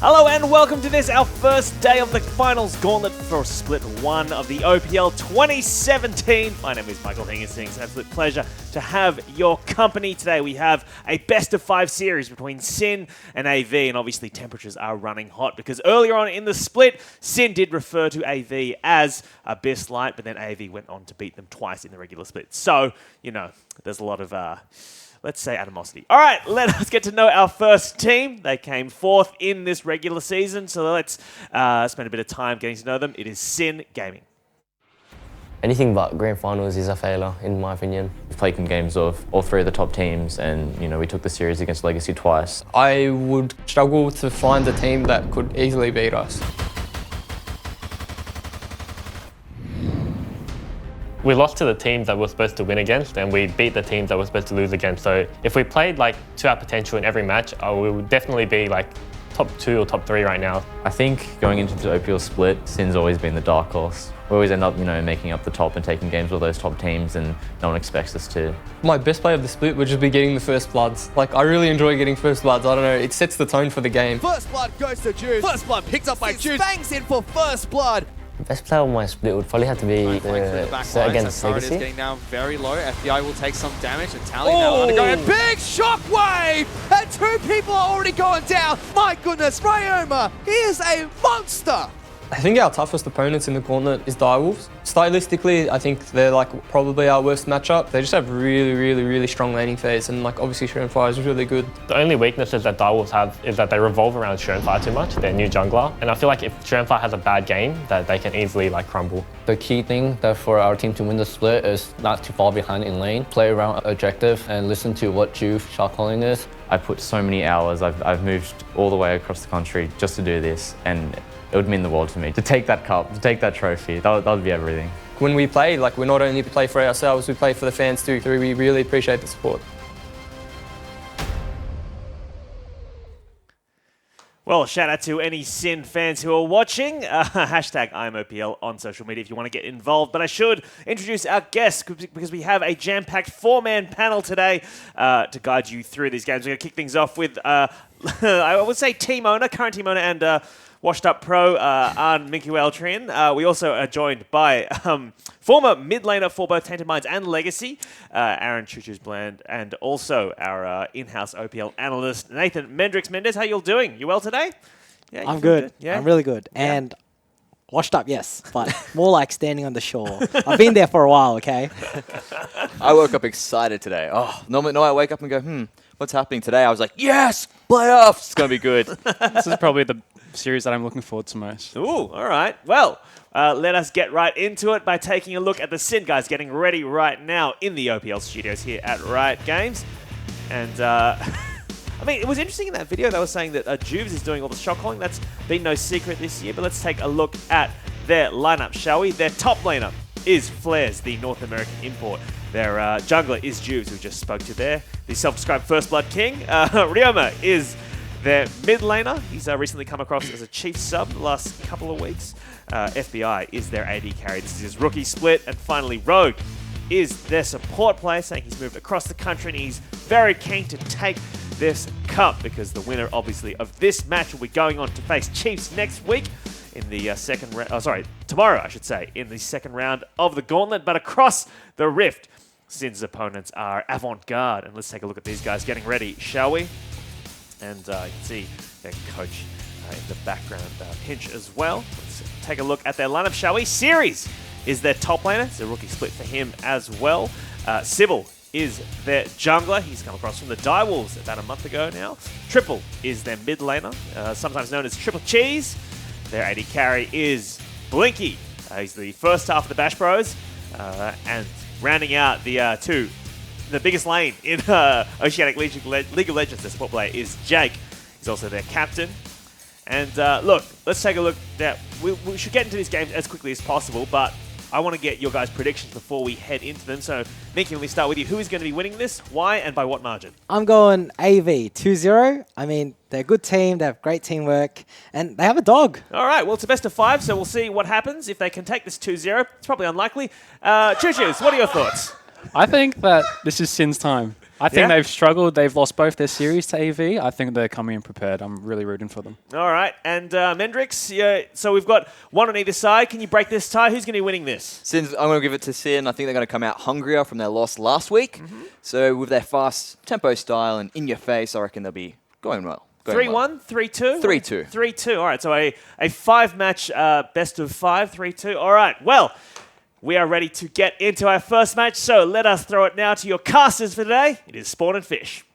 Hello and welcome to this, our first day of the finals gauntlet for Split 1 of the OPL 2017. My name is Michael Hingersing. It's an absolute pleasure to have your company today. We have a best of 5 series between Sin and AV, and obviously temperatures are running hot because earlier on in the split, Sin did refer to AV as Abyss Light, but then AV went on to beat them twice in the regular split. So, you know, there's a lot of let's say animosity. All right, let us get to know our first team. They came fourth in this regular season, so let's spend a bit of time getting to know them. It is Sin Gaming. Anything but grand finals is a failure, in my opinion. We've played in games of all 3 of the top teams, and you know we took the series against Legacy twice. I would struggle to find a team that could easily beat us. We lost to the teams that we're supposed to win against, and we beat the teams that we're supposed to lose against. So if we played to our potential in every match, we would definitely be top 2 or top 3 right now. I think going into the OPL split, Sin's always been the dark horse. We always end up, making up the top and taking games with those top teams, and no one expects us to. My best play of the split would just be getting the first bloods. I really enjoy getting first bloods. I don't know, it sets the tone for the game. First blood goes to Juice. First blood picked up by Juice. Bangs in for first blood. Best player of my split would probably have to be the set against Legacy. Is getting now very low. FBI will take some damage, and Tally now undergoing a big shockwave, and 2 people are already going down. My goodness, Ryoma, he is a monster. I think our toughest opponents in the gauntlet is Direwolves. Stylistically, I think they're probably our worst matchup. They just have really strong laning phase, and obviously Shurnfire is really good. The only weaknesses that Direwolves have is that they revolve around Shurnfire too much, their new jungler. And I feel like if Shurnfire has a bad game, that they can easily crumble. The key thing that for our team to win the split is not to fall behind in lane, play around objective, and listen to what Juve shot calling is. I put so many hours. I've moved all the way across the country just to do this, and it would mean the world to me. To take that cup, to take that trophy, that would be everything. When we play, we not only play for ourselves, we play for the fans too. We really appreciate the support. Well, shout out to any Sin fans who are watching. Hashtag IamOPL on social media if you want to get involved. But I should introduce our guests because we have a jam-packed 4-man panel today to guide you through these games. We're going to kick things off with, I would say, current team owner and washed-up pro, Arn Minkueltrian. We also are joined by former mid laner for both Tainted Minds and Legacy, Aaron Chuchus-Bland, and also our in-house OPL analyst, Nathan Mendrix-Mendez. How you all doing? You well today? Yeah, I'm good. Yeah? I'm really good. Yeah. And washed up, yes, but more like standing on the shore. I've been there for a while, okay? I woke up excited today. Normally I wake up and go, what's happening today? I was like, yes, playoffs! It's going to be good. This is probably the series that I'm looking forward to most. Ooh, all right. Well, let us get right into it by taking a look at the Sin guys getting ready right now in the OPL studios here at Riot Games. And, I mean, it was interesting in that video they were saying that Juves is doing all the shot calling. That's been no secret this year, but let's take a look at their lineup, shall we? Their top laner is Flares, the North American import. Their jungler is Juves, who we just spoke to there. The self-described First Blood King. Ryoma is their mid laner. He's recently come across as a chief sub the last couple of weeks. FBI is their AD carry. This is his rookie split. And finally, Rogue is their support player, saying he's moved across the country and he's very keen to take this cup because the winner, obviously, of this match will be going on to face Chiefs next week in the second round. Tomorrow, I should say, in the second round of the Gauntlet. But across the Rift, Sin's opponents are Avant, Garde. And let's take a look at these guys getting ready, shall we? And you can see their coach in the background, Pinch as well. Let's take a look at their lineup, shall we? Series is their top laner. It's a rookie split for him as well. Sybil is their jungler. He's come across from the Direwolves about a month ago now. Triple is their mid laner, sometimes known as Triple Cheese. Their AD carry is Blinky. He's the first half of the Bash Bros. And rounding out the biggest lane in Oceanic League of Legends, their support player, is Jake. He's also their captain. And look, let's take a look. We should get into these games as quickly as possible, but I want to get your guys' predictions before we head into them. So, Minky, let me start with you. Who is going to be winning this? Why and by what margin? I'm going AV 2-0. I mean, they're a good team. They have great teamwork. And they have a dog. All right. Well, it's a best of 5, so we'll see what happens. If they can take this 2-0, it's probably unlikely. Chuchus, what are your thoughts? I think that this is Sin's time. I think they've struggled. They've lost both their series to AV. I think they're coming in prepared. I'm really rooting for them. All right. And Mendrix, so we've got one on either side. Can you break this tie? Who's going to be winning this? I'm going to give it to Sin. I think they're going to come out hungrier from their loss last week. So with their fast tempo style and in your face, I reckon they'll be going well. 3-1, 3-2? 3-2. 3-2. All right. So a 5-match best of 5, 3-2. All right. Well, we are ready to get into our first match. So let us throw it now to your casters for today. It is Spawn and Fish.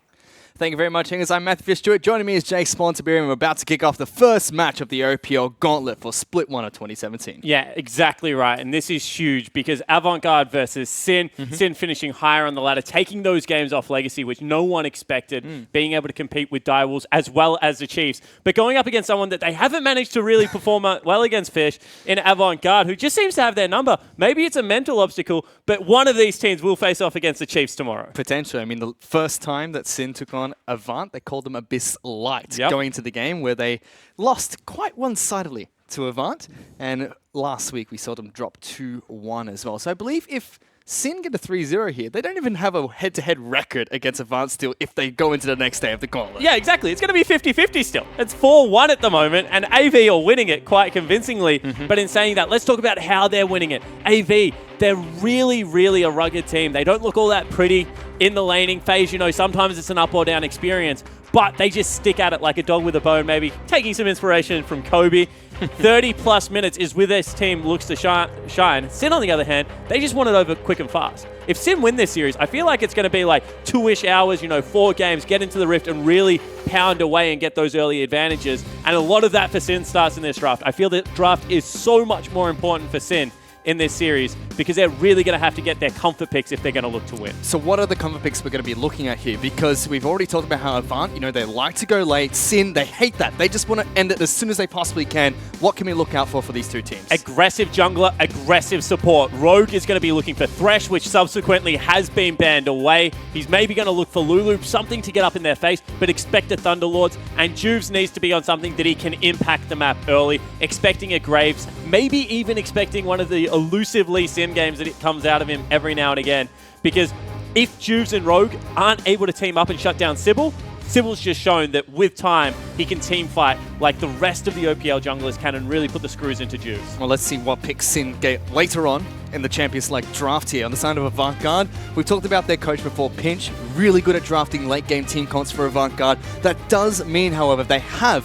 Thank you very much, Hingers. I'm Matthew Fish Stewart. Joining me is Jake Sponsibiri, and we're about to kick off the first match of the OPL Gauntlet for Split 1 of 2017. Yeah, exactly right. And this is huge because Avant versus Sin. Sin finishing higher on the ladder, taking those games off Legacy, which no one expected, being able to compete with Direwolves as well as the Chiefs. But going up against someone that they haven't managed to really perform well against Fish in Avant, who just seems to have their number. Maybe it's a mental obstacle, but one of these teams will face off against the Chiefs tomorrow. Potentially. I mean, the first time that Sin took on Avant, they called them Abyss Light going into the game, where they lost quite one-sidedly to Avant. And last week we saw them drop 2-1 as well. So I believe if Sin get a 3-0 here, they don't even have a head-to-head record against Avant still if they go into the next day of the Gauntlet. Yeah, exactly. It's going to be 50-50 still. It's 4-1 at the moment, and AV are winning it quite convincingly. But in saying that, let's talk about how they're winning it. AV, they're really, really a rugged team. They don't look all that pretty in the laning phase. You know, sometimes it's an up or down experience, but they just stick at it like a dog with a bone, maybe taking some inspiration from Kobe. 30-plus minutes is where this team looks to shine. Sin, on the other hand, they just want it over quick and fast. If Sin win this series, I feel like it's going to be like 2-ish hours, 4 games, get into the Rift and really pound away and get those early advantages. And a lot of that for Sin starts in this draft. I feel that draft is so much more important for Sin in this series because they're really going to have to get their comfort picks if they're going to look to win. So what are the comfort picks we're going to be looking at here? Because we've already talked about how Avant, they like to go late. Sin, they hate that. They just want to end it as soon as they possibly can. What can we look out for these two teams? Aggressive jungler, aggressive support. Rogue is going to be looking for Thresh, which subsequently has been banned away. He's maybe going to look for Lulu, something to get up in their face, but expect a Thunderlords. And Juves needs to be on something that he can impact the map early, expecting a Graves, maybe even expecting one of the elusive Lee Sin games that it comes out of him every now and again. Because if Juves and Rogue aren't able to team up and shut down Sybil, Sybil's just shown that with time, he can team fight like the rest of the OPL junglers can and really put the screws into Juves. Well, let's see what picks Sin get later on in the Champions League draft here. On the side of Avant, we've talked about their coach before, Pinch, really good at drafting late-game team comps for Avant. That does mean, however, they have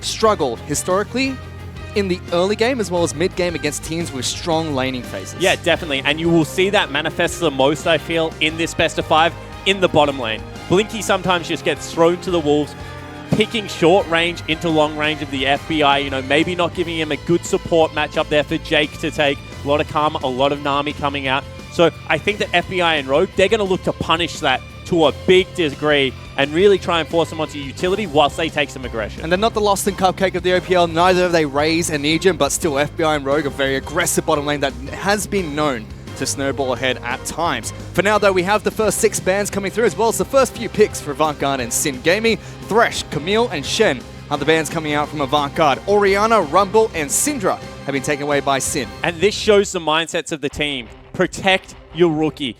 struggled historically in the early game as well as mid-game against teams with strong laning phases. Yeah, definitely. And you will see that manifest the most, I feel, in this best of 5 in the bottom lane. Blinky sometimes just gets thrown to the wolves, picking short range into long range of the FBI, maybe not giving him a good support matchup there for Jake to take. A lot of Karma, a lot of Nami coming out. So I think that FBI and Rogue, they're going to look to punish that to a big degree and really try and force them onto utility whilst they take some aggression. And they're not the lost in cupcake of the OPL. Neither have they Raze and Negium, but still FBI and Rogue, a very aggressive bottom lane that has been known to snowball ahead at times. For now, though, we have the first 6 bans coming through, as well as the first few picks for Avant and Sin Gaming. Thresh, Camille, and Shen are the bans coming out from Avant. Oriana, Rumble, and Syndra have been taken away by Sin. And this shows the mindsets of the team. Protect your rookie.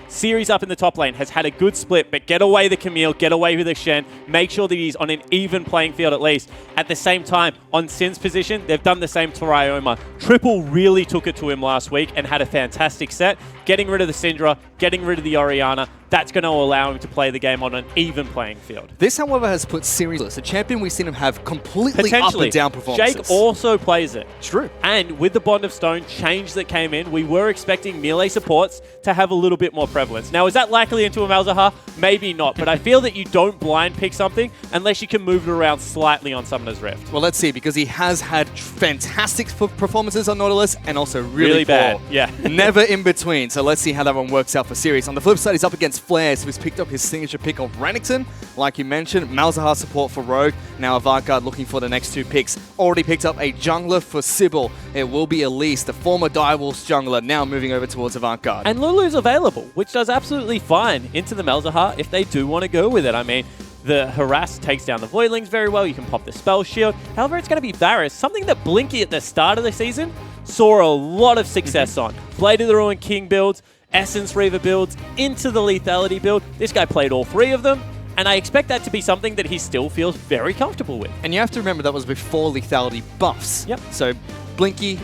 Series up in the top lane has had a good split, but get away the Camille, get away with the Shen, make sure that he's on an even playing field at least. At the same time, on Sin's position, they've done the same to Ryoma. Triple really took it to him last week and had a fantastic set. Getting rid of the Syndra, getting rid of the Oriana, that's going to allow him to play the game on an even playing field. This, however, has put Sirius, a champion we've seen him have completely up and down performances. Jake also plays it. True. And with the Bond of Stone change that came in, we were expecting melee supports to have a little bit more prevalence. Now, is that likely into a Malzahar? Maybe not, but I feel that you don't blind pick something unless you can move it around slightly on Summoner's Rift. Well, let's see, because he has had fantastic performances on Nautilus and also really bad. Yeah. Never in between. So let's see how that one works out for Sirius. On the flip side, he's up against Flares, who's picked up his signature pick of Renekton. Like you mentioned, Malzahar support for Rogue. Now Avant looking for the next 2 picks. Already picked up a jungler for Sybil. It will be Elise, the former Direwolves jungler, now moving over towards Avant. And Lulu's available, which does absolutely fine into the Malzahar if they do want to go with it. I mean, the Harass takes down the Voidlings very well. You can pop the Spell Shield. However, it's going to be Varus, something that Blinky at the start of the season saw a lot of success on. Blade of the Ruined King builds, Essence Reaver builds into the Lethality build. This guy played all 3 of them, and I expect that to be something that he still feels very comfortable with. And you have to remember that was before Lethality buffs. Yep. So Blinky,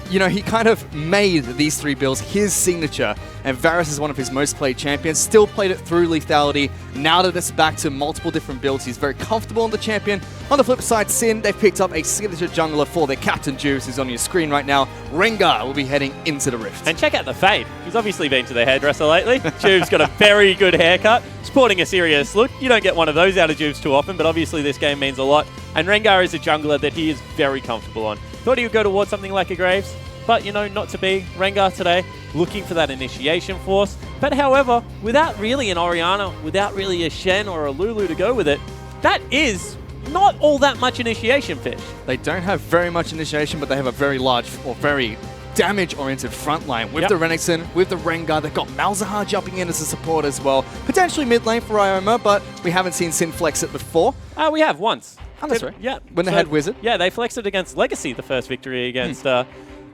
you know, he kind of made these 3 builds his signature, and Varus is one of his most played champions, still played it through Lethality. Now that it's back to multiple different builds, he's very comfortable on the champion. On the flip side, Sin, they've picked up a signature jungler for their captain, Juice, who's on your screen right now. Rengar will be heading into the Rift. And check out the fade. He's obviously been to the hairdresser lately. Juve's got a very good haircut, sporting a serious look. You don't get one of those out of Juve's too often, but obviously this game means a lot. And Rengar is a jungler that he is very comfortable on. Thought he would go towards something like a Graves, but, you know, not to be. Rengar today looking for that initiation force. But, however, without really an Orianna, without really a Shen or a Lulu to go with it, that is not all that much initiation, Fish. They don't have very much initiation, but they have a very large or very damage-oriented front line with the Renekton, with the Rengar. They've got Malzahar jumping in as a support as well. Potentially mid lane for Ioma, but we haven't seen Sin flex it before. We have once. Oh, that's right. Yeah. When they had Wizard. Yeah, they flexed it against Legacy, the first victory against...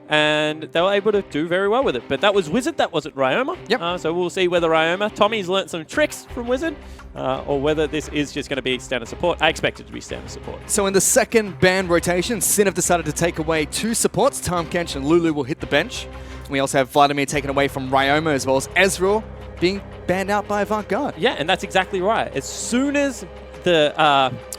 and they were able to do very well with it. But that was Wizard, that wasn't Ryoma. Yep. So we'll see whether Ryoma, Tommy's learnt some tricks from Wizard, or whether this is just going to be standard support. I expect it to be standard support. So in the second ban rotation, Sin have decided to take away 2 supports. Tahm Kench and Lulu will hit the bench. We also have Vladimir taken away from Ryoma, as well as Ezreal being banned out by Avant Garde. Yeah, and that's exactly right. As soon as the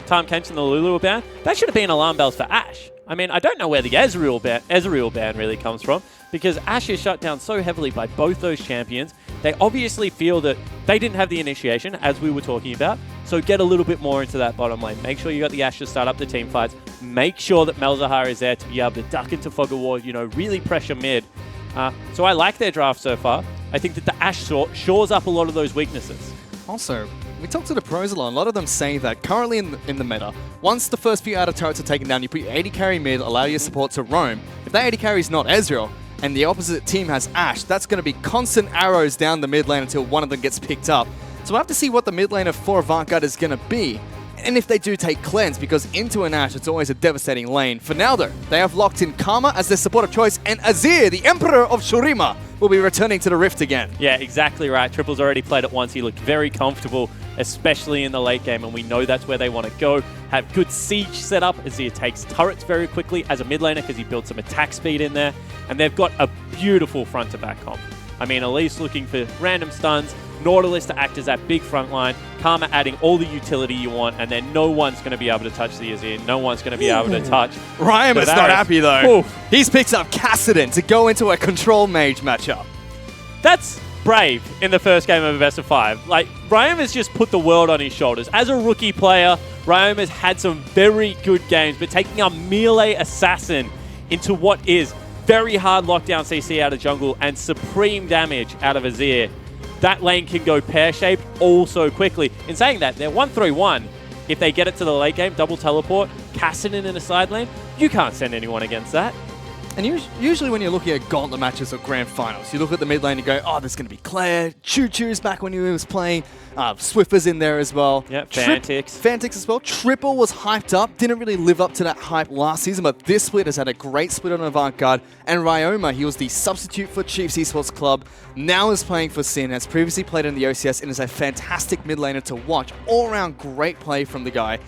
Tahm Kench and the Lulu were banned, that should have been alarm bells for Ashe. I mean, I don't know where the Ezreal ban really comes from, because Ashe is shut down so heavily by both those champions. They obviously feel that they didn't have the initiation, as we were talking about, so get a little bit more into that bottom lane. Make sure you got the Ashe to start up the team fights. Make sure that Malzahar is there to be able to duck into Fog of War, you know, really pressure mid. So I like their draft so far. I think that the Ashe shores up a lot of those weaknesses. Also, we talked to the pros a lot. A lot of them saying that currently in the meta, once the first few outer turrets are taken down, you put your 80 carry mid, allow your support to roam. If that 80 carry is not Ezreal, and the opposite team has Ashe, that's going to be constant arrows down the mid lane until one of them gets picked up. So we'll have to see what the mid lane for Avant Garde is going to be. And if they do take Cleanse, because into an Ashe, it's always a devastating lane. For now, though, they have locked in Karma as their support of choice, and Azir, the Emperor of Shurima, will be returning to the Rift again. Yeah, exactly right. Triple's already played it once. He looked very comfortable, especially in the late game, and we know that's where they want to go. Have good siege set up. Azir takes turrets very quickly as a mid laner because he built some attack speed in there, and they've got a beautiful front-to-back comp. I mean, Elise looking for random stuns, Nautilus to act as that big front line, Karma adding all the utility you want, and then no one's going to be able to touch the Azir. No one's going to be able to touch. Ryan is not happy, though. Oof. He's picked up Kassadin to go into a control mage matchup. That's brave in the first game of a best of 5. Like, Ryoma's just put the world on his shoulders. As a rookie player, Ryoma's had some very good games, but taking a melee assassin into what is very hard lockdown CC out of jungle and supreme damage out of Azir, that lane can go pear-shaped all so quickly. In saying that, they're 1-3-1. If they get it to the late game, double teleport, Kassadin in a side lane, you can't send anyone against that. And usually when you're looking at Gauntlet matches or Grand Finals, you look at the mid lane and go, oh, there's going to be Claire, Choo-Choo's back when he was playing, Swiffer's in there as well. Yeah, Fantix. Fantix as well. Triple was hyped up, didn't really live up to that hype last season, but this split has had a great split on Avant Garde. And Ryoma, he was the substitute for Chiefs Esports Club, now is playing for Sin, has previously played in the OCS, and is a fantastic mid laner to watch. All-around great play from the guy.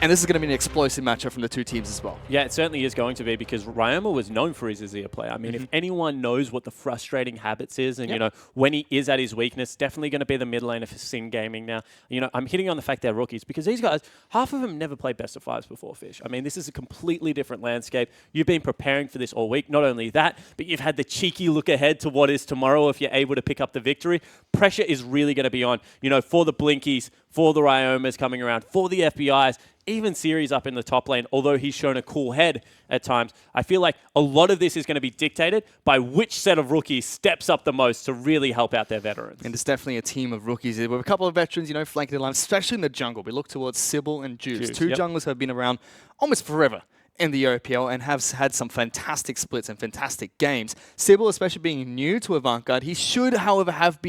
And this is going to be an explosive matchup from the two teams as well. Yeah, it certainly is going to be, because Ryoma was known for his Azir play. I mean, if anyone knows what the frustrating habits is, and, you know, when he is at his weakness, definitely going to be the mid laner for Sin Gaming now. You know, I'm hitting on the fact they're rookies, because these guys, half of them never played best of 5s before, Fish. I mean, this is a completely different landscape. You've been preparing for this all week. Not only that, but you've had the cheeky look ahead to what is tomorrow if you're able to pick up the victory. Pressure is really going to be on, you know, for the Blinkies, for the Ryomas coming around, for the FBIs, even Series up in the top lane, although he's shown a cool head at times. I feel like a lot of this is going to be dictated by which set of rookies steps up the most to really help out their veterans. And it's definitely a team of rookies with a couple of veterans, you know, flanking the line, especially in the jungle. We look towards Sybil and Juice. Two junglers who have been around almost forever in the OPL and have had some fantastic splits and fantastic games. Sybil, especially being new to Avant Garde, he should, however, have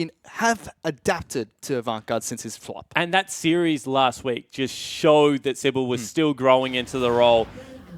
adapted to Avant Garde since his flop. And that series last week just showed that Sybil was still growing into the role.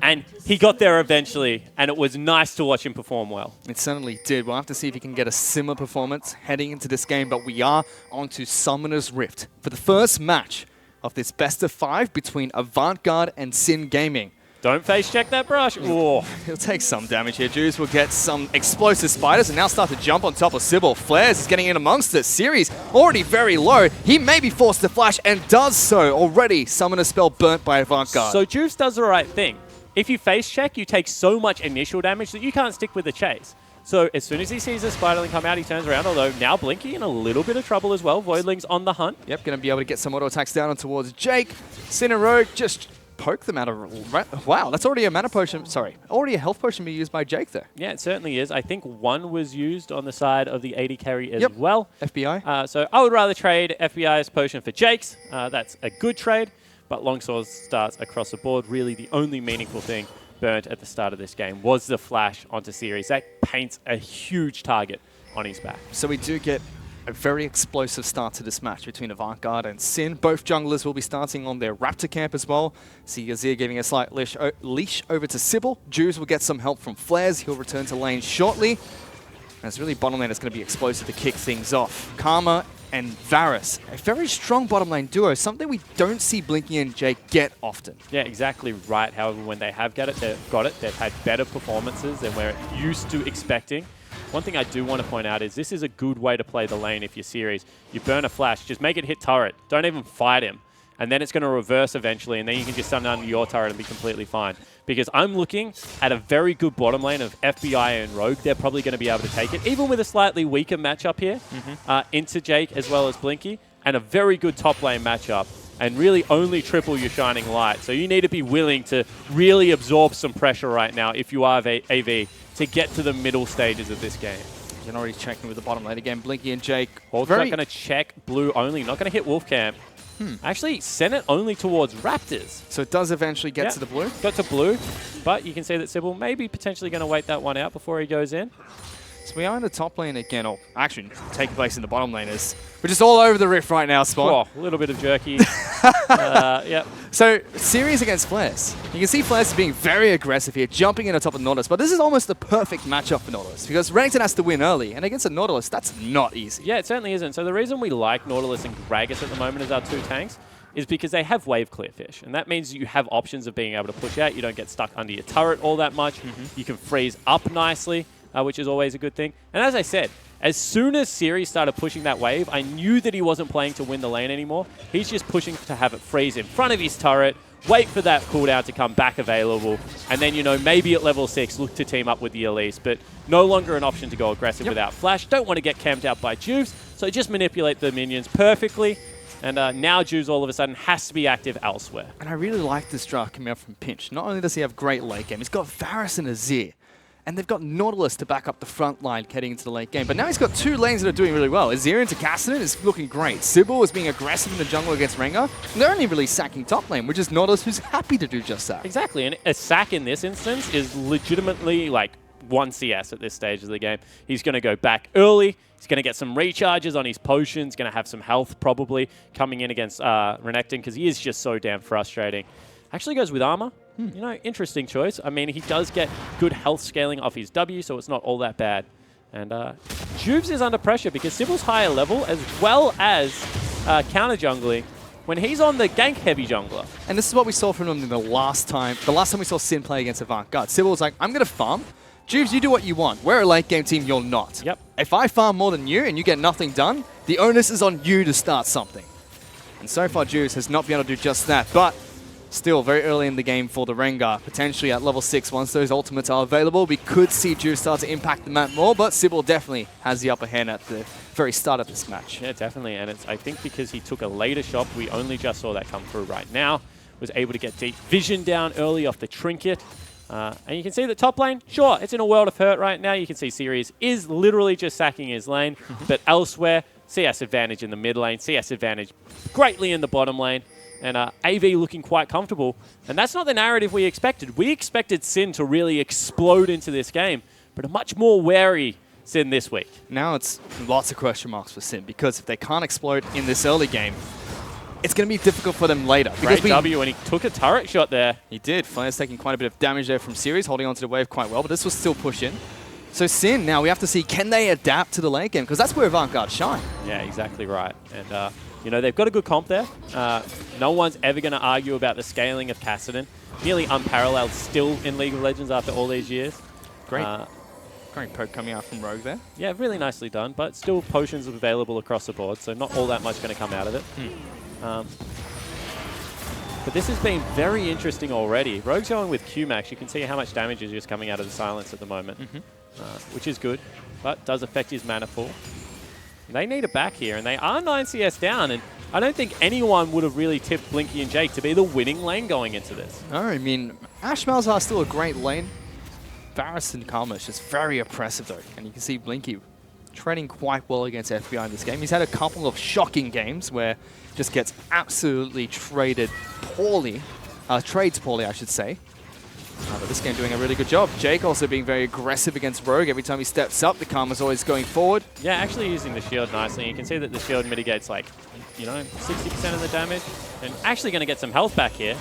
And he got there eventually, and it was nice to watch him perform well. It certainly did. We'll have to see if he can get a similar performance heading into this game, but we are on to Summoner's Rift for the first match of this best of 5 between Avant Garde and Sin Gaming. Don't face check that brush. Whoa. He'll take some damage here. Juice will get some explosive spiders and now start to jump on top of Sybil. Flares is getting in amongst it. Series already very low. He may be forced to flash and does so already. Summoner spell burnt by Avant Garde. So Juice does the right thing. If you face check, you take so much initial damage that you can't stick with the chase. So as soon as he sees the Spiderling come out, he turns around, although now Blinky in a little bit of trouble as well. Voidling's on the hunt. Yep, going to be able to get some auto attacks down towards Jake. Sin and Rogue just poke them out of... Wow, that's already a mana potion. Sorry, already a health potion being used by Jake there. Yeah, it certainly is. I think one was used on the side of the AD carry as well. FBI. So I would rather trade FBI's potion for Jake's. That's a good trade, but Longsword starts across the board. Really the only meaningful thing burnt at the start of this game was the flash onto Series. That paints a huge target on his back. So we do get a very explosive start to this match between Avant Garde and Sin. Both junglers will be starting on their Raptor camp as well. See Yazir giving a slight leash over to Sybil. Juice will get some help from Flares. He'll return to lane shortly. And it's really bottom lane that's going to be explosive to kick things off. Karma and Varus, a very strong bottom lane duo, something we don't see Blinky and Jake get often. Yeah, exactly right. However, when they have got it, they've had better performances than we're used to expecting. One thing I do want to point out is this is a good way to play the lane if you're Series. You burn a flash, just make it hit turret. Don't even fight him. And then it's going to reverse eventually, and then you can just stun under your turret and be completely fine. Because I'm looking at a very good bottom lane of FBI and Rogue. They're probably going to be able to take it, even with a slightly weaker matchup here, into Jake as well as Blinky, and a very good top lane matchup, and really only triple your Shining Light. So you need to be willing to really absorb some pressure right now if you are AV to get to the middle stages of this game. You're already checking with the bottom lane again. Blinky and Jake. Not going to check blue only, not going to hit Wolf Camp. Actually, send it only towards Raptors. So it does eventually get to the blue? Got to blue, but you can see that Sybil may be potentially going to wait that one out before he goes in. So we are in the top lane again, or actually taking place in the bottom lane. We're just all over the rift right now, Spot. Oh, a little bit of jerky. Yep. So, series against Flares. You can see Flares being very aggressive here, jumping in on top of Nautilus, but this is almost the perfect matchup for Nautilus, because Renekton has to win early, and against a Nautilus, that's not easy. Yeah, it certainly isn't. So the reason we like Nautilus and Gragas at the moment as our two tanks is because they have wave clear fish, and that means you have options of being able to push out. You don't get stuck under your turret all that much. You can freeze up nicely, which is always a good thing. And as I said, as soon as Series started pushing that wave, I knew that he wasn't playing to win the lane anymore. He's just pushing to have it freeze in front of his turret, wait for that cooldown to come back available, and then, you know, maybe at level 6, look to team up with the Elise, but no longer an option to go aggressive without flash. Don't want to get camped out by Juice, so just manipulate the minions perfectly. And now Juice all of a sudden has to be active elsewhere. And I really like this draft coming up from Pinch. Not only does he have great late game, he's got Varus and Azir. And they've got Nautilus to back up the front line heading into the late game. But now he's got two lanes that are doing really well. Azir into Cassidy is looking great. Sybil is being aggressive in the jungle against Rengar. And they're only really sacking top lane, which is Nautilus, who's happy to do just that. Exactly, and a sack in this instance is legitimately like 1 CS at this stage of the game. He's going to go back early. He's going to get some recharges on his potions. Going to have some health probably coming in against Renekton because he is just so damn frustrating. Actually goes with armor. You know, interesting choice. I mean, he does get good health scaling off his W, so it's not all that bad. And Juves is under pressure because Sybil's higher level as well as counter jungling when he's on the gank heavy jungler. And this is what we saw from him the last time we saw Sin play against Avant Garde. Sybil was like, I'm going to farm. Juves, you do what you want. We're a late game team, you're not. Yep. If I farm more than you and you get nothing done, the onus is on you to start something. And so far, Juves has not been able to do just that, but still very early in the game for the Rengar. Potentially at level 6, once those ultimates are available, we could see Juves start to impact the map more, but Sybil definitely has the upper hand at the very start of this match. Yeah, definitely, and it's I think because he took a later shot, we only just saw that come through right now, was able to get deep vision down early off the trinket. And you can see the top lane, sure, it's in a world of hurt right now. You can see Series is literally just sacking his lane, but elsewhere, CS advantage in the mid lane, CS advantage greatly in the bottom lane, and AV looking quite comfortable. And that's not the narrative we expected. We expected Sin to really explode into this game, but a much more wary Sin this week. Now it's lots of question marks for Sin, because if they can't explode in this early game, it's going to be difficult for them later. Great W, and he took a turret shot there. He did. Flair's taking quite a bit of damage there from Series, holding onto the wave quite well, but this was still push in. So Sin, now we have to see, can they adapt to the late game? Because that's where Avant shine. Yeah, exactly right. And, you know, they've got a good comp there. No one's ever going to argue about the scaling of Kassadin. Nearly unparalleled still in League of Legends after all these years. Great. Great poke coming out from Rogue there. Yeah, really nicely done, but still potions available across the board, so not all that much going to come out of it. But this has been very interesting already. Rogue's going with Q-Max. You can see how much damage is just coming out of the silence at the moment, which is good, but does affect his mana pool. They need it back here, and they are 9 CS down, and I don't think anyone would have really tipped Blinky and Jake to be the winning lane going into this. No, I mean, Ashe Malzahar is still a great lane. Varus and Karma is just very oppressive though, and you can see Blinky trading quite well against FBI in this game. He's had a couple of shocking games where he just gets absolutely trades poorly, I should say. But this game doing a really good job. Jake also being very aggressive against Rogue. Every time he steps up, the Karma's always going forward. Yeah, actually using the shield nicely. You can see that the shield mitigates like, you know, 60% of the damage, and actually going to get some health back here.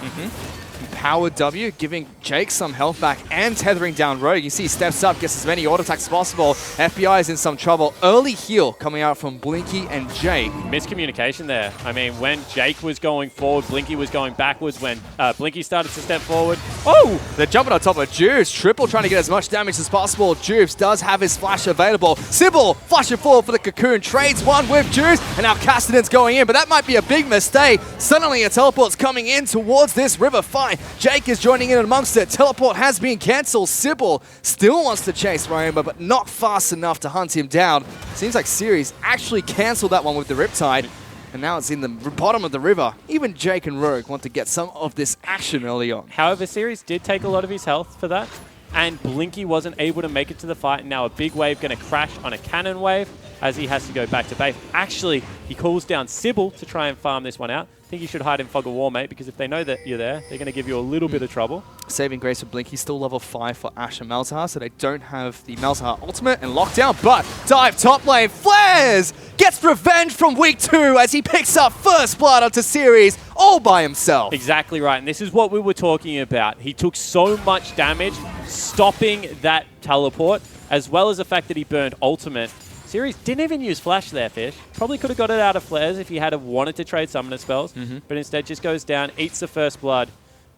Power W, giving Jake some health back and tethering down Rogue. You see he steps up, gets as many auto attacks as possible. FBI is in some trouble. Early heal coming out from Blinky and Jake. Miscommunication there. I mean, when Jake was going forward, Blinky was going backwards. When Blinky started to step forward. Oh! They're jumping on top of Juice. Triple trying to get as much damage as possible. Juice does have his flash available. Sybil flashing forward for the Cocoon. Trades one with Juice, and now Kassadin's going in, but that might be a big mistake. Suddenly a teleport's coming in towards this river fight. Jake is joining in amongst it. Teleport has been cancelled. Sybil still wants to chase Ryoma, but not fast enough to hunt him down. Seems like Series actually cancelled that one with the Riptide, and now it's in the bottom of the river. Even Jake and Rogue want to get some of this action early on. However, Series did take a lot of his health for that, and Blinky wasn't able to make it to the fight, and now a big wave going to crash on a cannon wave as he has to go back to base. Actually, he calls down Sybil to try and farm this one out. I think you should hide in Fog of War, mate, because if they know that you're there, they're going to give you a little bit of trouble. Saving grace for Blinky, still level 5 for Ashe and Malzahar, so they don't have the Malzahar ultimate and lockdown, but dive top lane, Flares gets revenge from week 2 as he picks up first blood onto Series all by himself. Exactly right, and this is what we were talking about. He took so much damage stopping that teleport, as well as the fact that he burned ultimate. Series didn't even use Flash there, Fish. Probably could have got it out of Flares if he had wanted to trade Summoner spells, but instead just goes down, eats the first blood.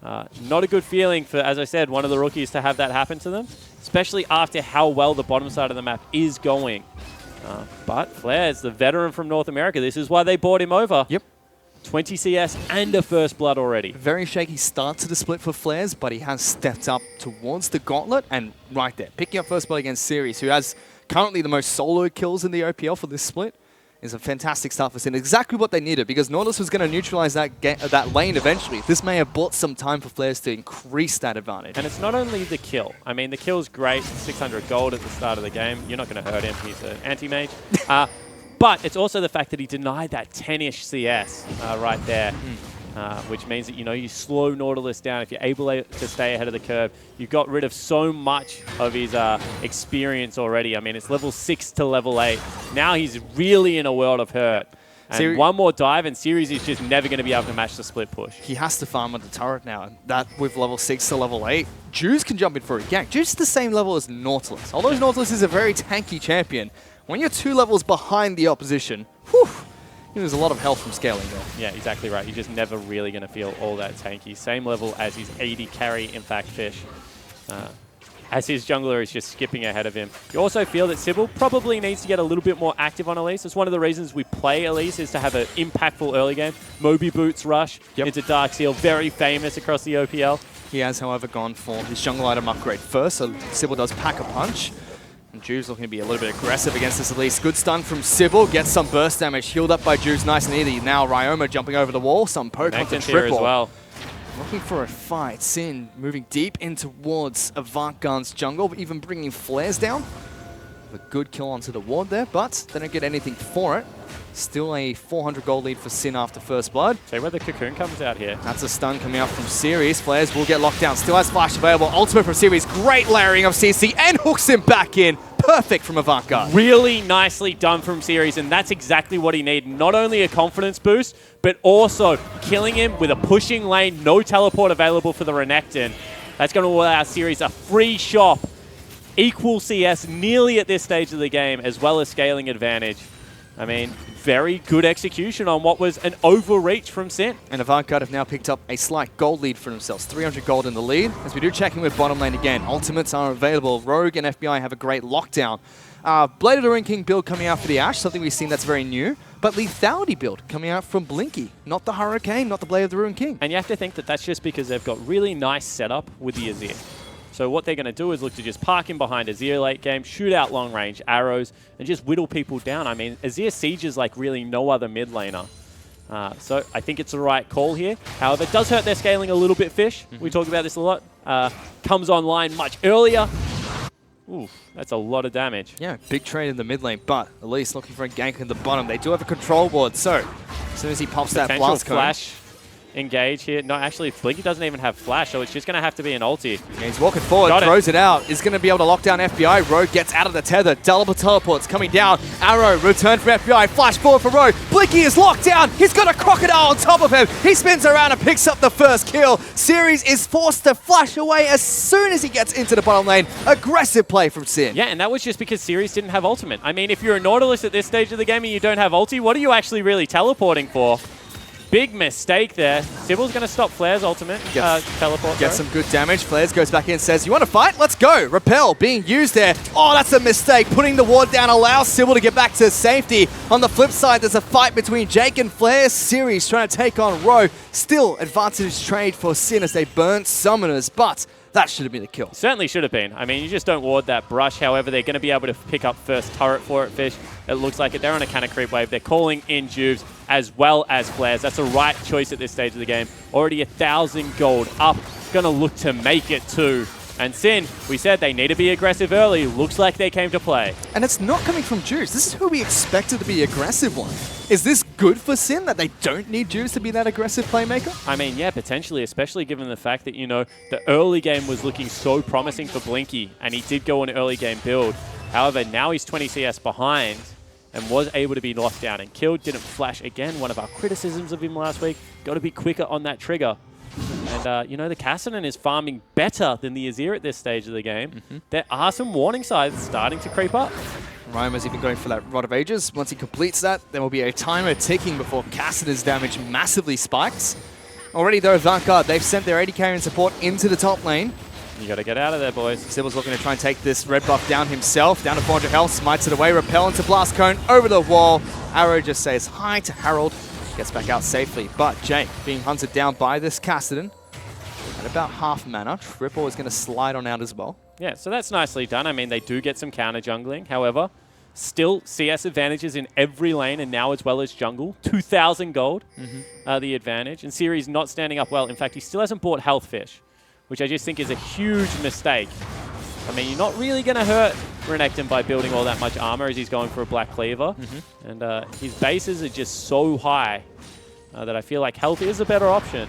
Not a good feeling for, as I said, one of the rookies to have that happen to them, especially after how well the bottom side of the map is going. But Flares, the veteran from North America, this is why they bought him over. Yep. 20 CS and a first blood already. Very shaky start to the split for Flares, but he has stepped up towards the Gauntlet, and right there, picking up first blood against Series, who has currently the most solo kills in the OPL for this split, is a fantastic start for Sin. Exactly what they needed, because Nautilus was going to neutralize that lane eventually. This may have bought some time for Flares to increase that advantage. And it's not only the kill. I mean, the kill's great, 600 gold at the start of the game. You're not going to hurt him, he's an anti-mage. But it's also the fact that he denied that 10-ish CS right there, which means that, you know, you slow Nautilus down. If you're able to stay ahead of the curve, you got rid of so much of his experience already. I mean, it's level 6 to level 8. Now he's really in a world of hurt. And one more dive and Series is just never going to be able to match the split push. He has to farm with the turret now, and that with level 6 to level 8. Juice can jump in for a gank. Juice is the same level as Nautilus. Although Nautilus is a very tanky champion, when you're 2 levels behind the opposition, whew, there's a lot of health from scaling there. Yeah, exactly right. You're just never really going to feel all that tanky. Same level as his AD carry, in fact, Fish. As his jungler is just skipping ahead of him. You also feel that Sybil probably needs to get a little bit more active on Elise. It's one of the reasons we play Elise, is to have an impactful early game. Moby Boots rush into Dark Seal, very famous across the OPL. He has, however, gone for his jungle item upgrade first, so Sybil does pack a punch. And Juice looking to be a little bit aggressive against this Elise. Good stun from Sybil, gets some burst damage, healed up by Juice, nice and easy. Now Ryoma jumping over the wall, some poke onto Triple. As well. Looking for a fight. Sin moving deep in towards Avant-Garde's jungle, even bringing Flares down. A good kill onto the ward there, but they don't get anything for it. Still a 400 gold lead for Sin after first blood. See where the Cocoon comes out here. That's a stun coming out from Series. Flares will get locked down. Still has flash available. Ultimate from Series. Great layering of CC and hooks him back in. Perfect from Avant Garde. Really nicely done from Series, and that's exactly what he needed. Not only a confidence boost, but also killing him with a pushing lane, no teleport available for the Renekton. That's going to allow Series a free shop, equal CS nearly at this stage of the game, as well as scaling advantage. I mean, very good execution on what was an overreach from Sin. And Avant Garde have now picked up a slight gold lead for themselves. 300 gold in the lead. As we do check in with bottom lane again, ultimates are available. Rogue and FBI have a great lockdown. Blade of the Ruin King build coming out for the Ashe, something we've seen that's very new. But lethality build coming out from Blinky. Not the Hurricane, not the Blade of the Ruin King. And you have to think that that's just because they've got really nice setup with the Azir. So what they're going to do is look to just park him behind Azir late game, shoot out long range arrows, and just whittle people down. I mean, Azir sieges like really no other mid laner. So I think it's the right call here. However, it does hurt their scaling a little bit, Fish. We talk about this a lot. Comes online much earlier. Ooh, that's a lot of damage. Yeah, big trade in the mid lane, but Elise looking for a gank in the bottom. They do have a control ward, so as soon as he pops that blast cone, flash engage here. No, actually, Blinky doesn't even have flash, so it's just going to have to be an ulti. Yeah, he's walking forward, throws it out. Is going to be able to lock down FBI. Rogue gets out of the tether. Double teleports coming down. Arrow, return from FBI. Flash forward for Rogue. Blinky is locked down. He's got a crocodile on top of him. He spins around and picks up the first kill. Series is forced to flash away as soon as he gets into the bottom lane. Aggressive play from Sin. Yeah, and that was just because Series didn't have ultimate. I mean, if you're a Nautilus at this stage of the game and you don't have ulti, what are you actually really teleporting for? Big mistake there. Sybil's going to stop Flair's ultimate teleport. Gets some good damage. Flares goes back in, says, you want to fight? Let's go. Repel being used there. Oh, that's a mistake. Putting the ward down allows Sybil to get back to safety. On the flip side, there's a fight between Jake and Flair. Series trying to take on Rogue. Still advantage trade for Sin as they burn summoners, but that should have been a kill. Certainly should have been. I mean, you just don't ward that brush. However, they're going to be able to pick up first turret for it, Fish. It looks like it. They're on a kind of creep wave. They're calling in Juves as well as Flares. That's a right choice at this stage of the game. Already 1,000 gold up. Going to look to make it too. And Sin, we said they need to be aggressive early. Looks like they came to play. And it's not coming from Juves. This is who we expected to be the aggressive one. Is this good for Sin that they don't need Juves to be that aggressive playmaker? I mean, yeah, potentially, especially given the fact that, you know, the early game was looking so promising for Blinky, and he did go an early game build. However, now he's 20 CS behind and was able to be locked down and killed. Didn't flash again. One of our criticisms of him last week. Got to be quicker on that trigger. And, you know, the Cassinan is farming better than the Azir at this stage of the game. There are some warning signs starting to creep up. Rhymer's even going for that Rod of Ages. Once he completes that, there will be a timer ticking before Cassinan's damage massively spikes. Already, though, Avant Garde, they've sent their AD carry and support into the top lane. You got to get out of there, boys. Sybil's looking to try and take this red buff down himself. Down to 400 health, smites it away, repel into Blast Cone, over the wall. Arrow just says hi to Harold. Gets back out safely, but Jake being hunted down by this Cassinan at about half mana. Triple is going to slide on out as well. Yeah, so that's nicely done. I mean, they do get some counter jungling. However, still CS advantages in every lane and now as well as jungle. 2,000 gold, the advantage. And Series not standing up well. In fact, he still hasn't bought Health Fish, which I just think is a huge mistake. I mean, you're not really going to hurt Renekton by building all that much armor as he's going for a Black Cleaver. And his bases are just so high that I feel like health is a better option.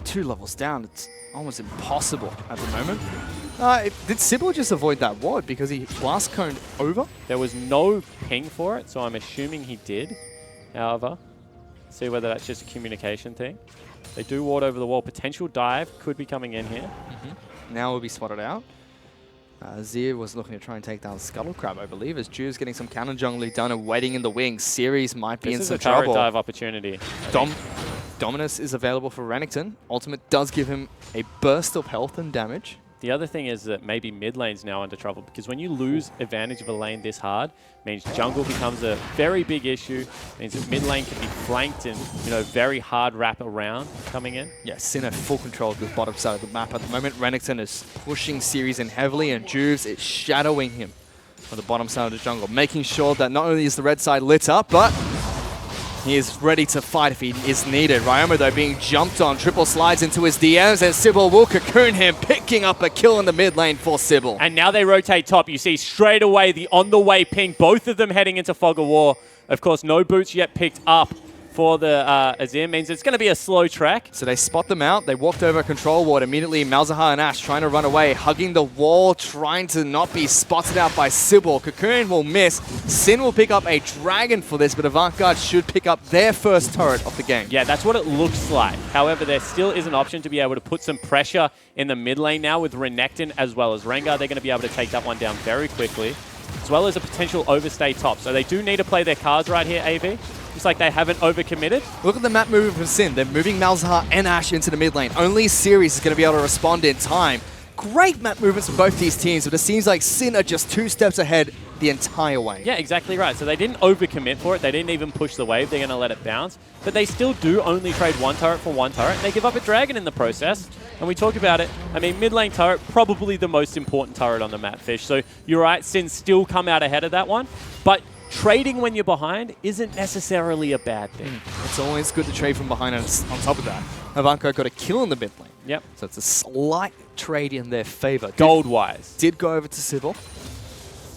2 levels down, it's almost impossible at the moment. Did Sybil just avoid that ward because he blast coned over? There was no ping for it, so I'm assuming he did. However, see whether that's just a communication thing. They do ward over the wall. Potential dive could be coming in here. Now will be spotted out. Azir was looking to try and take down Scuttle Crab, I believe, as Juve's getting some counter jungling done and waiting in the wings. Series might be in some trouble. This is a turret dive opportunity. Dominus is available for Renekton. Ultimate does give him a burst of health and damage. The other thing is that maybe mid lane's now under trouble because when you lose advantage of a lane this hard, means jungle becomes a very big issue. Means that mid lane can be flanked and, you know, very hard wrap around coming in. Yeah, Sinner full control of the bottom side of the map at the moment. Renekton is pushing Series in heavily and Juves is shadowing him on the bottom side of the jungle, making sure that not only is the red side lit up, but he is ready to fight if he is needed. Ryoma, though, being jumped on. Triple slides into his DMs, and Sybil will cocoon him, picking up a kill in the mid lane for Sybil. And now they rotate top. You see straight away the on-the-way ping, both of them heading into Fog of War. Of course, no boots yet picked up for the Azir means it's going to be a slow trek. So they spot them out. They walked over a control ward. Immediately, Malzahar and Ashe trying to run away, hugging the wall, trying to not be spotted out by Sybil. Cocoon will miss. Sin will pick up a dragon for this, but Avant should pick up their first turret of the game. Yeah, that's what it looks like. However, there still is an option to be able to put some pressure in the mid lane now with Renekton as well as Rengar. They're going to be able to take that one down very quickly, as well as a potential overstay top. So they do need to play their cards right here, AV. Just like they haven't overcommitted. Look at the map movement from Sin. They're moving Malzahar and Ashe into the mid lane. Only Series is going to be able to respond in time. Great map movements for both these teams, but it seems like Sin are just 2 steps ahead the entire way. Yeah, exactly right. So they didn't overcommit for it. They didn't even push the wave. They're going to let it bounce. But they still do only trade 1 turret for 1 turret. And they give up a dragon in the process. And we talk about it. I mean, mid lane turret, probably the most important turret on the map, Fish. So you're right, Sin still come out ahead of that one. But trading when you're behind isn't necessarily a bad thing. It's always good to trade from behind, and on top of that, Avant got a kill in the mid lane. Yep. So it's a slight trade in their favor. Gold-wise. Did go over to Sybil.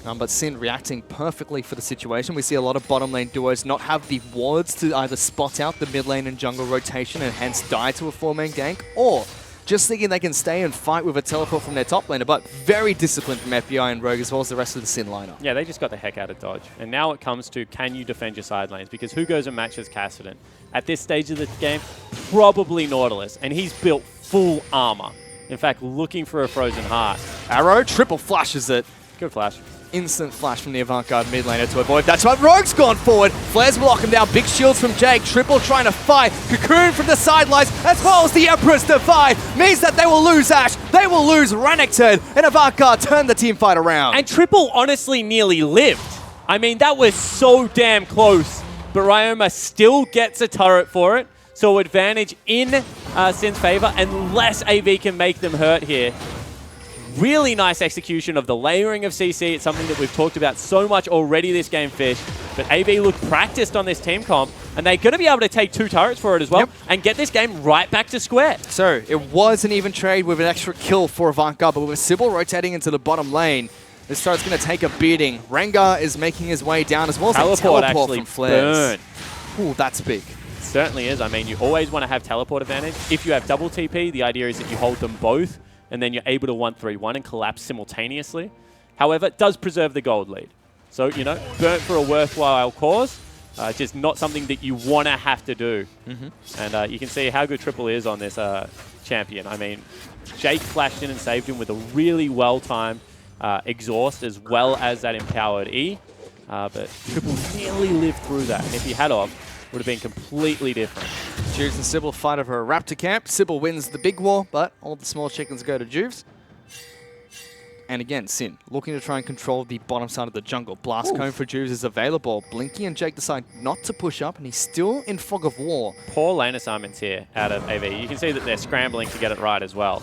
But Sin reacting perfectly for the situation. We see a lot of bottom lane duos not have the wards to either spot out the mid lane and jungle rotation and hence die to a 4-man gank, or just thinking they can stay and fight with a teleport from their top laner, but very disciplined from FBI and Rogue as well as the rest of the Sin lineup. Yeah, they just got the heck out of dodge. And now it comes to, can you defend your side lanes? Because who goes and matches Kassadin? At this stage of the game, probably Nautilus, and he's built full armor. In fact, looking for a frozen heart. Arrow triple flashes it. Good flash. Instant flash from the Avant-Garde mid laner to avoid. That's right, Rogue's gone forward. Flares will lock him down. Big shields from Jake. Triple trying to fight. Cocoon from the sidelines, as well as the Empress Divide. Means that they will lose Ashe. They will lose Renekton. And Avant-Garde turn the team fight around. And Triple honestly nearly lived. I mean, that was so damn close. But Ryoma still gets a turret for it. So advantage in Sin's favor, unless AV can make them hurt here. Really nice execution of the layering of CC. It's something that we've talked about so much already this game, Fish. But AV look practiced on this team comp, and they're going to be able to take 2 turrets for it as well, and get this game right back to square. So it was an even trade with an extra kill for Avant-Garde, but with Sybil rotating into the bottom lane, this turret's going to take a beating. Rengar is making his way down as well as a teleport from Flares. Ooh, that's big. It certainly is. I mean, you always want to have teleport advantage. If you have double TP, the idea is that you hold them both, and then you're able to 1-3-1 and collapse simultaneously. However, it does preserve the gold lead. So, you know, burnt for a worthwhile cause, just not something that you want to have to do. And you can see how good Triple is on this champion. I mean, Jake flashed in and saved him with a really well-timed exhaust as well as that empowered E. But Triple nearly lived through that. And if he had off, would have been completely different. Juves and Sybil fight over a Raptor camp. Sybil wins the big war, but all the small chickens go to Juves. And again, Sin looking to try and control the bottom side of the jungle. Blast Cone for Juves is available. Blinky and Jake decide not to push up, and he's still in Fog of War. Poor lane assignments here out of AV. You can see that they're scrambling to get it right as well.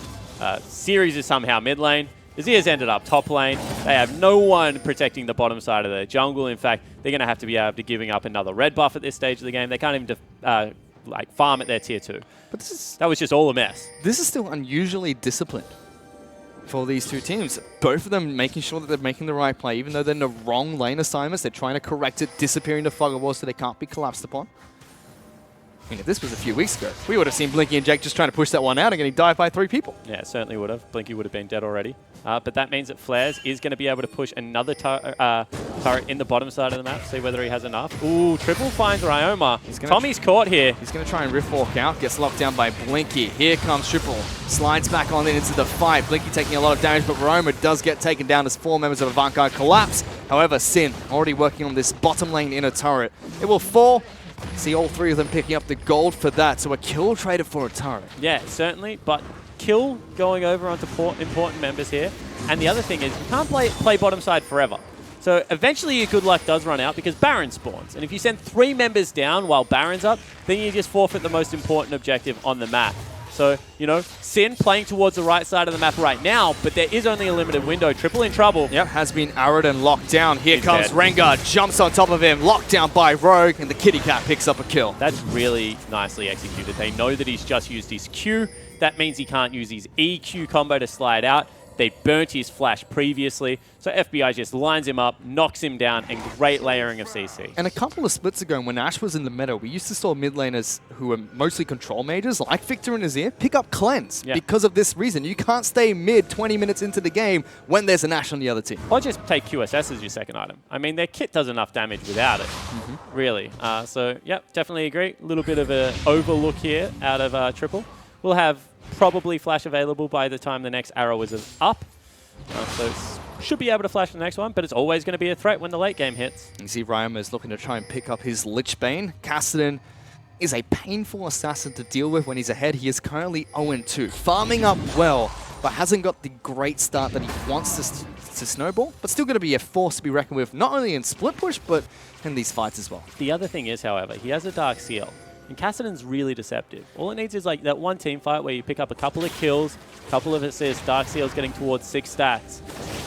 Series is somehow mid lane. Azir's ended up top lane. They have no one protecting the bottom side of the jungle. In fact, they're going to have to be able to giving up another red buff at this stage of the game. They can't even like farm at their tier 2. But that was just all a mess. This is still unusually disciplined for these two teams. Both of them making sure that they're making the right play. Even though they're in the wrong lane assignments, they're trying to correct it, disappearing to Fog of War so they can't be collapsed upon. I mean, if this was a few weeks ago, we would have seen Blinky and Jake just trying to push that one out and getting dived by 3 people. Yeah, it certainly would have. Blinky would have been dead already. But that means that Flares is going to be able to push another turret in the bottom side of the map, see whether he has enough. Ooh, Triple finds Ryoma. Tommy's caught here. He's going to try and rift walk out, gets locked down by Blinky. Here comes Triple, slides back on into the fight. Blinky taking a lot of damage, but Ryoma does get taken down as 4 members of Avant-Garde collapse. However, Sin already working on this bottom lane inner turret. It will fall. See all 3 of them picking up the gold for that, so a kill traded for a turret. Yeah, certainly, but kill going over onto important members here. And the other thing is, you can't play bottom side forever. So eventually your good luck does run out because Baron spawns. And if you send 3 members down while Baron's up, then you just forfeit the most important objective on the map. So, you know, Sin playing towards the right side of the map right now, but there is only a limited window. Triple in trouble. Yep, has been arrowed and locked down. Here comes dead. Rengar, jumps on top of him, locked down by Rogue, and the kitty cat picks up a kill. That's really nicely executed. They know that he's just used his Q. That means he can't use his EQ combo to slide out. They burnt his flash previously, so FBI just lines him up, knocks him down, and great layering of CC. And a couple of splits ago, when Ash was in the meta, we used to saw mid laners who were mostly control mages, like Victor and Azir, pick up cleanse because of this reason. You can't stay mid 20 minutes into the game when there's an Ash on the other team. Or just take QSS as your second item. I mean, their kit does enough damage without it, really. So, yep, definitely agree. A little bit of an overlook here out of Triple. We'll have probably flash available by the time the next arrow is up. So should be able to flash the next one, but it's always going to be a threat when the late game hits. You see Ryoma is looking to try and pick up his Lich Bane. Cassidy is a painful assassin to deal with when he's ahead. He is currently 0-2, farming up well, but hasn't got the great start that he wants to snowball, but still going to be a force to be reckoned with, not only in split push, but in these fights as well. The other thing is, however, he has a Dark Seal. And Cassidy's really deceptive. All it needs is like that one team fight where you pick up a couple of kills, a couple of assists, Dark Seal's getting towards 6 stacks,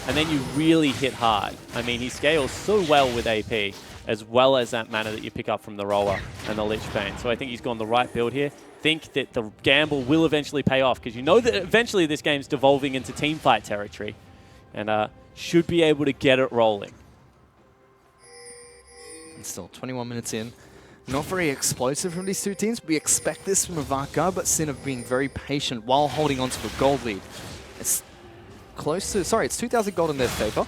and then you really hit hard. I mean, he scales so well with AP, as well as that mana that you pick up from the Roller and the Lich Bane. So I think he's gone the right build here. Think that the gamble will eventually pay off, because you know that eventually this game's devolving into team fight territory, and should be able to get it rolling. And still 21 minutes in. Not very explosive from these two teams. We expect this from Avant, but Sin have been very patient while holding on to the gold lead. It's close to, sorry, it's 2,000 gold in their favor,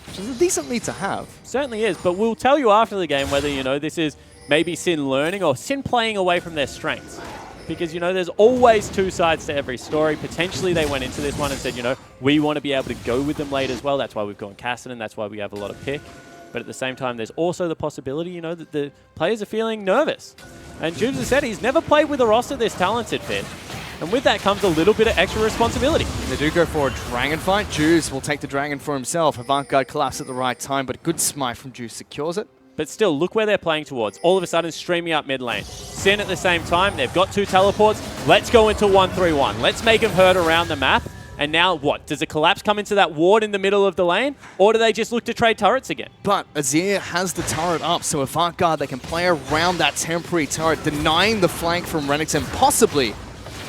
which is a decent lead to have. Certainly is, but we'll tell you after the game whether, you know, this is maybe Sin learning or Sin playing away from their strengths. Because, you know, there's always two sides to every story. Potentially they went into this one and said, you know, we want to be able to go with them late as well. That's why we've gone Cassidy, that's why we have a lot of pick. But at the same time, there's also the possibility, you know, that the players are feeling nervous. And Jubes has said he's never played with a roster this talented, Finn. And with that comes a little bit of extra responsibility. They do go for a dragon fight. Jubes will take the dragon for himself. Avant-Garde collapsed at the right time, but a good smite from Jubes secures it. But still, look where they're playing towards. All of a sudden, streaming up mid lane. Sin at the same time. They've got 2 teleports. Let's go into 1-3-1. Let's make them hurt around the map. And now what? Does a collapse come into that ward in the middle of the lane? Or do they just look to trade turrets again? But Azir has the turret up, so Avant-Garde, they can play around that temporary turret, denying the flank from Renekton, possibly.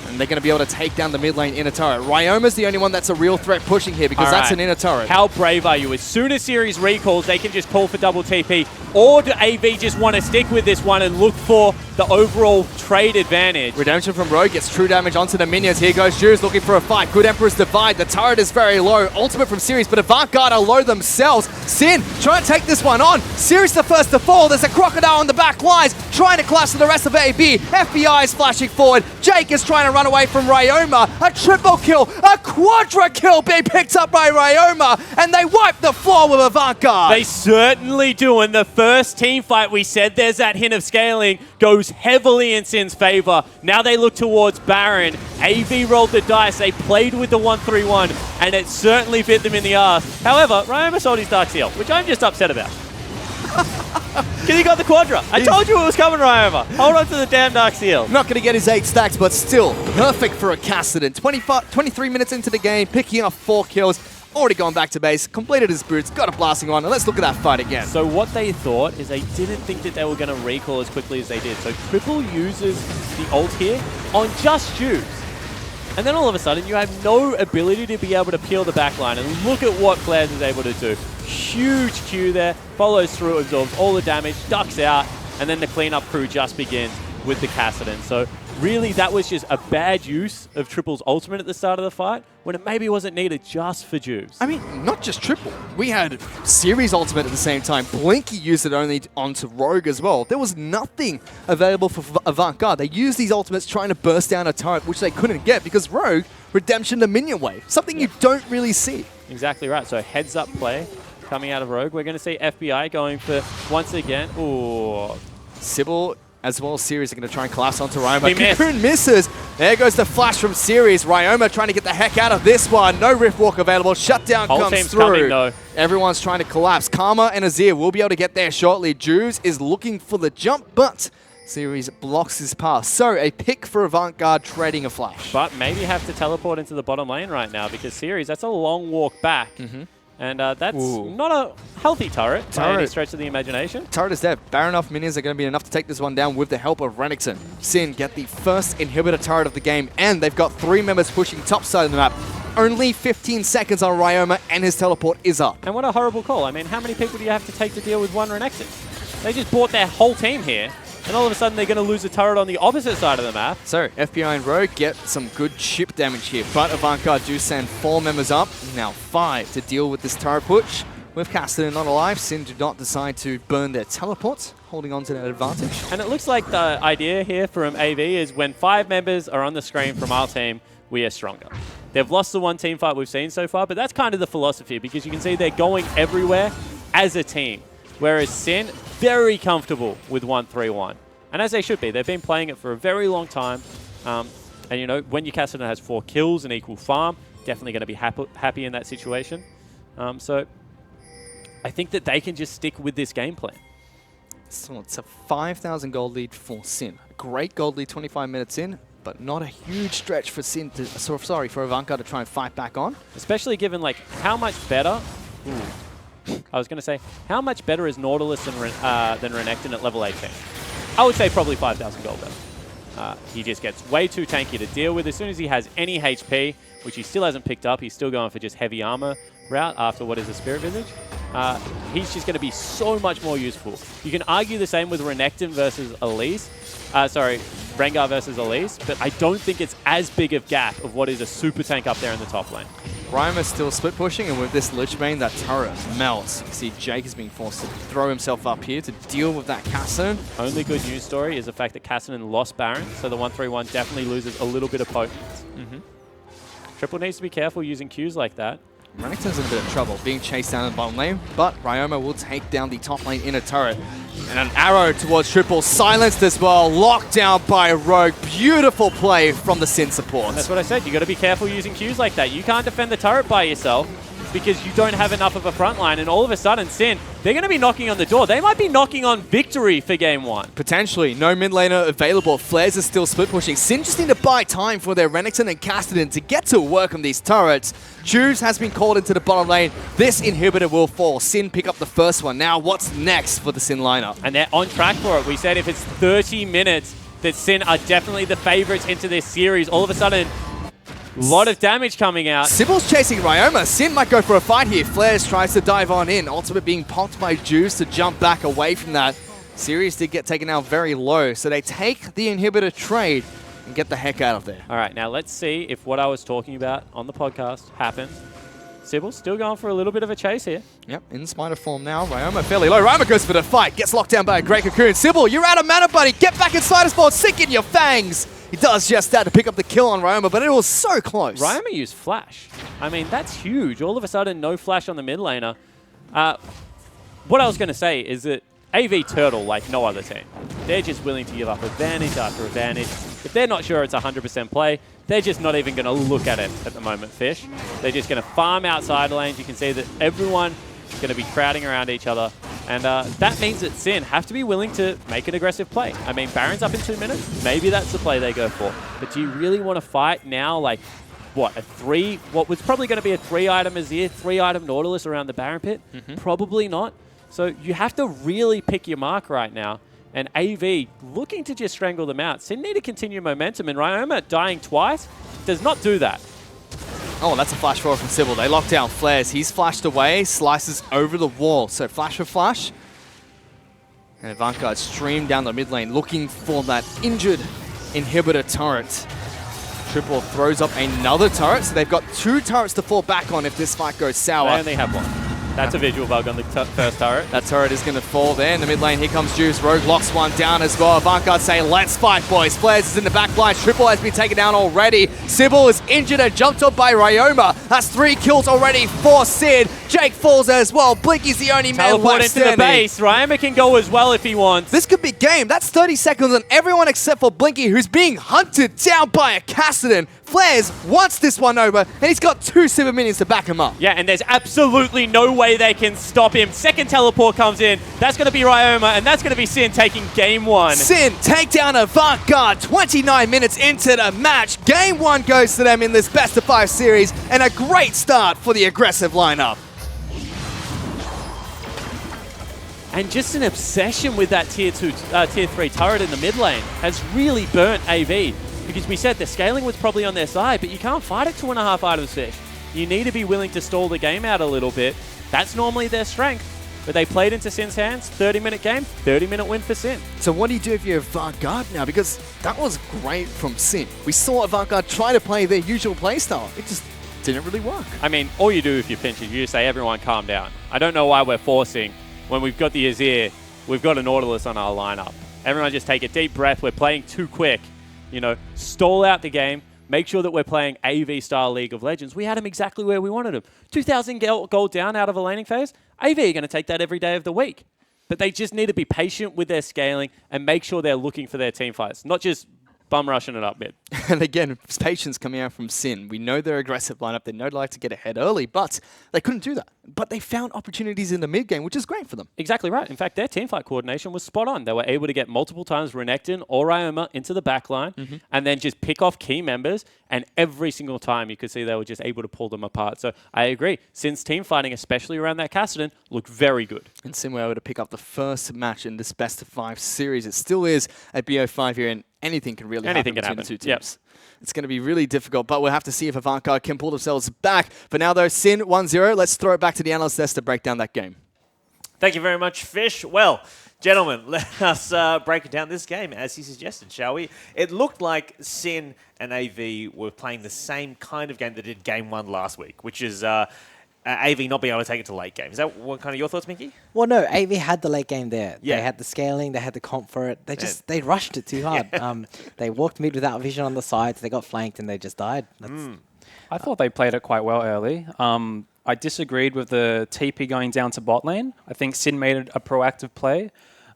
And they're going to be able to take down the mid lane inner turret. Ryoma's the only one that's a real threat pushing here, because that's an inner turret. How brave are you? As soon as series recalls, they can just call for double TP. Or do AV just want to stick with this one and look for the overall trade advantage? Redemption from Rogue gets true damage onto the minions. Here goes Juice looking for a fight. Good Emperor's Divide. The turret is very low. Ultimate from Series, but Avant-Garde are low themselves. Sin trying to take this one on. Series the first to fall. There's a Crocodile on the back lines trying to collapse to the rest of AB. FBI is flashing forward. Jake is trying to run away from Ryoma. A triple kill, a quadra kill being picked up by Ryoma, and they wipe the floor with Avant-Garde. They certainly do. In the first team fight, we said there's that hint of scaling, goes heavily in Sin's favor. Now they look towards Baron. AV rolled the dice. They played with the 1-3-1, and it certainly bit them in the ass. However, Ryoma sold his Dark Seal, which I'm just upset about. Because he got the Quadra. I told you it was coming, Ryoma. Hold on to the damn Dark Seal. Not going to get his 8 stacks, but still perfect for a Cassidy. 23 minutes into the game, picking up 4 kills. Already gone back to base, completed his boots, got a blasting one, and let's look at that fight again. So what they thought is they didn't think that they were going to recall as quickly as they did. So Triple uses the ult here on just Jubes. And then all of a sudden, you have no ability to be able to peel the backline. And look at what Flares is able to do. Huge Q there, follows through, absorbs all the damage, ducks out, and then the cleanup crew just begins with the Cassidy. So really, that was just a bad use of Triple's ultimate at the start of the fight, when it maybe wasn't needed just for Jubes. I mean, not just Triple. We had Series ultimate at the same time. Blinky used it only onto Rogue as well. There was nothing available for Avant-Garde. They used these ultimates trying to burst down a turret, which they couldn't get because Rogue Redemption the minion wave. Something you don't really see. Exactly right. So heads up play coming out of Rogue. We're going to see FBI going for, once again, ooh. Sybil as well as Series are going to try and collapse onto Ryoma. He missed. Cocoon misses. There goes the flash from Series. Ryoma trying to get the heck out of this one. No Rift Walk available. Shutdown Whole comes team's through. coming, though. Everyone's trying to collapse. Karma and Azir will be able to get there shortly. Juice is looking for the jump, but Series blocks his path. So a pick for Avant-Garde trading a flash. But maybe have to teleport into the bottom lane right now because Series, that's a long walk back. And that's not a healthy turret by any stretch of the imagination. Turret is dead. Baron off minions are going to be enough to take this one down with the help of Renekton. Sin get the first inhibitor turret of the game, and they've got 3 members pushing top side of the map. only 15 seconds on Ryoma, and his teleport is up. And what a horrible call. I mean, how many people do you have to take to deal with one Renekton? They just bought their whole team here, and all of a sudden they're going to lose a turret on the opposite side of the map. So, FBI and Rogue get some good chip damage here, but Avant do send 4 members up, now 5 to deal with this turret push. With Cassidy not alive, Sin do not decide to burn their teleports, holding on to that advantage. And it looks like the idea here from AV is when 5 members are on the screen from our team, we are stronger. They've lost the one team fight we've seen so far, but that's kind of the philosophy because you can see they're going everywhere as a team, whereas Sin, very comfortable with 1-3-1. And as they should be, they've been playing it for a very long time. And you know, when your Cassidy has 4 kills and equal farm, definitely going to be happy in that situation. So I think that they can just stick with this game plan. So it's a 5,000 gold lead for Sin. Great gold lead 25 minutes in, but not a huge stretch for Sin to, for Avant to try and fight back on. Especially given like how much better. I was going to say, how much better is Nautilus than Renekton at level 18? I would say probably 5,000 gold better. He just gets way too tanky to deal with. As soon as he has any HP, which he still hasn't picked up, he's still going for just heavy armor route after what is a Spirit Visage. He's just going to be so much more useful. You can argue the same with Renekton versus Elise. Rengar versus Elise, but I don't think it's as big of gap of what is a super tank up there in the top lane. Ryoma still split pushing, and with this Lich Bane, that turret melts. You see Jake is being forced to throw himself up here to deal with that Kassadin. Only good news story is the fact that Kassadin lost Baron, so the 1-3-1 definitely loses a little bit of potence. Triple needs to be careful using Qs like that. Renekton's in a bit of trouble, being chased down in the bottom lane, but Ryoma will take down the top lane inner turret. And an arrow towards Triple, silenced as well, locked down by Rogue. Beautiful play from the Sin support. And that's what I said, you got to be careful using Qs like that. You can't defend the turret by yourself because you don't have enough of a front line, and all of a sudden, Sin, they're going to be knocking on the door. They might be knocking on victory for game 1. Potentially. No mid laner available. Flares are still split pushing. Sin just need to buy time for their Renekton and Kassadin to get to work on these turrets. Juves has been called into the bottom lane. This inhibitor will fall. Sin pick up the first one. Now what's next for the Sin lineup? And they're on track for it. We said if it's 30 minutes that Sin are definitely the favorites into this series. All of a sudden, a lot of damage coming out. Sibyl's chasing Ryoma. Sin might go for a fight here. Flares tries to dive on in. Ultimate being popped by Juice to jump back away from that. Series did get taken out very low, so they take the inhibitor trade and get the heck out of there. All right, now let's see if what I was talking about on the podcast happens. Sibyl's still going for a little bit of a chase here. Yep, in Spider form now. Ryoma fairly low. Ryoma goes for the fight. Gets locked down by a great cocoon. Sybil, you're out of mana, buddy. Get back inside his ball. Sink in your fangs. He does just that to pick up the kill on Ryoma, but it was so close. Ryoma used Flash. I mean, that's huge. All of a sudden, no Flash on the mid laner. What I was going to say is that AV Turtle, like no other team, they're just willing to give up advantage after advantage. If they're not sure it's 100% play, they're just not even going to look at it at the moment, Fish. They're just going to farm outside lanes. You can see that everyone is going to be crowding around each other. And that means that Sin have to be willing to make an aggressive play. I mean, Baron's up in 2 minutes. Maybe that's the play they go for. But do you really want to fight now, like, what was probably going to be a 3-item Azir, 3-item Nautilus around the Baron pit? Probably not. So you have to really pick your mark right now. And AV looking to just strangle them out. Sin need to continue momentum, and Ryoma dying twice does not do that. Oh, that's a flash forward from Sybil. They lock down Flares. He's flashed away, slices over the wall. So flash for flash. And Avant stream down the mid lane looking for that injured inhibitor turret. Triple throws up another turret, so they've got 2 turrets to fall back on if this fight goes sour. They only have 1. That's a visual bug on the first turret. That turret is going to fall there in the mid lane. Here comes Juice. Rogue locks one down as well. Avant say, let's fight, boys. Flares is in the back line. Triple has been taken down already. Sybil is injured and jumped up by Ryoma. That's 3 kills already for Sid. Jake falls as well. Blinky's the only man Teleport left into the base. Ryoma can go as well if he wants. This could be game. That's 30 seconds on everyone except for Blinky, who's being hunted down by a Kassadin. Flares wants this one over, and he's got 2 super minions to back him up. Yeah, and there's absolutely no way they can stop him. Second teleport comes in. That's going to be Ryoma, and that's going to be Sin taking game 1. Sin take down Avant 29 minutes into the match. Game 1 goes to them in this best of 5 series, and a great start for the aggressive lineup. And just an obsession with that tier 3 turret in the mid lane has really burnt AV. Because we said the scaling was probably on their side, but you can't fight at 2.5 items, Fish. You need to be willing to stall the game out a little bit. That's normally their strength. But they played into Sin's hands, 30-minute game, 30-minute win for Sin. So what do you do if you're Avant Garde now? Because that was great from Sin. We saw Avant Garde try to play their usual playstyle. It just didn't really work. I mean, all you do if you're pinching, you just say, everyone calm down. I don't know why we're forcing, when we've got the Azir, we've got a Nautilus on our lineup. Everyone just take a deep breath. We're playing too quick. You know, stall out the game. Make sure that we're playing AV-style League of Legends. We had him exactly where we wanted him. 2,000 gold down out of a laning phase. AV are going to take that every day of the week. But they just need to be patient with their scaling and make sure they're looking for their team fights, not just bum rushing it up mid. And again, patience coming out from Sin. We know they're aggressive lineup. They know they like to get ahead early, but they couldn't do that. But they found opportunities in the mid game, which is great for them. Exactly right. In fact, their teamfight coordination was spot on. They were able to get multiple times Renekton or Ioma into the backline and then just pick off key members. And every single time you could see they were just able to pull them apart. So I agree. Sin's team fighting, especially around that Kassadin, looked very good. And Sin were able to pick up the first match in this best of 5 series. It still is a BO5 here, and anything can really happen between the two teams. Yep. It's going to be really difficult, but we'll have to see if Avant Garde can pull themselves back. For now, though, Sin 1-0. Let's throw it back to the analyst desk to break down that game. Thank you very much, Fish. Well, gentlemen, let us break down this game as you suggested, shall we? It looked like Sin and AV were playing the same kind of game that did Game 1 last week, which is AV not being able to take it to late game. Is that what kind of your thoughts, Mickey? Well, no, AV had the late game there. Yeah. They had the scaling, they had the comp for it. They rushed it too hard. They walked mid without vision on the sides. They got flanked and they just died. I thought they played it quite well early. I disagreed with the TP going down to bot lane. I think Sin made it a proactive play.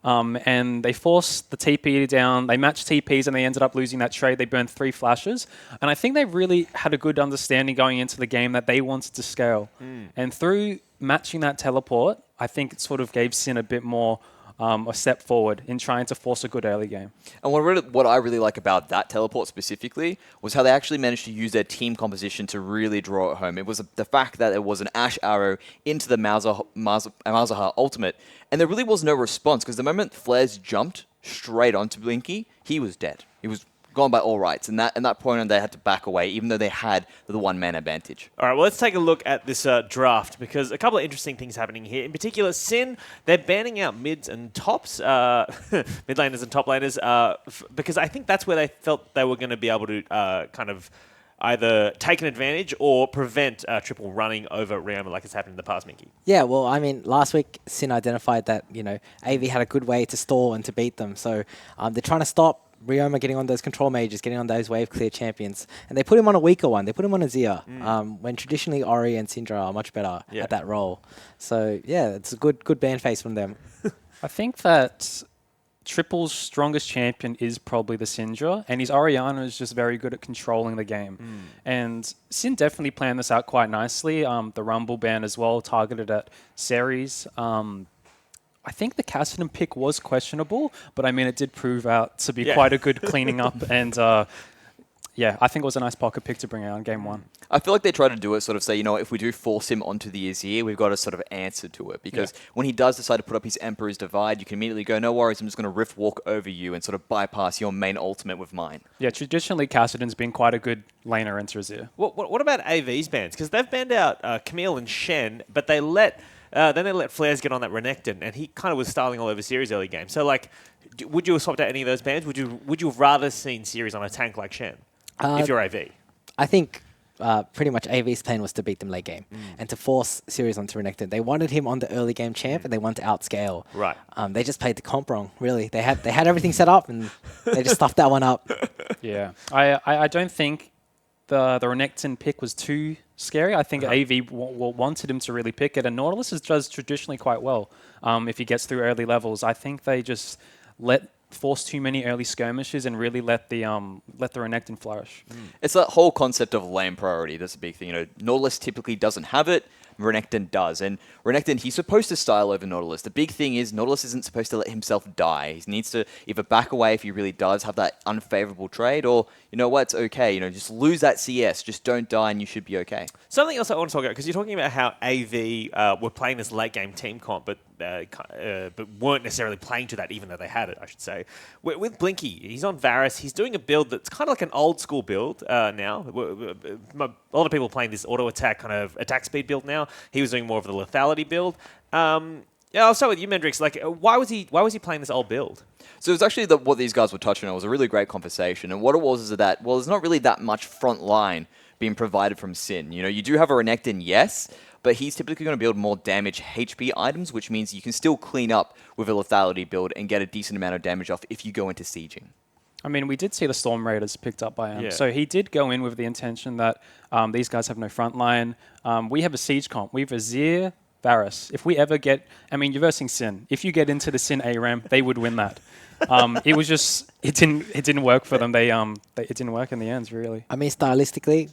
And they forced the TP down. They matched TPs and they ended up losing that trade. They burned 3 flashes. And I think they really had a good understanding going into the game that they wanted to scale. And through matching that teleport, I think it sort of gave Sin a bit more a step forward in trying to force a good early game. And what I really like about that teleport specifically was how they actually managed to use their team composition to really draw it home. It was the fact that it was an Ashe arrow into the Malzahar ultimate, and there really was no response, because the moment Flares jumped straight onto Blinky, he was dead. He was gone by all rights, and that point on they had to back away, even though they had the one-man advantage. All right, well, let's take a look at this draft, because a couple of interesting things happening here. In particular, Sin, they're banning out mids and tops, mid laners and top laners, because I think that's where they felt they were going to be able to kind of either take an advantage or prevent triple running over Ryoma like it's happened in the past, Mickey. Yeah, well, I mean, last week, Sin identified that, AV had a good way to stall and to beat them. So they're trying to stop Ryoma getting on those control mages, getting on those wave clear champions. And they put him on a weaker one. They put him on Azir, when traditionally Ori and Syndra are much better at that role. So, yeah, it's a good ban face from them. I think that Triple's strongest champion is probably the Syndra, and his Orianna is just very good at controlling the game. And Sin definitely planned this out quite nicely. The Rumble ban as well, targeted at Ceres. I think the Kassadin pick was questionable, but I mean, it did prove out to be quite a good cleaning up. And yeah, I think it was a nice pocket pick to bring out in Game 1. I feel like they try to do it, sort of say, if we do force him onto the Azir, we've got to sort of answer to it. Because when he does decide to put up his Emperor's Divide, you can immediately go, no worries, I'm just going to Rift Walk over you and sort of bypass your main ultimate with mine. Yeah, traditionally, Kassadin's been quite a good laner into Azir. What about AV's bans? Because they've banned out Camille and Shen, but they let Flares get on that Renekton, and he kind of was styling all over Series early game. So, like, would you have swapped out any of those bans? Would you have rather seen Series on a tank like Shen if you're AV? I think pretty much AV's plan was to beat them late game and to force Series onto Renekton. They wanted him on the early game champ, and they wanted to outscale. Right. They just played the comp wrong, really. They had everything set up, and they just stuffed that one up. Yeah. I don't think the Renekton pick was too scary. I think AV wanted him to really pick it, and Nautilus does traditionally quite well if he gets through early levels. I think they just force too many early skirmishes and really let the Renekton flourish. It's that whole concept of lane priority. That's a big thing. Nautilus typically doesn't have it. Renekton does. And Renekton, he's supposed to style over Nautilus. The big thing is Nautilus isn't supposed to let himself die. He needs to either back away if he really does have that unfavorable trade, or, it's okay. Just lose that CS. Just don't die and you should be okay. Something else I want to talk about, because you're talking about how AV were playing this late game team comp, but but weren't necessarily playing to that, even though they had it, I should say. With Blinky, he's on Varus. He's doing a build that's kind of like an old school build now. A lot of people are playing this auto attack kind of attack speed build now. He was doing more of the lethality build. Yeah, I'll start with you, Mendrix. Like, why was he playing this old build? So it's actually what these guys were touching on. It was a really great conversation. And what it was is that, well, there's not really that much front line being provided from Sin. You know, you do have a Renekton, yes, but he's typically going to build more damage HP items, which means you can still clean up with a lethality build and get a decent amount of damage off if you go into sieging. I mean, we did see the Storm Raiders picked up by him. Yeah. So he did go in with the intention that these guys have no front line. We have a siege comp. We have Azir, Varus. If we ever get, I mean, you're versing Sin. If you get into the Sin ARAM, they would win that. It was just, it didn't work for them. It didn't work in the end, really. I mean, stylistically,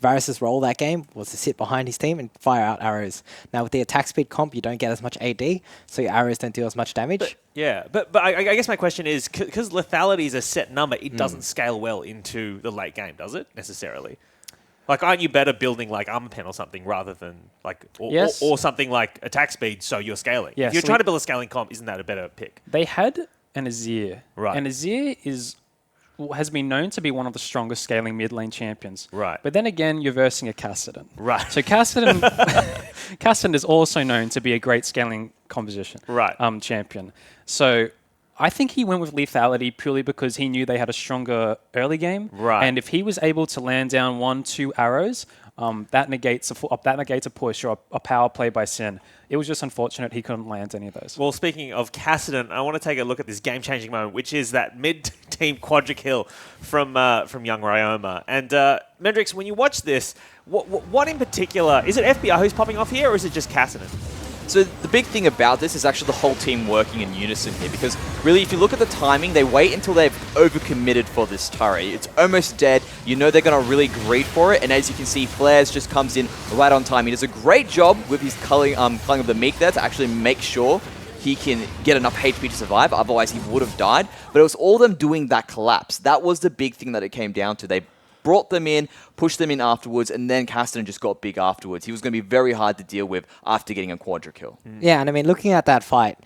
Varus's role that game was to sit behind his team and fire out arrows. Now, with the attack speed comp, you don't get as much AD, so your arrows don't deal as much damage. But I guess my question is, because lethality is a set number, it doesn't scale well into the late game, does it, necessarily? Like, aren't you better building like armor pen or something rather than like, or something like attack speed so you're scaling? Yeah, if you're so trying to build a scaling comp, isn't that a better pick? They had an Azir. Right. And Azir has been known to be one of the strongest scaling mid lane champions. Right. But then again, you're versing a Kassadin. Right. So Kassadin is also known to be a great scaling composition champion. So I think he went with lethality purely because he knew they had a stronger early game. Right. And if he was able to land down 1-2 arrows, that negates a push or a power play by Sin. It was just unfortunate he couldn't land any of those. Well, speaking of Kassadin, I want to take a look at this game-changing moment, which is that mid-team quadra kill from young Ryoma. And Mendrix, when you watch this, what in particular, is it FBI who's popping off here, or is it just Kassadin? So the big thing about this is actually the whole team working in unison here, because really, if you look at the timing, they wait until they've overcommitted for this turret. It's almost dead. You know they're going to really greed for it, and as you can see, Flares just comes in right on time. He does a great job with his culling of the Meek there to actually make sure he can get enough HP to survive, otherwise he would have died. But it was all them doing that collapse. That was the big thing that it came down to. They brought them in, pushed them in afterwards, and then Kassadin just got big afterwards. He was going to be very hard to deal with after getting a quadra kill. Yeah, and I mean, looking at that fight,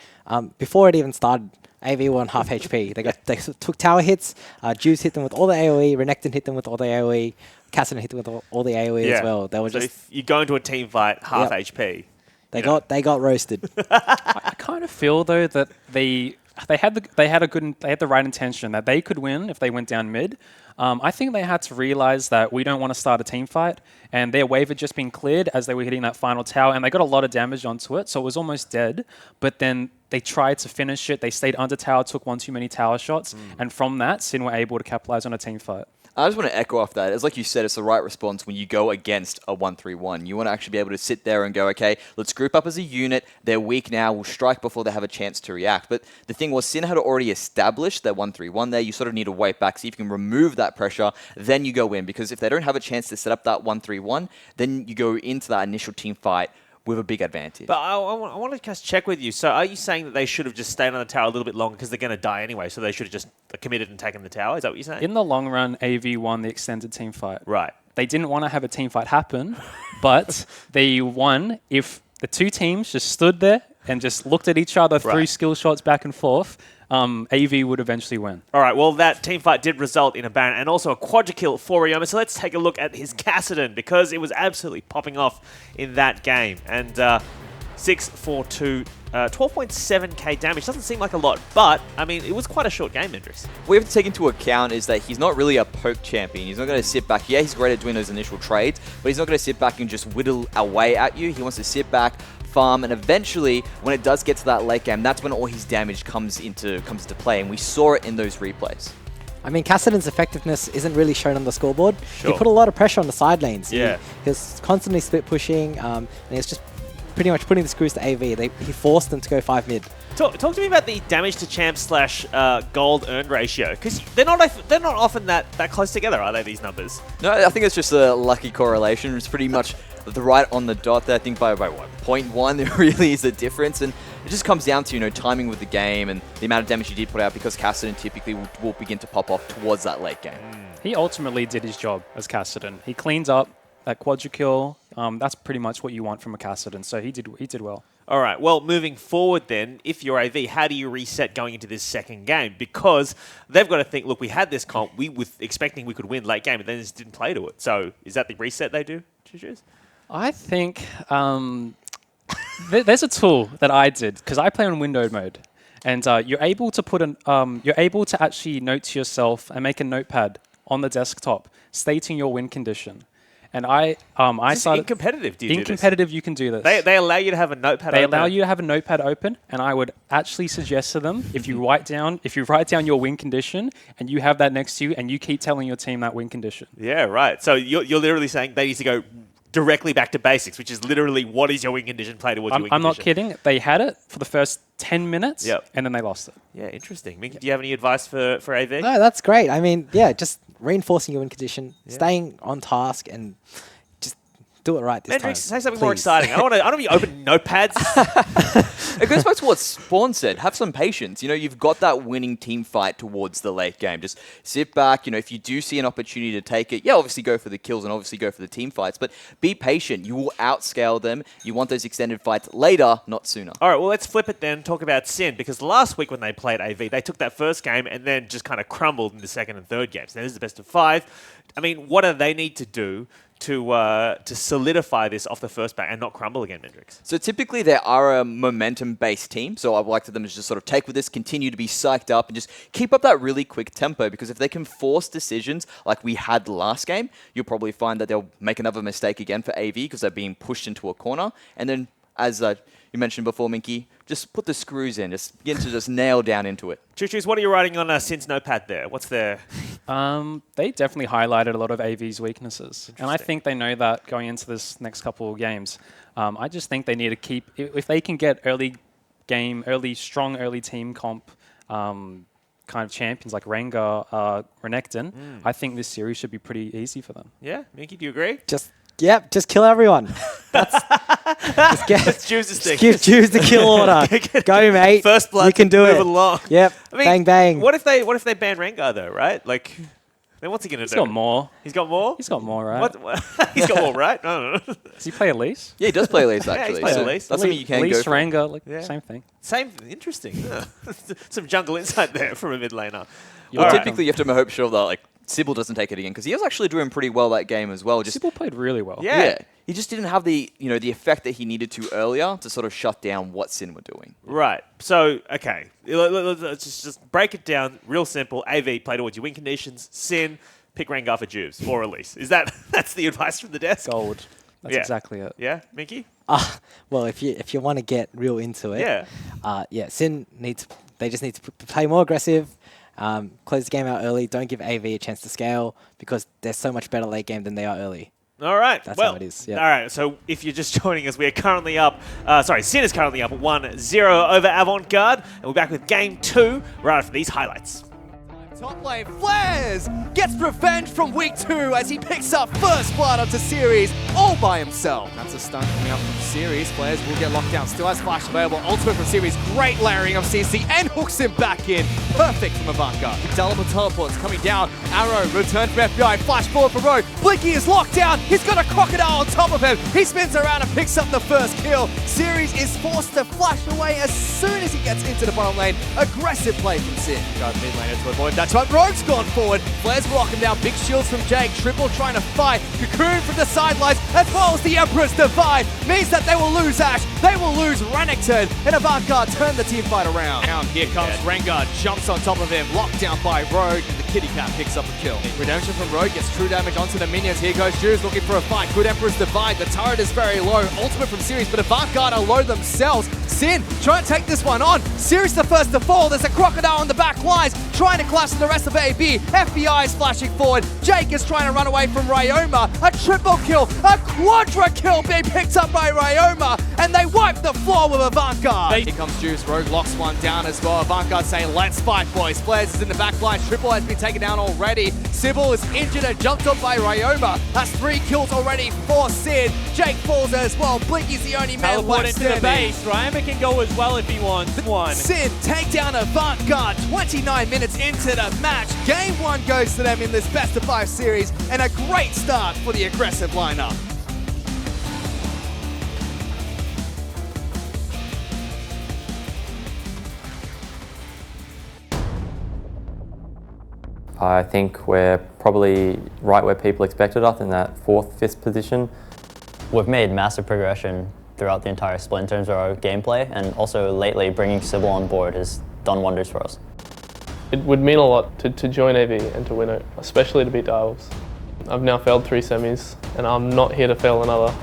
before it even started, AV were on half HP. They took tower hits, Juice hit them with all the AoE, Renekton hit them with all the AoE, Kassadin hit them with all the AoE as well. They were so just, if you go into a team fight half HP. They got roasted. I kind of feel though that they had the right intention that they could win if they went down mid. I think they had to realize that we don't want to start a team fight, and their wave had just been cleared as they were hitting that final tower, and they got a lot of damage onto it, so it was almost dead. But then they tried to finish it. They stayed under tower, took one too many tower shots, and from that, Sin were able to capitalize on a team fight. I just want to echo off that. It's like you said, it's the right response when you go against a 1-3-1. You want to actually be able to sit there and go, okay, let's group up as a unit. They're weak now. We'll strike before they have a chance to react. But the thing was, Sin had already established that 1-3-1 there. You sort of need to wait back, see if you can remove that pressure. Then you go in. Because if they don't have a chance to set up that 1-3-1, then you go into that initial team fight with a big advantage. But I want to just check with you. So are you saying that they should have just stayed on the tower a little bit longer because they're going to die anyway, so they should have just committed and taken the tower? Is that what you're saying? In the long run, AV won the extended team fight. Right. They didn't want to have a team fight happen, but they won if the two teams just stood there and just looked at each other, threw skill shots back and forth. AV would eventually win. All right, well, that team fight did result in a Baron and also a quadra kill for Ryoma. So let's take a look at his Kassadin, because it was absolutely popping off in that game. And 6-4-2, 12.7k damage. Doesn't seem like a lot, but, I mean, it was quite a short game, Mendrix. What we have to take into account is that he's not really a poke champion. He's not going to sit back. Yeah, he's great at doing those initial trades, but he's not going to sit back and just whittle away at you. He wants to sit back, farm, and eventually, when it does get to that late game, that's when all his damage comes into play, and we saw it in those replays. I mean, Kassadin's effectiveness isn't really shown on the scoreboard. Sure. He put a lot of pressure on the side lanes. Yeah. He was constantly split pushing, and he was just pretty much putting the screws to AV. He forced them to go 5 mid. Talk to me about the damage to champ / gold earned ratio, because they're not often that close together, are they, these numbers? No, I think it's just a lucky correlation. It's pretty much the right on the dot there. I think by what, 0.1 there really is a difference, and it just comes down to timing with the game and the amount of damage you did put out, because Kassadin typically will begin to pop off towards that late game. He ultimately did his job as Kassadin. He cleans up that quadra kill. That's pretty much what you want from a Kassadin, so he did well. All right. Well, moving forward then, if you're AV, how do you reset going into this second game? Because they've got to think, look, we had this comp. We were expecting we could win late game, and then just didn't play to it. So is that the reset they do, Juju's? I think there's a tool that I did because I play on windowed mode, and you're able to actually note to yourself and make a notepad on the desktop stating your win condition. And I started in competitive. Do you in do this? competitive you can do this. They allow you to have a notepad. They open. allow you to have a notepad open, and I would actually suggest to them if you write down your win condition and you have that next to you, and you keep telling your team that win condition. Yeah, right. So you're literally saying they need to go directly back to basics, which is literally what is your win condition, play towards your win I'm condition. not kidding. They had it for the first 10 minutes, and then they lost it. Yeah, interesting. Minky, do you have any advice for AV? No, that's great. I mean, yeah, just reinforcing your win condition, staying on task, and just do it right this time. Mendrix, say something more Please. exciting. I don't want to be opening notepads. It goes back to what Spawn said. Have some patience. You know, you've got that winning team fight towards the late game. Just sit back. You know, if you do see an opportunity to take it, obviously go for the kills and obviously go for the team fights. But be patient. You will outscale them. You want those extended fights later, not sooner. All right, well, let's flip it then. Talk about Sin, because last week when they played AV, they took that first game and then just kind of crumbled in the second and third games. Now, this is the best of 5. I mean, what do they need to do to solidify this off the first back and not crumble again, Mendrix? So typically they are a momentum-based team, so I'd like them to just sort of take with this, continue to be psyched up, and just keep up that really quick tempo, because if they can force decisions like we had last game, you'll probably find that they'll make another mistake again for AV because they're being pushed into a corner, and then as you mentioned before, Minky, just put the screws in, just begin to just nail down into it. Choo-choos, what are you writing on Sin's notepad there? What's their... They definitely highlighted a lot of AV's weaknesses. And I think they know that going into this next couple of games. I just think they need to keep... If they can get strong early team comp kind of champions like Rengar, Renekton, I think this series should be pretty easy for them. Yeah? Minky, do you agree? Just kill everyone. That's Juice's thing. Give Juice the kill order. Go, mate. First blood. We can do move it. Along. Yep. I mean, bang, bang. What if they ban Rengar though? Right? Like, then what's he gonna do? He's got more. He's got more. He's got more, right? What? He's got more, right? No. Does he play Elise? Yeah, he does play Elise, Yeah, he's actually. played So Elise. that's something you can Elise, go for. Rengar, same thing. Same. Interesting. Some jungle insight there from a mid laner. Well, typically you have to hope sure that Sybil doesn't take it again, because he was actually doing pretty well that game as well. Sybil played really well. Yeah. He just didn't have the effect that he needed to earlier to sort of shut down what Sin were doing. Right. So, okay. Let's just break it down real simple. AV, play towards your win conditions. Sin, pick Rengar for Juves or Elise. That's the advice from the desk? Gold. That's exactly it. Yeah, Minky? Well, if you want to get real into it, Sin they just need to play more aggressive, close the game out early, don't give AV a chance to scale, because they're so much better late game than they are early. All right. That's how it is. Yeah. All right. So if you're just joining us, we are currently up. Sin is currently up 1-0 over Avant Garde, and we're back with Game 2 right after these highlights. Top lane, Flares gets revenge from week 2 as he picks up first blood onto Series all by himself. That's a stun coming up from Series. Flares will get locked down. Still has flash available. Ultimate from Series. Great layering of CC and hooks him back in. Perfect from Avant Garde. Indelible teleports coming down. Arrow return from FBI. Flash forward for Rogue. Blinky is locked down. He's got a crocodile on top of him. He spins around and picks up the first kill. Series is forced to flash away as soon as he gets into the bottom lane. Aggressive play from Sin. Garde mid laner to avoid that. But Rogue's gone forward. Flares will lock him down. Big shields from Jake. Triple trying to fight. Cocoon from the sidelines, as well as the Emperor's Divide. Means that they will lose Ashe. They will lose Renekton. And Avant Garde turn the team fight around. Now here comes Rengar. Jumps on top of him. Locked down by Rogue. And the kitty cat picks up a kill. Redemption from Rogue gets true damage onto the minions. Here goes Jules looking for a fight. Good Emperor's Divide. The turret is very low. Ultimate from Series, but Avant Garde are low themselves. Sin trying to take this one on. Series the first to fall. There's a crocodile on the back lines. Trying to collapse the rest of AB. FBI is flashing forward. Jake is trying to run away from Ryoma. A triple kill, a quadra kill being picked up by Ryoma, and they wipe the floor with Avant Garde. Here comes Juice. Rogue locks one down as well. Avant Garde saying, let's fight, boys. Flares is in the back line. Triple has been taken down already. Sybil is injured and jumped on by Ryoma. That's 3 kills already for Sid. Jake falls as well. Blinky's the only man Teleport left into the standing. base. Ryoma can go as well if he wants. One. Sid take down Avant Garde 29 minutes into the match. Game 1 goes to them in this best of 5 series, and a great start for the aggressive lineup. I think we're probably right where people expected us, in that 4th, 5th position. We've made massive progression throughout the entire split in terms of our gameplay, and also lately bringing Sybil on board has done wonders for us. It would mean a lot to join AV and to win it, especially to beat Direwolves. I've now failed 3 semis, and I'm not here to fail another.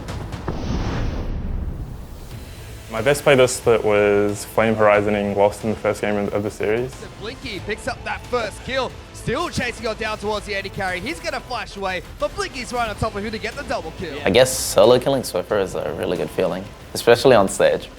My best play this split was Flame Horizoning whilst in the first game of the series. Blinky picks up that first kill, still chasing on down towards the AD carry. He's going to flash away, but Blinky's right on top of him to get the double kill. I guess solo killing Swiffer is a really good feeling, especially on stage.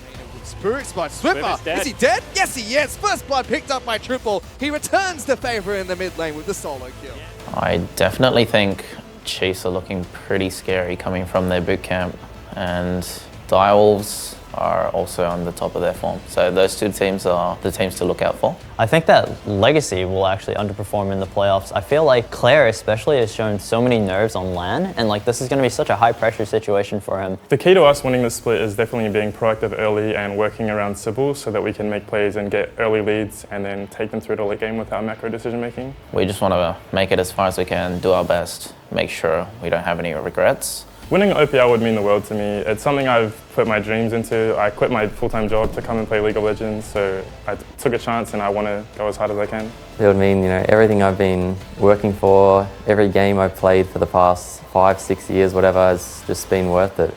Spirits by Swiffer. Is he dead? Yes, he is. First blood picked up by Triple. He returns the favor in the mid lane with the solo kill. I definitely think Chiefs are looking pretty scary coming from their boot camp, and Direwolves are also on the top of their form. So those 2 teams are the teams to look out for. I think that Legacy will actually underperform in the playoffs. I feel like Claire especially has shown so many nerves on LAN, and like this is going to be such a high pressure situation for him. The key to us winning this split is definitely being proactive early and working around Sybil so that we can make plays and get early leads and then take them through to late game with our macro decision making. We just want to make it as far as we can, do our best, make sure we don't have any regrets. Winning OPL would mean the world to me. It's something I've put my dreams into. I quit my full-time job to come and play League of Legends, so I took a chance and I want to go as hard as I can. It would mean, everything I've been working for, every game I've played for the past 5, 6 years, whatever, has just been worth it.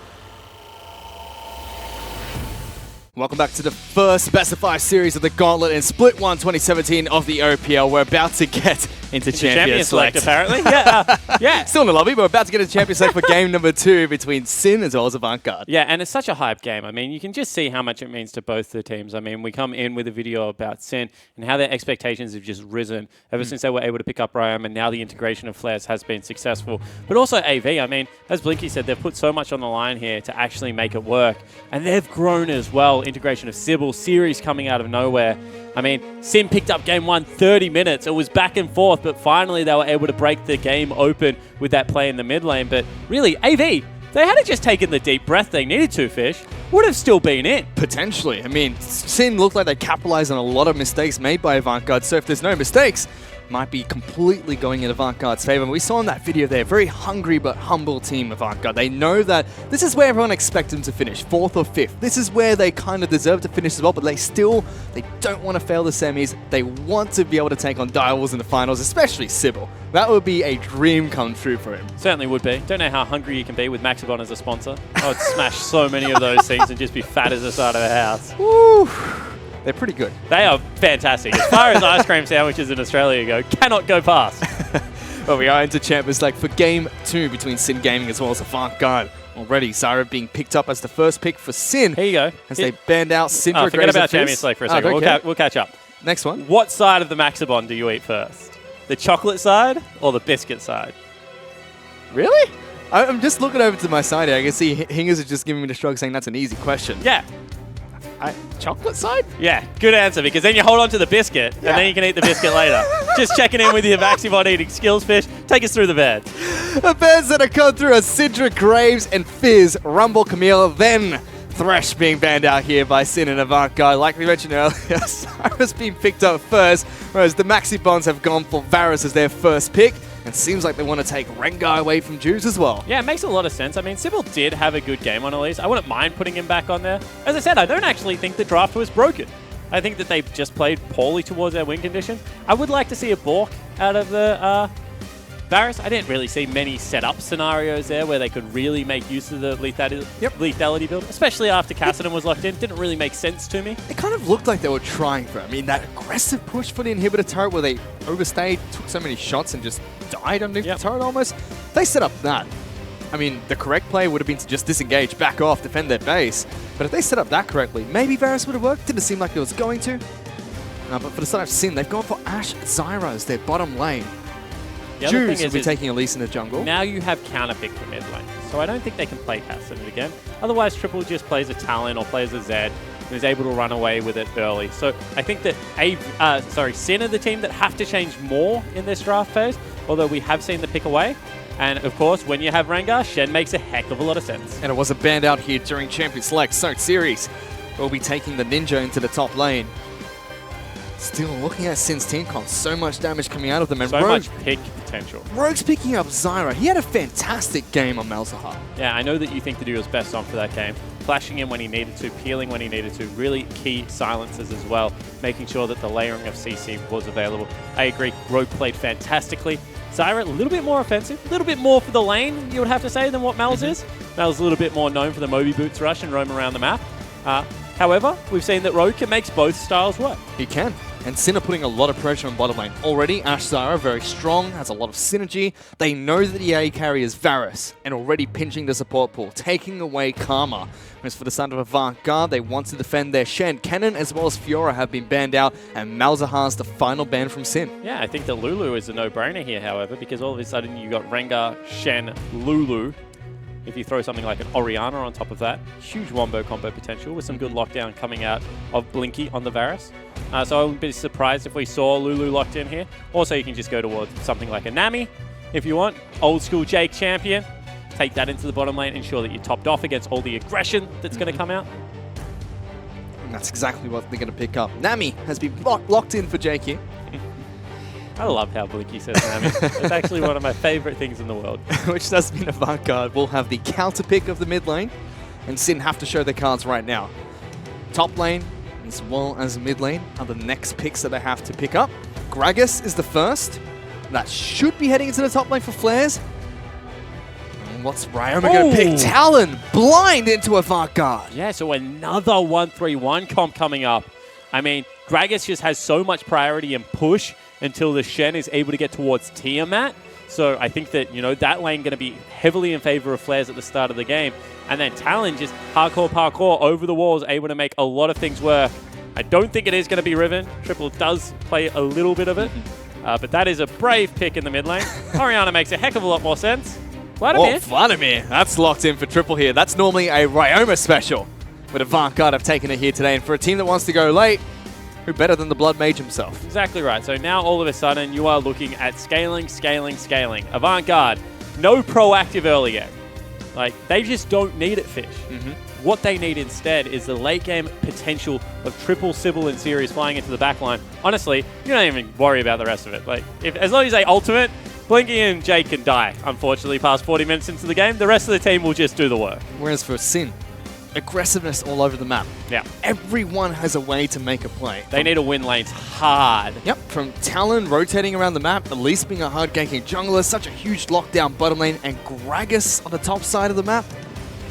Welcome back to the first Specify series of the Gauntlet in Split 1 2017 of the OPL. We're about to get into Champion Select. Apparently. Yeah. Still in the lobby, but we're about to get into Champion Select for game number 2 between Sin as well as Avant Garde. Yeah, and it's such a hype game. I mean, you can just see how much it means to both the teams. I mean, we come in with a video about Sin and how their expectations have just risen ever since they were able to pick up Ryom, and now the integration of flares has been successful. But also AV, I mean, as Blinky said, they've put so much on the line here to actually make it work. And they've grown as well. Integration of Sybil, series coming out of nowhere. I mean, Sin picked up game 1 30 minutes. It was back and forth, but finally they were able to break the game open with that play in the mid lane. But really, AV, they had just taken the deep breath they needed to, Fish, would have still been in. Potentially. I mean, Sin looked like they capitalized on a lot of mistakes made by Avant Garde, so if there's no mistakes, might be completely going in Avant Garde's favor. And we saw in that video there, very hungry but humble team Avant Garde. They know that this is where everyone expects them to finish, 4th or 5th. This is where they kind of deserve to finish as well, but they don't want to fail the semis. They want to be able to take on Direwolves in the finals, especially Sybil. That would be a dream come true for him. Certainly would be. Don't know how hungry you can be with Maxibon as a sponsor. I would smash so many of those things and just be fat as the side of the house. Woo! They're pretty good. They are fantastic. As far as ice cream sandwiches in Australia go, cannot go past. Well, we are into Champions Select for Game 2 between Sin Gaming as well as Avant Garde. Already, Zyra being picked up as the first pick for Sin. Here you go. As they banned out Syndra. Forget about Champions Select for a second. We'll catch up. Next one. What side of the Maxibon do you eat first? The chocolate side or the biscuit side? Really? I'm just looking over to my side here. I can see Hingers is just giving me the shrug saying that's an easy question. Yeah. Chocolate side? Yeah, good answer, because then you hold on to the biscuit, and then you can eat the biscuit later. Just checking in with your Maxibon eating skills, Fish. Take us through the beds. The beds that have come through are Syndra, Graves, and Fizz, Rumble, Camille, then Thresh being banned out here by Sin and Avant Garde. Like we mentioned earlier, Cyrus being picked up first, whereas the Maxibons have gone for Varus as their first pick. And seems like they want to take Rengar away from Juice as well. Yeah, it makes a lot of sense. I mean, Sybil did have a good game on Elise. I wouldn't mind putting him back on there. As I said, I don't actually think the draft was broken. I think that they just played poorly towards their win condition. I would like to see a Bork out of the Varus. I didn't really see many setup scenarios there where they could really make use of the lethality build, especially after Cassidy was locked in. Didn't really make sense to me. It kind of looked like they were trying for it. I mean, that aggressive push for the inhibitor turret where they overstayed, took so many shots and just died underneath the turret almost. They set up that. I mean, the correct play would have been to just disengage, back off, defend their base. But if they set up that correctly, maybe Varus would have worked. Didn't seem like it was going to. But for the side of Sin, they've gone for Ashe Zyra as their bottom lane. Juice will be taking Elise in the jungle. Now you have counterpick for mid lane, so I don't think they can play Cassidy again. Otherwise, Triple just plays a Talon or plays a Zed and is able to run away with it early. So I think that Sin are the team that have to change more in this draft phase, although we have seen the pick away. And of course, when you have Rengar, Shen makes a heck of a lot of sense. And it was a banned out here during Champion Select. So Series will be taking the Ninja into the top lane. Still looking at Sin's team comp, so much damage coming out of them. And So much pick potential. Rogue's picking up Zyra. He had a fantastic game on Malzahar. Yeah, I know that you think that he was best on for that game. Flashing in when he needed to, peeling when he needed to, really key silences as well, making sure that the layering of CC was available. I agree, Rogue played fantastically. Zyra, a little bit more offensive, a little bit more for the lane, you would have to say, than what Mal's is. Mal's a little bit more known for the Moby Boots rush and roam around the map. However, we've seen that Rogue can make both styles work. He can. And Sin are putting a lot of pressure on bottom lane. Already, Ashe Zyra very strong, has a lot of synergy. They know that the AD carry is Varus, and already pinching the support pool, taking away Karma. As for the side of Avant Garde, they want to defend their Shen. Kennen as well as Fiora have been banned out, and Malzahar's the final ban from Sin. Yeah, I think that Lulu is a no-brainer here, however, because all of a sudden you got Rengar, Shen, Lulu. If you throw something like an Orianna on top of that, huge wombo combo potential with some good lockdown coming out of Blinky on the Varus. So I wouldn't be surprised if we saw Lulu locked in here. Also, you can just go towards something like a Nami if you want. Old school Jake champion. Take that into the bottom lane, ensure that you're topped off against all the aggression that's going to come out. And that's exactly what they're going to pick up. Nami has been locked in for Jake here. I love how Blinky says Nami. It's actually one of my favorite things in the world. Which does mean Avant Garde will have the counter pick of the mid lane, and Sin have to show their cards right now. Top lane as well as mid lane are the next picks that they have to pick up. Gragas is the first. That should be heading into the top lane for flares. And what's Ryoma going to pick? Talon blind into Avant Garde. Yeah, so another 1-3-1 comp coming up. I mean, Gragas just has so much priority and push until the Shen is able to get towards Tiamat. So I think that, you know, that lane going to be heavily in favor of flares at the start of the game. And then Talon just hardcore parkour over the walls, able to make a lot of things work. I don't think it is going to be Riven. Triple does play a little bit of it. But that is a brave pick in the mid lane. Orianna makes a heck of a lot more sense. Vladimir. Oh, Vladimir. That's locked in for Triple here. That's normally a Ryoma special. But Avant Garde have taken it here today. And for a team that wants to go late, who better than the Blood Mage himself? Exactly right. So now all of a sudden you are looking at scaling. Avant Garde, no proactive early game. Like, they just don't need it, Fish. What they need instead is the late game potential of Triple, Sybil, and Series flying into the backline. Honestly, you don't even worry about the rest of it. Like, as long as they ultimate, Blinky and Jake can die, unfortunately, past 40 minutes into the game. The rest of the team will just do the work. Whereas for Sin, aggressiveness all over the map. Yeah. Everyone has a way to make a play. They need to win lanes hard. Yep, from Talon rotating around the map, Elise being a hard ganking jungler, such a huge lockdown bottom lane, and Gragas on the top side of the map.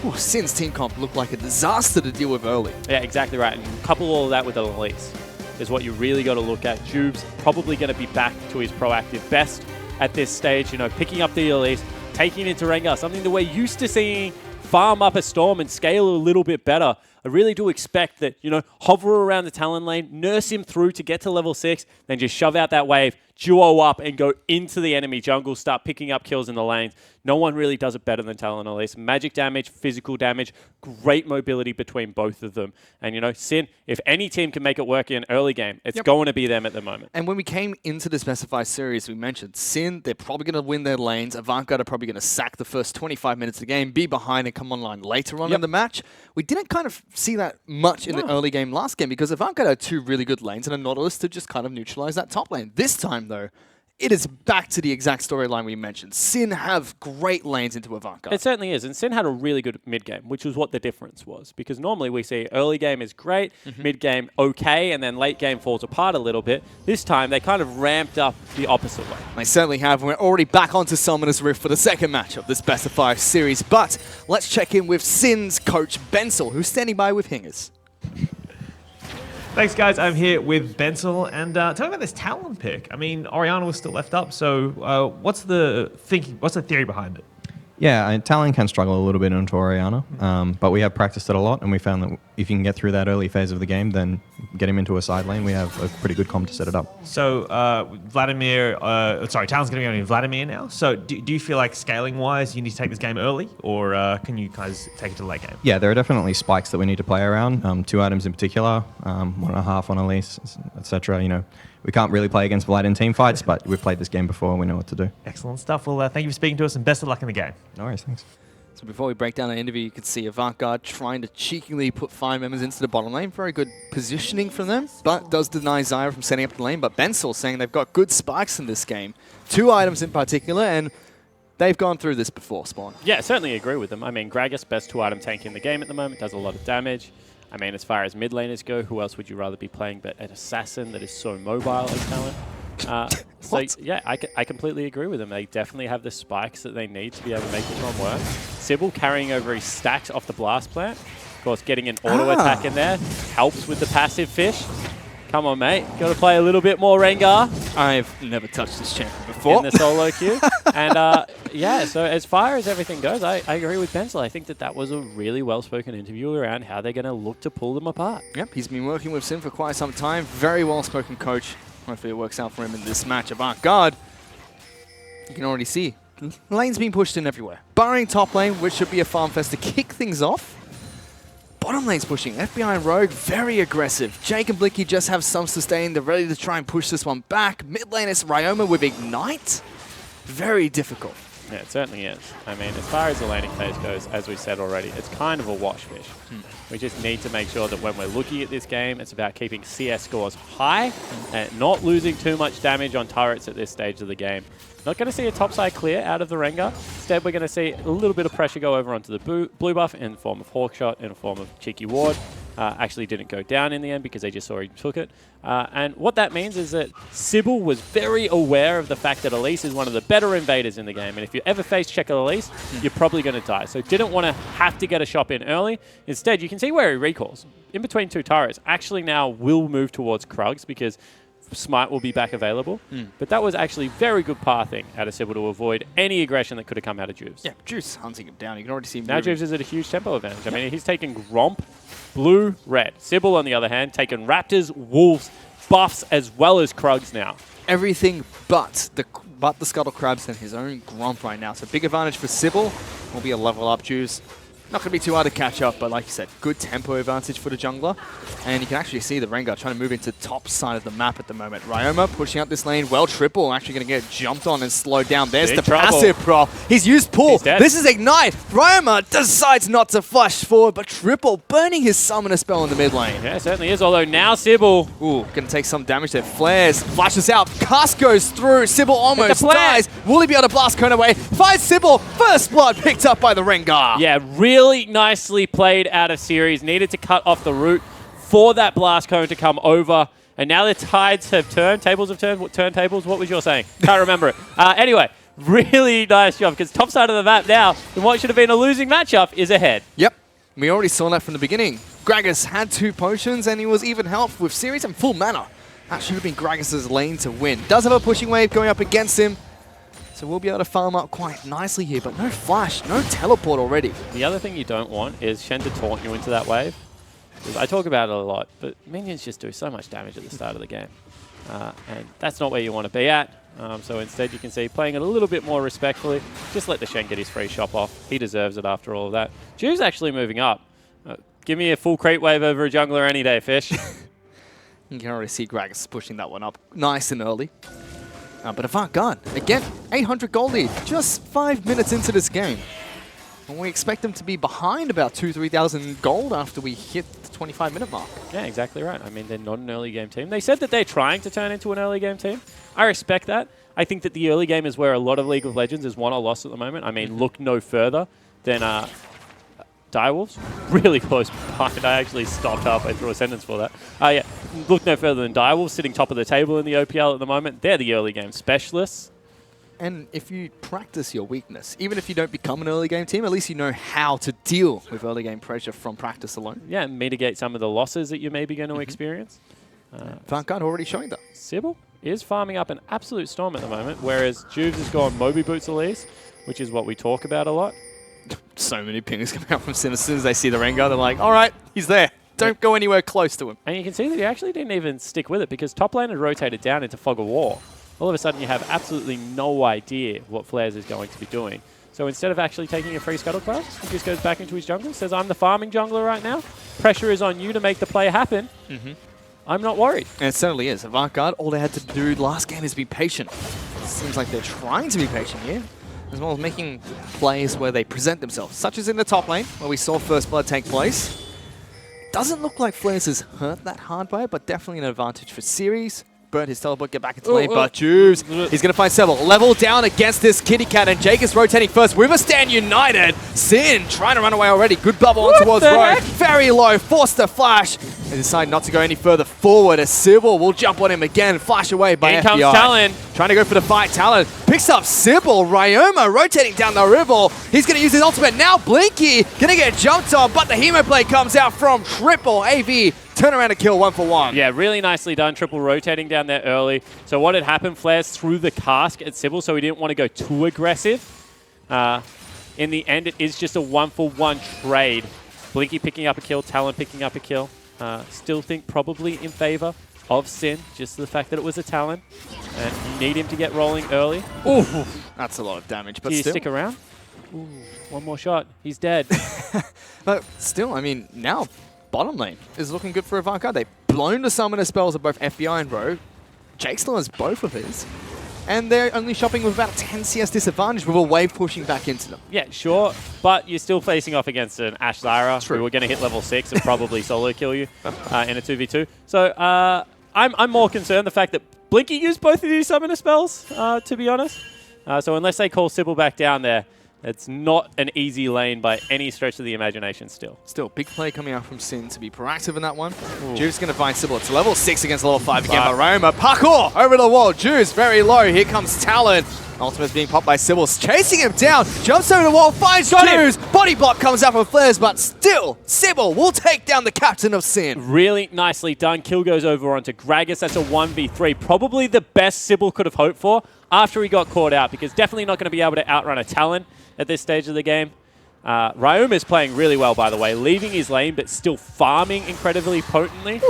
Ooh, Sin's team comp looked like a disaster to deal with early. Yeah, exactly right. And couple all of that with Elise is what you really got to look at. Jube's probably going to be back to his proactive best at this stage, you know, picking up the Elise, taking it into Rengar, something that we're used to seeing farm up a Storm and scale a little bit better. I really do expect that, you know, hover around the Talon lane, nurse him through to get to level 6, then just shove out that wave, duo up and go into the enemy jungle, start picking up kills in the lanes. No one really does it better than Talon Elise. Magic damage, physical damage, great mobility between both of them. And, you know, Sin, if any team can make it work in early game, it's going to be them at the moment. And when we came into the Specify series, we mentioned Sin, they're probably going to win their lanes. Avant Garde are probably going to sack the first 25 minutes of the game, be behind and come online later on in the match. We didn't kind of see that much in the early game last game because Avant Garde had two really good lanes and a Nautilus to just kind of neutralize that top lane. This time, though, it is back to the exact storyline we mentioned. Sin have great lanes into Avant Garde. It certainly is. And Sin had a really good mid-game, which was what the difference was. Because normally we see early game is great, mid-game okay, and then late game falls apart a little bit. This time, they kind of ramped up the opposite way. They certainly have. And we're already back onto Summoner's Rift for the second match of the Specify series. But let's check in with Sin's coach, Bensel, who's standing by with Hingers. Thanks, guys. I'm here with Bensel, and tell me about this Talon pick. I mean, Orianna was still left up, so what's the thinking? What's the theory behind it? Yeah, Talon can struggle a little bit into Orianna, but we have practiced it a lot, and we found that if you can get through that early phase of the game, then get him into a side lane, we have a pretty good comp to set it up. So Talon's going to be on Vladimir now. So do you feel like scaling-wise you need to take this game early, or can you guys take it to the late game? Yeah, there are definitely spikes that we need to play around, 2 items in particular, 1.5 on Elise, etc. You know, we can't really play against Vlad in team fights, but we've played this game before and we know what to do. Excellent stuff. Well, thank you for speaking to us and best of luck in the game. No worries, thanks. So before we break down the interview, you can see Avant Garde trying to cheekily put 5 members into the bottom lane. Very good positioning from them, but does deny Zyra from setting up the lane. But Bensel saying they've got good spikes in this game. 2 items in particular, and they've gone through this before, Spawn. Yeah, certainly agree with them. I mean, Gragas, best 2-item tank in the game at the moment, does a lot of damage. I mean, as far as mid laners go, who else would you rather be playing but an assassin that is so mobile as talent? So, yeah, I completely agree with them. They definitely have the spikes that they need to be able to make this run work. Sybil carrying over his stacks off the blast plant. Of course, getting an auto attack in there helps with the passive fish. Come on, mate. Got to play a little bit more Rengar. I've never touched this champion before. In the solo queue. And, yeah, so as far as everything goes, I agree with Bensel. I think that was a really well-spoken interview around how they're going to look to pull them apart. Yep, he's been working with Sim for quite some time. Very well-spoken coach. Hopefully it works out for him in this match. Avant Garde, you can already see, lane's being pushed in everywhere. Barring top lane, which should be a farm fest to kick things off. Bottom lane's pushing. FBI and Rogue, very aggressive. Jake and Blicky just have some sustain. They're ready to try and push this one back. Mid lane is Ryoma with Ignite. Very difficult. Yeah, it certainly is. I mean, as far as the laning phase goes, as we said already, it's kind of a wash fish. We just need to make sure that when we're looking at this game, it's about keeping CS scores high and not losing too much damage on turrets at this stage of the game. Not going to see a topside clear out of the Rengar. Instead, we're going to see a little bit of pressure go over onto the blue buff in the form of Hawkshot, in the form of Cheeky Ward. Actually didn't go down in the end because they just saw he took it. And what that means is that Sybil was very aware of the fact that Elise is one of the better invaders in the game. And if you ever face check Elise, you're probably going to die. So didn't want to have to get a shot in early. Instead, you can see where he recalls. In between 2 turrets, actually now will move towards Krugs because Smite will be back available. But that was actually very good pathing out of Sybil to avoid any aggression that could have come out of Juves. Yeah, Juves hunting him down. You can already see him now moving. Juves is at a huge tempo advantage. I mean, he's taking Gromp, blue, red. Sybil, on the other hand, taking Raptors, Wolves, buffs, as well as Krugs now. Everything but the Scuttle Crabs and his own Gromp right now. So big advantage for Sybil. Will be a level up Juves. Not going to be too hard to catch up, but like you said, good tempo advantage for the jungler. And you can actually see the Rengar trying to move into the top side of the map at the moment. Ryoma pushing up this lane, well triple, actually going to get jumped on and slowed down. There's the passive prop. He's used pull. This is Ignite. Ryoma decides not to flash forward, but triple burning his summoner spell in the mid lane. Yeah, it certainly is, although now Sybil. Ooh, going to take some damage there. Flares, flashes out, cast goes through. Sybil almost dies. Will he be able to blast Cone away? Finds Sybil. First blood picked up by the Rengar. Yeah, really nicely played out of series. Needed to cut off the route for that blast cone to come over. And now the tides have turned. Tables have turned. What turntables? What was you saying? Can't remember it. Anyway, really nice job because top side of the map now, in what should have been a losing matchup, is ahead. Yep. We already saw that from the beginning. Gragas had 2 potions and he was even helped with series and full mana. That should have been Gragas' lane to win. Does have a pushing wave going up against him. So we'll be able to farm up quite nicely here, but no flash, no teleport already. The other thing you don't want is Shen to taunt you into that wave. I talk about it a lot, but minions just do so much damage at the start of the game. And that's not where you want to be at. So instead you can see playing it a little bit more respectfully. Just let the Shen get his free shop off. He deserves it after all of that. Juve's actually moving up. Give me a full creep wave over a jungler any day, Fish. You can already see Gragas pushing that one up nice and early. But Avant Garde, again, 800 gold lead, just 5 minutes into this game. And we expect them to be behind about 3,000 gold after we hit the 25-minute mark. Yeah, exactly right. I mean, they're not an early game team. They said that they're trying to turn into an early game team. I respect that. I think that the early game is where a lot of League of Legends is won or lost at the moment. I mean, look no further than Direwolves. Really close behind. I actually stopped up and threw a sentence for that. Yeah, look no further than Direwolves, sitting top of the table in the OPL at the moment. They're the early game specialists. And if you practice your weakness, even if you don't become an early game team, at least you know how to deal with early game pressure from practice alone. Yeah, and mitigate some of the losses that you may be going to experience. Avant Garde already showing that. Sybil is farming up an absolute storm at the moment, whereas Juves has gone Moby Boots Elise, which is what we talk about a lot. So many pings coming out from Sin. As soon as they see the Rengar, they're like, all right, he's there. Don't go anywhere close to him. And you can see that he actually didn't even stick with it because top lane had rotated down into Fog of War. All of a sudden, you have absolutely no idea what Flares is going to be doing. So instead of actually taking a free Scuttle Crab, he just goes back into his jungle, says, I'm the farming jungler right now. Pressure is on you to make the play happen. I'm not worried. And it certainly is. Avant Garde, all they had to do last game is be patient. Seems like they're trying to be patient here. as well as making plays where they present themselves, such as in the top lane, where we saw First Blood take place. Doesn't look like Flares is hurt that hard by it, but definitely an advantage for Series. Burnt his teleport, get back into lane, but Juves, he's going to find Sebel. Level down against this kitty cat, and Jake is rotating first. Riverstand United. Sin trying to run away already. Good bubble on towards Rogue. Very low, forced to flash. They decide not to go any further forward as Sybil will jump on him again. Flash away by In FBI. comes Talon. Trying to go for the fight. Talon picks up Sybil. Ryoma rotating down the river. He's going to use his ultimate. Now Blinky going to get jumped on, but the Hemo play comes out from Triple. AV turn around to kill 1-for-1. Yeah, really nicely done. Triple rotating down there early. So what had happened, Flares threw the cask at Sybil, so he didn't want to go too aggressive. In the end, it is just a 1-for-1 trade. Blinky picking up a kill, Talon picking up a kill. Still think probably in favor of Sin, just the fact that it was a Talon. And you need him to get rolling early. Ooh, that's a lot of damage, but Do you still. stick around? Ooh, one more shot. He's dead. But still, I mean, now bottom lane is looking good for Avant. They've blown the summoner spells of both FBI and Rogue. Jake still has both of his. And they're only shopping with about a 10 CS disadvantage with a wave pushing back into them. Yeah, sure. But you're still facing off against an Ashe Zyra True. who are going to hit level 6 and probably solo kill you in a 2v2. So I'm more concerned the fact that Blinky used both of these summoner spells, to be honest. So unless they call Sybil back down there, it's not an easy lane by any stretch of the imagination still. Still, big play coming out from Sin to be proactive in that one. Juve's going to find Sybil. It's level 6 against level 5 again by Roma. Parkour over the wall. Juve's very low. Here comes Talon. Ultimate's being popped by Sybil. Chasing him down. Jumps over the wall. Finds Juve's. Body block comes out from Flares, but still, Sybil will take down the captain of Sin. Really nicely done. Kill goes over onto Gragas. That's a 1v3. Probably the best Sybil could have hoped for after he got caught out, because definitely not going to be able to outrun a Talon at this stage of the game. Ryoma is playing really well, by the way, leaving his lane but still farming incredibly potently.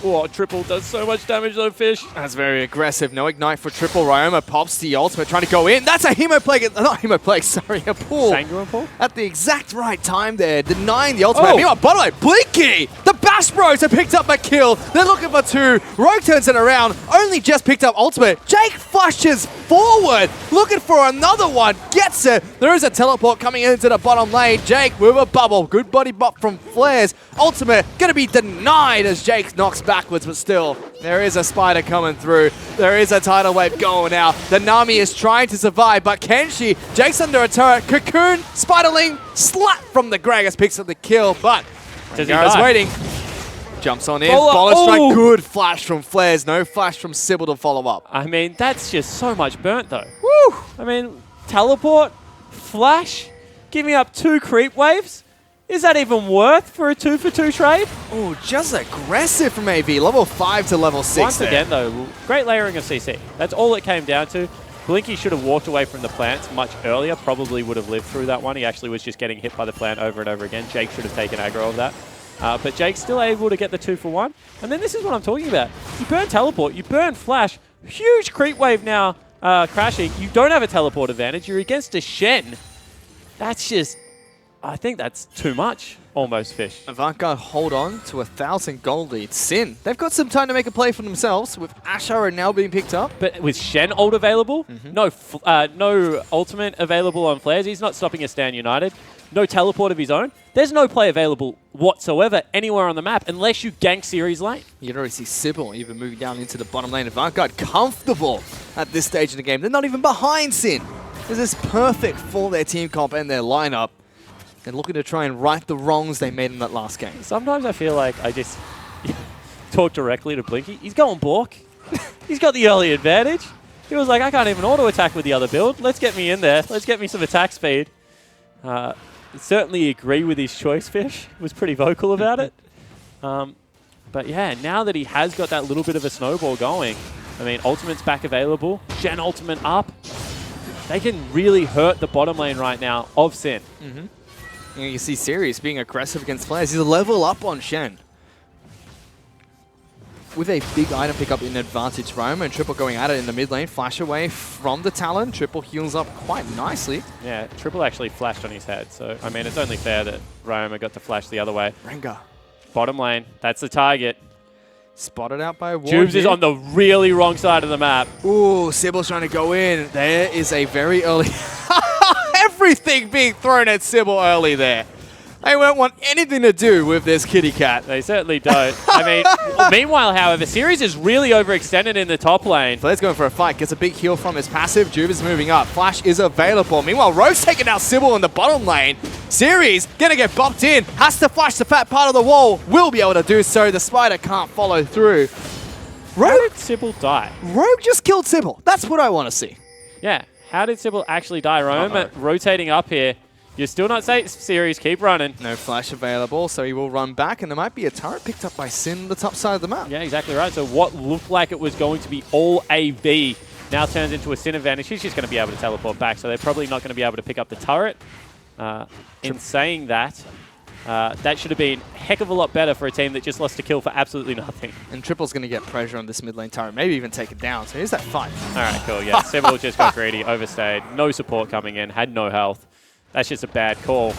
Oh, Triple does so much damage though, Fish. That's very aggressive. No ignite for Triple. Ryoma pops the ultimate, trying to go in. That's a Hemoplague. Not Hemoplague, sorry, a pull. Sanguine pull? At the exact right time there, denying the ultimate. Meanwhile, by the way, Blinky! The Bash Bros have picked up a kill. They're looking for 2. Rogue turns it around. Only just picked up ultimate. Jake flashes forward, looking for another one. Gets it. There is a teleport coming into the bottom lane. Jake with a bubble. Good body bop from Flares. Ultimate going to be denied as Jake knocks backwards, but still, there is a spider coming through. There is a tidal wave going out. The Nami is trying to survive, but can she? Jake's under a turret. Cocoon, Spiderling, slap from the Gragas picks up the kill, but Rengar's waiting. Jumps on in. Follow strike. Good flash from Flares. No flash from Sybil to follow up. I mean, that's just so much burnt though. Woo! I mean, teleport, flash, giving up 2 creep waves. Is that even worth for a 2-for-2 trade? Oh, just aggressive from AV. Level 5 to level 6 Once there. again, though, great layering of CC. That's all it came down to. Blinky should have walked away from the plants much earlier, probably would have lived through that one. He actually was just getting hit by the plant over and over again. Jake should have taken aggro of that. But Jake's still able to get the 2-for-1. And then this is what I'm talking about. You burn teleport, you burn flash, huge creep wave now crashing. You don't have a teleport advantage. You're against a Shen. That's just... I think that's too much, almost, Fish. Avant-Garde hold on to 1,000 gold lead. Sin, they've got some time to make a play for themselves with Ashara now being picked up. But with Shen ult available, no ultimate available on Flares. He's not stopping a Stand United. No teleport of his own. There's no play available whatsoever anywhere on the map unless you gank Series lane. You can already see Sybil even moving down into the bottom lane. Avant-Garde comfortable at this stage of the game. They're not even behind Sin. This is perfect for their team comp and their lineup. And looking to try and right the wrongs they made in that last game. Sometimes I feel like I just talk directly to Blinky. He's going Bork. He's got the early advantage. He was like, I can't even auto-attack with the other build. Let's get me in there. Let's get me some attack speed. Certainly agree with his choice, Fish. Was pretty vocal about it. But yeah, now that he has got that little bit of a snowball going, I mean, Ultimate's back available. Shen Ultimate up. They can really hurt the bottom lane right now of Sin. You can see Sirius being aggressive against Flares. He's a level up on Shen. With a big item pickup in advantage, Ryoma and Triple going at it in the mid lane. Flash away from the Talon. Triple heals up quite nicely. Yeah, Triple actually flashed on his head. So, I mean, it's only fair that Ryoma got to flash the other way. Rengar. Bottom lane. That's the target. Spotted out by Ward. Jubes is on the really wrong side of the map. Ooh, Sybil's trying to go in. There is a very early... everything being thrown at Sybil early there. They won't want anything to do with this kitty cat. They certainly don't. I mean, meanwhile, however, Series is really overextended in the top lane. Flair's going for a fight, gets a big heal from his passive. Juve is moving up. Flash is available. Meanwhile, Rogue's taking out Sybil in the bottom lane. Series gonna get bopped in. Has to flash the fat part of the wall. Will be able to do so. The spider can't follow through. How did Sybil die? Rogue just killed Sybil. That's what I want to see. Yeah. How did Sybil actually die? Roma rotating up here. You're still not safe, Series. Keep running. No flash available, so he will run back, and there might be a turret picked up by Sin on the top side of the map. Yeah, exactly right. So what looked like it was going to be all AV now turns into a Sin advantage. He's just going to be able to teleport back, so they're probably not going to be able to pick up the turret. In saying that, that should have been a heck of a lot better for a team that just lost a kill for absolutely nothing. And Triple's going to get pressure on this mid lane turret, maybe even take it down. So here's that fight. All right, cool. Yeah, Sybil just got greedy, overstayed. No support coming in, had no health. That's just a bad call.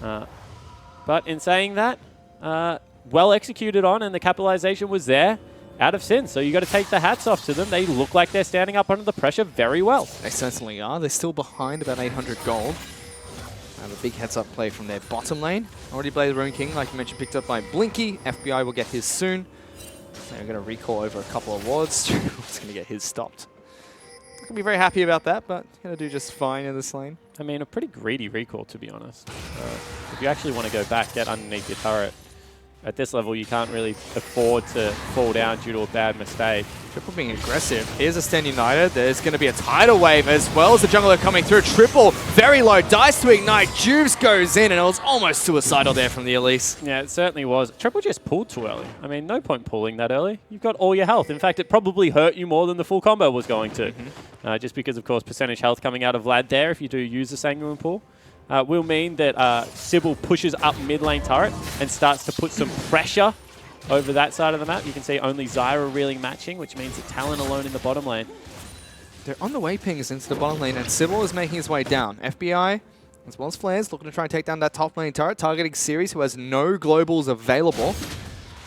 But in saying that, well executed on, and the capitalization was there out of Sin. So you got to take the hats off to them. They look like they're standing up under the pressure very well. They certainly are. They're still behind about 800 gold. Have a big heads-up play from their bottom lane. Already played the Rune King, like you mentioned, picked up by Blinky. FBI will get his soon. They're going to recall over a couple of wards. It's going to get his stopped. Not going to be very happy about that, but going to do just fine in this lane. I mean, a pretty greedy recall, to be honest. If you actually want to go back, get underneath your turret. At this level, you can't really afford to fall down due to a bad mistake. Triple being aggressive. Here's a Stand United. There's going to be a tidal wave as well as the jungler coming through. Triple, very low, dies to ignite. Juves goes in, and it was almost suicidal there from the Elise. Yeah, it certainly was. Triple just pulled too early. I mean, no point pulling that early. You've got all your health. In fact, it probably hurt you more than the full combo was going to. Just because, of course, percentage health coming out of Vlad there if you do use the Sanguine Pool. Will mean that Sybil pushes up mid lane turret and starts to put some pressure over that side of the map. You can see only Zyra really matching, which means that Talon alone in the bottom lane. They're on the way pings into the bottom lane, and Sybil is making his way down. FBI, as well as Flares, looking to try and take down that top lane turret, targeting Series, who has no globals available.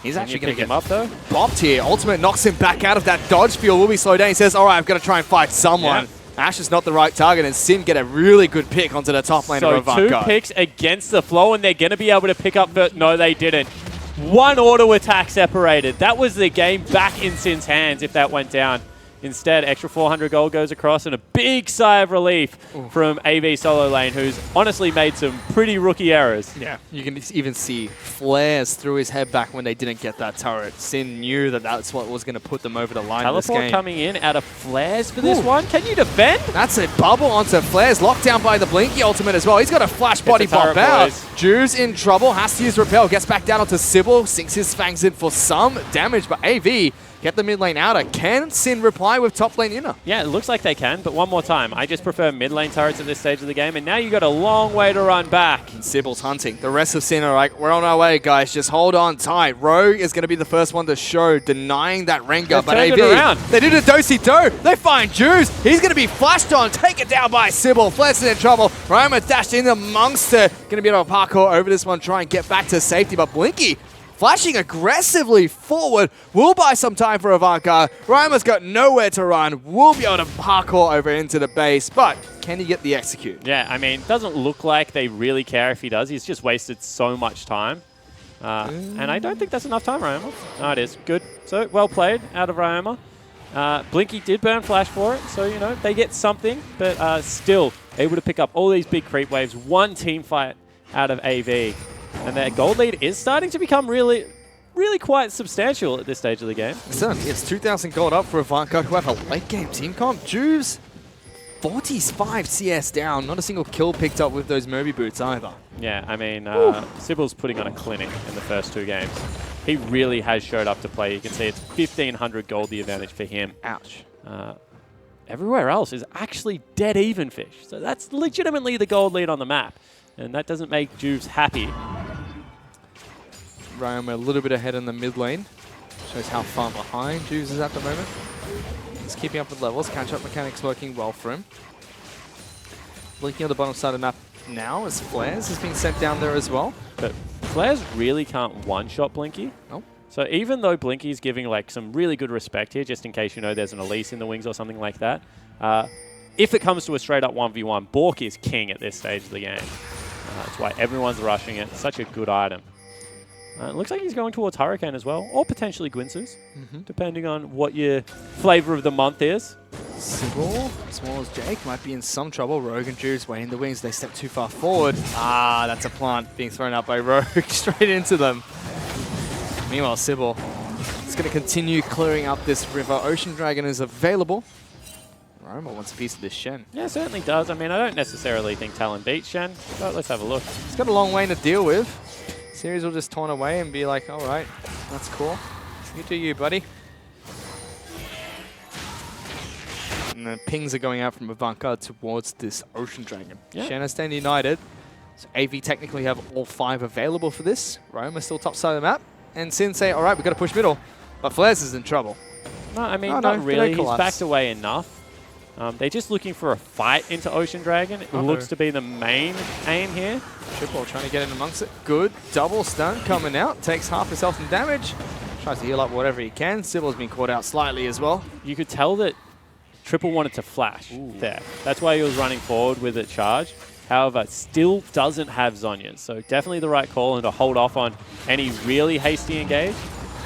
He's actually going to get him up, though. Bopped here. Ultimate knocks him back out of that dodge field. Will be slowed down. He says, all right, I've got to try and fight someone. Yeah. Ash is not the right target, and Sin get a really good pick onto the top lane of Avant. So 2 picks against the flow, and they're going to be able to pick up first. No, they didn't. 1 auto attack separated. That was the game back in Sin's hands if that went down. Instead, extra 400 gold goes across, and a big sigh of relief from AV solo lane, who's honestly made some pretty rookie errors. Yeah, you can even see flares through his head back when they didn't get that turret. Sin knew that that's what was going to put them over the line in this game. Teleport coming in out of flares for this one. Can you defend? That's a bubble onto flares. Locked down by the Blinky ultimate as well. He's got a flash body bomb out. Juve's in trouble. Has to use repel. Gets back down onto Sybil. Sinks his fangs in for some damage, but AV get the mid lane outer. Can Sin reply with top lane inner? Yeah, it looks like they can, but one more time. I just prefer mid lane turrets at this stage of the game, and now you got a long way to run back. And Sybil's hunting. The rest of Sin are like, we're on our way, guys. Just hold on tight. Rogue is going to be the first one to show, denying that Rengar. But AV, they did a do-si-do. They find Juice. He's going to be flashed on. Taken down by Sybil. Flares in trouble. Roma dashed in amongst her. Going to be able to parkour over this one, try and get back to safety. But Blinky flashing aggressively forward. Will buy some time for Avant. Roma's got nowhere to run. Will be able to parkour over into the base, but can he get the execute? Yeah, I mean, it doesn't look like they really care if he does. He's just wasted so much time. And I don't think that's enough time, Ryoma. Oh, it is. Good. So, well played out of Ryoma. Blinky did burn flash for it, so, you know, they get something, but still able to pick up all these big creep waves. 1 team fight out of AV. And their gold lead is starting to become really quite substantial at this stage of the game. Certainly, it's 2,000 gold up for Avant, who have a late game team comp. Juves, 45 CS down. Not a single kill picked up with those Moby boots either. Yeah, I mean, Sybil's putting on a clinic in the first 2 games. He really has showed up to play. You can see it's 1,500 gold the advantage for him. Ouch. Everywhere else is actually dead even fish. So that's legitimately the gold lead on the map. And that doesn't make Juves happy. Ryoma a little bit ahead in the mid lane. Shows how far behind Juves is at the moment. He's keeping up with levels. Catch-up mechanics working well for him. Blinking on the bottom side of the map now as Flares has been sent down there as well. But Flares really can't one-shot Blinky. Nope. So even though Blinky's giving like some really good respect here, just in case you know there's an Elise in the wings or something like that, if it comes to a straight up 1v1, Bork is king at this stage of the game. That's why everyone's rushing it. Such a good item. It looks like he's going towards Hurricane as well, or potentially Gwinsus, depending on what your flavor of the month is. Sybil, as well as Jake, might be in some trouble. Rogue and Drew's waiting the wings. They step too far forward. Ah, that's a plant being thrown out by Rogue straight into them. Meanwhile, Sybil is going to continue clearing up this river. Ocean Dragon is available. Roma wants a piece of this Shen. Yeah, it certainly does. I mean, I don't necessarily think Talon beats Shen, but let's have a look. He's got a long way to deal with. Series will just torn away and be like, all right, that's cool. You do you, buddy. And the pings are going out from Avant towards this Ocean Dragon. Yeah. Shen has stayed united. So AV technically have all 5 available for this. Roma still top side of the map. And Sin say, all right, we've got to push middle. But Flares is in trouble. No, I mean, Oh, not no, really. they He's collapse. backed away enough. They're just looking for a fight into Ocean Dragon. It looks to be the main aim here. Triple trying to get in amongst it. Good. Double stun coming out. Takes half his health and damage. Tries to heal up whatever he can. Sybil's been caught out slightly as well. You could tell that Triple wanted to flash there. That's why he was running forward with a charge. However, still doesn't have Zhonya's. So definitely the right call and to hold off on any really hasty engage.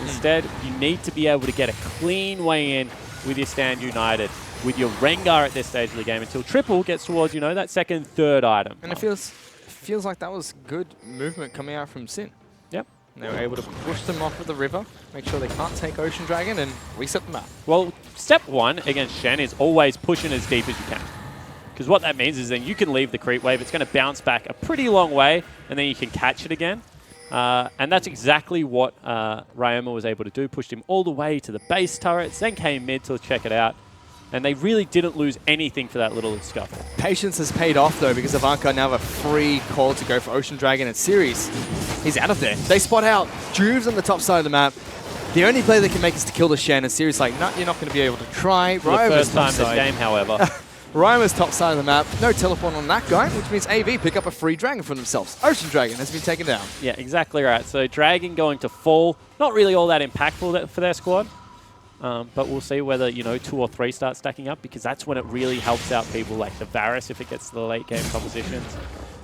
Instead, you need to be able to get a clean way in with your stand united, with your Rengar at this stage of the game until Triple gets towards, you know, that second, third item. And it feels like that was good movement coming out from Sin. Yep. They were able to push them off of the river, make sure they can't take Ocean Dragon, and reset the map. Well, step 1 against Shen is always pushing as deep as you can. Because what that means is then you can leave the creep wave. It's going to bounce back a pretty long way, and then you can catch it again. And that's exactly what Ryoma was able to do. Pushed him all the way to the base turrets, then came mid to check it out. And they really didn't lose anything for that little scuffle. Patience has paid off, though, because Avant now have a free call to go for Ocean Dragon and Series. He's out of there. They spot out. Drew's on the top side of the map. The only play they can make is to kill the Shen, and Series like, no, you're not going to be able to try. For the first time this game, however. Ryoma's top side of the map. No teleport on that guy, which means AV pick up a free dragon for themselves. Ocean Dragon has been taken down. Yeah, exactly right. So Dragon going to fall. Not really all that impactful for their squad. But we'll see whether, you know, 2 or 3 start stacking up, because that's when it really helps out people like the Varus if it gets to the late game compositions.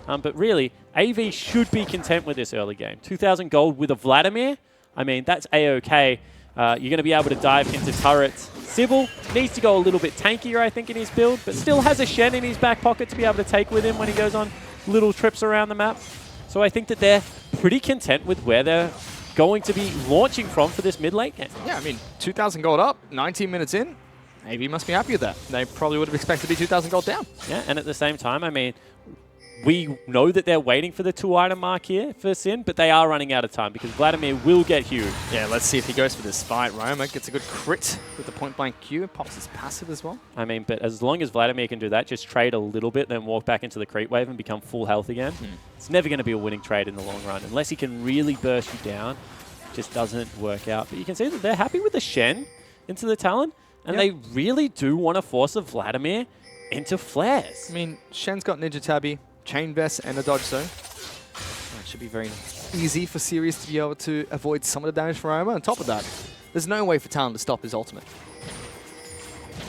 But really, AV should be content with this early game. 2,000 gold with a Vladimir. I mean, that's A-OK. You're going to be able to dive into turrets. Sybil needs to go a little bit tankier, I think, in his build, but still has a Shen in his back pocket to be able to take with him when he goes on little trips around the map. So I think that they're pretty content with where they're going to be launching from for this mid-late game. Yeah, I mean, 2,000 gold up, 19 minutes in. AV must be happy with that. They probably would have expected to be 2,000 gold down. Yeah, and at the same time, I mean, we know that they're waiting for the 2-item mark here for Sin, but they are running out of time because Vladimir will get huge. Yeah, let's see if he goes for this fight. Ryoma gets a good crit with the point-blank Q. Pops his passive as well. I mean, but as long as Vladimir can do that, just trade a little bit, then walk back into the creep wave and become full health again. It's never going to be a winning trade in the long run. Unless he can really burst you down, it just doesn't work out. But you can see that they're happy with the Shen into the Talon, and they really do want to force a Vladimir into flares. I mean, Shen's got Ninja Tabby, Chain Vest, and a Dodge Zone. That should be very easy for Sirius to be able to avoid some of the damage from Ryoma. On top of that, there's no way for Talon to stop his ultimate.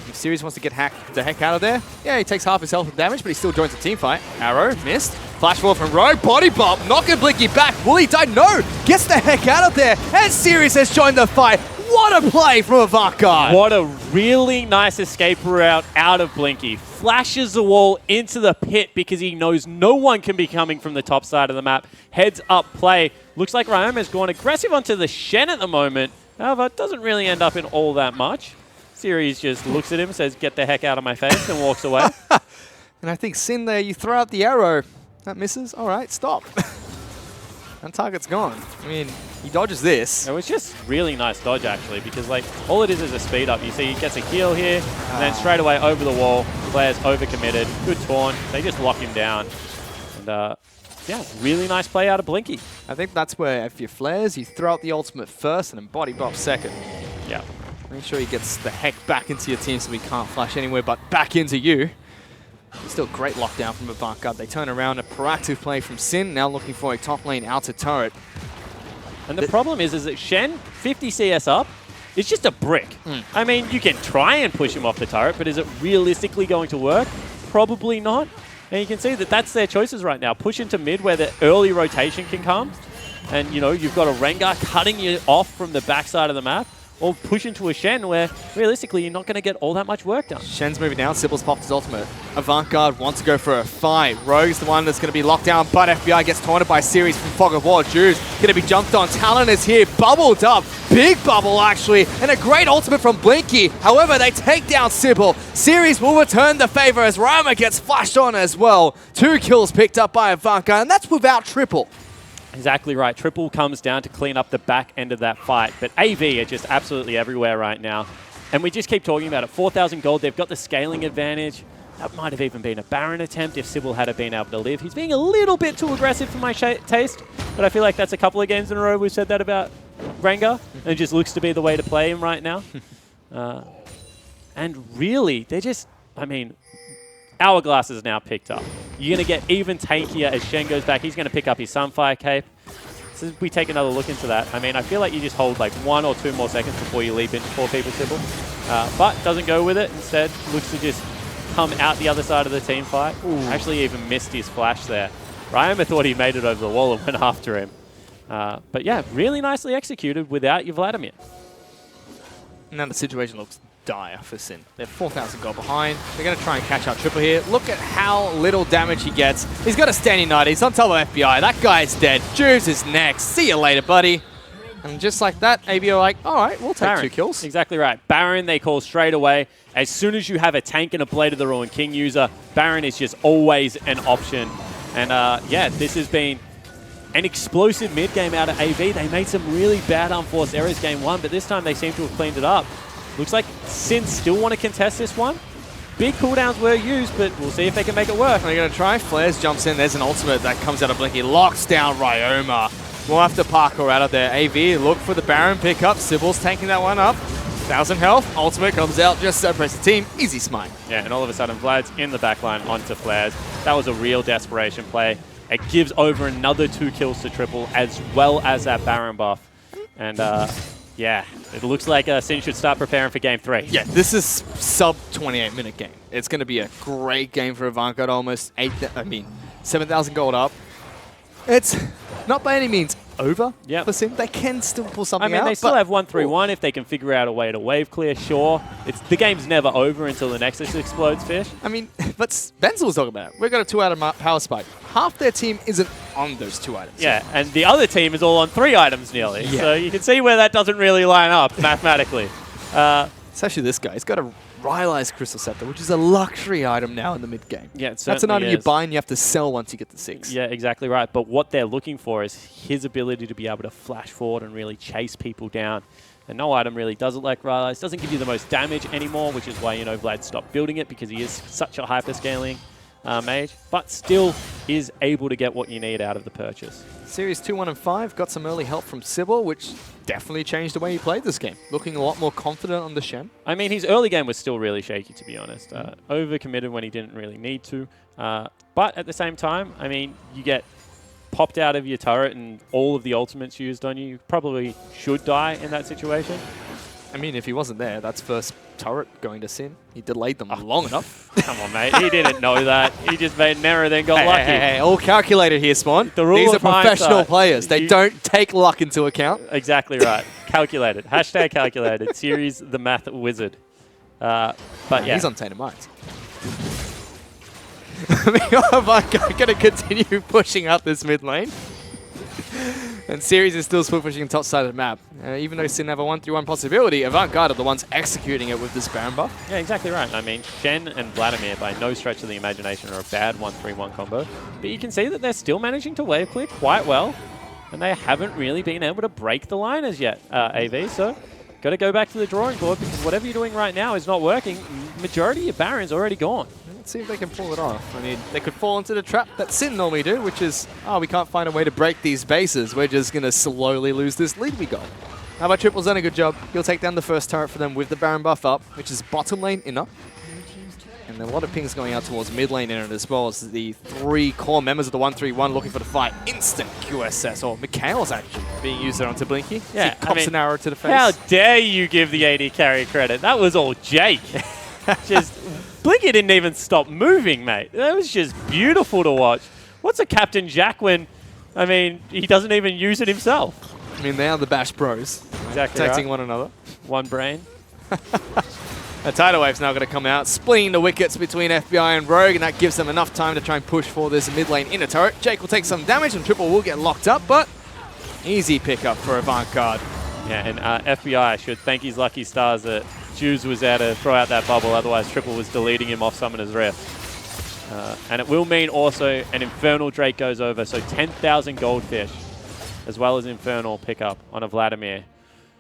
If Sirius wants to get the heck out of there, yeah, he takes half his health and damage, but he still joins the team fight. Arrow, missed. Flash forward from Rogue, body bump, knocking Blinky back. Will he die? No! Gets the heck out of there, and Sirius has joined the fight. What a play from Avant. What a really nice escape route out of Blinky. Flashes the wall into the pit because he knows no one can be coming from the top side of the map. Heads up play. Looks like Ryoma's gone aggressive onto the Shen at the moment. However, it doesn't really end up in all that much. Series just looks at him, says, get the heck out of my face, and walks away. And I think Sin there, you throw out the arrow. That misses. All right, stop. That target's gone. I mean, he dodges this. It was just really nice dodge, actually, because like all it is a speed up. You see he gets a heal here, and then straight away over the wall. Player's overcommitted. Good taunt. They just lock him down. And yeah, really nice play out of Blinky. I think that's where if you flares, you throw out the ultimate first and then body bop second. Yeah. Make sure he gets the heck back into your team so he can't flash anywhere but back into you. Still great lockdown from Avant. They turn around, a proactive play from Sin, now looking for a top lane outer turret. And the problem is that Shen, 50 CS up, is just a brick. I mean, you can try and push him off the turret, but is it realistically going to work? Probably not. And you can see that that's their choices right now. Push into mid where the early rotation can come. And, you know, you've got a Rengar cutting you off from the backside of the map. Or push into a Shen where, realistically, you're not going to get all that much work done. Shen's moving down. Sybil's popped his ultimate. Avant Garde wants to go for a fight. Rogue's the one that's going to be locked down, but FBI gets taunted by Series from Fog of War. Drew's going to be jumped on. Talon is here, bubbled up. Big bubble, actually, and a great ultimate from Blinky. However, they take down Sybil. Series will return the favor as Ryoma gets flashed on as well. 2 kills picked up by Avant Garde, and that's without triple. Exactly right. Triple comes down to clean up the back end of that fight. But AV are just absolutely everywhere right now. And we just keep talking about it. 4,000 gold. They've got the scaling advantage. That might have even been a Baron attempt if Sybil had been able to live. He's being a little bit too aggressive for my taste. But I feel like that's a couple of games in a row we've said that about Rengar. And it just looks to be the way to play him right now. And really, they're just, I mean, Hourglass is now picked up. You're going to get even tankier as Shen goes back. He's going to pick up his Sunfire Cape. So we take another look into that. I mean, I feel like you just hold like 1 or 2 more seconds before you leap into 4 people Sybil. But doesn't go with it. Instead, looks to just come out the other side of the team fight. Actually even missed his flash there. Ryoma thought he made it over the wall and went after him. But yeah, really nicely executed without your Vladimir. Now the situation looks dire for Sin. They're 4,000 gold behind. They're going to try and catch up Triple here. Look at how little damage he gets. He's got a standing 90. He's on top of FBI. That guy's dead. Juves is next. See you later, buddy. And just like that, AV are like, all right, we'll take Baron. 2 kills. Exactly right. Baron, they call straight away. As soon as you have a tank and a Blade of the Ruin King user, Baron is just always an option. And yeah, this has been an explosive mid game out of AV. They made some really bad unforced errors game 1, but this time they seem to have cleaned it up. Looks like Sin still want to contest this one. Big cooldowns were used, but we'll see if they can make it work. They're going to try. Flares jumps in. There's an ultimate that comes out of Blinky. Locks down Ryoma. We'll have to parkour out of there. AV, look for the Baron pickup. Sybil's taking that one up. 1,000 health. Ultimate comes out. Just separates the team. Easy smite. Yeah, and all of a sudden, Vlad's in the backline onto Flares. That was a real desperation play. It gives over another 2 kills to Triple, as well as that Baron buff. And yeah, it looks like Sin should start preparing for Game 3. Yeah, this is sub 28-minute game. It's going to be a great game for Avant Garde. Almost 7,000 gold up. It's not by any means over for Sin. They can still pull something out. They still have 1-3-1 if they can figure out a way to wave clear, sure. The game's never over until the Nexus explodes, Fish. I mean, but Benzel was talking about it. We've got a 2-item power spike. Half their team isn't on those 2 items. Yeah, and the other team is all on 3 items nearly. Yeah. So you can see where that doesn't really line up mathematically. It's actually this guy. He's got a Rylai's Crystal Scepter, which is a luxury item now in the mid-game. Yeah, that's an item you buy and you have to sell once you get to 6. Yeah, exactly right. But what they're looking for is his ability to be able to flash forward and really chase people down. And no item really does it like Rylai's. Doesn't give you the most damage anymore, which is why, you know, Vlad stopped building it because he is such a hyper-scaling mage, but still is able to get what you need out of the purchase. Series 2, 1, and 5 got some early help from Sybil, which definitely changed the way he played this game. Looking a lot more confident on the Shen. I mean, his early game was still really shaky, to be honest. Overcommitted when he didn't really need to. But at the same time, I mean, you get popped out of your turret and all of the ultimates used on you. You probably should die in that situation. I mean, if he wasn't there, that's first turret going to Sin. He delayed them long enough. Come on, mate. He didn't know that. He just made an error, then got lucky. Hey, all calculated here, Spawn. These are professional players. They don't take luck into account. Exactly right. Calculated. Hashtag calculated. Series the math wizard. But yeah. He's on Tainted Minds. I mean, I'm going to continue pushing up this mid lane. And Series is still split pushing top side of the map. Even though Sin have a 1-3-1 possibility, Avant Garde are the ones executing it with this Baron buff. Yeah, exactly right. I mean, Shen and Vladimir, by no stretch of the imagination, are a bad 1-3-1 combo. But you can see that they're still managing to wave clear quite well. And they haven't really been able to break the line as yet, AV. So, got to go back to the drawing board because whatever you're doing right now is not working. Majority of your Baron's already gone. Let's see if they can pull it off. I mean, they could fall into the trap that Sin normally do, which is, oh, we can't find a way to break these bases. We're just going to slowly lose this lead we got. How about Triple's done a good job. He'll take down the first turret for them with the Baron buff up, which is bottom lane inner. And and a lot of pings going out towards mid lane in it as well as the 3 core members of the 1-3-1 looking for the fight. Instant QSS, or Mikhail's actually being used there onto Blinky. Yeah, He cops an arrow to the face. How dare you give the AD carry credit? That was all Jake. Just Blinky didn't even stop moving, mate. That was just beautiful to watch. What's a Captain Jack when, I mean, he doesn't even use it himself? I mean, they are the Bash Bros. Exactly Protecting right. one another. One brain. A Tidal Wave's now going to come out, splitting the wickets between FBI and Rogue, and that gives them enough time to try and push for this mid lane inner turret. Jake will take some damage, and Triple will get locked up, but easy pickup for Avant Garde. Yeah, and FBI should thank his lucky stars that Juice was there to throw out that bubble, otherwise Triple was deleting him off Summoner's Rift. And it will mean also an Infernal Drake goes over, so 10,000 goldfish, as well as Infernal pickup on a Vladimir.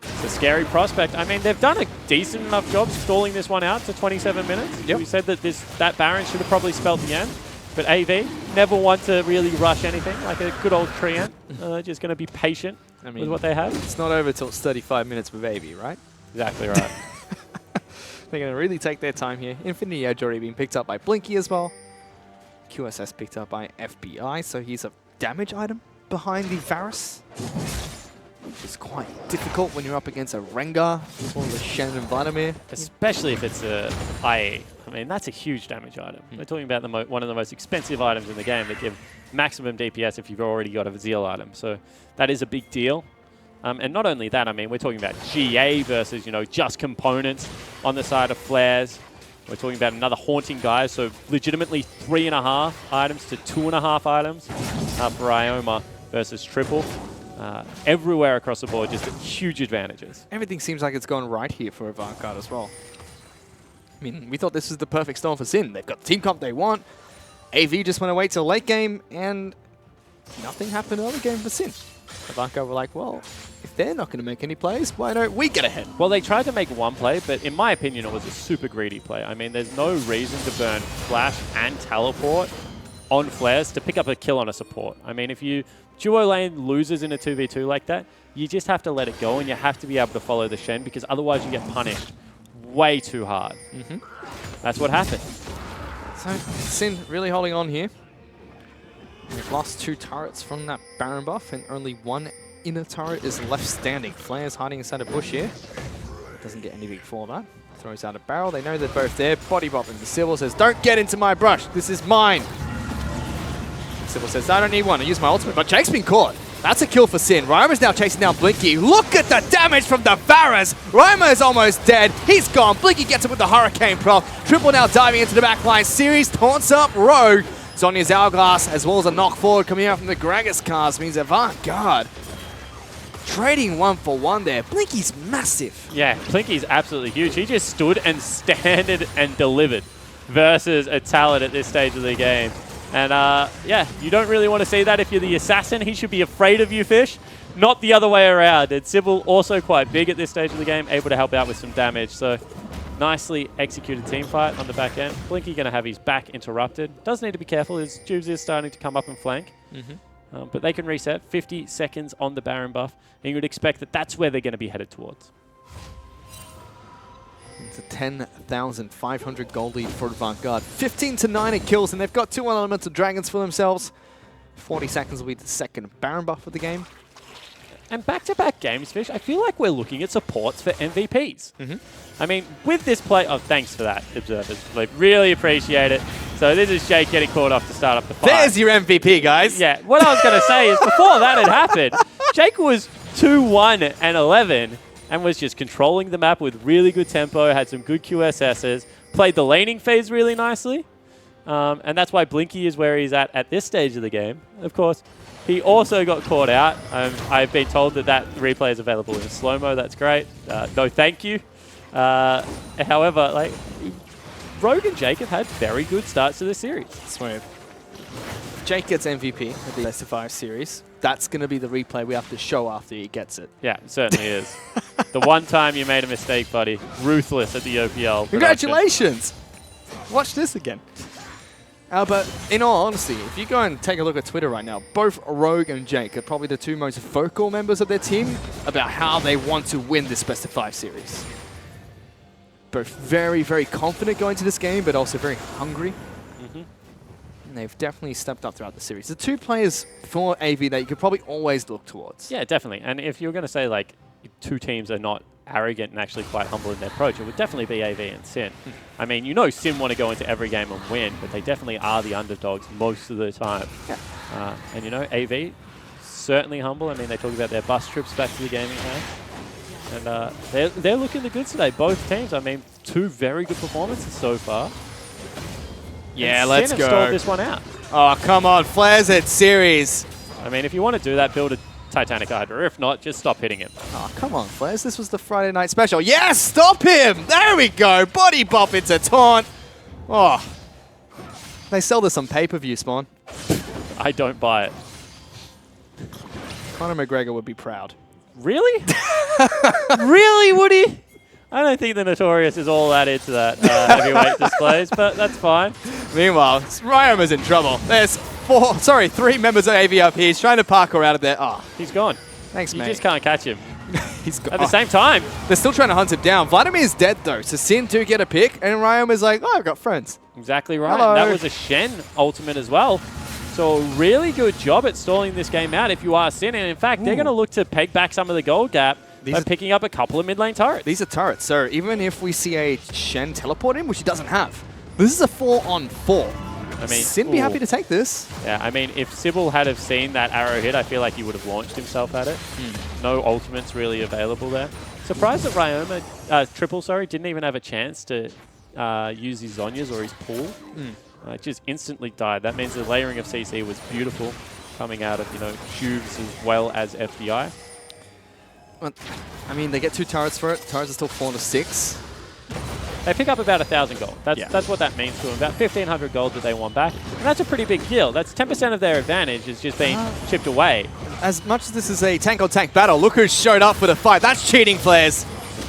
It's a scary prospect. I mean, they've done a decent enough job stalling this one out to 27 minutes. Yep. We said that that Baron should have probably spelled the end, but AV never want to really rush anything, like a good old Treant. Just going to be patient with what they have. It's not over till it's 35 minutes with AV, right? Exactly right. They're going to really take their time here. Infinity Edge already being picked up by Blinky as well. QSS picked up by FBI, so he's a damage item behind the Varus. Which is quite difficult when you're up against a Rengar or the Shen and Vladimir. Especially if it's a IE. I mean, that's a huge damage item. We're talking about one of the most expensive items in the game that give maximum DPS if you've already got a Zeal item. So that is a big deal. And not only that, I mean, we're talking about GA versus, you know, just components on the side of Flares. We're talking about another Haunting guy, so legitimately 3.5 items to 2.5 items for Ioma versus Triple. Everywhere across the board, just huge advantages. Everything seems like it's gone right here for Avant Garde as well. I mean, we thought this was the perfect storm for Sin. They've got the team comp they want. AV just went away till late game, and nothing happened early game for Sin. Avant Garde were like, well, if they're not going to make any plays, why don't we get ahead? Well, they tried to make one play, but in my opinion, it was a super greedy play. I mean, there's no reason to burn Flash and Teleport on Flares to pick up a kill on a support. I mean, if you duo lane loses in a 2v2 like that, you just have to let it go, and you have to be able to follow the Shen, because otherwise you get punished way too hard. That's what happened. So Sin really holding on here. They've lost 2 turrets from that Baron buff, and only 1 inner turret is left standing. Flare's hiding inside a bush here. Doesn't get anything for that. Throws out a barrel. They know they're both there. Body bopping. The Sybil says, don't get into my brush. This is mine. Sybil says, I don't need one. I use my ultimate. But Jake's been caught. That's a kill for Sin. Ryoma's now chasing down Blinky. Look at the damage from the Varus. Ryoma is almost dead. He's gone. Blinky gets him with the Hurricane proc. Triple now diving into the backline. Series taunts up Rogue. Sonya's Hourglass, as well as a knock forward coming out from the Gragas cast, means Avant Garde trading 1-for-1 there. Blinky's massive. Yeah, Blinky's absolutely huge. He just stood and standed and delivered versus a talent at this stage of the game. And yeah, you don't really want to see that if you're the assassin. He should be afraid of you, Fish, not the other way around. And Sybil also quite big at this stage of the game, able to help out with some damage. So nicely executed team fight on the back end. Blinky going to have his back interrupted. Does need to be careful as Jubes is starting to come up and flank. But they can reset 50 seconds on the Baron buff. And you would expect that that's where they're going to be headed towards. It's a 10,500 gold lead for Avant Garde. 15-9 it kills, and they've got 2 elemental dragons for themselves. 40 seconds will be the second Baron buff of the game. And back-to-back games, Fish, I feel like we're looking at supports for MVPs. I mean, with this play... Oh, thanks for that, observers. Like, really appreciate it. So this is Jake getting caught off to start up the fight. There's your MVP, guys. Yeah, what I was going to say is before that had happened, Jake was 2-1 and 11 and was just controlling the map with really good tempo, had some good QSSs, played the laning phase really nicely. And that's why Blinky is where he's at this stage of the game. Of course, he also got caught out. I've been told that replay is available in slow-mo. That's great. No thank you. However, like, Rogue and Jake have had very good starts to the series. Sweet. Jake gets MVP of the best of 5 series. That's going to be the replay we have to show after he gets it. Yeah, it certainly is. The one time you made a mistake, buddy. Ruthless at the OPL. Congratulations! Watch this again. But in all honesty, if you go and take a look at Twitter right now, both Rogue and Jake are probably the 2 most vocal members of their team about how they want to win this best of 5 series. both very, very confident going to this game, but also very hungry. And they've definitely stepped up throughout the series. The two players for AV that you could probably always look towards. Yeah, definitely. And if you're going to say, like, two teams are not arrogant and actually quite humble in their approach, it would definitely be AV and Sin. I mean, you know Sin want to go into every game and win, but they definitely are the underdogs most of the time. Yeah. And, you know, AV, certainly humble. I mean, they talk about their bus trips back to the gaming house. And they're looking the goods today, both teams. I mean, two very good performances so far. Yeah, and let's Sin go. have stalled this one out. Oh, come on. Flares at series. I mean, if you want to do that, build a Titanic Hydra. If not, just stop hitting him. Oh, come on, Flares. This was the Friday night special. Yes, stop him. There we go. Body bump into taunt. Oh. They sell this on pay-per-view, Spawn. I don't buy it. Conor McGregor would be proud. Really? Really, would he? I don't think the Notorious is all that into that heavyweight displays, but that's fine. Meanwhile, Ryoma's in trouble. There's 3 members of AVRP. He's trying to parkour out of there. Oh, he's gone. Thanks, you mate. You just can't catch him. He's gone. At the same time. They're still trying to hunt him down. Vladimir's dead, though, so Sin do get a pick, and Ryoma's like, oh, I've got friends. Exactly right. Hello. That was a Shen ultimate as well. So a really good job at stalling this game out if you are Sin. And in fact, they're going to look to peg back some of the gold gap by picking up a couple of mid lane turrets. These are turrets, so even if we see a Shen teleport in, which he doesn't have, this is a 4-on-4. I mean, Sin be happy to take this. Yeah, I mean, if Sybil had have seen that arrow hit, I feel like he would have launched himself at it. No ultimates really available there. Surprised that Ryoma, Triple, didn't even have a chance to use his Zhonyas or his pool. Just instantly died. That means the layering of CC was beautiful, coming out of, you know, Cubes as well as FDI. Well, I mean, they get 2 turrets for it. Turrets are still 4 to 6. They pick up about 1,000 gold. That's what that means to them. About 1,500 gold that they want back. And that's a pretty big deal. That's 10% of their advantage is just being chipped away. As much as this is a tank-on-tank battle, look who showed up for the fight. That's cheating, Flares.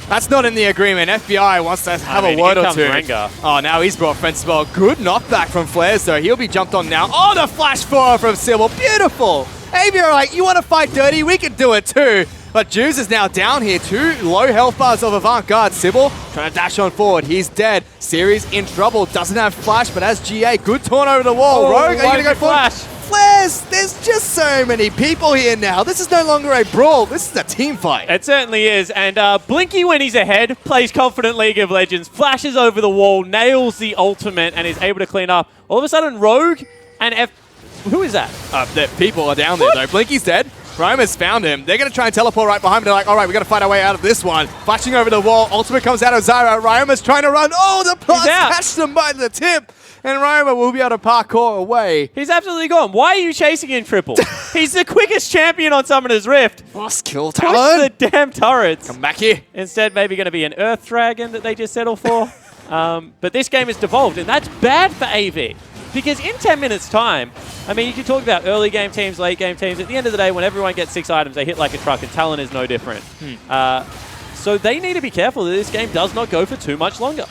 That's not in the agreement. FBI wants to have a word or two. Rengar. Oh, now he's brought friends as well. Good knockback from Flares, though. He'll be jumped on now. Oh, the flash forward from Sybil. Beautiful. AV are like, you want to fight dirty? We can do it too. But Juice is now down here. 2 low health bars of Avant Garde. Sybil trying to dash on forward. He's dead. Series in trouble. Doesn't have flash, but has GA. Good taunt over the wall. Rogue, are you going to go flash? Flares, there's just so many people here now. This is no longer a brawl. This is a team fight. It certainly is. And Blinky, when he's ahead, plays confident League of Legends, flashes over the wall, nails the ultimate, and is able to clean up. All of a sudden, Rogue and who is that? The people are down there, though. Blinky's dead. Ryoma's found him. They're going to try and teleport right behind him. They're like, all right, we got to fight our way out of this one. Flashing over the wall. Ultimate comes out of Zyra. Ryoma's trying to run. Oh, the plus catches him by the tip. And Ryoma will be able to parkour away. He's absolutely gone. Why are you chasing him, Triple? He's the quickest champion on Summoner's Rift. Lost kill talent. Push the damn turrets. Come back here. Instead, maybe going to be an Earth Dragon that they just settle for. But this game is devolved, and that's bad for AV. Because in 10 minutes' time, I mean, you can talk about early game teams, late game teams. At the end of the day, when everyone gets 6 items, they hit like a truck, and Talon is no different. So they need to be careful that this game does not go for too much longer.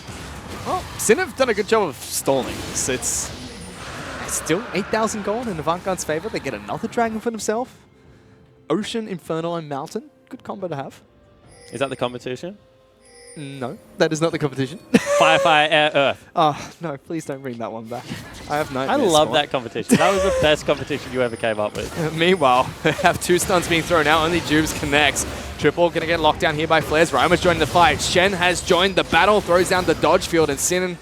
Well, Sin have done a good job of stalling. So it's still 8,000 gold in Avant Garde's favor. They get another dragon for themselves. Ocean, Infernal, and Mountain. Good combo to have. Is that the competition? No, that is not the competition. Fire, Air, Earth. Oh, no, please don't bring that one back. I have no. I love that competition. That was the best competition you ever came up with. Meanwhile, they have 2 stuns being thrown out. Only Jubes connects. Triple going to get locked down here by Flares. Ryma's joining the fight. Shen has joined the battle, throws down the dodge field, and Sin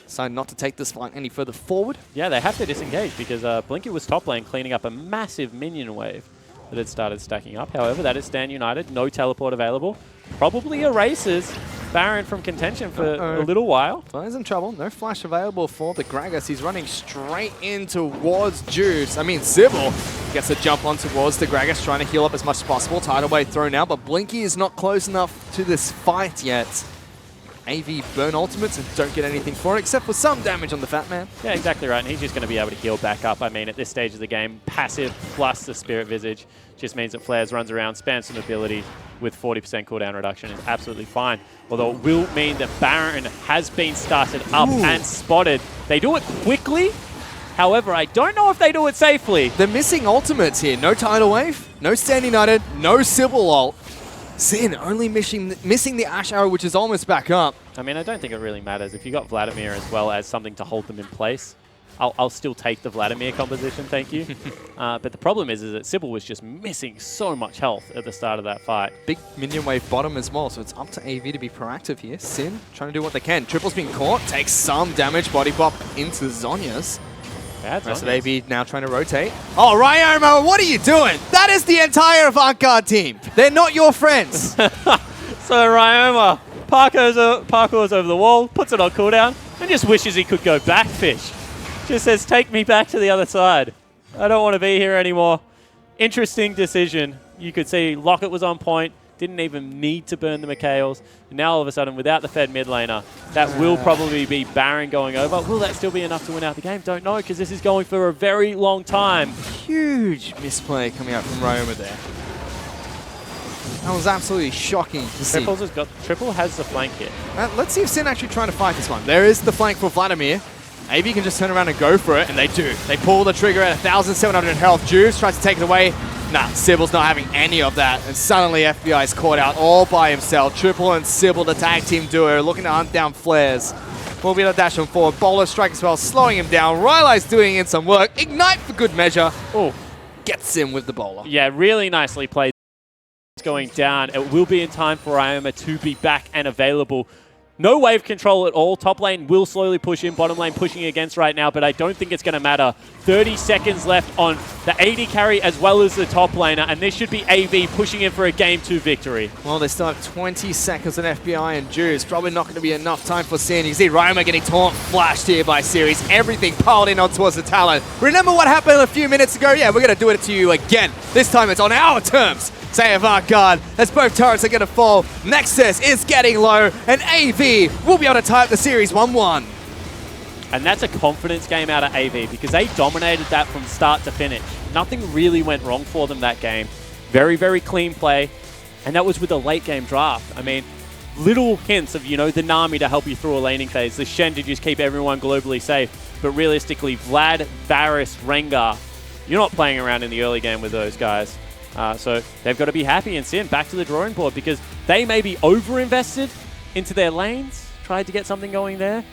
decided not to take this fight any further forward. Yeah, they have to disengage because Blinky was top lane cleaning up a massive minion wave that had started stacking up. However, that is Stand United. No teleport available. Probably erases Baron from contention for a little while. Flares in trouble. No flash available for the Gragas. He's running straight in towards Juice. I mean, Sybil gets a jump on towards the Gragas, trying to heal up as much as possible. Tidal Wave thrown out, but Blinky is not close enough to this fight yet. AV burn ultimates and don't get anything for it, except for some damage on the Fat Man. Yeah, exactly right. And he's just going to be able to heal back up. I mean, at this stage of the game, passive plus the Spirit Visage just means that Flares runs around, spams some abilities with 40% cooldown reduction is absolutely fine. Although it will mean that Baron has been started up and spotted. They do it quickly. However, I don't know if they do it safely. They're missing ultimates here. No Tidal Wave, no Stand United, no Sybil ult. Sin only missing the Ash Arrow, which is almost back up. I mean, I don't think it really matters. If you got Vladimir as well as something to hold them in place, I'll still take the Vladimir composition, thank you. But the problem is that Sybil was just missing so much health at the start of that fight. Big minion wave bottom as well, so it's up to AV to be proactive here. Sin trying to do what they can. Triple's been caught, takes some damage, body pop into Zhonya's. Bad Rest of AV now trying to rotate. Oh, Ryoma, what are you doing? That is the entire Avant team. They're not your friends. So Ryoma parkours over the wall, puts it on cooldown, and just wishes he could go back, Fish. Just says, take me back to the other side. I don't want to be here anymore. Interesting decision. You could see Locket was on point, didn't even need to burn the Mikhails. And now all of a sudden, without the fed mid laner, that will probably be Baron going over. Will that still be enough to win out the game? Don't know, because this is going for a very long time. Huge misplay coming out from Ryoma there. That was absolutely shocking to see. Triple has the flank here. Let's see if Sin actually trying to fight this one. There is the flank for Vladimir. AV can just turn around and go for it, and they do. They pull the trigger at 1,700 health. Juice tries to take it away. Nah, Sybil's not having any of that, and suddenly FBI is caught out all by himself. Triple and Sybil, the tag team duo, looking to hunt down flares. Will be able to dash him forward. Bowler strike as well, slowing him down. Rylai's doing in some work. Ignite for good measure. Oh, gets him with the bowler. Yeah, really nicely played. It's going down. It will be in time for Ioma to be back and available. No wave control at all. Top lane will slowly push in. Bottom lane pushing against right now, but I don't think it's going to matter. 30 seconds left on the AD carry as well as the top laner, and this should be AV pushing in for a Game 2 victory. Well, they still have 20 seconds on FBI and Juice. Probably not going to be enough time for Sin. You see Ryoma getting taunt flashed here by Series. Everything piled in on towards the Talon. Remember what happened a few minutes ago? Yeah, we're going to do it to you again. This time it's on our terms. Say Avant Garde, as both turrets are going to fall. Nexus is getting low, and AV will be able to tie up the series 1-1. And that's a confidence game out of AV because they dominated that from start to finish. Nothing really went wrong for them that game. Very, very clean play. And that was with a late game draft. I mean, little hints of, the Nami to help you through a laning phase, the Shen to just keep everyone globally safe. But realistically, Vlad, Varus, Rengar, you're not playing around in the early game with those guys. So they've got to be happy and Sin back to the drawing board because they may be over-invested into their lanes, tried to get something going there,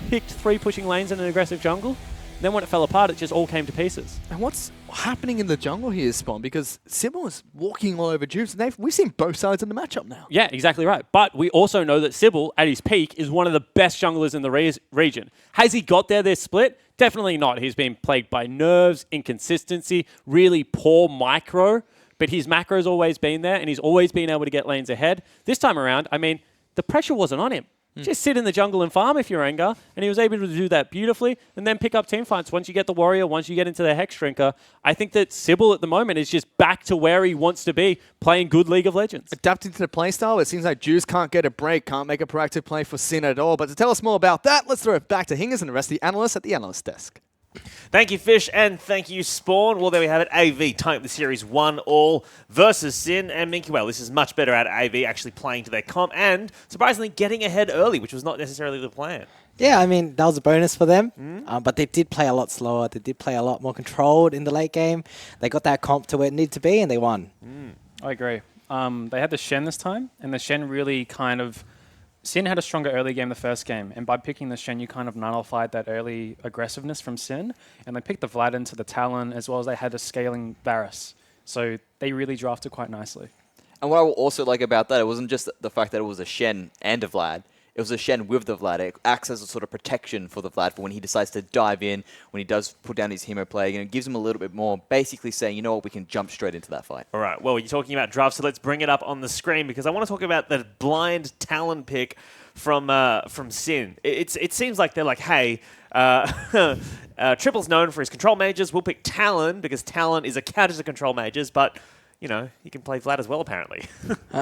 picked 3 pushing lanes in an aggressive jungle. Then when it fell apart, it just all came to pieces. And what's happening in the jungle here, Spawn? Because Sybil is walking all over Juice, and we've seen both sides in the matchup now. Yeah, exactly right. But we also know that Sybil, at his peak, is one of the best junglers in the region. Has he got there this split? Definitely not. He's been plagued by nerves, inconsistency, really poor micro. But his macro's always been there, and he's always been able to get lanes ahead. This time around, I mean, the pressure wasn't on him. Just sit in the jungle and farm if you're Rengar, and he was able to do that beautifully, and then pick up team fights. Once you get the Warrior, once you get into the Hex Shrinker, I think that Sybil at the moment is just back to where he wants to be, playing good League of Legends. Adapting to the playstyle, it seems like Juice can't get a break, can't make a proactive play for Sin at all. But to tell us more about that, let's throw it back to Hingers and the rest of the analysts at the analyst desk. Thank you, Fish, and thank you, Spawn. Well, there we have it. AV type the series 1-all versus Sin and Minky. Well, this is much better out of AV actually playing to their comp and, surprisingly, getting ahead early, which was not necessarily the plan. Yeah, I mean, that was a bonus for them, but they did play a lot slower. They did play a lot more controlled in the late game. They got that comp to where it needed to be, and they won. I agree. They had the Shen this time, and the Shen really kind of... Sin had a stronger early game the first game, and by picking the Shen, you kind of nullified that early aggressiveness from Sin, and they picked the Vlad into the Talon, as well as they had a scaling Varus. So they really drafted quite nicely. And what I also like about that, it wasn't just the fact that it was a Shen and a Vlad. It was a Shen with the Vlad. It acts as a sort of protection for the Vlad for when he decides to dive in, when he does put down his Hemo Plague, and it gives him a little bit more, basically saying, you know what, we can jump straight into that fight. All right, well, you're talking about drafts, so let's bring it up on the screen because I want to talk about the blind Talon pick from Sin. It seems like they're like, hey, Triple's known for his control mages. We'll pick Talon because Talon is a counter to control mages, but he can play Vlad as well, apparently.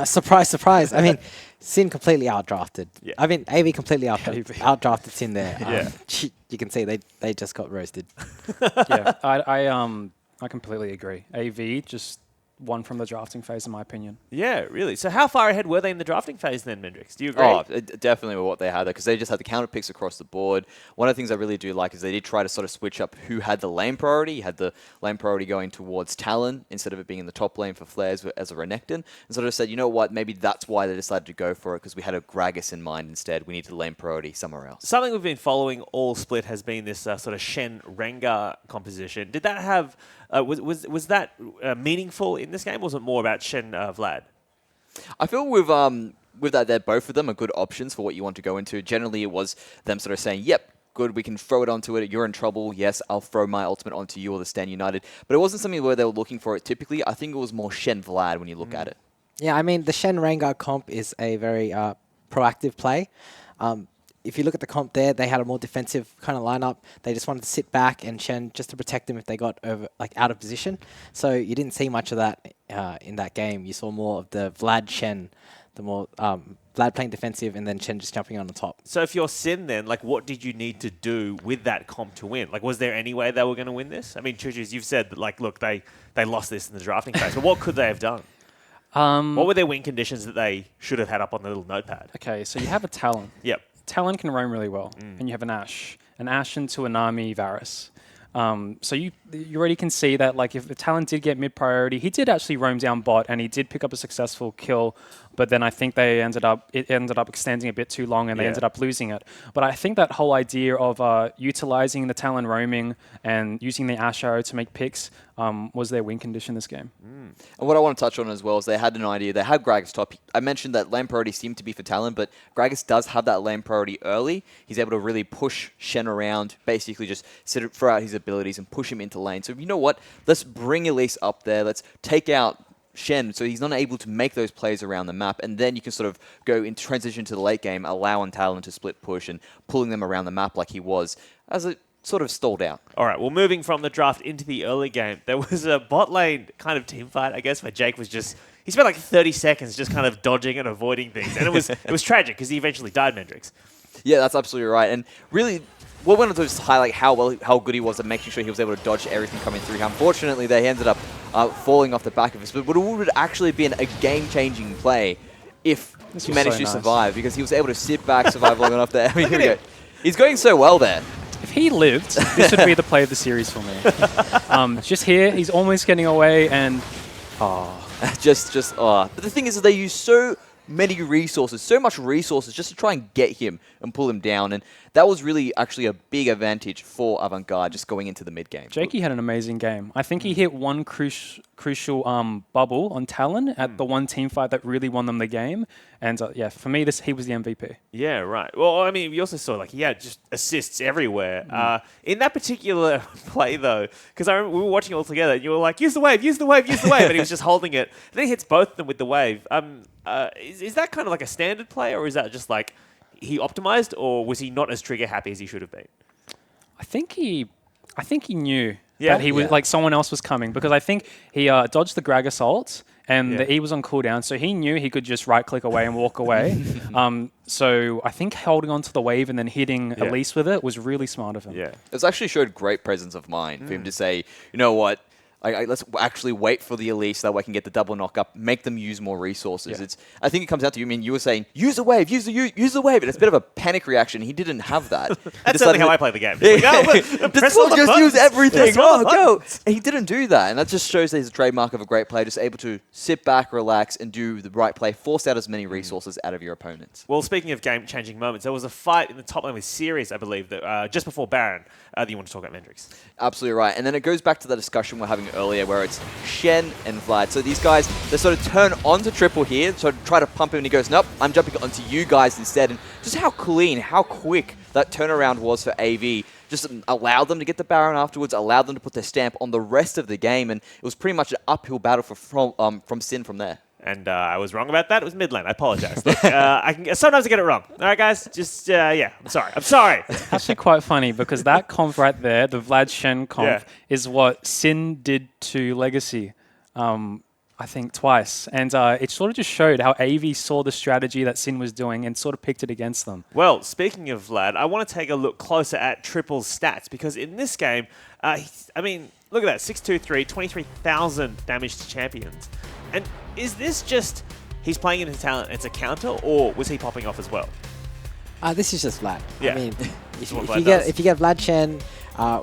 Surprise, surprise. I mean, Sin completely outdrafted. Yeah. I mean, AV completely outdrafted Sin there. You can see they just got roasted. Yeah, I completely agree. AV just won from the drafting phase, in my opinion. Yeah, really. So how far ahead were they in the drafting phase then, Mendrix? Do you agree? Oh, definitely with what they had there, because they just had the counter picks across the board. One of the things I really do like is they did try to sort of switch up who had the lane priority. You had the lane priority going towards Talon instead of it being in the top lane for Flares as a Renekton. And sort of said, you know what, maybe that's why they decided to go for it, because we had a Gragas in mind instead. We need to lane priority somewhere else. Something we've been following all split has been this sort of Shen Rengar composition. Did that have was that meaningful in this game, or was it more about Shen Vlad? I feel with that, they're both of them are good options for what you want to go into. Generally, it was them sort of saying, "Yep, good, we can throw it onto it. You're in trouble. Yes, I'll throw my ultimate onto you or the Stand United." But it wasn't something where they were looking for it. Typically, I think it was more Shen Vlad when you look at it. Yeah, I mean, the Shen Rengar comp is a very proactive play. If you look at the comp there, they had a more defensive kind of lineup. They just wanted to sit back and Shen just to protect them if they got out of position. So you didn't see much of that in that game. You saw more of the Vlad Shen, the more Vlad playing defensive and then Shen just jumping on the top. So if you're Sin then, what did you need to do with that comp to win? Was there any way they were going to win this? I mean, Chuchus, you've said that, look, they lost this in the drafting phase, but what could they have done? What were their win conditions that they should have had up on the little notepad? Okay, so you have a Talon. Yep. Talon can roam really well, and you have an Ashe into a Nami Varus. So you already can see that if the Talon did get mid priority, he did actually roam down bot and he did pick up a successful kill, but then I think it ended up extending a bit too long and they ended up losing it. But I think that whole idea of utilizing the Talon roaming and using the Ashe arrow to make picks was their win condition this game. And what I want to touch on as well is they had an idea. They had Gragas top. I mentioned that lane priority seemed to be for Talon, but Gragas does have that lane priority early. He's able to really push Shen around, basically just throw out his abilities and push him into lane. So you know what? Let's bring Elise up there. Let's take out Shen so he's not able to make those plays around the map, and then you can sort of go into transition to the late game, allowing Talon to split push and pulling them around the map like he was as it sort of stalled out. All right, well, moving from the draft into the early game, there was a bot lane kind of team fight, I guess, where Jake was he spent 30 seconds just kind of dodging and avoiding things, and it was tragic because he eventually died, Mendrix. Yeah, that's absolutely right, and really, what we wanted to just highlight how good he was at making sure he was able to dodge everything coming through. Unfortunately, they ended up falling off the back of this, but it would actually been a game-changing play if he managed to survive, because he was able to sit back, survive long enough there. I mean, here we go. He's going so well there. If he lived, this would be the play of the series for me. Just here, he's almost getting away, and But the thing is that they use so many resources, so much resources just to try and get him and pull him down, and that was really actually a big advantage for Avant Garde just going into the mid game. Jakey had an amazing game. I think he hit one crucial bubble on Talon at the one team fight that really won them the game, and for me, he was the MVP. Yeah, right. Well, I mean, we also saw he had just assists everywhere. In that particular play, though, because I remember we were watching it all together, and you were like, use the wave, use the wave, use the wave, and he was just holding it. And then he hits both of them with the wave. Is that kind of a standard play, or is that just he optimized, or was he not as trigger happy as he should have been? I think he knew that he was someone else was coming, because I think he dodged the Gragas ult and the E was on cooldown, so he knew he could just right click away and walk away. So I think holding on to the wave and then hitting Elise with it was really smart of him. Yeah, it actually showed great presence of mind for him to say, you know what, let's actually wait for the Elise so that way I can get the double knock up, make them use more resources. Yeah. I think it comes down to, you were saying, use the wave, use the wave, and it's a bit of a panic reaction. He didn't have that. That's certainly how I play the game. Just use everything. Go. And he didn't do that, and that just shows that he's a trademark of a great player, just able to sit back, relax, and do the right play, force out as many resources out of your opponents. Well, speaking of game-changing moments, there was a fight in the top lane with Sirius, I believe, that just before Baron, that you want to talk about, Mendrix. Absolutely right. And then it goes back to the discussion we're having earlier, where it's Shen and Vlad. So these guys, they sort of turn onto triple here, so try to pump him, and he goes, nope, I'm jumping onto you guys instead. And just how clean, how quick that turnaround was for AV. Just allowed them to get the Baron afterwards, allowed them to put their stamp on the rest of the game, and it was pretty much an uphill battle from Sin from there. And I was wrong about that. It was mid lane. I apologize. Look, sometimes I get it wrong. All right, guys? Just, I'm sorry. It's actually quite funny, because that comp right there, the Vlad Shen comp, is what Sin did to Legacy. I think twice. And it sort of just showed how AV saw the strategy that Sin was doing and sort of picked it against them. Well, speaking of Vlad, I want to take a look closer at Triple's stats because in this game, I mean, look at that, 623, 23,000 damage to champions. And is this just he's playing into talent, it's a counter, or was he popping off as well? This is just Vlad. Yeah. I mean, if you Vlad get Vlad Chen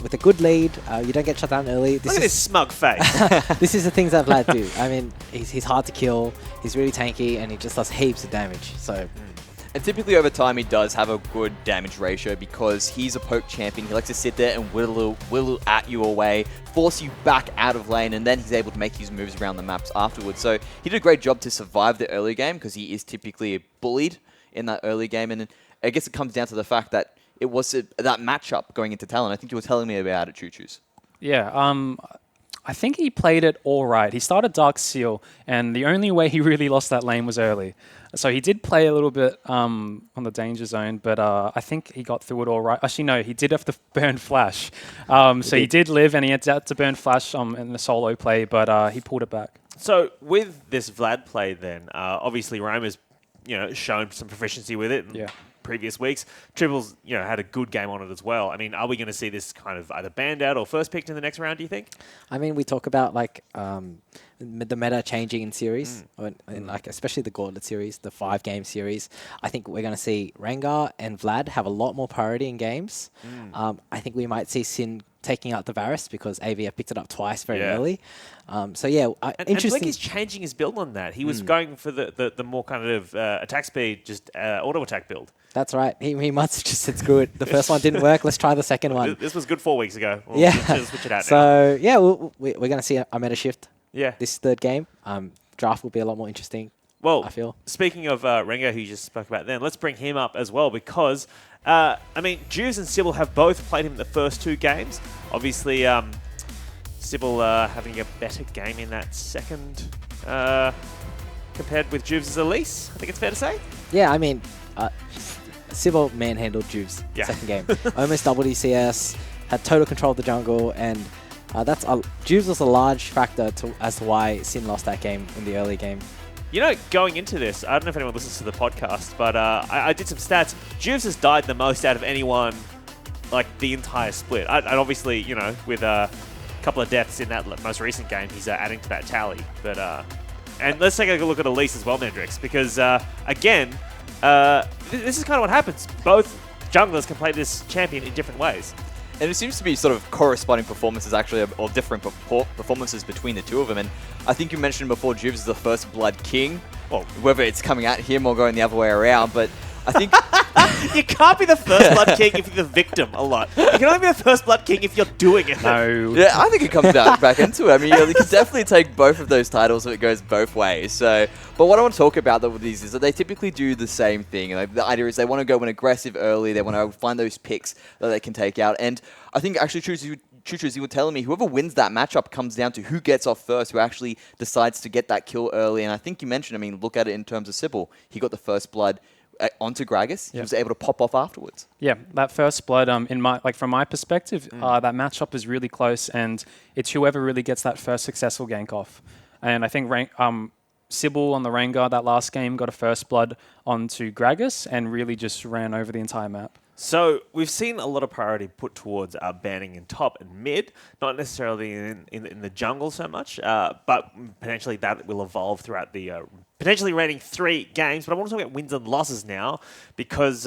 with a good lead, you don't get shut down early. Look at this smug face. This is the things that Vlad do. I mean, he's hard to kill, he's really tanky, and he just does heaps of damage. So. And typically over time he does have a good damage ratio because he's a poke champion. He likes to sit there and whittle at you away, force you back out of lane, and then he's able to make his moves around the maps afterwards. So he did a great job to survive the early game because he is typically bullied in that early game. And I guess it comes down to the fact that it was that matchup going into Talon. I think you were telling me about it, Choo-Choos. Yeah, I think he played it all right. He started Dark Seal, and the only way he really lost that lane was early. So he did play a little bit on the danger zone, but I think he got through it all right. Actually, no, he did have to burn Flash. So he did live, and he had to burn Flash in the solo play, but he pulled it back. So with this Vlad play then, obviously Roma's shown some proficiency with it. Yeah. Previous weeks. Triple's, had a good game on it as well. I mean, are we going to see this kind of either banned out or first picked in the next round, do you think? I mean, we talk about like the meta changing in series, and like especially the Gauntlet series, the 5-game series. I think we're going to see Rengar and Vlad have a lot more priority in games. I think we might see Sin taking out the Varus because AV have picked it up twice very early. So yeah, interesting. And Blink is changing his build on that. He was going for the more kind of attack speed, just auto attack build. That's right. He must have just said, screw it. The first one didn't work. Let's try the second one. This was good 4 weeks ago. Yeah. Switch it out so, yeah, we're going to see a meta shift this third game. Draft will be a lot more interesting, well, I feel. Speaking of Rengar, who you just spoke about then, let's bring him up as well because, I mean, Juves and Sybil have both played him in the first 2 games. Obviously, Sybil having a better game in that second compared with Juves' Elise, I think it's fair to say. Yeah, I mean, Sybil manhandled Juves second game. Almost doubled ECS, had total control of the jungle, and Juves was a large factor as to why Sin lost that game in the early game. Going into this, I don't know if anyone listens to the podcast, but I did some stats. Juves has died the most out of anyone, like the entire split. And obviously, with a couple of deaths in that most recent game, he's adding to that tally. But and let's take a look at Elise as well, Mendrix, because again, this is kind of what happens. Both junglers can play this champion in different ways. And it seems to be sort of corresponding performances, actually, or different performances between the two of them. And I think you mentioned before, Juves is the first Blood King. Well, whether it's coming at him or going the other way around, but I think... You can't be the first Blood King if you're the victim a lot. You can only be the first Blood King if you're doing it. No. Yeah, I think it comes back into it. I mean, you can definitely take both of those titles if it goes both ways. So, but what I want to talk about with these is that they typically do the same thing. Like, the idea is they want to go in aggressive early. They want to find those picks that they can take out. And I think actually, Choo-Choos, you were telling me whoever wins that matchup comes down to who gets off first, who actually decides to get that kill early. And I think you mentioned, I mean, look at it in terms of Sybil. He got the first blood onto Gragas. He was able to pop off afterwards. Yeah, that first blood, from my perspective, that matchup is really close, and it's whoever really gets that first successful gank off. And I think Sybil on the Rengar that last game got a first blood onto Gragas and really just ran over the entire map. So we've seen a lot of priority put towards banning in top and mid, not necessarily in the jungle so much, but potentially that will evolve throughout the potentially reigning 3 games. But I want to talk about wins and losses now because,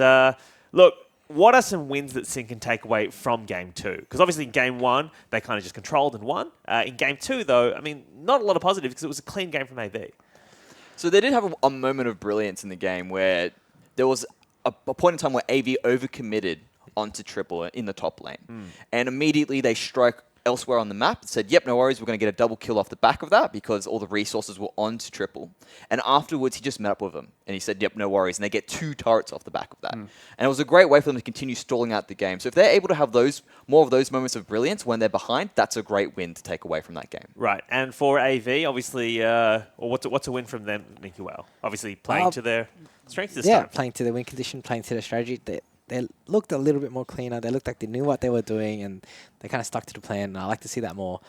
look, what are some wins that Sin can take away from Game 2? Because obviously in Game 1, they kind of just controlled and won. In Game 2, though, I mean, not a lot of positives because it was a clean game from AV. So they did have a moment of brilliance in the game where there was a point in time where AV overcommitted onto Triple in the top lane. And immediately they strike elsewhere on the map and said, yep, no worries, we're going to get a double kill off the back of that because all the resources were onto Triple. And afterwards, he just met up with them and he said, yep, no worries. And they get 2 turrets off the back of that. And it was a great way for them to continue stalling out the game. So if they're able to have more of those moments of brilliance when they're behind, that's a great win to take away from that game. Right. And for AV, obviously, what's a win from them, Nicky Well? Obviously playing to their strengths this time. Yeah, playing to their win condition, playing to their strategy. They looked a little bit more cleaner. They looked like they knew what they were doing, and they kind of stuck to the plan. I like to see that more.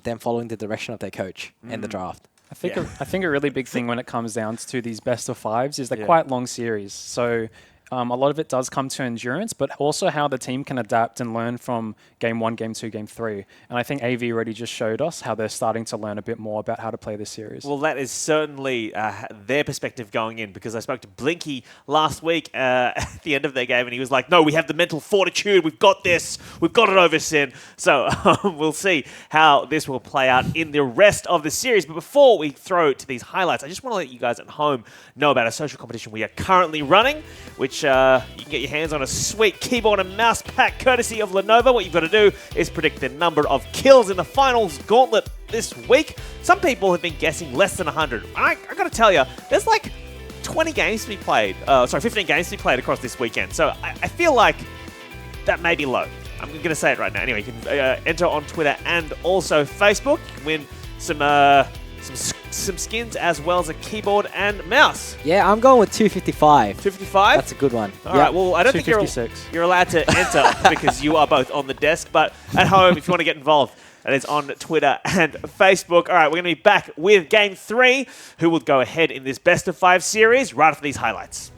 Them following the direction of their coach and the draft. I think a really big thing when it comes down to these best of fives is they're quite long series. So a lot of it does come to endurance, but also how the team can adapt and learn from game 1, game 2, game 3. And I think AV already just showed us how they're starting to learn a bit more about how to play this series. Well, that is certainly their perspective going in, because I spoke to Blinky last week at the end of their game, and he was like, no, we have the mental fortitude. We've got this. We've got it over Sin. So we'll see how this will play out in the rest of the series. But before we throw to these highlights, I just want to let you guys at home know about a social competition we are currently running, which you can get your hands on a sweet keyboard and mouse pack courtesy of Lenovo. What you've got to do is predict the number of kills in the finals gauntlet this week. Some people have been guessing less than 100. I got to tell you, there's like 20 games to be played. 15 games to be played across this weekend. So I feel like that may be low. I'm going to say it right now. Anyway, you can enter on Twitter and also Facebook. You can win some skins as well as a keyboard and mouse. Yeah, I'm going with 255. 255? That's a good one. All right, well, I don't think you're allowed to enter because you are both on the desk, but at home, if you want to get involved, that is on Twitter and Facebook. All right, we're going to be back with Game 3, who will go ahead in this best of 5 series right after these highlights.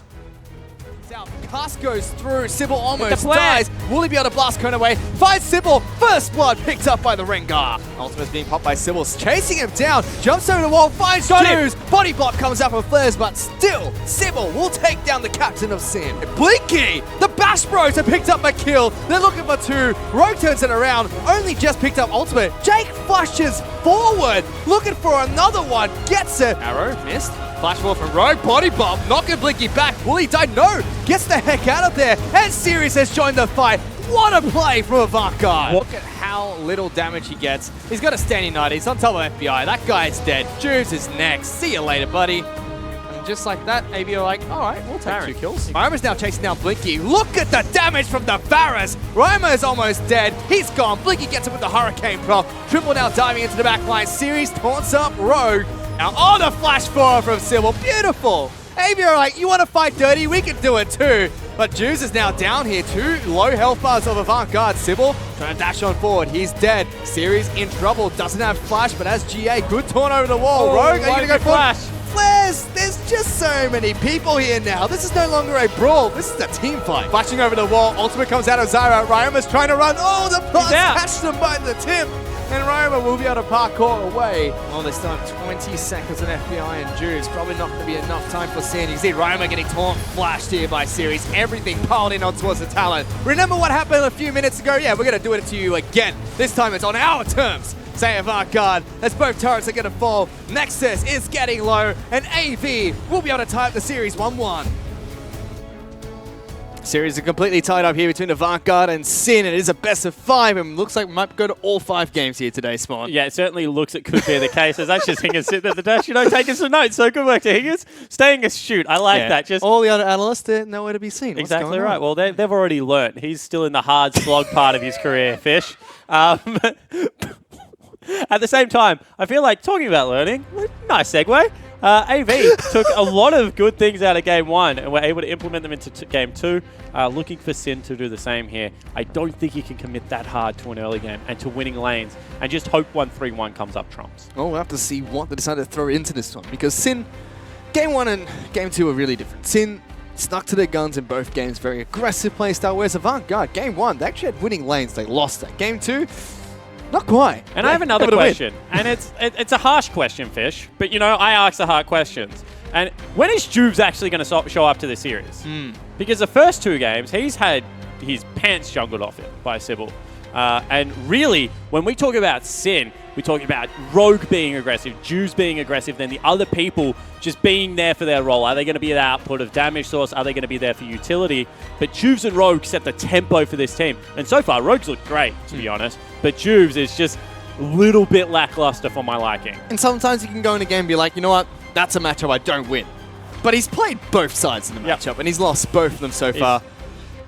Cast goes through. Sybil almost dies. Will he be able to blast Cone away? Finds Sybil. First blood picked up by the Rengar. Ultimate's being popped by Sybil. Chasing him down. Jumps over the wall. Finds Juice. Body block comes out from Flares, but still, Sybil will take down the captain of Sin. Blinky. The Bash Bros have picked up a kill. They're looking for 2. Rogue turns it around. Only just picked up Ultimate. Jake flashes forward. Looking for another one. Gets it. Arrow missed. Flash ball from Rogue, body bomb, knocking Blinky back. Will he die? No! Gets the heck out of there, and Sirius has joined the fight. What a play from Avant. Look at how little damage he gets. He's got a standing 90, he's on top of FBI. That guy is dead. Juves is next. See you later, buddy. And just like that, AV are like, all right, we'll take 2 kills. Ryma's now chasing down Blinky. Look at the damage from the Varus. Ryma is almost dead. He's gone. Blinky gets him with the Hurricane proc. Triple now diving into the back line. Series taunts up Rogue. Now, the flash forward from Sybil. Beautiful. AV are like, you want to fight dirty? We can do it too. But Juice is now down here. 2 low health bars of Avant-Garde. Sybil trying to dash on forward. He's dead. Series in trouble. Doesn't have flash, but has GA. Good taunt over the wall. Rogue, are you going to go flash? Flares! There's just so many people here now. This is no longer a brawl. This is a team fight. Flashing over the wall. Ultimate comes out of Zyra. Ryama's trying to run. Oh, the pass catches him by the tip. And Ryoma will be able to parkour away. Oh, they still have 20 seconds on FBI and Juice. Probably not going to be enough time for Sin. You see Ryoma getting taunt flashed here by Series. Everything piled in on towards the talent. Remember what happened a few minutes ago? Yeah, we're going to do it to you again. This time it's on our terms. Say Avant-Garde, as both turrets are going to fall. Nexus is getting low, and AV will be able to tie up the series 1-1. Series are completely tied up here between Avant-Garde and Sin. It is a best of 5, and looks like we might go to all 5 games here today, Spawn. Yeah, it certainly looks it could be the case. As that's just Hingers sitting at the desk, taking some notes. So good work to Hingers. Staying astute. I like that. Just all the other analysts, they're nowhere to be seen. Exactly right. Well, they've already learnt. He's still in the hard slog part of his career, Fish. At the same time, I feel like talking about learning, nice segue. AV took a lot of good things out of Game 1 and were able to implement them into Game 2. Looking for Sin to do the same here. I don't think he can commit that hard to an early game and to winning lanes and just hope 1-3-1 comes up trumps. Well, we'll have to see what they decide to throw into this one, because Sin, Game 1 and Game 2 are really different. Sin stuck to their guns in both games, very aggressive playstyle, whereas Avant-Garde, Game 1, they actually had winning lanes, they lost that. Game 2, not quite. And I have another question, and it's a harsh question, Fish, but I ask the hard questions. And when is Juves actually going to show up to the series? Because the first 2 games, he's had his pants juggled off him by Sybil. And really, when we talk about Sin, we talk about Rogue being aggressive, Juves being aggressive, then the other people just being there for their role. Are they going to be the output of damage source? Are they going to be there for utility? But Juves and Rogue set the tempo for this team. And so far, Rogue's looked great, to be honest. But Juves is just a little bit lackluster for my liking. And sometimes you can go in a game and be like, you know what? That's a matchup I don't win. But he's played both sides in the matchup, and he's lost both of them so far.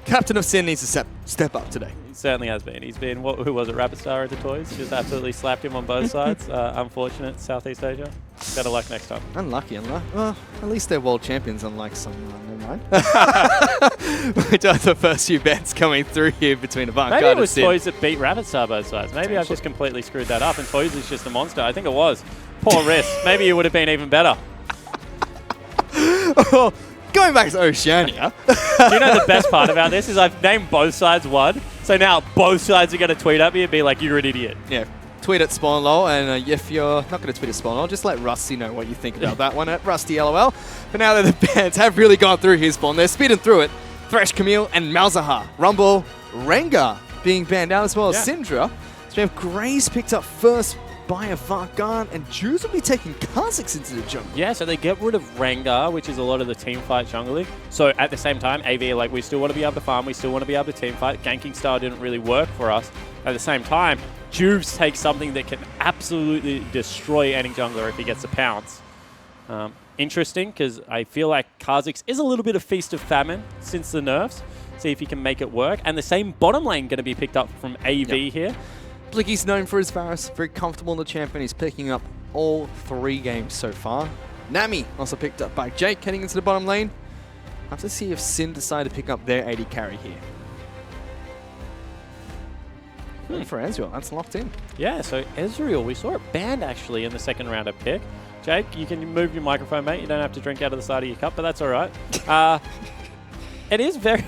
Captain of Sin needs to step up today. He certainly has been. He's been, who was it, Rapid Star at the Toys? Just absolutely slapped him on both sides. Unfortunate, Southeast Asia. Better luck next time. Unlucky. Well, at least they're world champions, unlike some, never mind. We do have the first few bets coming through here between Avant-Garde and Sin. Maybe it was Toys that beat Rapid Star both sides. Maybe I've just completely screwed that up, and Toys is just a monster. I think it was. Poor Riss. Maybe you would have been even better. Going back to Oceania. Do you know the best part about this is I've named both sides one, so now both sides are going to tweet at me and be like, you're an idiot. Yeah, tweet at SpawnLol, and if you're not going to tweet at SpawnLol, just let Rusty know what you think about that one at RustyLOL. But now that the bands have really gone through his spawn, they're speeding through it. Thresh, Camille, and Malzahar. Rumble, Rengar being banned out as well as Syndra. So we have Graze picked up first by Avant, Garde, and Jews will be taking Kha'Zix into the jungle. Yeah, so they get rid of Rengar, which is a lot of the team fight jungling. So at the same time, AV, like, we still want to be able to farm, we still want to be able to team fight. Ganking style didn't really work for us. At the same time, Juves takes something that can absolutely destroy any jungler if he gets a pounce. Interesting, because I feel like Kha'Zix is a little bit of Feast of Famine since the nerfs. See if he can make it work. And the same bottom lane going to be picked up from AV here. Blicky's known for his Varus, very comfortable in the champion. He's picking up all 3 games so far. Nami also picked up by Jake heading into the bottom lane. I have to see if Sin decide to pick up their 80 carry here. For Ezreal, that's locked in. Yeah, so Ezreal, we saw it banned actually in the second round of pick. Jake, you can move your microphone, mate. You don't have to drink out of the side of your cup, but that's all right. It is very...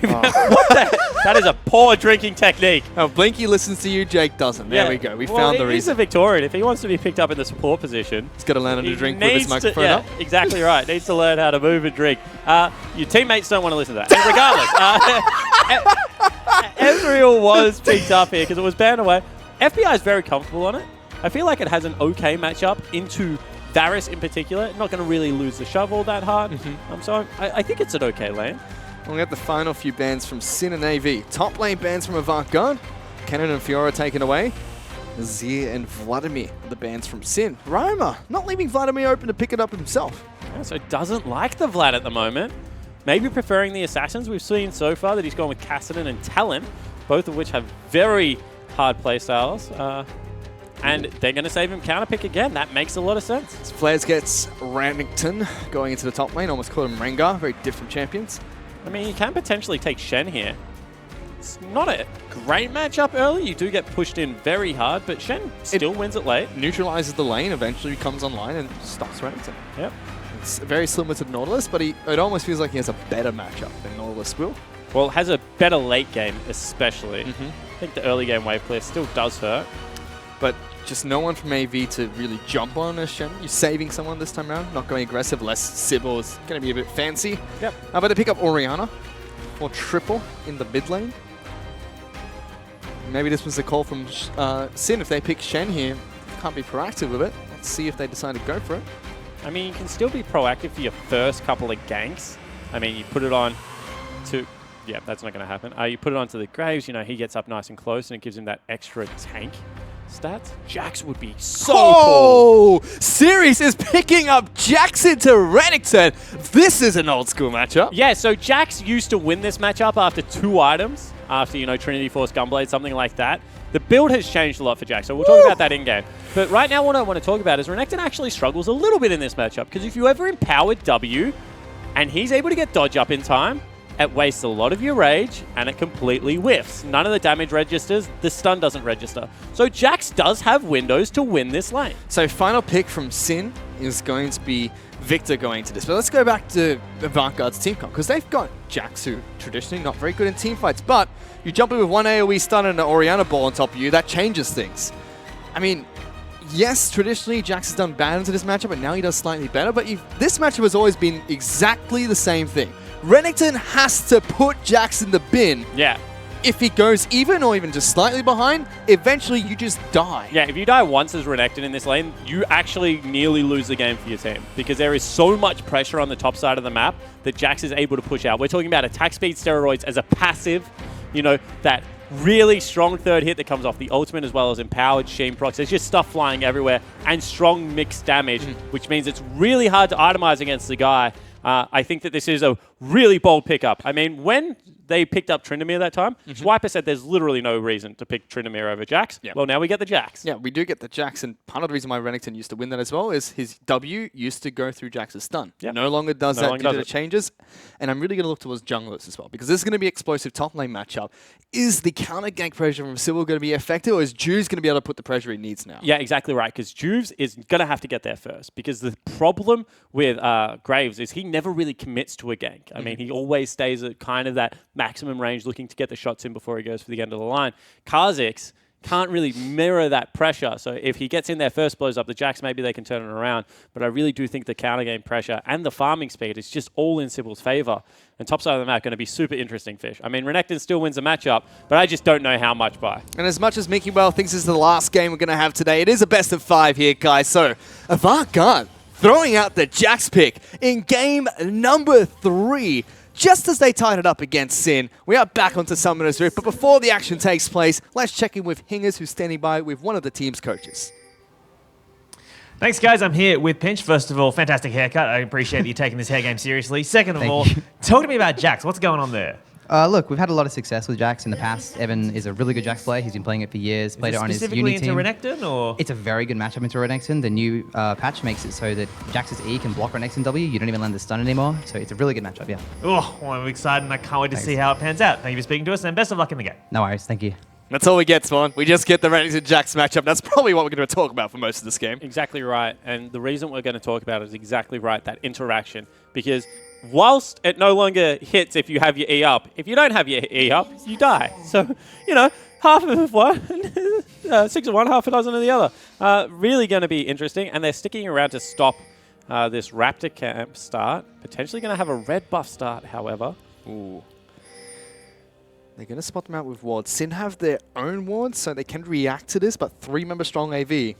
That is a poor drinking technique. Oh, Blinky listens to you, Jake doesn't. There we go. We found the reason. He's a Victorian. If he wants to be picked up in the support position... He's got to learn how to drink with his microphone up. Exactly right. Needs to learn how to move and drink. Your teammates don't want to listen to that. And regardless, Ezreal was picked up here because it was banned away. FBI is very comfortable on it. I feel like it has an okay matchup into Varus in particular. Not going to really lose the shovel that hard. So I think it's an okay lane. We have the final few bans from Sin and AV. Top lane bans from Avant Garde. Cannon and Fiora taken away. Zir and Vladimir, the bans from Sin. Roma not leaving Vladimir open to pick it up himself. Yeah, so doesn't like the Vlad at the moment. Maybe preferring the Assassins. We've seen so far that he's gone with Kassadin and Talon, both of which have very hard playstyles. And they're going to save him counter pick again. That makes a lot of sense. Flares gets Rannington going into the top lane. Almost called him Rengar. Very different champions. I mean, you can potentially take Shen here. It's not a great matchup early. You do get pushed in very hard, but Shen still wins it late. Neutralizes the lane, eventually comes online and stops Rannington. Yep. It's very similar to Nautilus, but it almost feels like he has a better matchup than Nautilus will. Well, it has a better late game, especially. I think the early game wave clear still does hurt. But just no one from AV to really jump on a Shen. You're saving someone this time around, not going aggressive, less Sybil is going to be a bit fancy. Yep. But they pick up Orianna or triple in the mid lane. Maybe this was a call from Sin. If they pick Shen here, can't be proactive with it. Let's see if they decide to go for it. I mean, you can still be proactive for your first couple of ganks. I mean, you put it on to... Yeah, that's not going to happen. You put it onto the Graves, you know, he gets up nice and close and it gives him that extra tank stats. Jax would be so cool. Series is picking up Jax into Renekton. This is an old school matchup. Yeah, so Jax used to win this matchup after 2 items, after, you know, Trinity Force Gunblade, something like that. The build has changed a lot for Jax, so we'll talk about that in-game. But right now what I want to talk about is Renekton actually struggles a little bit in this matchup, because if you ever empowered W and he's able to get dodge up in time, it wastes a lot of your rage, and it completely whiffs. None of the damage registers, the stun doesn't register. So Jax does have windows to win this lane. So final pick from Sin is going to be Victor going to this. But let's go back to Avant Garde's team comp, because they've got Jax, who traditionally not very good in team fights, but you jump in with one AoE stun and an Orianna ball on top of you, that changes things. I mean, yes, traditionally Jax has done bad into this matchup, but now he does slightly better, but this matchup has always been exactly the same thing. Renekton has to put Jax in the bin. Yeah. If he goes even or even just slightly behind, eventually you just die. Yeah, if you die once as Renekton in this lane, you actually nearly lose the game for your team, because there is so much pressure on the top side of the map that Jax is able to push out. We're talking about attack speed steroids as a passive, you know, that really strong third hit that comes off the ultimate, as well as empowered Sheen procs. There's just stuff flying everywhere, and strong mixed damage, which means it's really hard to itemize against the guy. I think that this is a really bold pickup. I mean, when they picked up Tryndamere that time, Swiper said there's literally no reason to pick Tryndamere over Jax. Yep. Well, now we get the Jax. Yeah, we do get the Jax, and part of the reason why Renekton used to win that as well is his W used to go through Jax's stun. Yep. No longer does No that longer due to does the it. changes, and I'm really going to look towards junglers as well, because this is going to be explosive top lane matchup. Is the counter gank pressure from Sybil going to be effective, or is Juice going to be able to put the pressure he needs now? Yeah, exactly right, because Juves is going to have to get there first, because the problem with Graves is he never really commits to a gank. I mean, he always stays at kind of that maximum range, looking to get the shots in before he goes for the end of the line. Kha'Zix can't really mirror that pressure, so if he gets in there first, blows up the Jax, maybe they can turn it around, but I really do think the counter game pressure and the farming speed is just all in Sybil's favor, and top side of the map going to be super interesting, Fish. I mean, Renekton still wins the matchup, but I just don't know how much by. And as much as Mickey Well thinks this is the last game we're going to have today, it is a best of 5 here, guys. So, Avant Garde throwing out the Jax pick in game number 3. Just as they tied it up against Sin, we are back onto Summoner's Rift. But before the action takes place, let's check in with Hingers, who's standing by with one of the team's coaches. Thanks, guys. I'm here with Pinch. First of all, fantastic haircut. I appreciate you taking this hair game seriously. Second of all, talk to me about Jax. What's going on there? Look, we've had a lot of success with Jax in the past. Evan is a really good Jax player. He's been playing it for years. Played it on his uni team. Specifically into Renekton, or? It's a very good matchup into Renekton. The new patch makes it so that Jax's E can block Renekton W. You don't even land the stun anymore. So it's a really good matchup, yeah. Oh, well, I'm excited and I can't wait to see how it pans out. Thank you for speaking to us and best of luck in the game. No worries. Thank you. That's all we get, Spawn. We just get the Renekton Jax matchup. That's probably what we're going to talk about for most of this game. Exactly right. And the reason we're going to talk about it is exactly right, that interaction. Because whilst it no longer hits if you have your E up, if you don't have your E up, you die. So, you know, half of one, 6 of one, half a dozen of the other. Really going to be interesting. And they're sticking around to stop this Raptor camp start. Potentially going to have a red buff start, however. Ooh. They're going to spot them out with wards. Sin have their own wards, so they can react to this, but 3-member strong AV.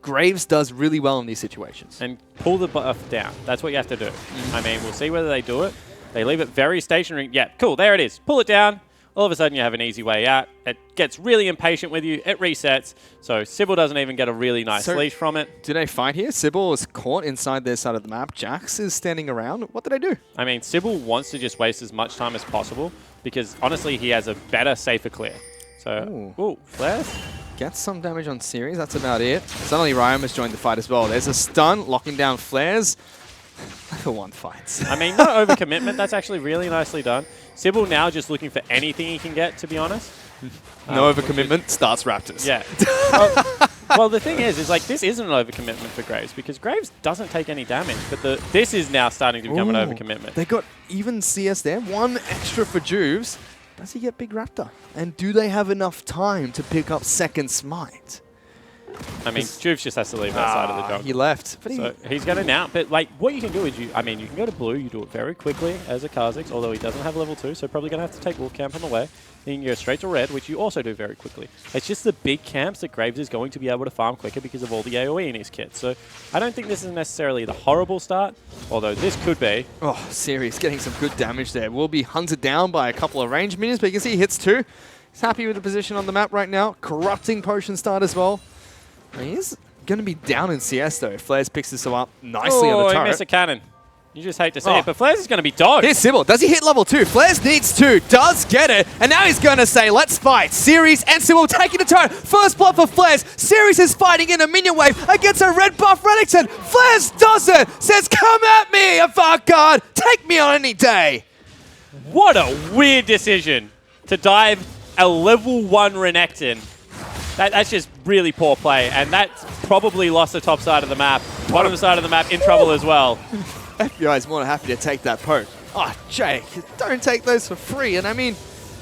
Graves does really well in these situations. And pull the buff down. That's what you have to do. I mean, we'll see whether they do it. They leave it very stationary. Yeah, cool. There it is. Pull it down. All of a sudden, you have an easy way out. It gets really impatient with you. It resets. So Sybil doesn't even get a really nice leash from it. Do they fight here? Sybil is caught inside their side of the map. Jax is standing around. What did they do? I mean, Sybil wants to just waste as much time as possible because, honestly, he has a better, safer clear. So, ooh, flares. Gets some damage on series. That's about it. Suddenly, Ryom has joined the fight as well. There's a stun, locking down flares. Level 1 fights. I mean, no overcommitment. That's actually really nicely done. Sybil now just looking for anything he can get, to be honest. No overcommitment, starts Raptors. Yeah. Well, the thing is like, this isn't an overcommitment for Graves because Graves doesn't take any damage, but this is now starting to become an overcommitment. They got even CS there. 1 extra for Juves. Does he get Big Raptor? And do they have enough time to pick up second Smite? I mean, Juves just has to leave that side of the jungle. He left. But so he's going to now. But like, what you can do is you can go to blue. You do it very quickly as a Kha'Zix, although he doesn't have level 2, so probably going to have to take Wolf Camp on the way. Then you can go straight to red, which you also do very quickly. It's just the big camps that Graves is going to be able to farm quicker because of all the AoE in his kit. So I don't think this is necessarily the horrible start, although this could be. Oh, Sirius getting some good damage there. Will be hunted down by a couple of range minions, but you can see he hits 2. He's happy with the position on the map right now. Corrupting potion start as well. He's going to be down in CS though. Flares picks this up nicely on the turret. Oh, he missed a cannon. You just hate to see it, but Flares is going to be dogged. Here's Sybil. Does he hit level 2? Flares needs 2. Does get it. And now he's going to say, let's fight. Series and Sybil taking the turret. First blood for Flares. Series is fighting in a minion wave against a red buff Renekton. Flares does it. Says, come at me, Avant Garde. Take me on any day. What a weird decision to dive a level 1 Renekton. That's just really poor play, and that's probably lost the top side of the map. Bottom side of the map in trouble as well. FBI is more than happy to take that poke. Oh, Jake, don't take those for free. And I mean,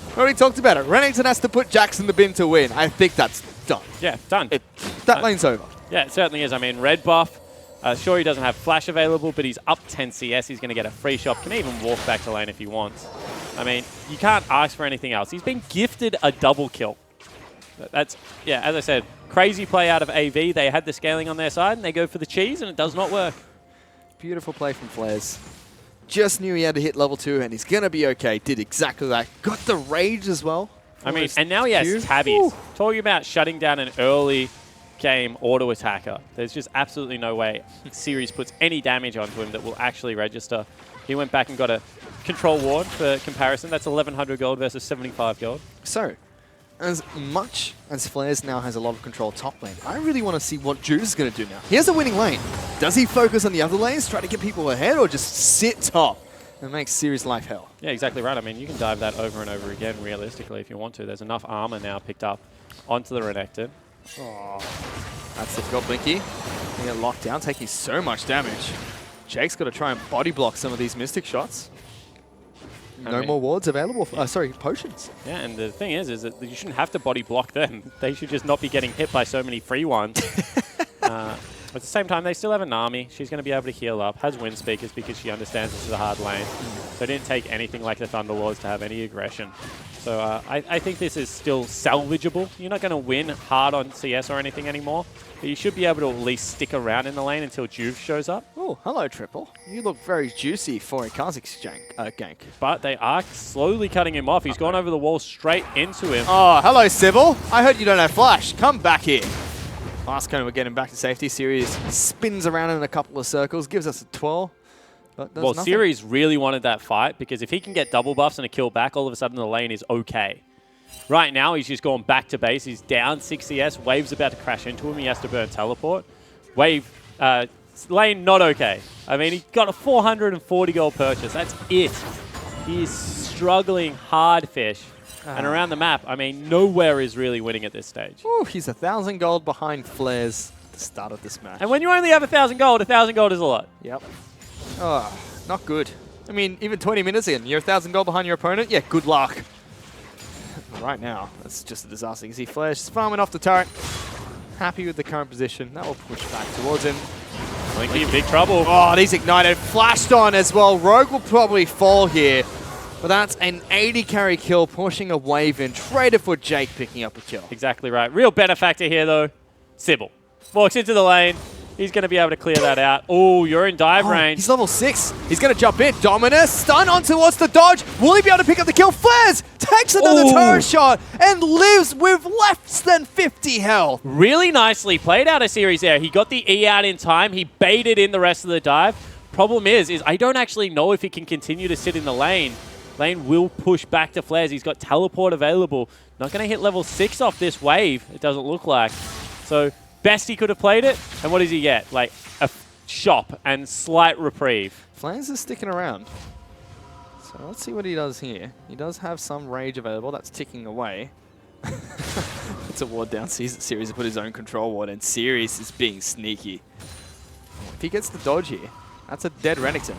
we already talked about it. Renekton has to put Jax in the bin to win. I think that's done. Yeah, done. That lane's over. Yeah, it certainly is. I mean, red buff. Sure, he doesn't have flash available, but he's up 10 CS. He's going to get a free shot. Can even walk back to lane if he wants. I mean, you can't ask for anything else. He's been gifted a double kill. That's, yeah, as I said, crazy play out of AV. They had the scaling on their side, and they go for the cheese, and it does not work. Beautiful play from Flares. Just knew he had to hit level 2, and he's going to be okay. Did exactly that. Got the rage as well. I mean, and now he has tabbies. Talking about shutting down an early game auto attacker. There's just absolutely no way Series puts any damage onto him that will actually register. He went back and got a control ward for comparison. That's 1100 gold versus 75 gold. So, as much as Flares now has a lot of control top lane, I really want to see what Juice is going to do now. He has a winning lane. Does he focus on the other lanes, try to get people ahead, or just sit top and make Series life hell? Yeah, exactly right. I mean, you can dive that over and over again, realistically, if you want to. There's enough armor now picked up onto the Renekton. Oh, that's difficult. Blinky. They get locked down, taking so much damage. Jake's got to try and body block some of these Mystic shots. No more wards available. Sorry, potions. Yeah, and the thing is that you shouldn't have to body block them. They should just not be getting hit by so many free ones. At the same time, they still have a Nami. She's going to be able to heal up. Has wind speakers because she understands this is a hard lane. So it didn't take anything like the Thunderlords to have any aggression. So I think this is still salvageable. You're not going to win hard on CS or anything anymore, but you should be able to at least stick around in the lane until Juve shows up. Oh, hello, Triple. You look very juicy for a Kha'Zix gank. But they are slowly cutting him off. He's gone over the wall straight into him. Oh, hello, Sybil. I heard you don't have flash. Come back here. Last cone, we're getting back to safety. Series spins around in a couple of circles, gives us a twirl. Well, Series really wanted that fight because if he can get double buffs and a kill back, all of a sudden the lane is okay. Right now, he's just gone back to base. He's down 6 CS. Wave's about to crash into him. He has to burn teleport. Wave, lane not okay. I mean, he got a 440 gold purchase. That's it. He is struggling hard, Fish. And around the map, I mean, nowhere is really winning at this stage. Ooh, he's 1,000 gold behind Flares at the start of this match. And when you only have 1,000 gold is a lot. Yep. Oh, not good. I mean, even 20 minutes in, you're 1,000 gold behind your opponent? Yeah, good luck. Right now, that's just a disaster. You can see Flares just farming off the turret. Happy with the current position. That will push back towards him. Blinky in big trouble. Oh, and he's ignited. Flashed on as well. Rogue will probably fall here. But that's an 80 carry kill, pushing a wave in. Traded for Jake picking up a kill. Exactly right. Real benefactor here, though. Sybil. Walks into the lane. He's going to be able to clear that out. Oh, you're in dive range. He's level 6. He's going to jump in. Dominus, stun on towards the dodge. Will he be able to pick up the kill? Flares takes another turret shot and lives with less than 50 health. Really nicely played out a series there. He got the E out in time. He baited in the rest of the dive. Problem is I don't actually know if he can continue to sit in the lane. Lane will push back to Flares. He's got teleport available. Not going to hit level 6 off this wave, it doesn't look like. So best he could have played it. And what does he get? Like a shop and slight reprieve. Flares is sticking around. So let's see what he does here. He does have some rage available. That's ticking away. It's a ward down. Series to put his own control ward, and Series is being sneaky. If he gets the dodge here, that's a dead Renekton.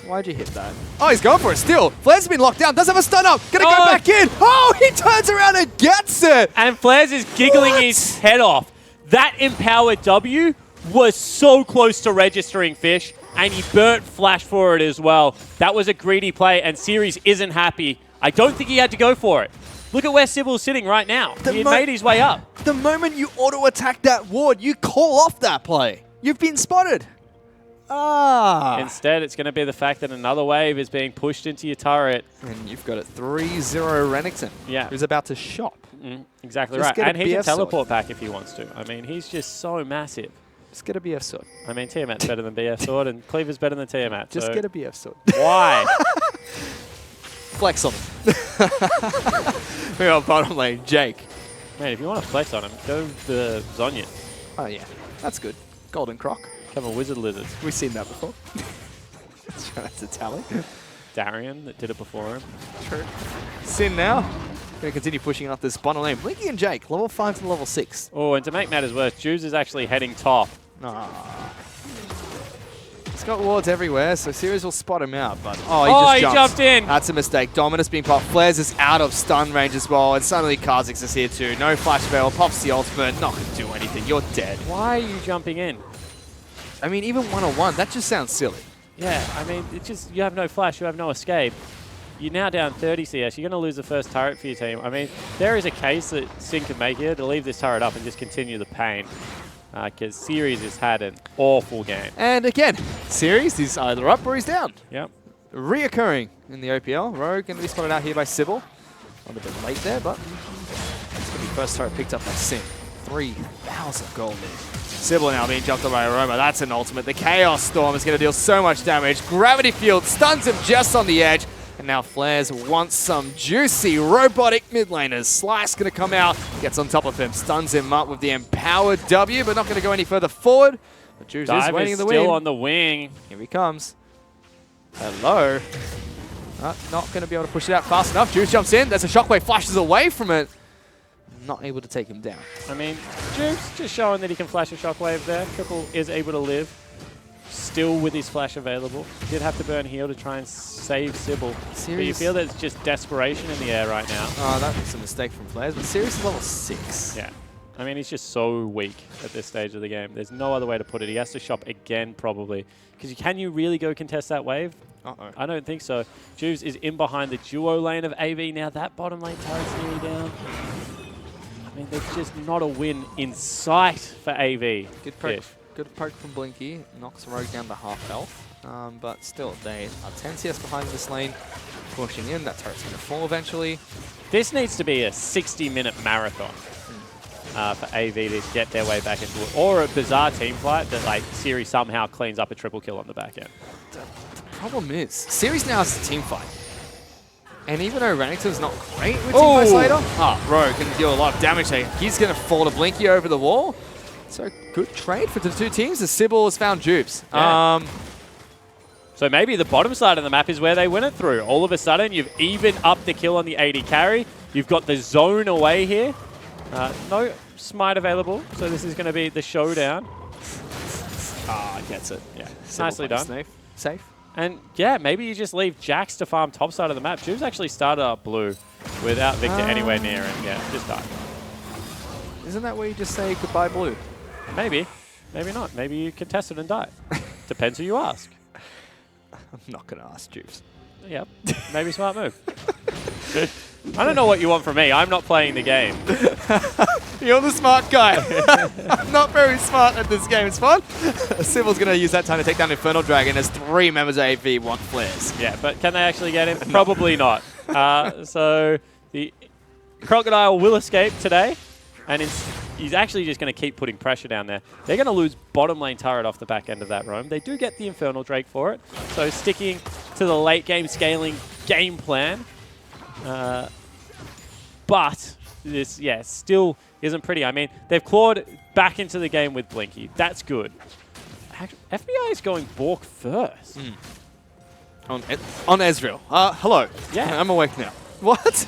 Why'd you hit that? Oh, he's going for it still. Flares has been locked down. Does have a stun up. Gonna go back in. Oh, he turns around and gets it. And Flares is giggling his head off. That empowered W was so close to registering, Fish, and he burnt Flash for it as well. That was a greedy play, and Series isn't happy. I don't think he had to go for it. Look at where Sybil's sitting right now. He made his way up. The moment you auto-attack that ward, you call off that play. You've been spotted. Instead, it's going to be the fact that another wave is being pushed into your turret. And you've got it 3-0 Renekton. Yeah. Who's about to shop. Exactly Just right. And he can BF teleport back if he wants to. I mean, he's just so massive. Just get a BF sword. I mean, Tiamat's better than BF sword, and Cleaver's better than Tiamat. Just so get a BF sword. Why? Flex on him. We're on bottom lane. Jake. Man, if you want to flex on him, go the Zhonya. Oh, yeah. That's good. Golden Croc. Come on, Wizard Lizard. We've seen that before. That's a tally. Darian that did it before him. True. Sin now. Going to continue pushing up this bottom lane. Blinky and Jake, level 5 to level 6. Oh, and to make matters worse, Juice is actually heading top. He's got wards everywhere, so Series will spot him out. But he jumped in. That's a mistake. Dominus being popped. Flares is out of stun range as well, and suddenly Kha'Zix is here too. No flash veil. Pops the ultimate. Not going to do anything. You're dead. Why are you jumping in? I mean, even 1-on-1, that just sounds silly. Yeah, I mean, it's just, you have no flash, you have no escape. You're now down 30 CS. You're going to lose the first turret for your team. I mean, there is a case that Sin can make here to leave this turret up and just continue the pain. Because Series has had an awful game. And again, Series is either up or he's down. Yep. Reoccurring in the OPL. Rogue going to be spotted out here by Sybil. A little bit late there, but it's going to be first turret picked up by Sin. 3,000 gold there. Sybil now being jumped on by Aroma. That's an ultimate. The Chaos Storm is going to deal so much damage. Gravity Field stuns him just on the edge. And now Flares wants some juicy robotic mid laners. Slice going to come out, gets on top of him, stuns him up with the Empowered W, but not going to go any further forward. But Juice is waiting in the wing. Still on the wing. Here he comes. Hello. Not going to be able to push it out fast enough. Juice jumps in. There's a Shockwave, flashes away from it. Not able to take him down. I mean, Juice just showing that he can flash a Shockwave there. Triple is able to live. Still with his flash available. Did have to burn heal to try and save Sybil. But you feel that it's just desperation in the air right now. Oh, that was a mistake from Flares, but Sirius is level 6. Yeah. I mean, he's just so weak at this stage of the game. There's no other way to put it. He has to shop again, probably. Because can you really go contest that wave? Uh-oh. I don't think so. Juves is in behind the duo lane of AV. Now that bottom lane turret's nearly down. I mean, there's just not a win in sight for AV. Good poke from Blinky. Knocks Rogue down to half health. But still, they are 10 CS behind this lane. Pushing in. That turret's going to fall eventually. This needs to be a 60-minute marathon for AV to get their way back into it. Or a bizarre team fight that, like, Siri somehow cleans up a triple kill on the back end. The problem is, Sirius now has a team fight. And even though Renekton's not great with team fights later, Rogue can deal a lot of damage there. He's going to fall to Blinky over the wall. So good trade for the two teams as Sybil has found dupes. Yeah. So maybe the bottom side of the map is where they win it through. All of a sudden, you've even upped the kill on the AD carry. You've got the zone away here. No smite available, so this is going to be the showdown. Gets it. Yeah, Sybil nicely done. Safe. And yeah, maybe you just leave Jax to farm top side of the map. Juves actually started up blue without Victor anywhere near him. Yeah, just died. Isn't that where you just say goodbye blue? Maybe. Maybe not. Maybe you contest it and die. Depends who you ask. I'm not going to ask Juves. Yep. Maybe smart move. I don't know what you want from me. I'm not playing the game. You're the smart guy. I'm not very smart at this game. It's fun. Sybil's going to use that time to take down Infernal Dragon as 3 members of AV want flares. Yeah, but can they actually get him? Probably not. So the Crocodile will escape today, and he's actually just going to keep putting pressure down there. They're going to lose bottom lane turret off the back end of that roam. They do get the Infernal Drake for it, so sticking to the late game scaling game plan. But this, still isn't pretty. I mean, they've clawed back into the game with Blinky. That's good. FBI is going Bork first. On Ezreal. Hello. Yeah. I'm awake now. What?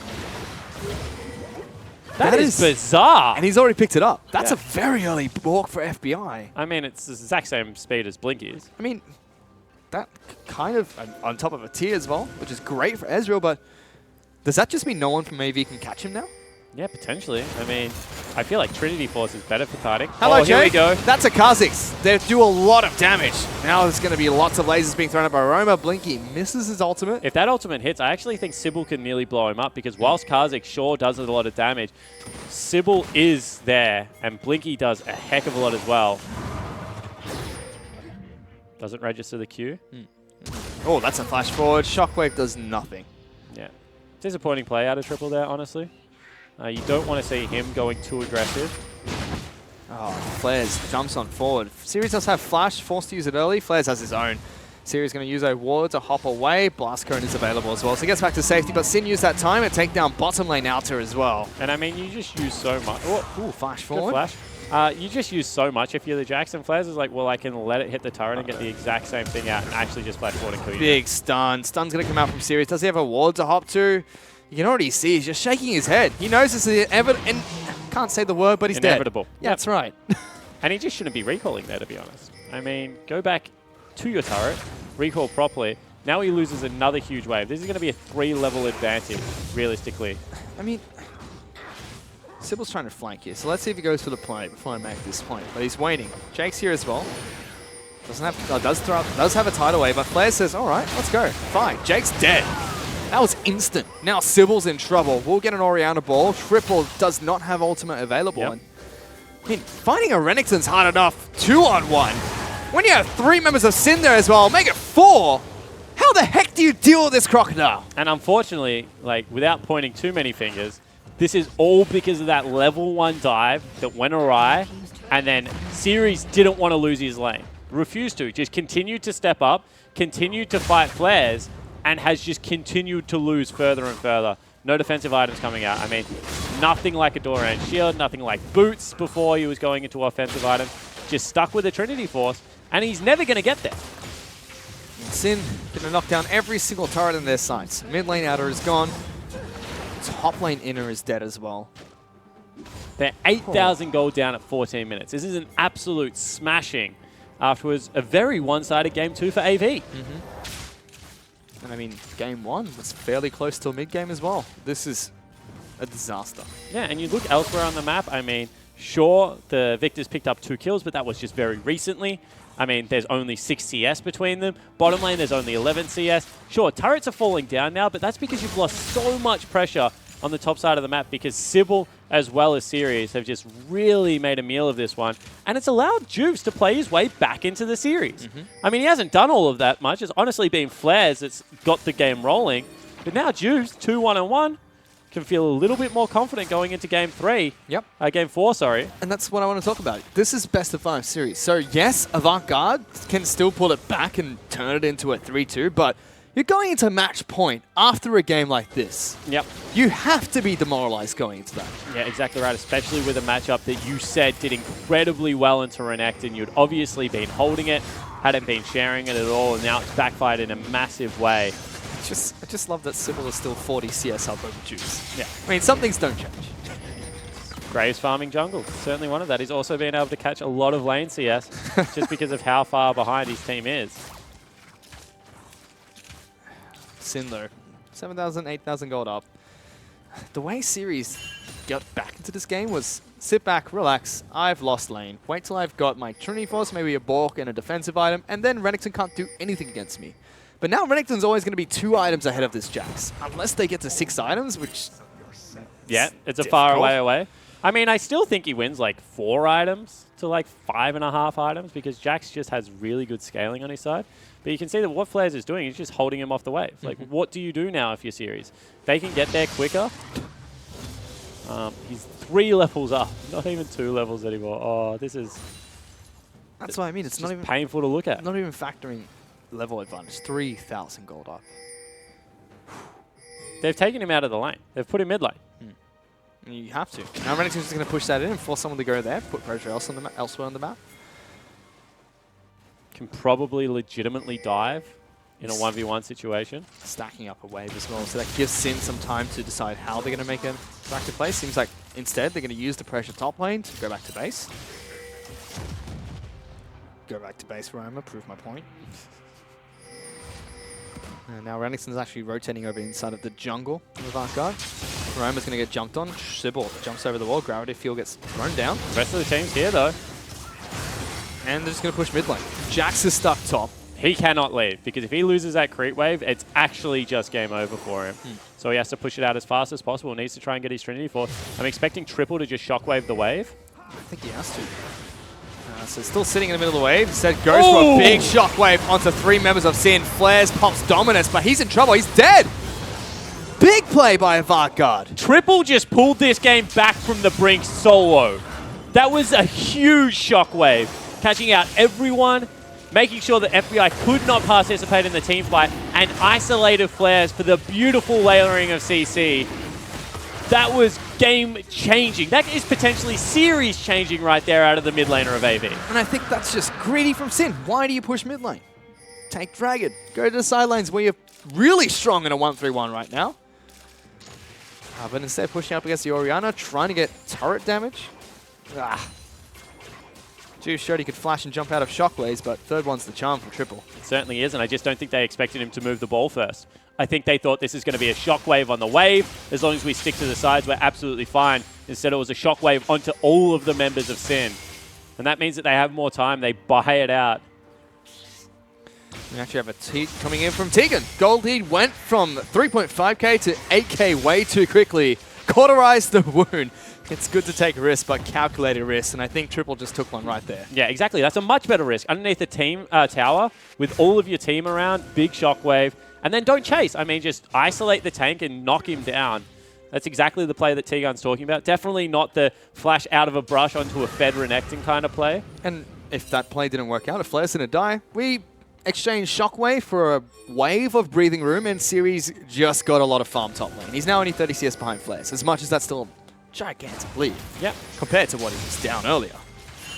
That is bizarre. And he's already picked it up. That's a very early Bork for FBI. I mean, it's the exact same speed as Blinky is. I mean, that kind of on top of a tier as well, which is great for Ezreal, but does that just mean no one from AV can catch him now? Yeah, potentially. I mean, I feel like Trinity Force is better for kiting. Hello, here we go. That's a Kha'Zix. They do a lot of damage. Now there's going to be lots of lasers being thrown up by Aroma. Blinky misses his ultimate. If that ultimate hits, I actually think Sybil can nearly blow him up because whilst Kha'Zix sure does a lot of damage, Sybil is there and Blinky does a heck of a lot as well. Doesn't register the Q. Oh, that's a flash forward. Shockwave does nothing. Yeah. Disappointing play out of Triple there, honestly. You don't want to see him going too aggressive. Oh, Flares jumps on forward. Sirius does have flash, forced to use it early. Flares has his own. Sirius going to use a ward to hop away. Blast Cone is available as well. So he gets back to safety, but Sin used that time to take down bottom lane Outer as well. And I mean, you just use so much. Ooh, flash forward. Good flash. You just use so much if you're the Jackson. Flares is like, well, I can let it hit the turret and get the exact same thing out and actually just flash forward and kill you. Big stun. Stun's going to come out from Sirius. Does he have a ward to hop to? You can already see he's just shaking his head. He knows this is inevitable. Can't say the word, but he's inevitable. Dead. Yeah, that's right. And he just shouldn't be recalling there, to be honest. I mean, go back to your turret, recall properly. Now he loses another huge wave. This is going to be a 3-level advantage, realistically. I mean, Sybil's trying to flank here, so let's see if he goes for the play before I make this point. But he's waiting. Jake's here as well. Does have a tidal wave, but Flair says, all right, let's go. Fine. Jake's dead. That was instant. Now Sybil's in trouble. We'll get an Orianna ball. Triple does not have ultimate available. Yep. And, I mean, finding a Renekton's hard enough 2-on-1. When you have 3 members of Sin there as well, make it 4. How the heck do you deal with this Crocodile? And unfortunately, like without pointing too many fingers, This is all because of that level 1 dive that went awry, and then Series didn't want to lose his lane. Refused to. Just continued to step up, continued to fight flares, and has just continued to lose further and further. No defensive items coming out. I mean, nothing like a Doran shield, nothing like boots before he was going into offensive items. Just stuck with the Trinity Force, and he's never going to get there. Sin going to knock down every single turret in their sights. Mid lane outer is gone. Top lane inner is dead as well. They're 8,000 gold down at 14 minutes. This is an absolute smashing afterwards. A very one-sided game 2 for AV. And I mean, game 1 was fairly close to a mid-game as well. This is a disaster. Yeah, and you look elsewhere on the map, I mean, sure, the Victors picked up 2 kills, but that was just very recently. I mean, there's only 6 CS between them. Bottom lane, there's only 11 CS. Sure, turrets are falling down now, but that's because you've lost so much pressure on the top side of the map because Sybil as well as Series have just really made a meal of this one. And it's allowed Juice to play his way back into the series. I mean, he hasn't done all of that much. It's honestly been Flares that's got the game rolling. But now Juice, 2-1-1, can feel a little bit more confident going into game 3. Yep. Game 4, sorry. And that's what I want to talk about. This is best of 5 series. So yes, Avant Garde can still pull it back and turn it into a 3-2, but you're going into match point after a game like this. Yep. You have to be demoralized going into that. Yeah, exactly right, especially with a matchup that you said did incredibly well into Renekton. You'd obviously been holding it, hadn't been sharing it at all, and now it's backfired in a massive way. I just love that Sybil is still 40 CS up over Juice. Yeah. I mean, some things don't change. Graves farming jungle, certainly one of that. He's also been able to catch a lot of lane CS just because of how far behind his team is. Sin though, 7,000, 8,000 gold up. The way Series got back into this game was sit back, relax, I've lost lane, wait till I've got my Trinity Force, maybe a Bork and a defensive item, and then Renekton can't do anything against me. But now Renekton's always going to be 2 items ahead of this Jax, unless they get to 6 items, which... Yeah, it's a far away. I mean, I still think he wins like 4 items to like 5.5 items because Jax just has really good scaling on his side. But you can see that what Flares is doing is just holding him off the wave. Like, what do you do now if you're Series? They can get there quicker. He's 3 levels up, not even 2 levels anymore. Oh, this is... That's what I mean. It's not even painful to look at. Not even factoring level advantage. 3,000 gold up. They've taken him out of the lane. They've put him mid lane. You have to. Now Renekton's just going to push that in and force someone to go there, put pressure elsewhere on the map. Can probably legitimately dive in a 1v1 situation. Stacking up a wave as well, so that gives Sin some time to decide how they're going to make a back to play. Seems like instead they're going to use the pressure top lane to go back to base. Go back to base, Roma, prove my point. And now Renekton's actually rotating over inside of the jungle of Avant Garde. Roma's going to get jumped on. Sybil jumps over the wall. Gravity Field gets thrown down. The rest of the team's here though. And they're just going to push mid lane. Jax is stuck top. He cannot leave because if he loses that creep wave, it's actually just game over for him. So he has to push it out as fast as possible. Needs to try and get his Trinity Force. I'm expecting Triple to just shockwave the wave. I think he has to. So still sitting in the middle of the wave. Instead goes for a big shockwave onto 3 members of Sin. Flares pops Dominus, but he's in trouble. He's dead. Big play by Avant Garde. Triple just pulled this game back from the brink solo. That was a huge shockwave, catching out everyone, making sure that FBI could not participate in the team fight, and isolated Flares for the beautiful layering of CC. That was game-changing. That is potentially series-changing right there out of the mid laner of AV. And I think that's just greedy from Sin. Why do you push mid lane? Take Dragon. Go to the side lanes where you're really strong in a 1-3-1 right now. But instead pushing up against the Orianna, trying to get turret damage. Juice showed he could flash and jump out of shockwaves, but third one's the charm for Triple. It certainly is, and I just don't think they expected him to move the ball first. I think they thought this is going to be a shockwave on the wave. As long as we stick to the sides, we're absolutely fine. Instead, it was a shockwave onto all of the members of Sin. And that means that they have more time. They buy it out. We actually have a Teak coming in from Tegan. Gold lead went from 3.5k to 8k way too quickly. Cauterized the wound. It's good to take a risk, but calculated risk, and I think Triple just took one right there. Yeah, exactly. That's a much better risk. Underneath the team tower, with all of your team around, big shockwave, and then don't chase. I mean, just isolate the tank and knock him down. That's exactly the play that T-Gun's talking about. Definitely not the flash out of a brush onto a Fed Renekton kind of play. And if that play didn't work out, if Flair's didn't die, we exchanged Shockwave for a wave of breathing room, and Series just got a lot of farm top lane. He's now only 30 CS behind Flares, as much as that's still a gigantic lead. Yep. Compared to what he was down earlier.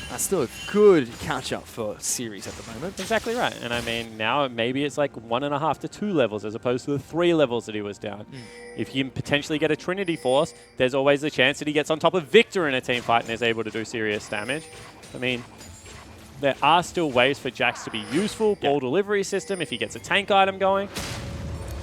That's still a good catch-up for Series at the moment. Exactly right. And I mean, now maybe it's like 1.5 to 2 levels as opposed to the 3 levels that he was down. If you can potentially get a Trinity Force, there's always the chance that he gets on top of Victor in a team fight and is able to do serious damage. I mean, there are still ways for Jax to be useful. Ball delivery system, if he gets a tank item going.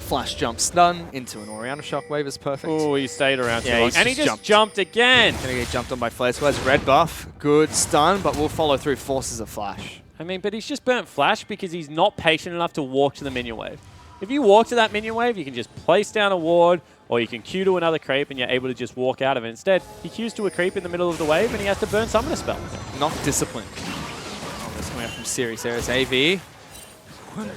Flash jump stun into an Orianna Shockwave is perfect. Oh, he stayed around too Yeah, long. And he just jumped again. Gonna get jumped on by Flares. Flares red buff. Good stun, but we'll follow through forces of Flash. I mean, but he's just burnt Flash because he's not patient enough to walk to the minion wave. If you walk to that minion wave, you can just place down a ward, or you can Q to another creep and you're able to just walk out of it. Instead, he Qs to a creep in the middle of the wave and he has to burn Summoner Spell. Not disciplined. This coming up from Series. There is AV.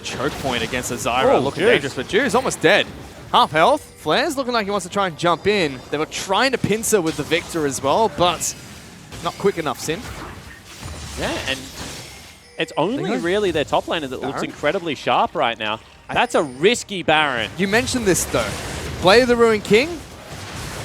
Choke point against a Zyra. Looking dangerous, but Juice almost dead. Half health. Flares looking like he wants to try and jump in. They were trying to pincer with the Victor as well, but not quick enough, Sin. Yeah, and it's only really their top laner that looks incredibly sharp right now. That's a risky Baron. You mentioned this, though. Blade of the Ruined King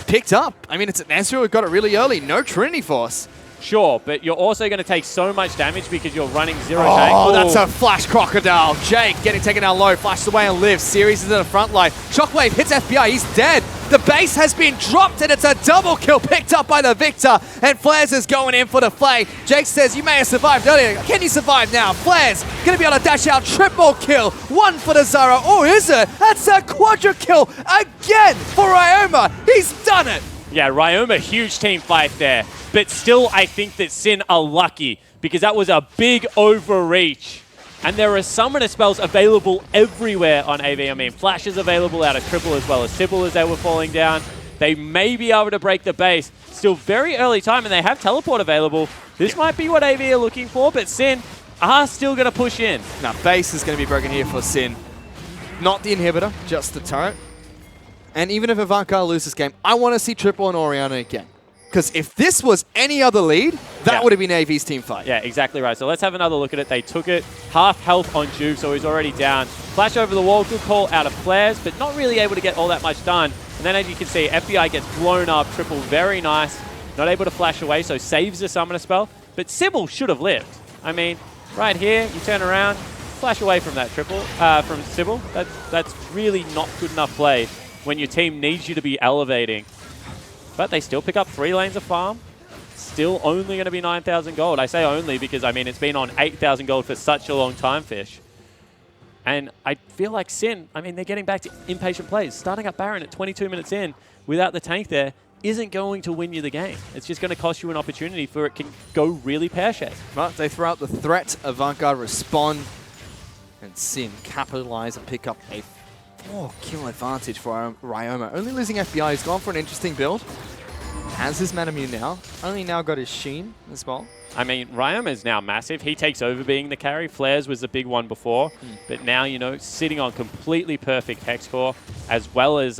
picked up. I mean, it's an Ezreal who got it really early. No Trinity Force. Sure, but you're also going to take so much damage because you're running zero Jake. tank. Oh, that's a Flash Crocodile. Jake getting taken out low, flashes away and lives. Series is in the front line. Shockwave hits FBI, he's dead. The base has been dropped and it's a double kill picked up by the Victor. And Flares is going in for the flay. Jake says, you may have survived earlier. Can you survive now? Flares going to be able to dash out. Triple kill. One for the Zyra. Oh, is it? That's a quadra kill again for Ryoma. He's done it. Yeah, Ryoma, huge team fight there. But still, I think that Sin are lucky because that was a big overreach. And there are summoner spells available everywhere on AV. I mean, Flash is available out of Triple as well as Sybil as they were falling down. They may be able to break the base. Still very early time, and they have teleport available. This might be what AV are looking for, but Sin are still going to push in. Now, base is going to be broken here for Sin. Not the inhibitor, just the turret. And even if Avant loses this game, I want to see Triple and Orianna again. Because if this was any other lead, that would have been AV's team fight. Yeah, exactly right. So let's have another look at it. They took it. Half health on Juve, so he's already down. Flash over the wall, good call out of Flares, but not really able to get all that much done. And then as you can see, FBI gets blown up. Triple, very nice. Not able to flash away, so saves the summoner spell. But Sybil should have lived. I mean, right here, you turn around, flash away from that Triple, from Sybil. That's really not good enough play when your team needs you to be elevating. But they still pick up 3 lanes of farm. Still only going to be 9,000 gold. I say only because, I mean, it's been on 8,000 gold for such a long time, Fish. And I feel like Sin, I mean, they're getting back to impatient plays. Starting up Baron at 22 minutes in without the tank there isn't going to win you the game. It's just going to cost you an opportunity for it can go really pear-shaped. But they throw out the threat. Avant respond. And Sin capitalize and pick up a 4-kill advantage for Ryoma. Only losing FBI. He's gone for an interesting build. Has his Manamune now. Only now got his Sheen as well. I mean, Ryoma is now massive. He takes over being the carry. Flares was the big one before. But now, you know, sitting on completely perfect Hex Core, as well as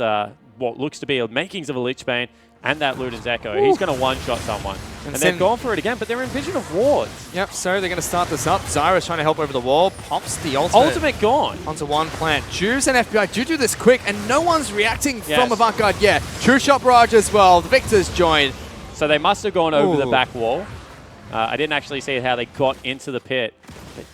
what looks to be a makings of a Lichbane and that Luden's Echo. He's going to one-shot someone. And they've gone for it again, but they're in vision of wards. Yep, so they're going to start this up. Zyra's trying to help over the wall. Pops the ultimate. Ultimate gone. Onto one plant. Juice and FBI do this quick, and no one's reacting from Avant yet. True Shot Barrage as well. The Victor's joined. So they must have gone over the back wall. I didn't actually see how they got into the pit. But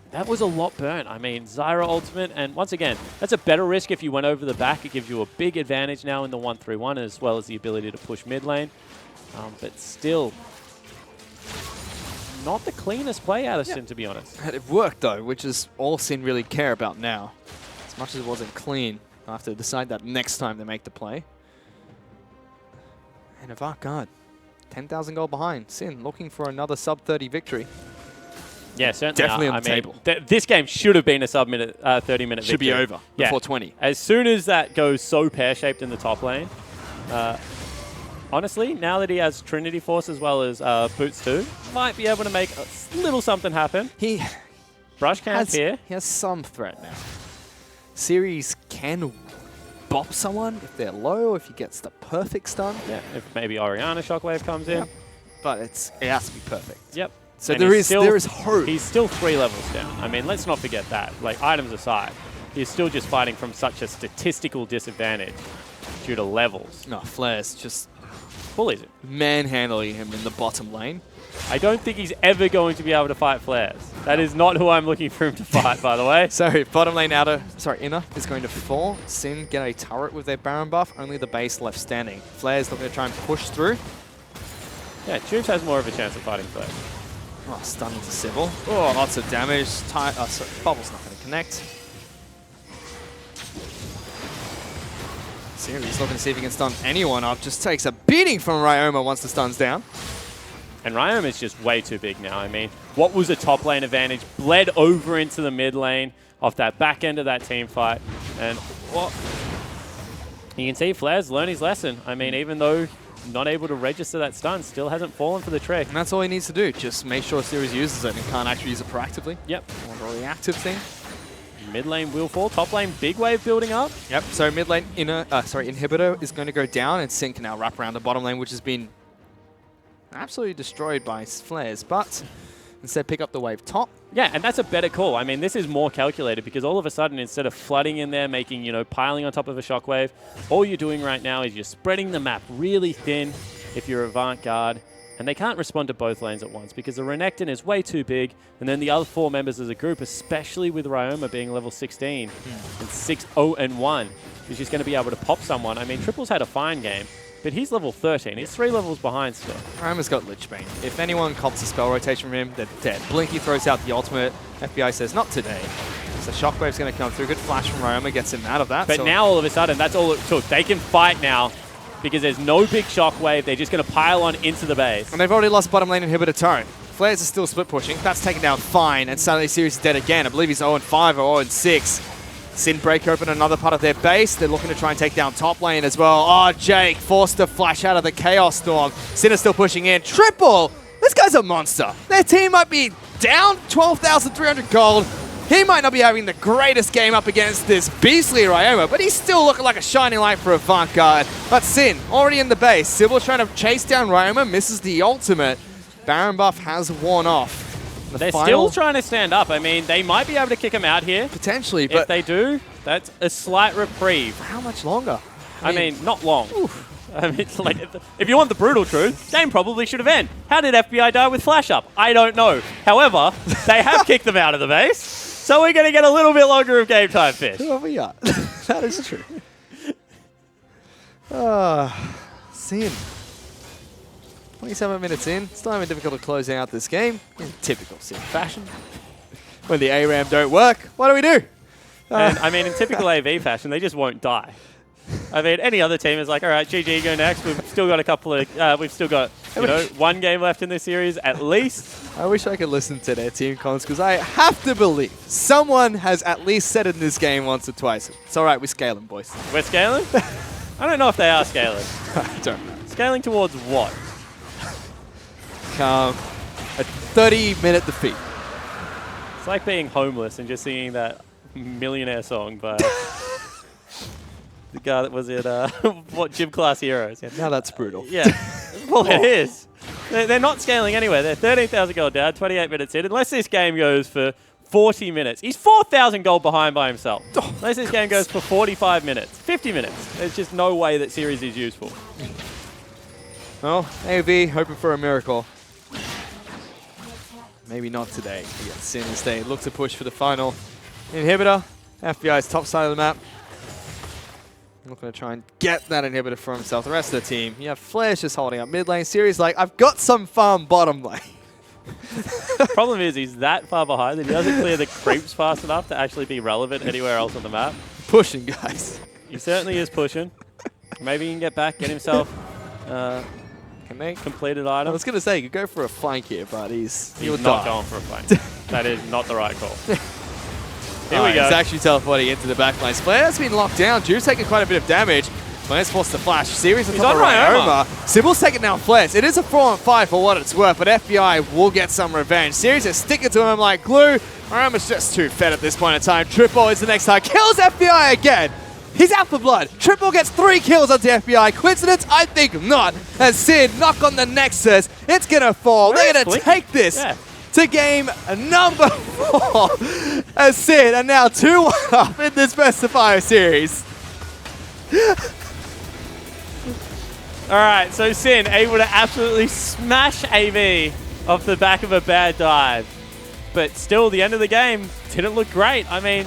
that was a lot burnt. I mean, Zyra ultimate, and once again, that's a better risk if you went over the back. It gives you a big advantage now in the 1-3-1, as well as the ability to push mid lane. But still, not the cleanest play out of Sin, to be honest. It worked, though, which is all Sin really care about now. As much as it wasn't clean, they'll have to decide that next time they make the play. And Avant 10,000 gold behind. Sin looking for another sub-30 victory. Yeah, certainly. Definitely on the table. This game should have been a sub-30-minute victory. Should be over before 20. As soon as that goes so pear-shaped in the top lane, honestly, now that he has Trinity Force as well as Boots too, might be able to make a little something happen. Brush camp here. He has some threat now. Series can bop someone if they're low, if he gets the perfect stun. Yeah, if maybe Oriana Shockwave comes in. But it has to be perfect. Yep. So And there he's is hope. He's still 3 levels down. I mean, let's not forget that. Like, items aside, he's still just fighting from such a statistical disadvantage due to levels. No, Flair's just bullies him. Manhandling him in the bottom lane. I don't think he's ever going to be able to fight Flares. That is not who I'm looking for him to fight, by the way. So bottom lane inner is going to fall. Sin get a turret with their Baron buff. Only the base left standing. Flair's looking to try and push through. Yeah, Tubes has more of a chance of fighting Flares. Oh, stun into Sybil. Oh, lots of damage. Bubble's not going to connect. Series looking to see if he can stun anyone up. Just takes a beating from Ryoma once the stun's down. And Ryoma is just way too big now. I mean, what was a top lane advantage bled over into the mid lane off that back end of that team fight. And what? You can see Flair's learned his lesson. I mean, even though not able to register that stun, still hasn't fallen for the trick. And that's all he needs to do. Just make sure Series uses it and can't actually use it proactively. Yep. Or a reactive thing. Mid lane will fall. Top lane, big wave building up. Yep. So mid lane inhibitor is going to go down, and Sin can now wrap around the bottom lane, which has been absolutely destroyed by Flares. But instead, pick up the wave top. Yeah, and that's a better call. I mean, this is more calculated because all of a sudden, instead of flooding in there, making, piling on top of a shockwave, all you're doing right now is you're spreading the map really thin if you're Avant Garde. And they can't respond to both lanes at once because the Renekton is way too big. And then the other 4 members as a group, especially with Ryoma being level 16 and 6-0-1, is just going to be able to pop someone. I mean, Triple's had a fine game, but he's level 13. He's 3 levels behind still. Ryoma's got Lichbane. If anyone cops a spell rotation from him, they're dead. Blinky throws out the ultimate. FBI says, not today. So Shockwave's going to come through. Good flash from Ryoma gets him out of that. But now all of a sudden, that's all it took. They can fight now because there's no big shockwave. They're just going to pile on into the base. And they've already lost bottom lane inhibitor turret. Flares are still split pushing. That's taken down fine. And suddenly Series is dead again. I believe he's 0-5 or 0-6. Sin break open another part of their base. They're looking to try and take down top lane as well. Oh, Jake forced to flash out of the Chaos Storm. Sin is still pushing in. Triple! This guy's a monster. Their team might be down 12,300 gold. He might not be having the greatest game up against this beastly Ryoma, but he's still looking like a shining light for Avant Garde. But Sin, already in the base. Sybil trying to chase down Ryoma, misses the ultimate. Baron buff has worn off. They're still trying to stand up. I mean, they might be able to kick him out here. Potentially, but if they do, that's a slight reprieve. For how much longer? I mean, not long. I mean, like, if you want the brutal truth, game probably should have ended. How did FBI die with flash up? I don't know. However, they have kicked them out of the base, so we're going to get a little bit longer of game time, Fish. Who are we at? That is true. Sin. 27 minutes in. Still having difficult to close out this game in typical Sin fashion. When the ARAM don't work, what do we do? And I mean, in typical AV fashion, they just won't die. I mean, any other team is like, all right, GG, go next. We've still got a couple of, we've still got, one game left in this series at least. I wish I could listen to their team comms because I have to believe someone has at least said in this game once or twice. It's all right, we're scaling, boys. We're scaling? I don't know if they are scaling. I don't know. Scaling towards what? A 30-minute defeat. It's like being homeless and just singing that millionaire song by the guy that was in what Gym Class Heroes. Yeah, now that's brutal. Yeah. Well, it is. They're not scaling anywhere. They're 13,000 gold down, 28 minutes in. Unless this game goes for 40 minutes. He's 4,000 gold behind by himself. Unless this game goes for 45 minutes, 50 minutes. There's just no way that series is useful. Well, AV hoping for a miracle. Maybe not today. Against Sin instead. Look to push for the final inhibitor. FBI's top side of the map. Looking to try and get that inhibitor for himself. The rest of the team. You have Flash just holding up mid lane. Series like, I've got some farm bottom lane. Problem is, he's that far behind that he doesn't clear the creeps fast enough to actually be relevant anywhere else on the map. Pushing, guys. He certainly is pushing. Maybe he can get back, get himself completed item. I was going to say, you could go for a flank here, but he's not going for a flank. That is not the right call. Here we go. He's actually teleporting into the backline. Flair's been locked down. Drew's taking quite a bit of damage. Flair's forced to flash. Series on top of Ryoma. Sybil's taking down Flares. It is a 4-on-5 for what it's worth, but FBI will get some revenge. Series is sticking to him like glue. Ryoma's just too fed at this point in time. Triple is the next time. Kills FBI again. He's out for blood. Triple gets 3 kills onto FBI. Coincidence? I think not. As Sin knock on the Nexus. It's going to fall. They're going to take this to game number 4. As Sin are now 2-1 up in this best of 5 series. All right, so Sin able to absolutely smash AV off the back of a bad dive. But still, the end of the game didn't look great. I mean,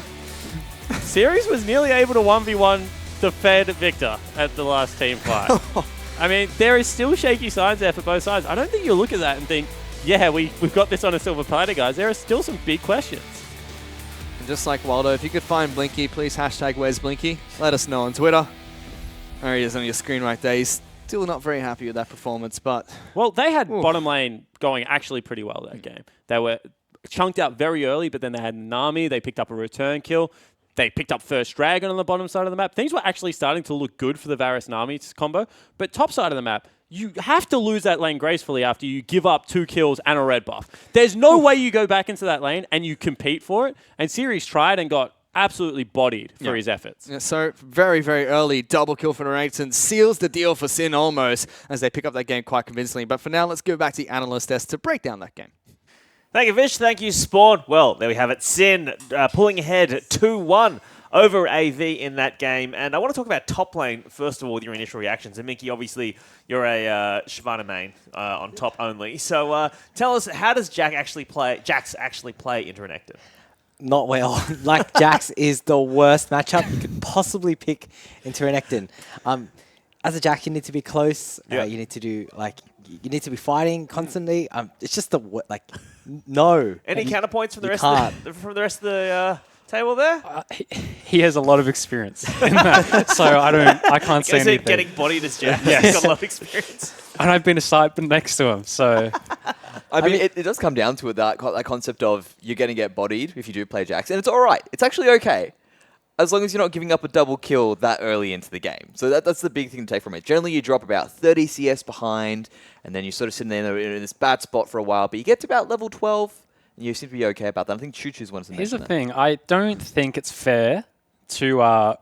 Series was nearly able to 1v1 the Fed Victor at the last team fight. I mean, there is still shaky signs there for both sides. I don't think you'll look at that and think, yeah, we've got this on a silver platter, guys. There are still some big questions. And just like Waldo, if you could find Blinky, please hashtag where's Blinky. Let us know on Twitter. There he is on your screen right there. He's still not very happy with that performance, but... Well, they had bottom lane going actually pretty well that game. They were chunked out very early, but then they had Nami. They picked up a return kill. They picked up first Dragon on the bottom side of the map. Things were actually starting to look good for the Varus Nami combo. But top side of the map, you have to lose that lane gracefully after you give up 2 kills and a red buff. There's no way you go back into that lane and you compete for it. And Series tried and got absolutely bodied for his efforts. Yeah, so very, very early double kill for Renekton seals the deal for Sin almost as they pick up that game quite convincingly. But for now, let's go back to the analyst desk to break down that game. Thank you, Vish. Thank you, Spawn. Well, there we have it. Sin pulling ahead 2-1 over AV in that game. And I want to talk about top lane, first of all, with your initial reactions. And Minky, obviously, you're a Shyvana main on top only. So tell us, how does Jax actually play into Renekton? Not well. Like, Jax is the worst matchup you could possibly pick into Renekton. As a Jax, you need to be close. You need to do, like... You need to be fighting constantly. It's just no. Any counterpoints from the rest of the table there? He has a lot of experience in that, so I can't say anything. Getting bodied as Jack. Yes. He's got a lot of experience. And I've been a side next to him, so... I mean, it does come down to it, that concept of you're going to get bodied if you do play Jax, and it's all right. It's actually okay. As long as you're not giving up a double kill that early into the game. So that's the big thing to take from it. Generally, you drop about 30 CS behind, and then you're sort of sitting there in this bad spot for a while, but you get to about level 12, and you seem to be okay about that. I think Choo-Choo's one of the Here's the thing. I don't think it's fair to,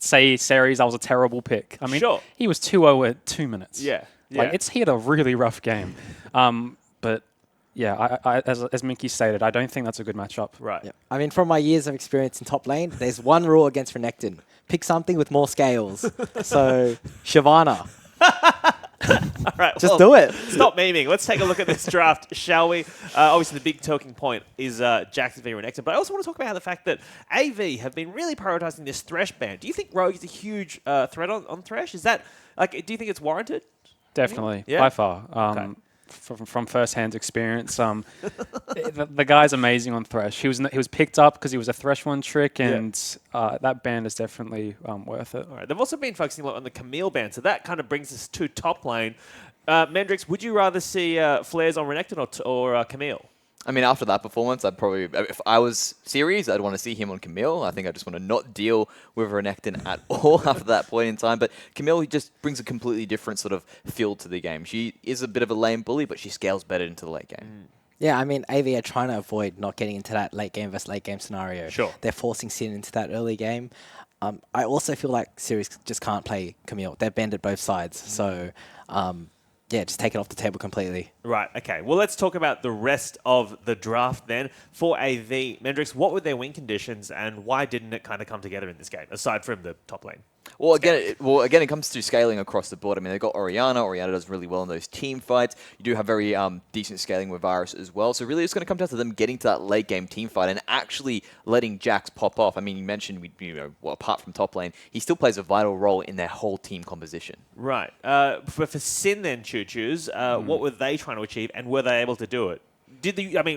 say Series I was a terrible pick. I mean, he was 2-0 at 2 minutes. Yeah. He had a really rough game. But... yeah, as Minky stated, I don't think that's a good matchup. Right. Yeah. I mean, from my years of experience in top lane, there's one rule against Renekton. Pick something with more scales. So, Shyvana. All right, Just do it. Stop memeing. Let's take a look at this draft, shall we? Obviously, the big talking point is Jax v Renekton, but I also want to talk about the fact that AV have been really prioritizing this Thresh ban. Do you think Rogue is a huge threat on Thresh? Is that, do you think it's warranted? Definitely, Yeah? by far. Okay. From first-hand experience, the guy's amazing on Thresh. He was picked up because he was a Thresh one trick, and that ban is definitely worth it. All right. They've also been focusing a lot on the Camille ban, so that kind of brings us to top lane. Mendrix, would you rather see flares on Renekton or Camille? I mean, after that performance, I'd probably, if I was Series, I'd want to see him on Camille. I think I just want to not deal with Renekton at all after that point in time. But Camille just brings a completely different sort of feel to the game. She is a bit of a lame bully, but she scales better into the late game. Yeah, I mean, AV are trying to avoid not getting into that late game versus late game scenario. Sure. They're forcing Sin into that early game. I also feel like Series just can't play Camille. They're banned at both sides. So, yeah, just take it off the table completely. Right, okay. Well, let's talk about the rest of the draft then. For AV, Mendrix, what were their win conditions and why didn't it kind of come together in this game, aside from the top lane? Well, again, it comes to scaling across the board. I mean, they've got Orianna. Orianna does really well in those team fights. You do have very decent scaling with Varus as well. So really, it's going to come down to them getting to that late game team fight and actually letting Jax pop off. I mean, you mentioned, apart from top lane, he still plays a vital role in their whole team composition. Right. For Sin then, Choo-Choos, what were they trying to achieve and were they able to do it?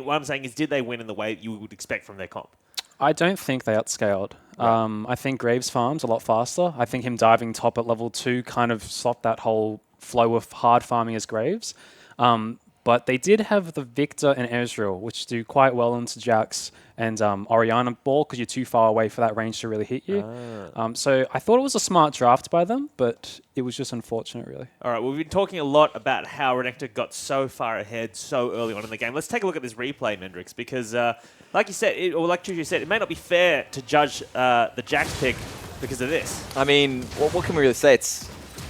What I'm saying is, did they win in the way you would expect from their comp? I don't think they outscaled. Right. I think Graves farms a lot faster. I think him diving top at level 2 kind of stopped that whole flow of hard farming as Graves. But they did have the Victor and Ezreal, which do quite well into Jax and Orianna ball because you're too far away for that range to really hit you. So I thought it was a smart draft by them, but it was just unfortunate, really. All right, well, we've been talking a lot about how Renekton got so far ahead so early on in the game. Let's take a look at this replay, Mendrix, because like you said, like Choo-Choo said, it may not be fair to judge the Jax pick because of this. I mean, what can we really say?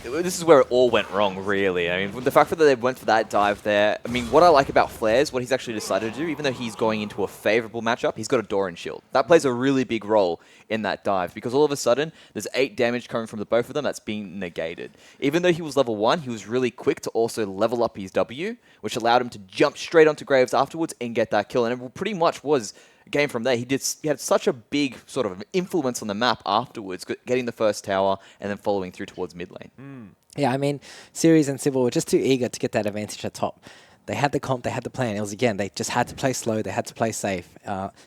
This is where it all went wrong, really. I mean, the fact that they went for that dive there, I mean, what I like about Flares, what he's actually decided to do, even though he's going into a favorable matchup, he's got a Doran shield. That plays a really big role in that dive, because all of a sudden, there's 8 damage coming from the both of them that's being negated. Even though he was level 1, he was really quick to also level up his W, which allowed him to jump straight onto Graves afterwards and get that kill. And it pretty much was game from there. He had such a big sort of influence on the map afterwards, getting the first tower and then following through towards mid lane. Yeah, I mean, Series and Sybil were just too eager to get that advantage at top. They had the comp, they had the plan. It was, again, they just had to play slow, they had to play safe.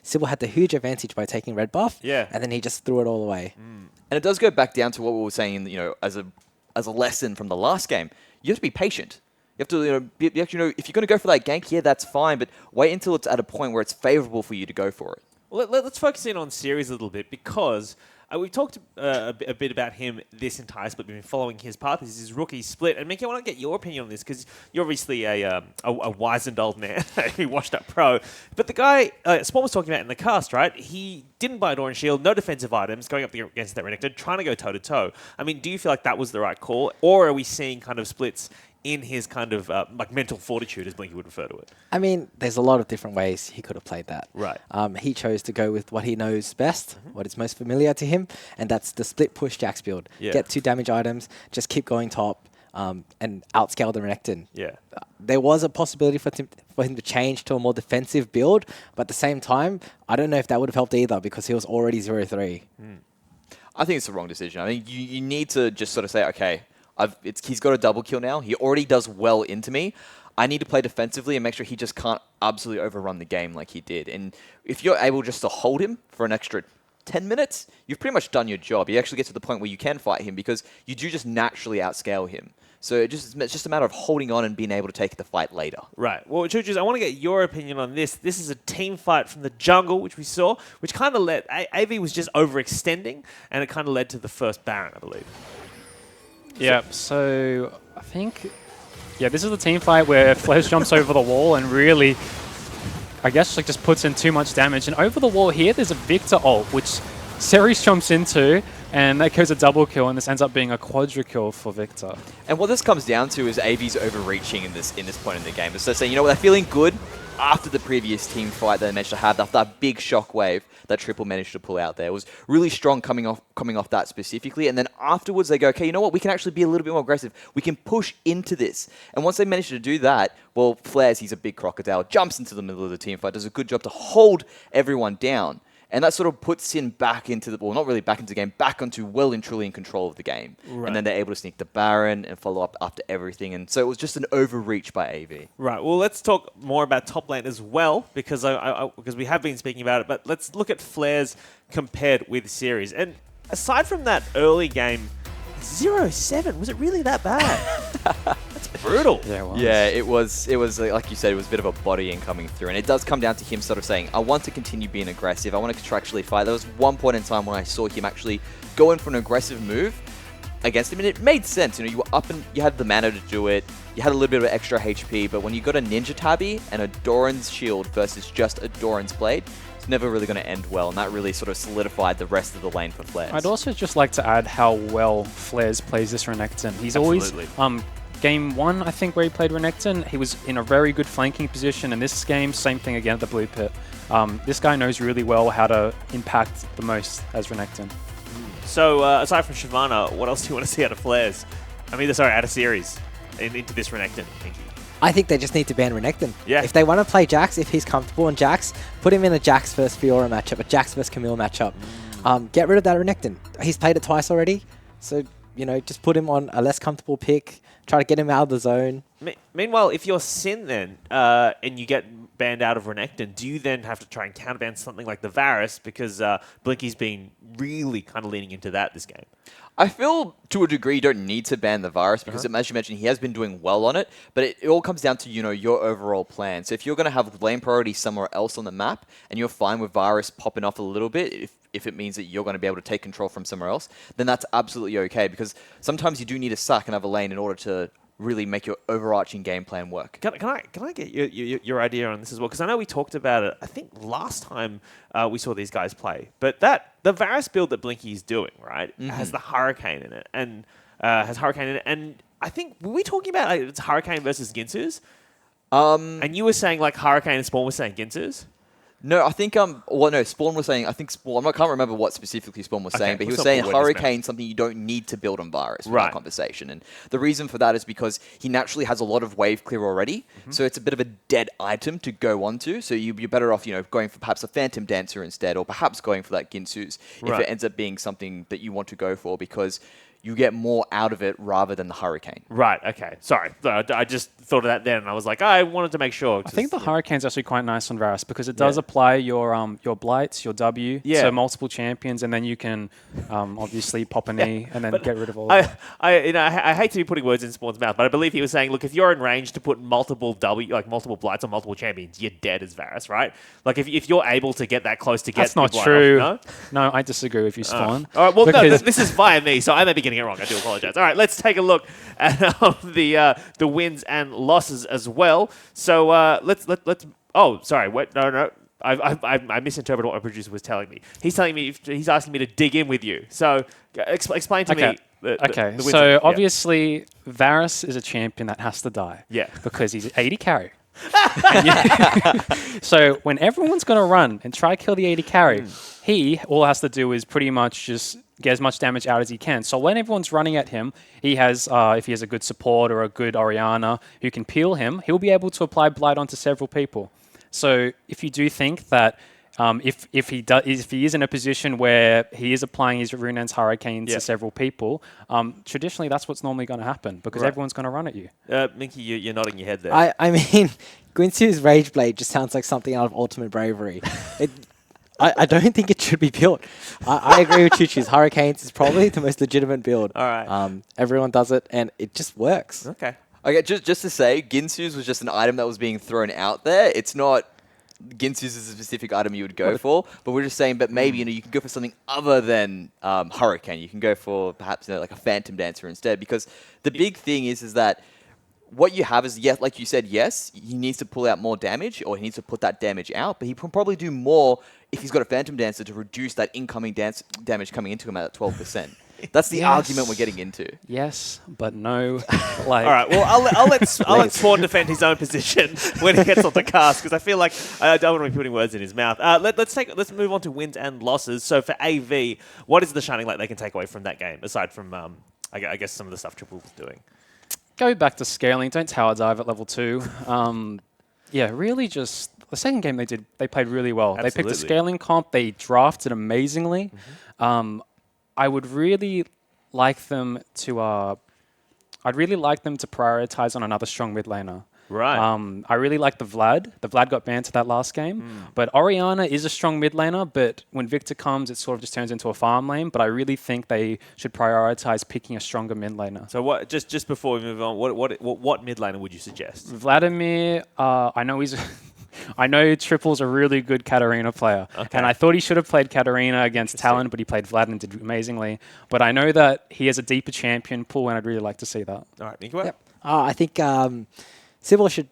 Sybil had the huge advantage by taking red buff, and then he just threw it all away. And it does go back down to what we were saying, as a lesson from the last game. You have to be patient. You have to, if you're going to go for that gank, yeah, that's fine, but wait until it's at a point where it's favorable for you to go for it. Well, let's focus in on Series a little bit, because we've talked a bit about him this entire split. We've been following his path. This is his rookie split. And Mickey, I want to get your opinion on this, because you're obviously a wizened old man who washed up pro. But the guy Spawn was talking about in the cast, right? He didn't buy a Doran shield, no defensive items, going up against that Renekton, trying to go toe-to-toe. I mean, do you feel like that was the right call? Or are we seeing kind of splits in his kind of mental fortitude, as Blinky would refer to it? I mean, there's a lot of different ways he could have played that. Right. He chose to go with what he knows best, what is most familiar to him, and that's the split push Jax build. Yeah. Get 2 damage items, just keep going top, and outscale the Renekton. Yeah. There was a possibility for him to change to a more defensive build, but at the same time, I don't know if that would have helped either, because he was already 0-3. I think it's the wrong decision. I think you need to just sort of say, okay, he's got a double kill now. He already does well into me. I need to play defensively and make sure he just can't absolutely overrun the game like he did. And if you're able just to hold him for an extra 10 minutes, you've pretty much done your job. You actually get to the point where you can fight him, because you do just naturally outscale him. So it's just a matter of holding on and being able to take the fight later. Right. Well, Chuchus, I want to get your opinion on this. This is a team fight from the jungle, which we saw, which kind of led... AV was just overextending, and it kind of led to the first Baron, I believe. Yeah, so I think, this is the team fight where Flares jumps over the wall and really, I guess, just puts in too much damage. And over the wall here, there's a Victor ult, which Ceres jumps into, and that goes a double kill, and this ends up being a quadra kill for Victor. And what this comes down to is AV's overreaching in this point in the game. It's just saying, they're feeling good after the previous team fight they managed to have, that big shockwave that Triple managed to pull out there. It was really strong coming off that specifically. And then afterwards they go, okay, you know what? We can actually be a little bit more aggressive. We can push into this. And once they managed to do that, well, Flares, he's a big crocodile, jumps into the middle of the team fight, does a good job to hold everyone down. And that sort of puts Sin back into not really back into the game, back onto well and truly in control of the game. Right. And then they're able to sneak the Baron and follow up after everything. And so it was just an overreach by AV. Right. Well, let's talk more about top lane as well, because because we have been speaking about it. But let's look at Flares compared with Series. And aside from that early game, 0-7, was it really that bad? That's brutal. Yeah, it was like you said, it was a bit of a bodying coming through. And it does come down to him sort of saying, I want to continue being aggressive. I want to contractually fight. There was one point in time when I saw him actually go in for an aggressive move against him, and it made sense. You were up and you had the mana to do it. You had a little bit of extra HP, but when you got a Ninja Tabby and a Doran's shield versus just a Doran's blade, it's never really going to end well, and that really sort of solidified the rest of the lane for Flares. I'd also just like to add how well Flares plays this Renekton. He's always... Game 1, I think, where he played Renekton, he was in a very good flanking position, and this game, same thing again at the Blue Pit. This guy knows really well how to impact the most as Renekton. So, aside from Shyvana, what else do you want to see out of Flares? Out of Series into this Renekton. Thank you. I think they just need to ban Renekton. Yeah. If they want to play Jax, if he's comfortable in Jax, put him in a Jax versus Fiora matchup, a Jax versus Camille matchup. Get rid of that Renekton. He's played it twice already, so just put him on a less comfortable pick. Try to get him out of the zone. Meanwhile, if you're Sin then, and you get banned out of Renekton, do you then have to try and counterban something like the Varus? Because Blinky's been really kind of leaning into that this game. I feel, to a degree, you don't need to ban the Varus, because as you mentioned, he has been doing well on it, but it all comes down to, your overall plan. So if you're going to have lane priority somewhere else on the map, and you're fine with Varus popping off a little bit, if it means that you're going to be able to take control from somewhere else, then that's absolutely okay, because sometimes you do need to sack another lane in order to really make your overarching game plan work. Can I get your idea on this as well? Because I know we talked about it, I think, last time we saw these guys play. But the Varus build that Blinky is doing, right, has the Hurricane in it. And I think, were we talking about it's Hurricane versus Ginsu's? And you were saying like Hurricane and Spawn were saying Ginsu's? No, I think Spawn was saying, I can't remember what specifically Spawn was saying, but he was saying Hurricane something you don't need to build on Varus for that conversation. And the reason for that is because he naturally has a lot of wave clear already, so it's a bit of a dead item to go onto. So you're better off, going for perhaps a Phantom Dancer instead, or perhaps going for that Ginsu's if it ends up being something that you want to go for, because you get more out of it rather than the Hurricane. Right, okay. Sorry. I just thought of that then, and I was like, I wanted to make sure. I think the Hurricane's actually quite nice on Varus because it does apply your blights, your W, to multiple champions, and then you can obviously pop a knee and then get rid of all of it. I hate to be putting words in Spawn's mouth, but I believe he was saying, look, if you're in range to put multiple multiple blights on multiple champions, you're dead as Varus, right? Like, if you're able to get that close to get That's not true. No, I disagree with you, Spawn. All right, well, no, this is via me, so I may be getting it wrong. I do apologize. All right, let's take a look at the wins and losses as well. So let's. Oh, sorry. What? No. I misinterpreted what my producer was telling me. He's telling me he's asking me to dig in with you. So explain to me. The so obviously Varus is a champion that has to die. Yeah. Because he's 80 carry. So when everyone's going to run and try to kill the 80 carry, he all has to do is pretty much just get as much damage out as he can. So when everyone's running at him, he has, if he has a good support or a good Orianna who can peel him, he'll be able to apply Blight onto several people. So if you do think that if he is in a position where he is applying his Runaan's Hurricane to several people, traditionally that's what's normally going to happen because everyone's going to run at you. Minky, you're nodding your head there. I mean, Guinsu's Rage Blade just sounds like something out of Ultimate Bravery. I don't think it should be built. I agree with Choo-Choo's. Hurricanes is probably the most legitimate build. All right. Everyone does it, and it just works. Okay. Okay, just to say, Ginsu's was just an item that was being thrown out there. It's not Ginsu's is a specific item you would go for, but we're just saying, but maybe you can go for something other than Hurricane. You can go for perhaps like a Phantom Dancer instead, because the big thing is that what you have is, yes, like you said, yes, he needs to pull out more damage, or he needs to put that damage out, but he can probably do more if he's got a Phantom Dancer to reduce that incoming damage coming into him at 12%. That's the argument we're getting into. Yes, but no. All right. Well, I'll let Spawn defend his own position when he gets on the cast, because I feel like I don't want to be putting words in his mouth. Let's move on to wins and losses. So for AV, what is the shining light they can take away from that game, aside from I guess some of the stuff Triple was doing? Go back to scaling. Don't tower dive at level 2. Really just the second game they played really well. Absolutely. They picked a scaling comp. They drafted amazingly. I would really like them to. I'd really like them to prioritize on another strong mid laner. Right. I really like the Vlad. The Vlad got banned to that last game. But Orianna is a strong mid laner, but when Victor comes, it sort of just turns into a farm lane. But I really think they should prioritize picking a stronger mid laner. So what? Just before we move on, what mid laner would you suggest? Vladimir, I know he's... I know Triple's a really good Katarina player, and I thought he should have played Katarina against Talon, but he played Vlad and did amazingly. But I know that he has a deeper champion pool, and I'd really like to see that. All right, Nico. Yep. I think Sybil should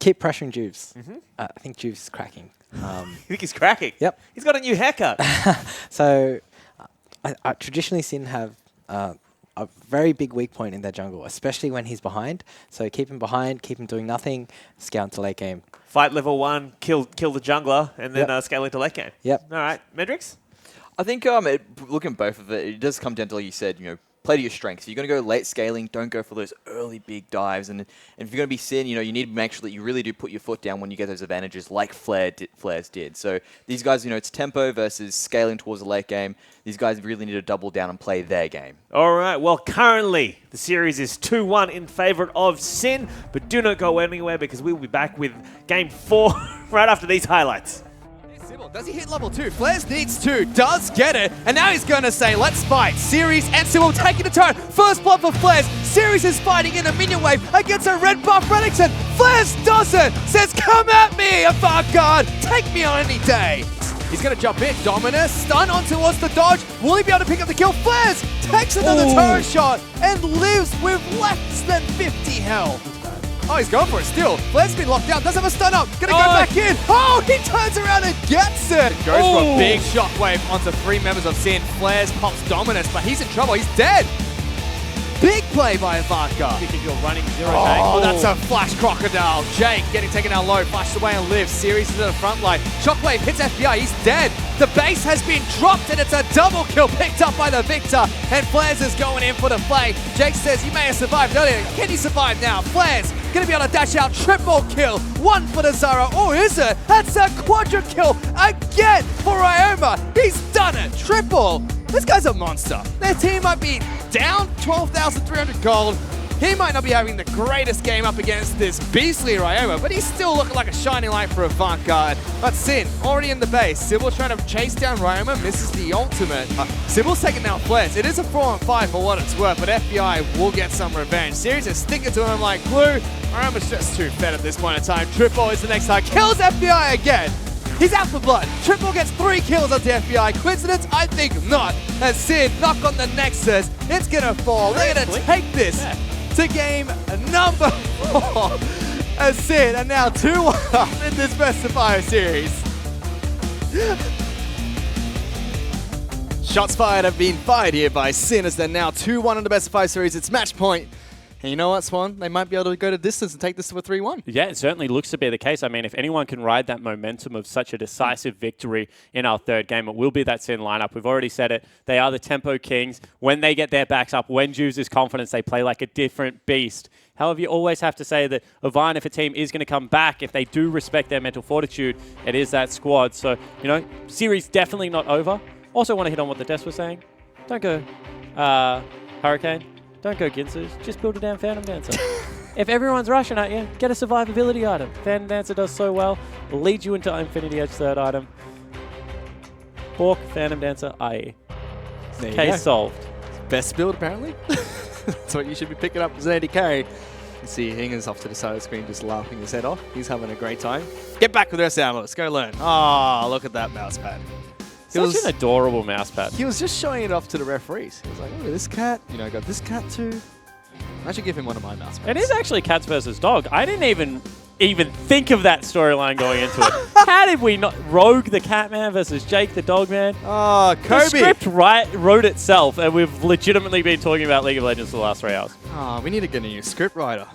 keep pressuring Juves. I think Juves is cracking. You think he's cracking? Yep. He's got a new haircut. So I traditionally Sin have a very big weak point in their jungle, especially when he's behind. So keep him behind, keep him doing nothing, scale into late game. Fight level 1, kill the jungler, and then scale into late game. Yep. All right, Medrix? I think looking at both of it does come down to, like you said, play to your strengths. If you're going to go late scaling, don't go for those early big dives. And if you're going to be Sin, you need to make sure that you really do put your foot down when you get those advantages like Flares did. So these guys, it's tempo versus scaling towards the late game. These guys really need to double down and play their game. All right, well, currently the series is 2-1 in favor of Sin, but do not go anywhere because we will be back with Game 4 right after these highlights. Does he hit level 2? Flares needs to, does get it, and now he's going to say, let's fight. Series and Sybil taking the turn. First blood for Flares. Series is fighting in a minion wave against a red buff Renekton. Flares does it, says, come at me, Avant Garde. Take me on any day. He's going to jump in. Dominus, stun on towards the dodge. Will he be able to pick up the kill? Flares takes another turret shot and lives with less than 50 health. Oh, he's going for it still. Flares been locked down. Does have a stun up. Gonna go back in. Oh, he turns around and gets it. Goes for a big shockwave onto 3 members of Sin. Flares pops Dominus, but he's in trouble. He's dead. Big play by Avant. Because you're running 0 Oh, that's a flash crocodile. Jake getting taken out low, flashed away and lives. Series to the front line. Shockwave hits FBI, he's dead. The base has been dropped and it's a double kill picked up by the Victor. And Flares is going in for the play. Jake says you may have survived earlier. Can you survive now? Flares gonna be able to dash out, triple kill. 1 for the Zara. Oh, is it? That's a quadra kill again for Ryoma. He's done it. Triple. This guy's a monster. Their team might be down 12,300 gold. He might not be having the greatest game up against this beastly Ryoma, but he's still looking like a shining light for Avant. But Sin, already in the base. Sybil trying to chase down Ryoma, misses the ultimate. Sybil's taking out Flares. It is a 4-on-5 for what it's worth, but FBI will get some revenge. Series is sticking to him like glue. Ryoma's just too fed at this point in time. Triple is the next time. Kills FBI again. He's out for blood. Triple gets 3 kills onto FBI. Coincidence? I think not. As Sin knock on the Nexus. It's gonna fall. They're gonna take this to game number 4. As Sin are now 2-1 in this best of 5 series. Shots fired have been fired here by Sin as they're now 2-1 in the best of 5 series. It's match point. And you know what, Swan? They might be able to go to distance and take this to a 3-1. Yeah, it certainly looks to be the case. I mean, if anyone can ride that momentum of such a decisive victory in our third game, it will be that Sin lineup. We've already said it. They are the tempo kings. When they get their backs up, when Juves is confidence, they play like a different beast. However, you always have to say that Avant, if a team is going to come back, if they do respect their mental fortitude, it is that squad. So, you know, series definitely not over. Also want to hit on what the desk was saying. Don't go Hurricane. Don't go Ginsu. Just build a damn Phantom Dancer. If everyone's rushing at you, get a survivability item. Phantom Dancer does so well. Leads you into Infinity Edge third item. Hawk, Phantom Dancer, IE. Case solved. Best build, apparently. That's what you should be picking up as an AD carry. You see Hinger's off to the side of the screen just laughing his head off. He's having a great time. Get back with the rest of the analysts. Go learn. Oh, look at that mouse pad. Such an adorable mouse pad. He was just showing it off to the referees. He was like, look at this cat. You know, I got this cat too. I should give him one of my mouse pads. It is actually cats versus dog. I didn't even think of that storyline going into it. How did we not? Rogue the Catman versus Jake the Dogman. Oh, Kobe. The script wrote itself, and we've legitimately been talking about League of Legends for the last 3 hours. Oh, we need to get a new script writer.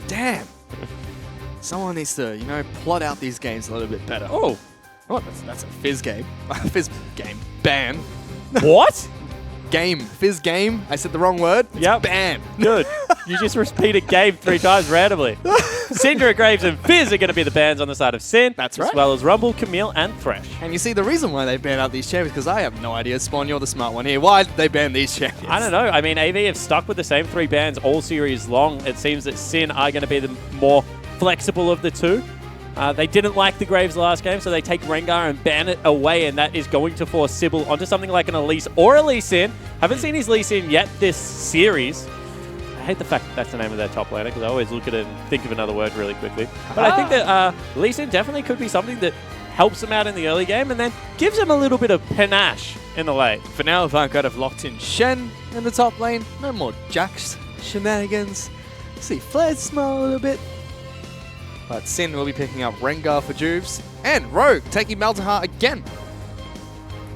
Damn. Someone needs to, you know, plot out these games a little bit better. Oh. Oh, that's a Fizz game. Fizz game. Ban. What? Game. Fizz game. I said the wrong word. Yep. Ban. Good. You just repeated game 3 times randomly. Syndra, Graves, and Fizz are going to be the bans on the side of Sin. That's right. As well as Rumble, Camille, and Thresh. And you see, the reason why they ban out these champions, because I have no idea. Spawn, you're the smart one here. Why did they ban these champions? I don't know. I mean, AV have stuck with the same 3 bans all series long. It seems that Sin are going to be the more flexible of the 2. They didn't like the Graves last game, so they take Rengar and ban it away, and that is going to force Sybil onto something like an Elise or a Lee Sin. Haven't seen his Lee Sin yet this series. I hate the fact that that's the name of their top laner, because I always look at it and think of another word really quickly. But I think that Lee Sin definitely could be something that helps him out in the early game and then gives him a little bit of panache in the late. For now, Vanguard have locked in Shen in the top lane. No more Jax shenanigans. See Flares smile a little bit. But Sin will be picking up Rengar for Juves. And Rogue taking Malzahar again.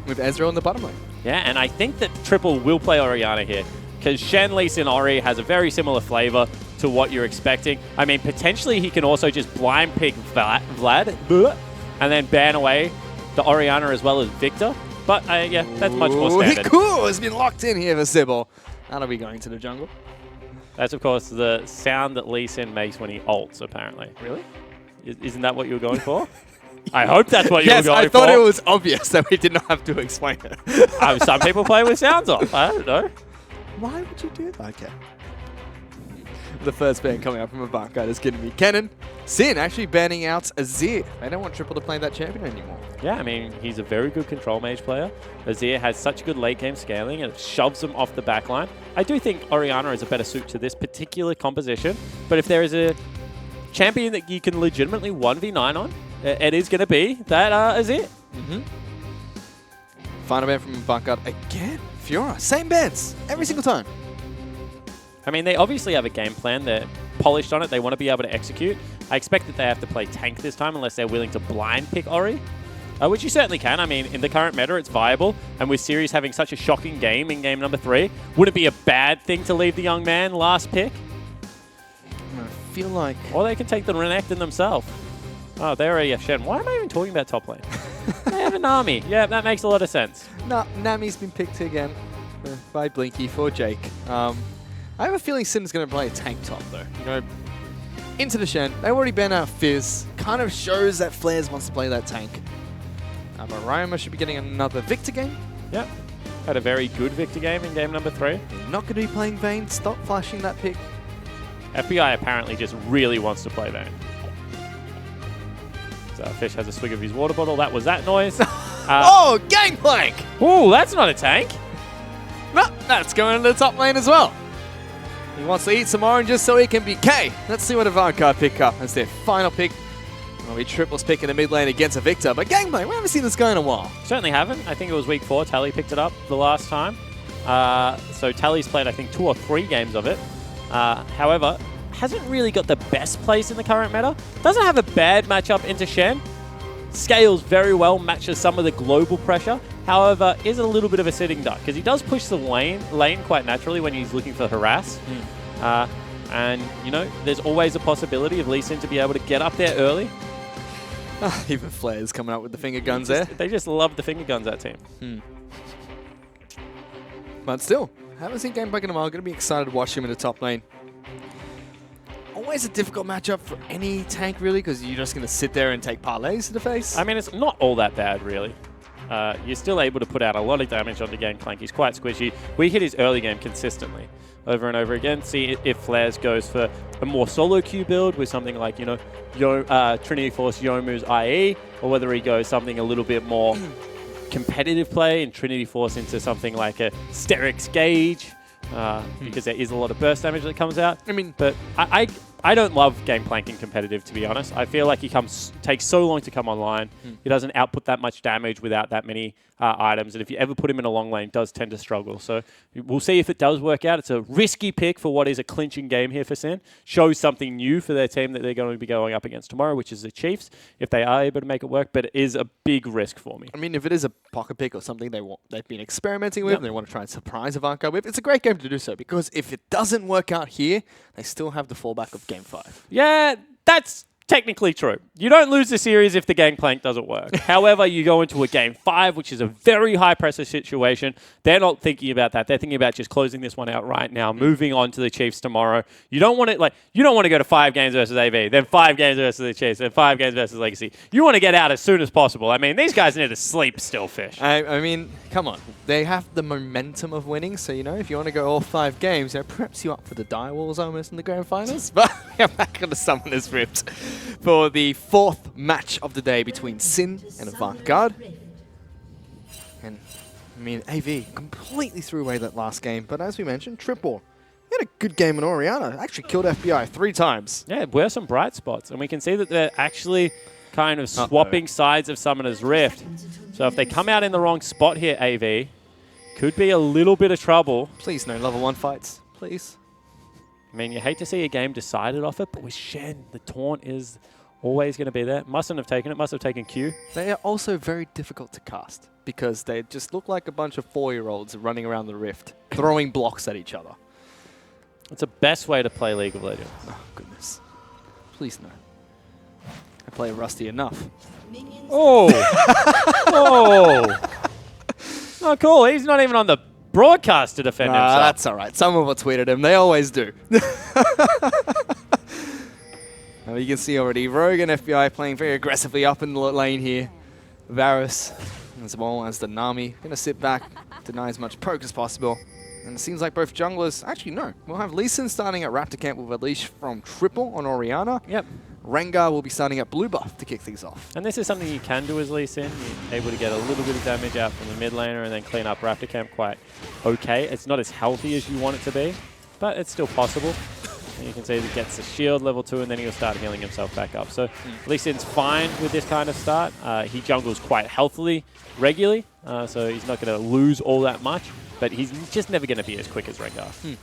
With Ezreal in the bottom lane. Yeah, and I think that Triple will play Orianna here. Because Shen, Lee Sin, Ori has a very similar flavor to what you're expecting. I mean, potentially he can also just blind pick Vlad and then ban away the Orianna as well as Victor. But yeah, that's much more standard. Cool has been locked in here for Sybil. That'll be going to the jungle. That's, of course, the sound that Lee Sin makes when he ults, apparently. Really? Isn't that what you were going for? I hope that's what you were going for. Yes, I thought it was obvious that we did not have to explain it. Some people play with sounds off. I don't know. Why would you do that? Okay. The first ban coming up from Avant is going to be Kennen. Sin actually banning out Azir. They don't want Triple to play that champion anymore. Yeah, I mean, he's a very good control mage player. Azir has such good late game scaling and it shoves him off the back line. I do think Orianna is a better suit to this particular composition, but if there is a champion that you can legitimately 1v9 on, it is going to be that Azir. Final ban from Vanguard again. Fiora, same bans every single time. I mean, they obviously have a game plan. They're polished on it. They want to be able to execute. I expect that they have to play tank this time unless they're willing to blind pick Ori, which you certainly can. I mean, in the current meta, it's viable. And with Series having such a shocking game in game number 3, would it be a bad thing to leave the young man last pick? I feel like... Or they can take the Renekton themselves. Oh, they're AF Shen. Why am I even talking about top lane? They have a Nami. Yeah, that makes a lot of sense. No, Nami's been picked again by Blinky for Jake. I have a feeling Sin's going to play a tank top, though. You know, into the Shen. They already banned out Fizz. Kind of shows that Flares wants to play that tank. But Ryoma should be getting another Victor game. Yep. Had a very good Victor game in game number 3. Not going to be playing Vayne. Stop flashing that pick. FBI apparently just really wants to play Vayne. So Fish has a swig of his water bottle. That was that noise. Oh, Gangplank! Ooh, that's not a tank. No, that's going into the top lane as well. He wants to eat some oranges so he can be K. Let's see what Avant card pick up as their final pick. Well, we triples pick in the mid lane against a Victor, but Gangplank, we haven't seen this guy in a while. Certainly haven't. I think it was week 4. Tally picked it up the last time. So Tally's played, I think, 2 or 3 games of it. However, hasn't really got the best place in the current meta. Doesn't have a bad matchup into Shen. Scales very well, matches some of the global pressure. However, is a little bit of a sitting duck because he does push the lane quite naturally when he's looking for harass. And, you know, there's always a possibility of Lee Sin to be able to get up there early. Even Flair's coming up with the finger guns there. They just love the finger guns, that team. But still, haven't seen Gangplank in a while. Going to be excited to watch him in the top lane. Always a difficult matchup for any tank, really, because you're just going to sit there and take parlays to the face. I mean, it's not all that bad, really. You're still able to put out a lot of damage onto Gangplank. He's quite squishy. We hit his early game consistently over and over again. See if Flares goes for a more solo queue build with something like, you know, Trinity Force Yomu's IE, or whether he goes something a little bit more competitive play and Trinity Force into something like a Sterix Gauge, because there is a lot of burst damage that comes out. I mean, but I don't love Gangplank in competitive, to be honest. I feel like he takes so long to come online. He doesn't output that much damage without that many items. And if you ever put him in a long lane, does tend to struggle. So we'll see if it does work out. It's a risky pick for what is a clinching game here for Sin. Shows something new for their team that they're going to be going up against tomorrow, which is the Chiefs, if they are able to make it work. But it is a big risk for me. I mean, if it is a pocket pick or something they've been experimenting with and they want to try and surprise Avant with, it's a great game to do so, because if it doesn't work out here, they still have the fallback of Game 5. Yeah, that's technically true. You don't lose the series if the Gangplank doesn't work. However, you go into a Game 5, which is a very high-pressure situation. They're not thinking about that. They're thinking about just closing this one out right now, moving on to the Chiefs tomorrow. You don't want to go to 5 games versus AV, then 5 games versus the Chiefs, then 5 games versus Legacy. You want to get out as soon as possible. I mean, these guys need to sleep still, Fish. I mean, come on. They have the momentum of winning, so, you know, if you want to go all 5 games, that preps you up for the Direwolves almost in the grand finals. But we're back on the Summoners Rift for the 4th match of the day between Sin and Avant Garde. And, I mean, AV completely threw away that last game, but as we mentioned, Triple. He had a good game in Oriana. Actually killed FBI 3 times. Yeah, were some bright spots, and we can see that they're actually kind of swapping sides of Summoner's Rift. So if they come out in the wrong spot here, AV, could be a little bit of trouble. Please no level 1 fights, please. I mean, you hate to see a game decided off it, but with Shen, the taunt is always going to be there. Mustn't have taken it, must have taken Q. They are also very difficult to cast because they just look like a bunch of 4-year-olds running around the Rift, throwing blocks at each other. It's the best way to play League of Legends. Oh, goodness. Please no. I play Rusty enough. Oh! Oh! Oh, cool. He's not even on the broadcast to defend himself. That's all right. Someone will tweet at him. They always do. Now you can see already Rogue and FBI playing very aggressively up in the lane here. Varus, as well as the Nami, going to sit back, deny as much poke as possible. And it seems like both junglers... Actually, no. We'll have Lee Sin starting at Raptor Camp with a leash from Triple on Oriana. Yep. Rengar will be starting at Blue Buff to kick things off. And this is something you can do as Lee Sin. You're able to get a little bit of damage out from the mid laner and then clean up Raptor Camp quite okay. It's not as healthy as you want it to be, but it's still possible. And you can see he gets a shield level 2 and then he'll start healing himself back up. So Lee Sin's fine with this kind of start. He jungles quite healthily, regularly, so he's not going to lose all that much, but he's just never going to be as quick as Rengar.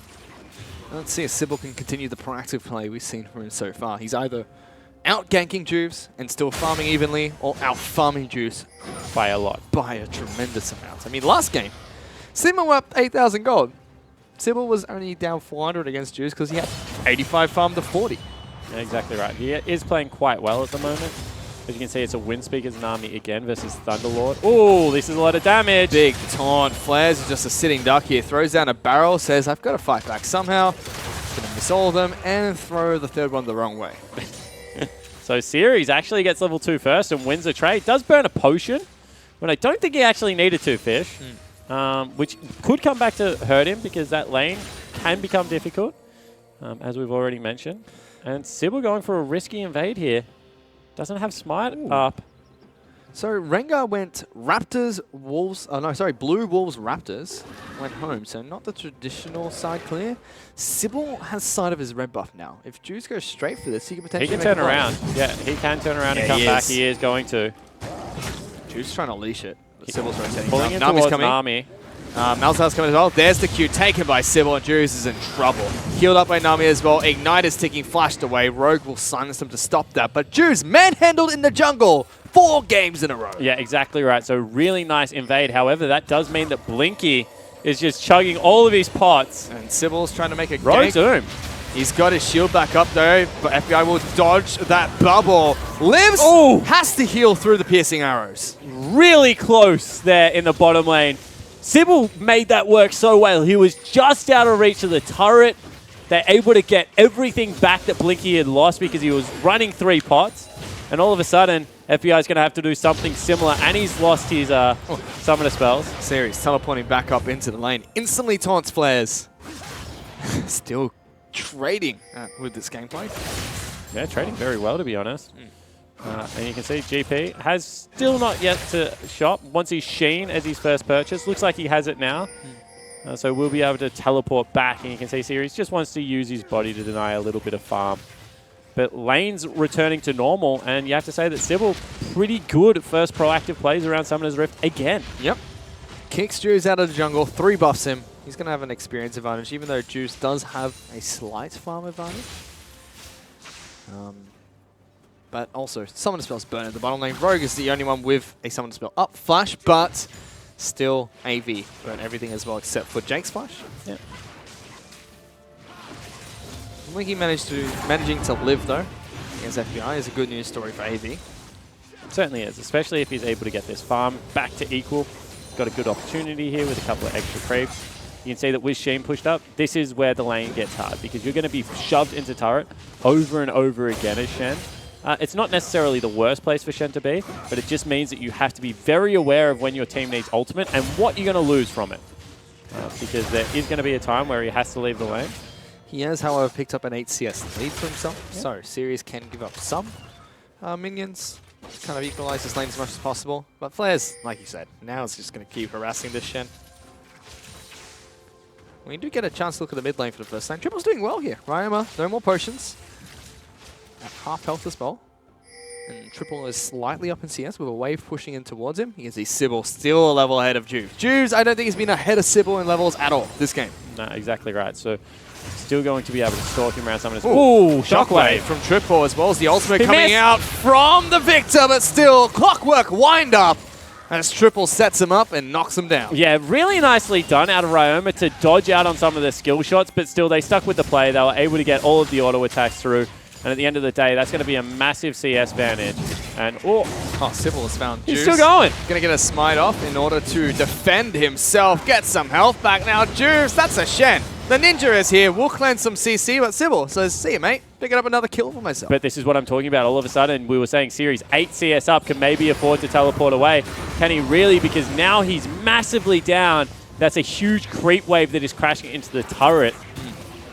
Let's see if Sybil can continue the proactive play we've seen from him so far. He's either out-ganking Juves and still farming evenly, or out-farming Juves by a lot. By a tremendous amount. I mean, last game, Sybil were up 8,000 gold. Sybil was only down 400 against Juves because he had 85 farm to 40. Yeah, exactly right. He is playing quite well at the moment. As you can see, it's a Windspeaker's Nami again versus Thunderlord. Oh, this is a lot of damage. Big taunt. Flares is just a sitting duck here. Throws down a barrel, says, I've got to fight back somehow. Going to miss all of them and throw the third one the wrong way. So Series actually gets level 2 first and wins the trade. Does burn a potion, but I don't think he actually needed 2 fish, which could come back to hurt him because that lane can become difficult, as we've already mentioned. And Sybil going for a risky invade here. Doesn't have Smite up. So Rengar went Raptors, Wolves, Blue, Wolves, Raptors. Went home, so not the traditional side clear. Sybil has sight of his red buff now. If Juice goes straight for this, he can potentially He can turn around. Yeah, he can turn around and come back. He is going to. Juice trying to leash it. Sybil's rotating. Pulling in Nami's towards coming. Nami. Malzah's coming as well. There's the Q taken by Sybil, and Juice is in trouble. Healed up by Nami as well. Ignite is ticking, flashed away. Rogue will silence them to stop that. But Juice manhandled in the jungle 4 games in a row. Yeah, exactly right. So really nice invade. However, that does mean that Blinky is just chugging all of his pots. And Sybil's trying to make a Rogue's gank. He's got his shield back up though, but FBI will dodge that bubble. Lives, has to heal through the piercing arrows. Really close there in the bottom lane. Sybil made that work so well. He was just out of reach of the turret. They're able to get everything back that Blinky had lost because he was running 3 pots. And all of a sudden, FBI is going to have to do something similar. And he's lost his summoner spells. Series teleporting back up into the lane. Instantly taunts flares. Still trading with this gameplay. Yeah, trading very well, to be honest. And you can see GP has still not yet to shop. Wants his Sheen as his first purchase. Looks like he has it now. So we'll be able to teleport back. And you can see Series just wants to use his body to deny a little bit of farm. But lane's returning to normal. And you have to say that Sybil, pretty good at first proactive plays around Summoner's Rift again. Yep. Kicks Juice out of the jungle. 3 buffs him. He's going to have an experience advantage, even though Juice does have a slight farm advantage. But also, Summoner Spell's burn at the bottom lane. Rogue is the only one with a Summoner Spell up. Flash, but still AV burn everything as well, except for Jake's Flash. Yeah. Blinky managing to live, though, against FBI is a good news story for AV. Certainly is, especially if he's able to get this farm back to equal. Got a good opportunity here with a couple of extra creeps. You can see that with Sheen pushed up, this is where the lane gets hard because you're going to be shoved into turret over and over again as Shen. It's not necessarily the worst place for Shen to be, but it just means that you have to be very aware of when your team needs ultimate and what you're going to lose from it. Because there is going to be a time where he has to leave the lane. He has, however, picked up an 8 CS lead for himself, so Series can give up some minions to kind of equalize his lane as much as possible. But Flares, like you said, now is just going to keep harassing this Shen. We do get a chance to look at the mid lane for the first time. Triple's doing well here. Ryoma, no more potions. At half health as well. And Triple is slightly up in CS with a wave pushing in towards him. You can see Sybil still a level ahead of Juve. Juves, I don't think he's been ahead of Sybil in levels at all this game. No, exactly right. So still going to be able to stalk him around some of his... Ooh, Shockwave from Triple as well as the ultimate coming out from the Victor, but still clockwork wind up as Triple sets him up and knocks him down. Yeah, really nicely done out of Ryoma to dodge out on some of the skill shots, but still they stuck with the play. They were able to get all of the auto attacks through. And at the end of the day, that's going to be a massive CS advantage. And Sybil has found He's Juice. still going. Going to get a smite off in order to defend himself. Get some health back now. Juice, that's a Shen. The ninja is here. We'll cleanse some CC, but Sybil says, see you, mate. Picking up another kill for myself. But this is what I'm talking about. All of a sudden, we were saying Series 8 CS up can maybe afford to teleport away. Can he really? Because now he's massively down. That's a huge creep wave that is crashing into the turret.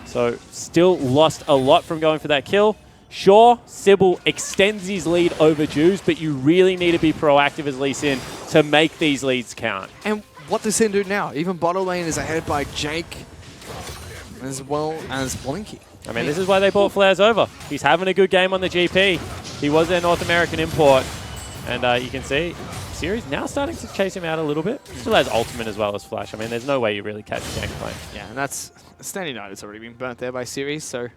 So still lost a lot from going for that kill. Sure, Sybil extends his lead over Juice, but you really need to be proactive as Lee Sin to make these leads count. And what does Sin do now? Even bottom lane is ahead by Jake as well as Blinky. I mean, this is why they brought Flares over. He's having a good game on the GP. He was their North American import. And you can see Series now starting to chase him out a little bit. Still has ultimate as well as flash. I mean, there's no way you really catch Gangplank. Yeah, and that's Standing United has already been burnt there by Series, so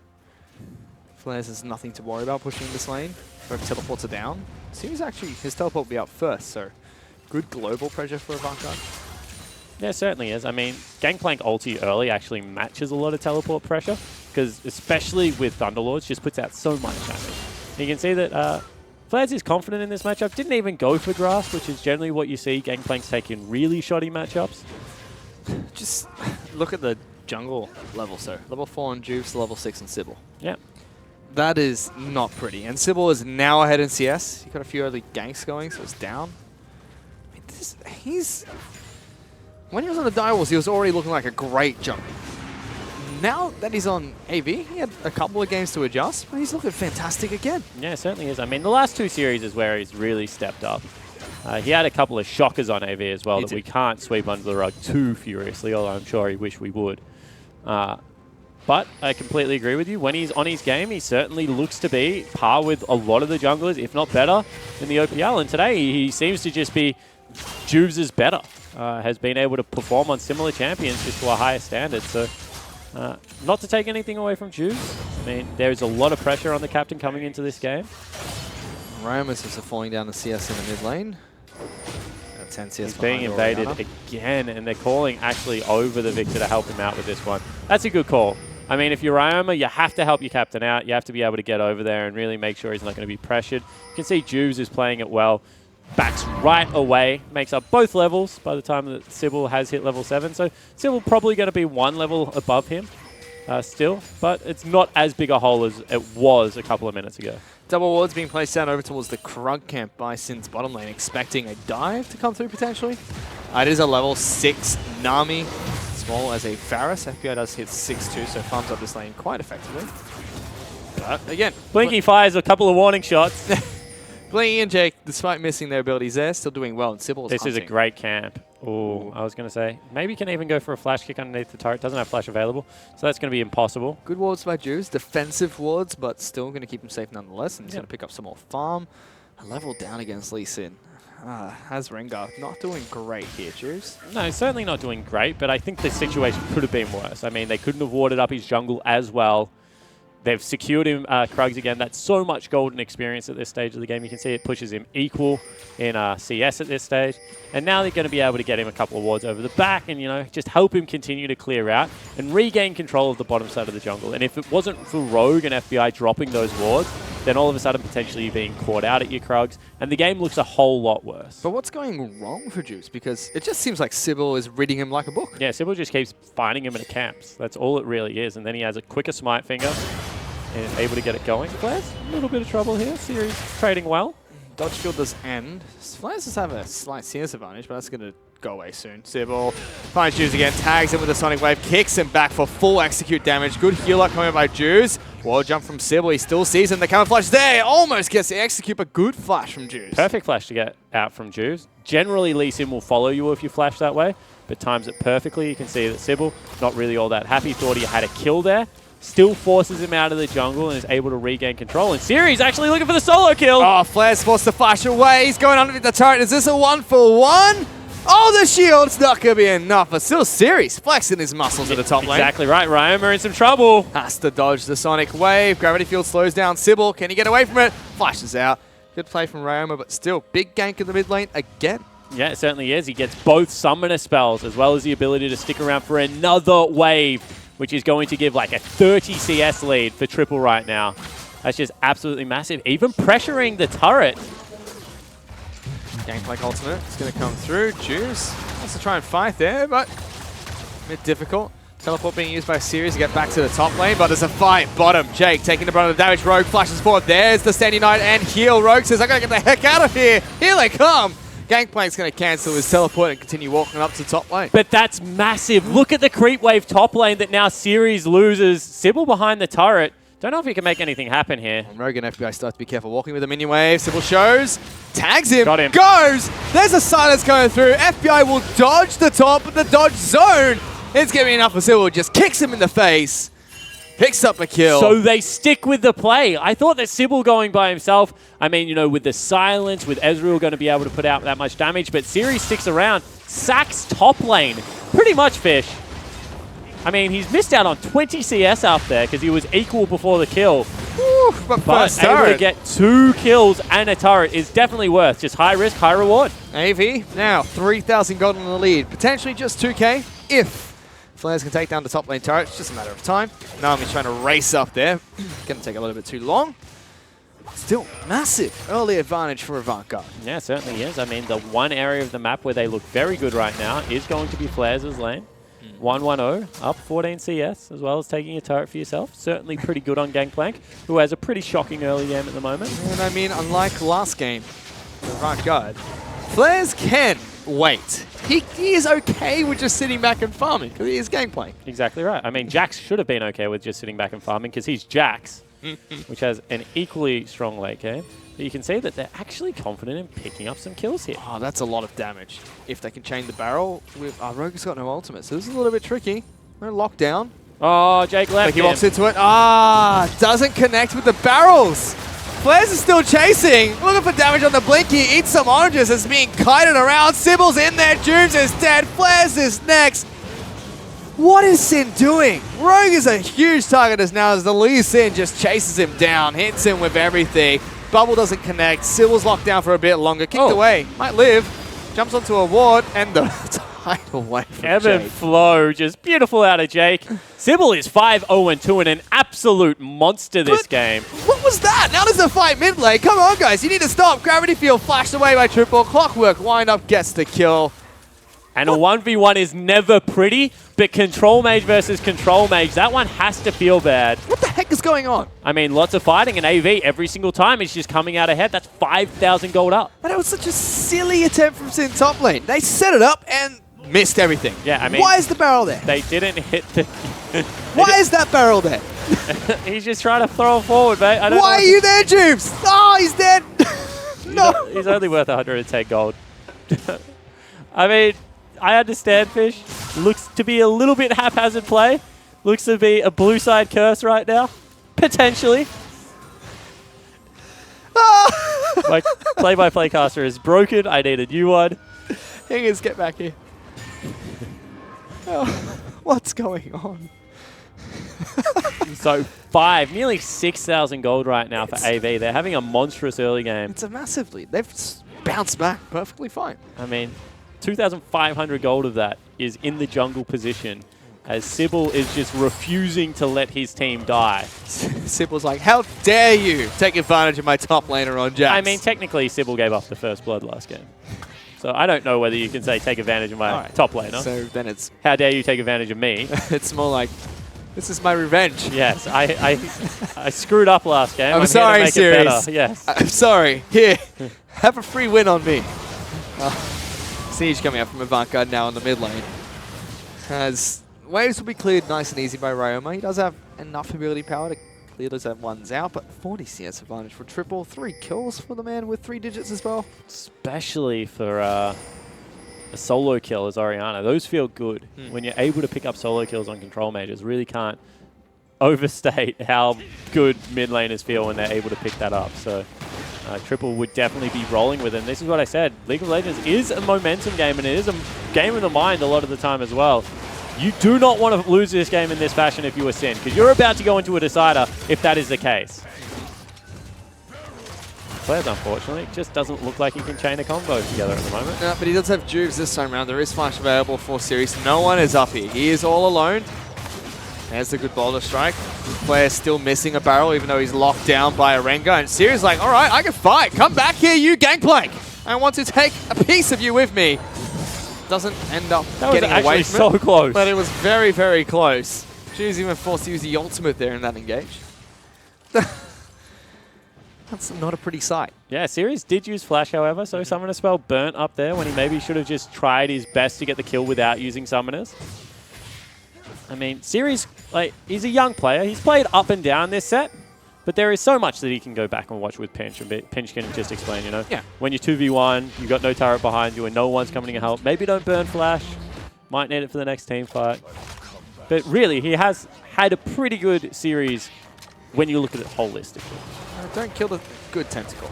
Flares has nothing to worry about pushing this lane. Both teleports are down. Series actually, his teleport will be up first, so good global pressure for Avant. Yeah, certainly is. I mean, Gangplank ulti early actually matches a lot of teleport pressure, because especially with Thunderlords, just puts out so much damage. And you can see that Flares is confident in this matchup. Didn't even go for Grasp, which is generally what you see Gangplanks take in really shoddy matchups. Just look at the jungle level, so level 4 on Juice, level 6 on Sybil. Yeah. That is not pretty. And Sybil is now ahead in CS. He got a few early ganks going, so it's down. I mean, when he was on the Direwolves, he was already looking like a great jump. Now that he's on AV, he had a couple of games to adjust, but he's looking fantastic again. Yeah, it certainly is. I mean, the last 2 series is where he's really stepped up. He had a couple of shockers on AV as well that we can't sweep under the rug too furiously, although I'm sure he wish we would. But I completely agree with you. When he's on his game, he certainly looks to be par with a lot of the junglers, if not better, in the OPL. And today, he seems to just be Juves' better. Has been able to perform on similar champions just to a higher standard. So, not to take anything away from Juves. I mean, there's a lot of pressure on the captain coming into this game. Ramus is falling down the CS in the mid lane. 10 CS He's being invaded again, and they're calling actually over the Victor to help him out with this one. That's a good call. I mean, if you're Ryoma, you have to help your captain out. You have to be able to get over there and really make sure he's not going to be pressured. You can see Juves is playing it well. Backs right away, makes up both levels by the time that Sybil has hit level 7. So Sybil probably going to be 1 level above him still, but it's not as big a hole as it was a couple of minutes ago. Double wards being placed down over towards the Krug camp by Sin's bottom lane, expecting a dive to come through potentially. It is a level 6 Nami, small as a Pharos. FBI does hit 6-2, so farms up this lane quite effectively. But again, Blinky fires a couple of warning shots. Blinky and Jake, despite missing their abilities there, still doing well, and Sybil's This hunting. is a great camp. Ooh, I was going to say, maybe can even go for a flash kick underneath the turret. Doesn't have flash available, so that's going to be impossible. Good wards by Juves, defensive wards, but still going to keep him safe nonetheless, and he's going to pick up some more farm. A level down against Lee Sin. Has Rengar not doing great here, Juves? No, certainly not doing great, but I think the situation could have been worse. I mean, they couldn't have warded up his jungle as well. They've secured him, Krugs again. That's so much golden experience at this stage of the game. You can see it pushes him equal in CS at this stage. And now they're going to be able to get him a couple of wards over the back and, you know, just help him continue to clear out and regain control of the bottom side of the jungle. And if it wasn't for Rogue and FBI dropping those wards, then all of a sudden potentially you're being caught out at your Krugs, and the game looks a whole lot worse. But what's going wrong for Juice? Because it just seems like Sybil is reading him like a book. Yeah, Sybil just keeps finding him in the camps. That's all it really is. And then he has a quicker smite finger and is able to get it going. Flares, a little bit of trouble here. Series trading well. Dodge field does end. Flares does have a slight CS advantage, but that's going to go away soon. Sybil finds Juice again, tags him with a Sonic Wave, kicks him back for full execute damage. Good healer coming by Juice. Wall jump from Sybil, he still sees him. The camouflage is there, almost gets the execute, but good flash from Juice. Perfect flash to get out from Juice. Generally, Lee Sin will follow you if you flash that way, but times it perfectly. You can see that Sybil, not really all that happy, thought he had a kill there. Still forces him out of the jungle and is able to regain control. And Series actually looking for the solo kill. Oh, Flare's forced to flash away. He's going underneath the turret. Is this a 1-for-1? Oh, the shield's not going to be enough. But still Series flexing his muscles at the top lane. Exactly right. Ryoma in some trouble. Has to dodge the Sonic Wave. Gravity Field slows down Sybil. Can he get away from it? Flashes out. Good play from Ryoma, but still big gank in the mid lane again. Yeah, it certainly is. He gets both summoner spells as well as the ability to stick around for another wave, which is going to give like a 30 CS lead for Triple right now. That's just absolutely massive. Even pressuring the turret. Gangplank ultimate is going to come through. Juice wants to try and fight there, but a bit difficult. Teleport being used by Series to get back to the top lane, but there's a fight. Bottom, Jake taking the brunt of the damage. Rogue flashes forward. There's the Standing Knight and heal. Rogue says, I got to get the heck out of here. Here they come. Gangplank's going to cancel his teleport and continue walking up to the top lane. But that's massive. Look at the creep wave top lane that now Series loses. Sybil behind the turret. Don't know if he can make anything happen here. And Rogue and FBI start to be careful walking with the minion wave. Sybil shows, tags him, got him, goes. There's a silence going through. FBI will dodge the top of the dodge zone. It's going to be enough for Sybil. Just kicks him in the face. Picks up a kill. So they stick with the play. I thought that Sybil going by himself, I mean, you know, with the silence, with Ezreal going to be able to put out that much damage, but Siri sticks around, sacks top lane. Pretty much, Fish. I mean, he's missed out on 20 CS out there because he was equal before the kill. Woo, but able to get 2 kills and a turret is definitely worth. Just high risk, high reward. AV now 3,000 gold in the lead. Potentially just 2k if Flares can take down the top lane turret. It's just a matter of time. Nami's trying to race up there. Going to take a little bit too long. Still massive early advantage for Avant Garde. Yeah, certainly is. I mean, the one area of the map where they look very good right now is going to be Flares' lane. 1-1-0, up 14 CS, as well as taking a turret for yourself. Certainly pretty good on Gangplank, who has a pretty shocking early game at the moment. And I mean, unlike last game, Avant Garde, Flares can wait. He is okay with just sitting back and farming, because he is Gangplank. Exactly right. I mean, Jax should have been okay with just sitting back and farming, because he's Jax, which has an equally strong late game. But you can see that they're actually confident in picking up some kills here. Oh, that's a lot of damage. If they can chain the barrel with... Rogue has got no ultimate, so this is a little bit tricky. No lockdown. Oh, Jake left He walks into it. Doesn't connect with the barrels. Flares is still chasing. Looking for damage on the Blinky. Eats some oranges. It's being kited around. Sybil's in there. Jubes is dead. Flares is next. What is Sin doing? Rogue is a huge target as now as the Lee Sin just chases him down. Hits him with everything. Bubble doesn't connect. Sybil's locked down for a bit longer. Kicked away. Might live. Jumps onto a ward. And the tidal wave from Evan Jake. Flow, just beautiful out of Jake. Sybil is 5-0-2 and an absolute monster this game. What was that? Now there's a fight mid lane. Come on, guys. You need to stop. Gravity Field flashed away by Triple. Clockwork wind-up gets the kill. And a 1v1 is never pretty, but Control Mage versus Control Mage, that one has to feel bad. What the heck is going on? I mean, lots of fighting, and AV every single time is just coming out ahead. That's 5,000 gold up. But it was such a silly attempt from Sin top lane. They set it up and missed everything. Yeah, I mean... Why is the barrel there? They didn't hit the... Why is that barrel there? He's just trying to throw it forward, mate. Why are you there, Jubes? Oh, he's dead. No. He's only worth 110 gold. I mean... I understand, Fish. Looks to be a little bit haphazard play. Looks to be a blue side curse right now. Potentially. My play-by-play caster is broken. I need a new one. Hingers, get back here. Oh, what's going on? So nearly 6,000 gold right now for AV. They're having a monstrous early game. It's a massive lead. They've bounced back perfectly fine. I mean... 2,500 gold of that is in the jungle position as Sybil is just refusing to let his team die. Sybil's like, how dare you take advantage of my top laner on Jax? I mean, technically, Sybil gave up the first blood last game. So I don't know whether you can say take advantage of my top laner. So then it's... How dare you take advantage of me? It's more like, this is my revenge. Yes, I screwed up last game. I'm sorry, here to make Series. it better. Yes. I'm sorry. Here, have a free win on me. Siege coming out from Avant Garde now in the mid lane. As waves will be cleared nice and easy by Ryoma. He does have enough ability power to clear those ones out, but 40 CS advantage for Triple. 3 kills for the man with 3 digits as well. Especially for a solo kill as Orianna. Those feel good. When you're able to pick up solo kills on Control Mages, really can't overstate how good mid laners feel when they're able to pick that up. So Triple would definitely be rolling with it. And this is what I said. League of Legends is a momentum game, and it is a game of the mind a lot of the time as well. You do not want to lose this game in this fashion if you are Sin, because you're about to go into a decider if that is the case. Flares, unfortunately, just doesn't look like he can chain a combo together at the moment. No, but he does have Jubes this time around. There is flash available for Series. No one is up here. He is all alone. There's the good boulder strike. Player still missing a barrel, even though he's locked down by a Rengar. And Sirius like, all right, I can fight. Come back here, you Gangplank. I want to take a piece of you with me. Doesn't end up getting away from so close. But it was very, very close. She was even forced to use the ultimate there in that engage. That's not a pretty sight. Yeah, Sirius did use Flash, however, so Summoner Spell burnt up there when he maybe should have just tried his best to get the kill without using Summoners. I mean, Sirius, like, he's a young player. He's played up and down this set, but there is so much that he can go back and watch with Pinch, and Pinch can just explain, you know? Yeah. When you're 2v1, you've got no turret behind you and no one's coming to help, maybe don't burn Flash. Might need it for the next team fight. But really, he has had a pretty good series when you look at it holistically. Don't kill the good tentacle.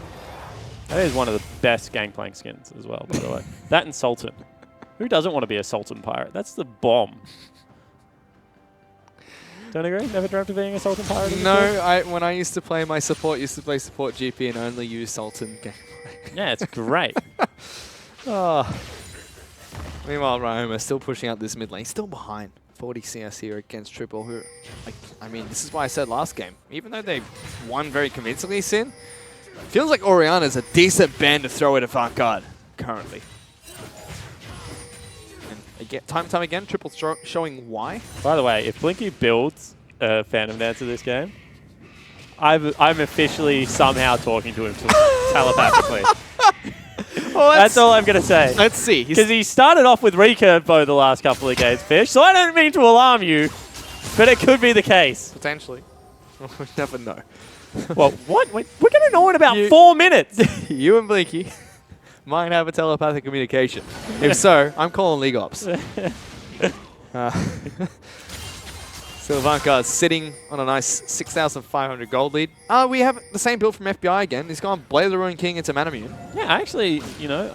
That is one of the best Gangplank skins as well, by the way. That and Sultan. Who doesn't want to be a Sultan pirate? That's the bomb. Don't agree? Never dreamt of being a Sultan pirate? No, when I used to play my support, used to play support GP and only use Sultan gameplay. Yeah, it's great. Oh. Meanwhile, Ryoma still pushing out this mid lane, still behind 40 CS here against Triple, who, I mean, this is why I said last game, even though they won very convincingly, Sin, feels like Orianna's a decent band to throw at Avant currently. And again, time and time again, Triple showing why. By the way, if Blinky builds a Phantom Dancer this game, I'm officially somehow talking to him telepathically. Well, that's all I'm going to say. Let's see. Because he started off with recurve bow the last couple of games, Fish, so I don't mean to alarm you, but it could be the case. Potentially. We never know. Well, what? We're going to know in about 4 minutes. You and Blinky might have a telepathic communication. If so, I'm calling League Ops. So Avant sitting on a nice 6,500 gold lead. We have the same build from FBI again. He's gone Blade of the Ruined King into Manamune. Yeah, actually, you know,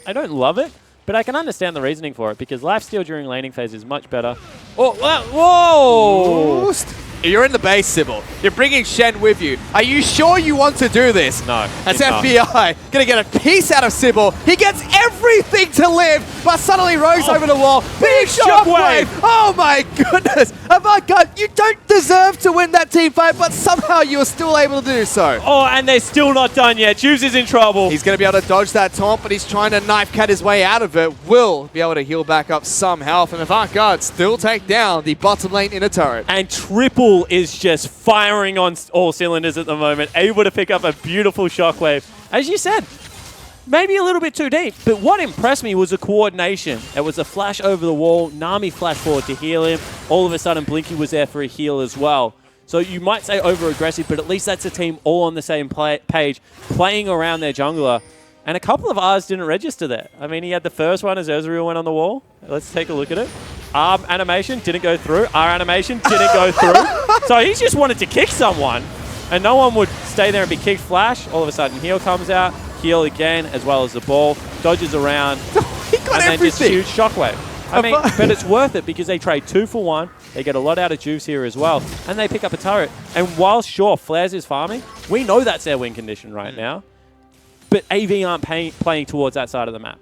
I don't love it, but I can understand the reasoning for it because lifesteal during laning phase is much better. Oh, whoa! You're in the base, Sybil. You're bringing Shen with you. Are you sure you want to do this? No. That's FBI. Gonna get a piece out of Sybil. He gets everything to live, but suddenly Rogue's over the wall. Big shockwave! Oh my goodness! Avant, you don't deserve to win that team fight, but somehow you're still able to do so. Oh, and they're still not done yet. Juice is in trouble. He's gonna be able to dodge that taunt, but he's trying to knife cat his way out of it. Will be able to heal back up some health, and Avant still take down the bottom lane inner turret. And Triple is just firing on all cylinders at the moment, able to pick up a beautiful shockwave. As you said, maybe a little bit too deep, but what impressed me was the coordination. It was a flash over the wall, Nami flashed forward to heal him. All of a sudden, Blinky was there for a heal as well. So you might say over-aggressive, but at least that's a team all on the same page, playing around their jungler. And a couple of R's didn't register there. I mean, he had the first one as Ezreal went on the wall. Let's take a look at it. Animation didn't go through. R animation didn't go through. So he just wanted to kick someone, and no one would stay there and be kicked flash. All of a sudden, heal comes out, heal again, as well as the ball, dodges around, he got and everything. then just huge shockwave. I mean, but it's worth it because they trade 2 for 1. They get a lot out of Juice here as well, and they pick up a turret. And while sure, Flares is farming, we know that's their win condition right now. But AV aren't playing towards that side of the map.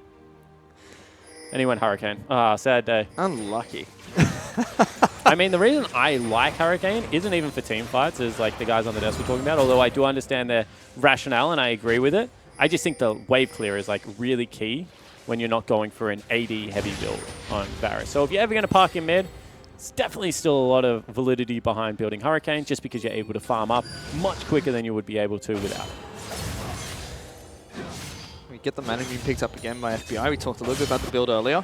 And he went Hurricane. Ah, sad day. Unlucky. I mean, the reason I like Hurricane isn't even for team fights, as like the guys on the desk were talking about, although I do understand their rationale and I agree with it. I just think the wave clear is like really key when you're not going for an AD heavy build on Varus. So if you're ever going to park in mid, it's definitely still a lot of validity behind building Hurricane just because you're able to farm up much quicker than you would be able to without it. We get the Manamune picked up again by FBI. We talked a little bit about the build earlier.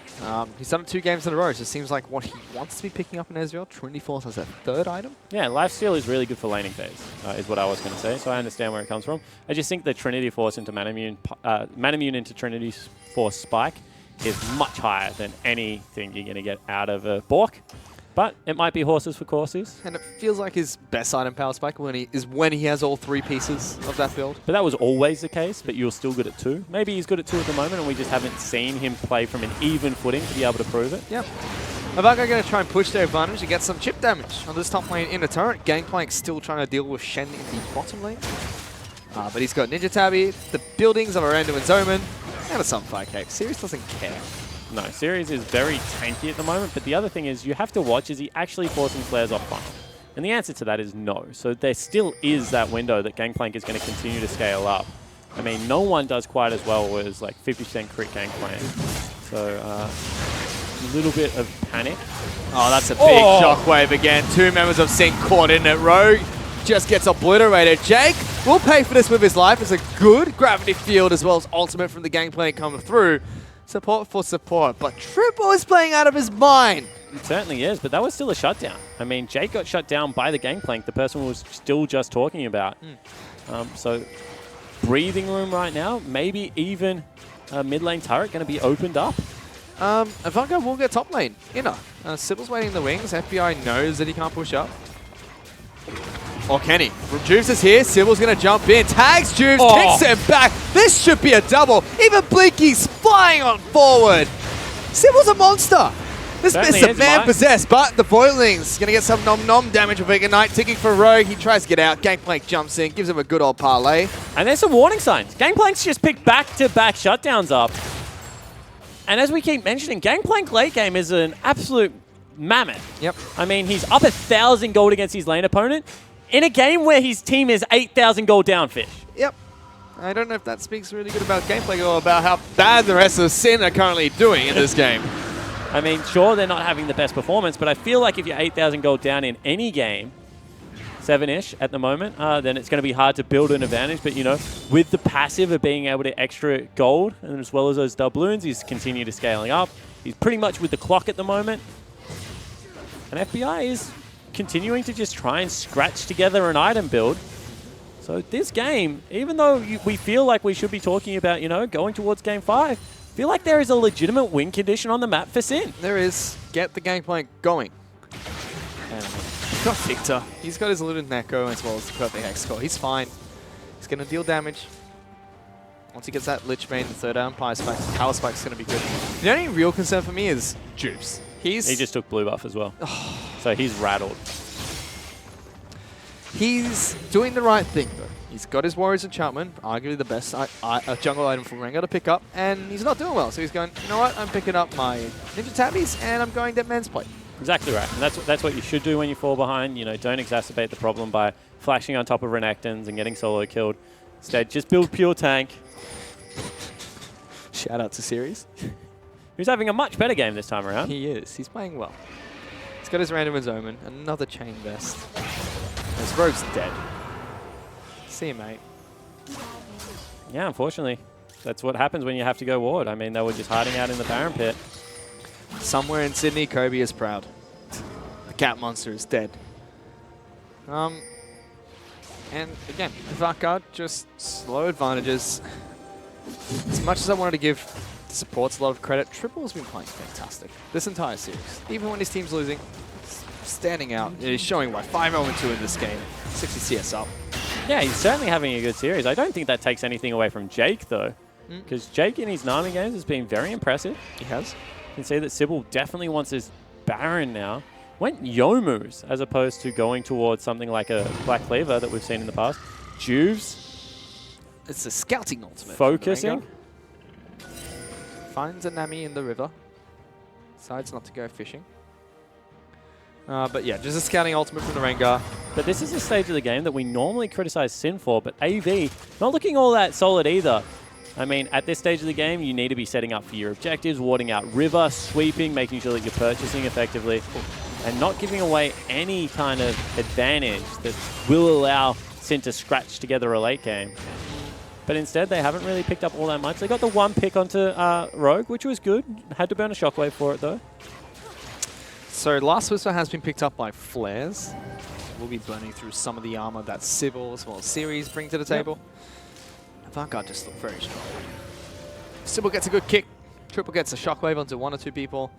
He's done it 2 games in a row, so it seems like what he wants to be picking up in Ezreal. Trinity Force has a 3rd item. Yeah, Lifesteal is really good for laning phase, is what I was going to say, so I understand where it comes from. I just think the Trinity Force into Manamune into Trinity Force Spike is much higher than anything you're going to get out of a Bork. But it might be horses for courses. And it feels like his best item power spike when he has all 3 pieces of that build. But that was always the case, but you're still good at 2. Maybe he's good at 2 at the moment, and we just haven't seen him play from an even footing to be able to prove it. Yeah. Avant going to try and push their advantage and get some chip damage on this top lane in the turret. Gangplank still trying to deal with Shen in the bottom lane. But he's got Ninja Tabby, the buildings of Arando and Zoman, and a Sunfire Cave. Sirius doesn't care. No, Sirius is very tanky at the moment, but the other thing is you have to watch, is he actually forcing flares off funnel? And the answer to that is no. So there still is that window that Gangplank is going to continue to scale up. I mean, no one does quite as well as like 50% crit Gangplank. So a little bit of panic. Oh, that's a big shockwave again. 2 members of Sync caught in it. Rogue just gets obliterated. Jake will pay for this with his life. It's a good gravity field as well as ultimate from the Gangplank coming through. Support for support, but Triple is playing out of his mind. It certainly is, but that was still a shutdown. I mean, Jake got shut down by the Gangplank, the person we was still just talking about. So breathing room right now, maybe even a mid lane turret going to be opened up. Avant will get top lane. Inner. Sybil's waiting in the wings. FBI knows that he can't push up. Or can he? Juves is here. Sybil's going to jump in. Tags Juves. Kicks him back. This should be a double. Even Blinky's flying on forward. Sybil's a monster. This is a man possessed, but the Voiling's going to get some nom-nom damage with Ignite. Ticking for Rogue. He tries to get out. Gangplank jumps in. Gives him a good old parlay. And there's some warning signs. Gangplank's just picked back-to-back shutdowns up. And as we keep mentioning, Gangplank late game is an absolute mammoth. Yep. I mean, he's up 1,000 gold against his lane opponent in a game where his team is 8,000 gold down, Fish. Yep. I don't know if that speaks really good about Gangplank or about how bad the rest of Sin are currently doing in this game. I mean, sure, they're not having the best performance, but I feel like if you're 8,000 gold down in any game, 7-ish at the moment, then it's going to be hard to build an advantage. But, you know, with the passive of being able to extra gold, and as well as those doubloons, he's continued to scaling up. He's pretty much with the clock at the moment. And FBI is continuing to just try and scratch together an item build. So this game, even though we feel like we should be talking about, you know, going towards Game 5, I feel like there is a legitimate win condition on the map for Sin. There is. Get the Gangplank going. And got Victor. He's got his Looted Neko as well as the perfect Hex score. He's fine. He's going to deal damage. Once he gets that Lich Bane, the third Empire Spike, Power Spike's going to be good. The only real concern for me is Juves. He just took blue buff as well. So he's rattled. He's doing the right thing, though. He's got his Warrior's Enchantment, arguably the best jungle item for Rengar to pick up, and he's not doing well. So he's going, you know what, I'm picking up my Ninja Tabbies, and I'm going Dead Man's Plate. Exactly right. And that's what you should do when you fall behind. You know, don't exacerbate the problem by flashing on top of Renekton's and getting solo killed. Instead, just build pure tank. Shout out to Series. Who's having a much better game this time around. He is. He's playing well. He's got his Random's Omen, another Chain Vest. His Rogue's dead. See you, mate. Yeah, unfortunately. That's what happens when you have to go ward. I mean, they were just hiding out in the Baron pit. Somewhere in Sydney, Kobe is proud. The cat monster is dead. And again, Vanguard, just slow advantages. As much as I wanted to give the supports a lot of credit, Triple's been playing fantastic this entire series. Even when his team's losing, standing out. He's showing why. 5-0-2 in this game. 60 CS up. Yeah, he's certainly having a good series. I don't think that takes anything away from Jake, though. Because Jake in his Nami games has been very impressive. He has. You can see that Sybil definitely wants his Baron now. Went Yomu's as opposed to going towards something like a Black Cleaver that we've seen in the past. Juves. It's a scouting ultimate. Focusing. Finds a Nami in the river. Decides not to go fishing. But yeah, just a scouting ultimate from the Rengar. But this is a stage of the game that we normally criticize Sin for, but AV not looking all that solid either. I mean, at this stage of the game, you need to be setting up for your objectives, warding out river, sweeping, making sure that you're purchasing effectively, and not giving away any kind of advantage that will allow Sin to scratch together a late game. But instead, they haven't really picked up all that much. They got the one pick onto Rogue, which was good. Had to burn a shockwave for it, though. So Last Whisper has been picked up by Flares. We'll be burning through some of the armor that Sybil as well as Series bring to the table. Vanguard just looked very strong. Sybil gets a good kick. Triple gets a shockwave onto one or two people.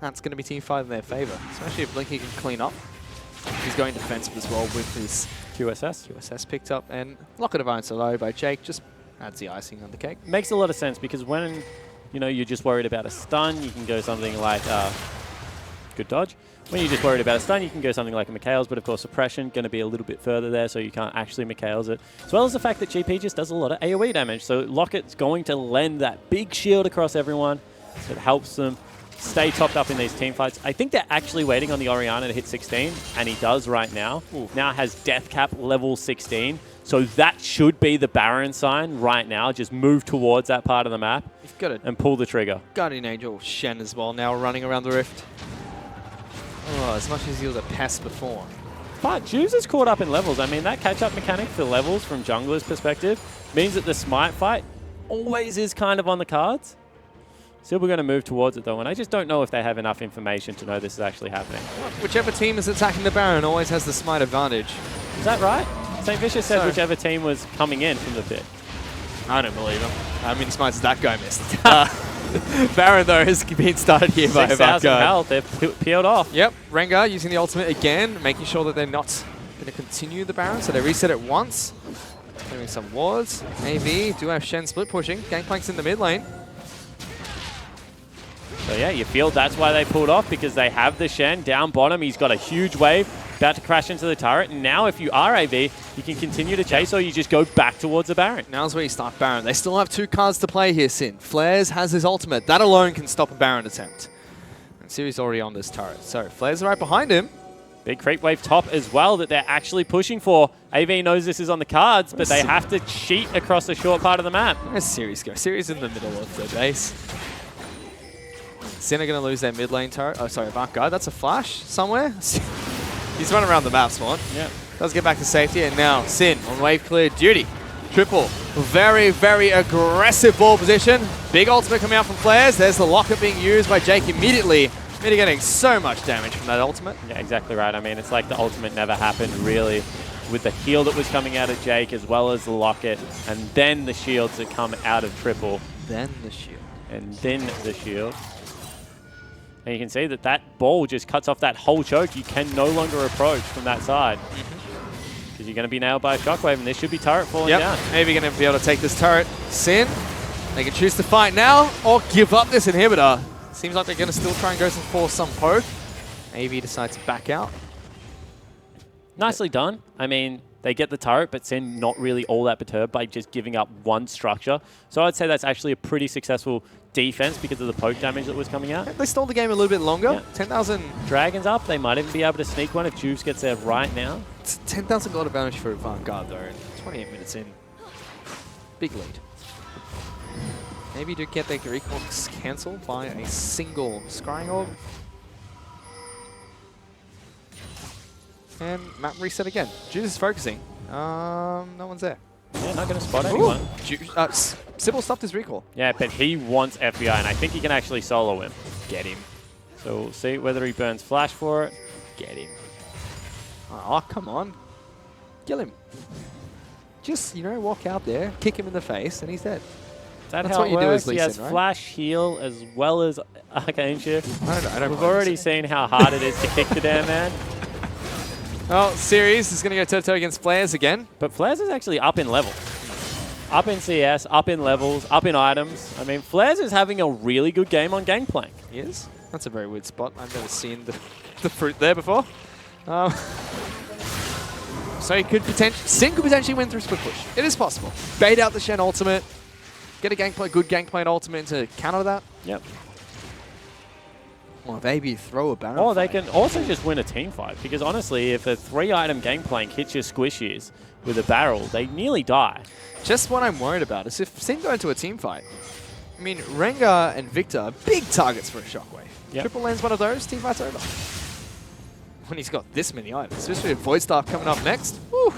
That's going to be team fight in their favor, especially if Blinky can clean up. He's going defensive as well with his QSS picked up, and Locket of Iron Solo by Jake just adds the icing on the cake. Makes a lot of sense because when you're just worried about a stun, you can go something like good dodge. When you're just worried about a stun, you can go something like a Mikhail's, but of course suppression going to be a little bit further there, so you can't actually Mikhail's it. As well as the fact that GP just does a lot of AoE damage, so Locket's going to lend that big shield across everyone, so it helps them stay topped up in these team fights. I think they're actually waiting on the Orianna to hit 16, and he does right now. Now has death cap level 16, so that should be the Baron sign right now. Just move towards that part of the map and pull the trigger. Guardian Angel Shen as well now running around the rift. Oh, as much as he was a pest before. But Juves is caught up in levels. I mean, that catch-up mechanic for levels from jungler's perspective means that the smite fight always is kind of on the cards. Still, we're going to move towards it, though, and I just don't know if they have enough information to know this is actually happening. Whichever team is attacking the Baron always has the smite advantage. Is that right? St. Vicious said whichever team was coming in from the pit. I don't believe him. How many smites has that guy missed? Baron, though, has been started here by 6,000 Avant. health. They've peeled off. Yep, Rengar using the ultimate again, making sure that they're not going to continue the Baron, so they reset it once. Doing some wards. AV do have Shen split pushing. Gangplank's in the mid lane. So yeah, you feel that's why they pulled off, because they have the Shen down bottom. He's got a huge wave, about to crash into the turret. And now if you are AV, you can continue to chase, or you just go back towards the Baron. Now's where you start Baron. They still have 2 cards to play here, Sin. Flares has his ultimate. That alone can stop a Baron attempt. And Siri's already on this turret. So Flares are right behind him. Big creep wave top as well that they're actually pushing for. AV knows this is on the cards, but they have to cheat across the short part of the map. Where's Siri's go? Siri's in the middle of the base. Sin are going to lose their mid lane turret. Oh, sorry, Avant Garde. That's a flash somewhere. He's running around the map, Swan. Yeah. Does get back to safety, and now Sin on wave clear duty. Triple. Very, very aggressive ball position. Big ultimate coming out from Flares. There's the locket being used by Jake immediately. Mitigating so much damage from that ultimate. Yeah, exactly right. I mean, it's like the ultimate never happened, really, with the heal that was coming out of Jake, as well as the locket, and then the shields that come out of Triple. Then the shield. And then the shield. And you can see that that ball just cuts off that whole choke. You can no longer approach from that side. Because you're going to be nailed by a shockwave, and this should be turret falling down. Maybe going to be able to take this turret. Sin, they can choose to fight now or give up this inhibitor. Seems like they're going to still try and go for some poke. AV decides to back out. Nicely done. I mean, they get the turret, but Sin not really all that perturbed by just giving up one structure. So I'd say that's actually a pretty successful defense because of the poke damage that was coming out. They stalled the game a little bit longer. 10,000 Dragons up. They might even be able to sneak one if Juves gets there right now. It's 10,000 gold advantage for Avant Garde though. 28 minutes in. Big lead. Maybe do get their recall cancelled by a single Scrying Orb. And map reset again. Juice is focusing. No one's there. Yeah, not going to spot anyone. Sybil stopped his recall. Yeah, but he wants FBI, and I think he can actually solo him. Get him. So we'll see whether he burns flash for it. Get him. Oh, come on. Kill him. Just, you know, walk out there, kick him in the face, and he's dead. That's That's how what it you do works. as Lee He has Sin, right? flash, heal, as well as Arcane Shift. I don't We've already seen how hard it is to kick the damn man. Well, Series is going to go toe-to-toe against Flares again. But Flares is actually up in level. Up in CS, up in levels, up in items. I mean, Flares is having a really good game on Gangplank. He is? That's a very weird spot. I've never seen the fruit there before. So he could Sin could potentially win through split push. It is possible. Bait out the Shen ultimate. Get a good Gangplank ultimate to counter that. Yep. Or maybe throw a Baron. Or they can also just win a team fight, because honestly, if a 3-item Gangplank hits your squishies with a barrel, they nearly die. Just what I'm worried about is if Sin go into a team fight. I mean, Rengar and Victor are big targets for a Shockwave. Yep. Triple lands one of those, team fight's over. When he's got this many items, especially with Void Staff coming up next. Whew.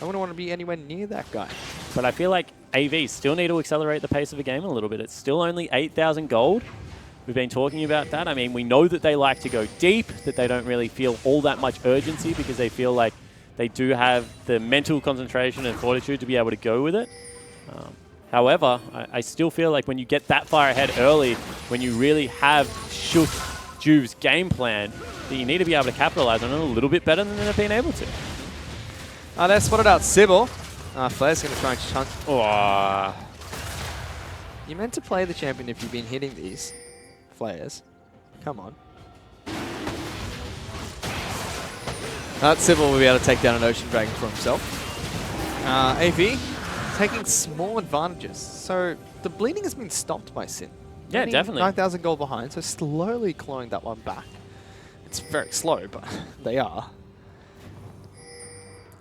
I wouldn't want to be anywhere near that guy. But I feel like AV still need to accelerate the pace of the game a little bit. It's still only 8,000 gold. We've been talking about that. I mean, we know that they like to go deep, that they don't really feel all that much urgency because they feel like they do have the mental concentration and fortitude to be able to go with it. However, I still feel like when you get that far ahead early, when you really have shook Juve's game plan, that you need to be able to capitalize on it a little bit better than they've been able to. They spotted out Sybil. Flair's going to try and chunt. Oh. You meant to play the champion if you've been hitting these Flares. Come on. Sybil will be able to take down an Ocean Dragon for himself. AV taking small advantages. So the bleeding has been stopped by Sin. Yeah, Only definitely. 9,000 gold behind, so slowly clawing that one back. It's very slow, but they are.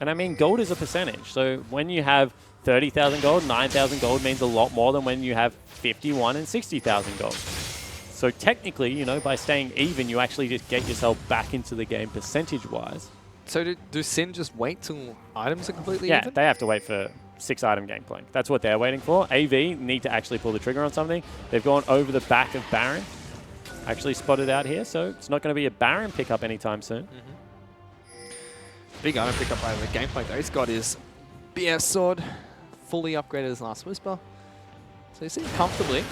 And I mean, gold is a percentage. So when you have 30,000 gold, 9,000 gold means a lot more than when you have 51 and 60,000 gold. So technically, you know, by staying even, you actually just get yourself back into the game percentage-wise. So do Sin just wait till items are completely Yeah, even? they have to wait for 6-item Gangplank. That's what they're waiting for. AV need to actually pull the trigger on something. They've gone over the back of Baron. Actually spotted out here, so it's not going to be a Baron pickup anytime soon. Big item pickup by the Gangplank though. He's got his BS sword fully upgraded as Last Whisper. So he's sitting comfortably.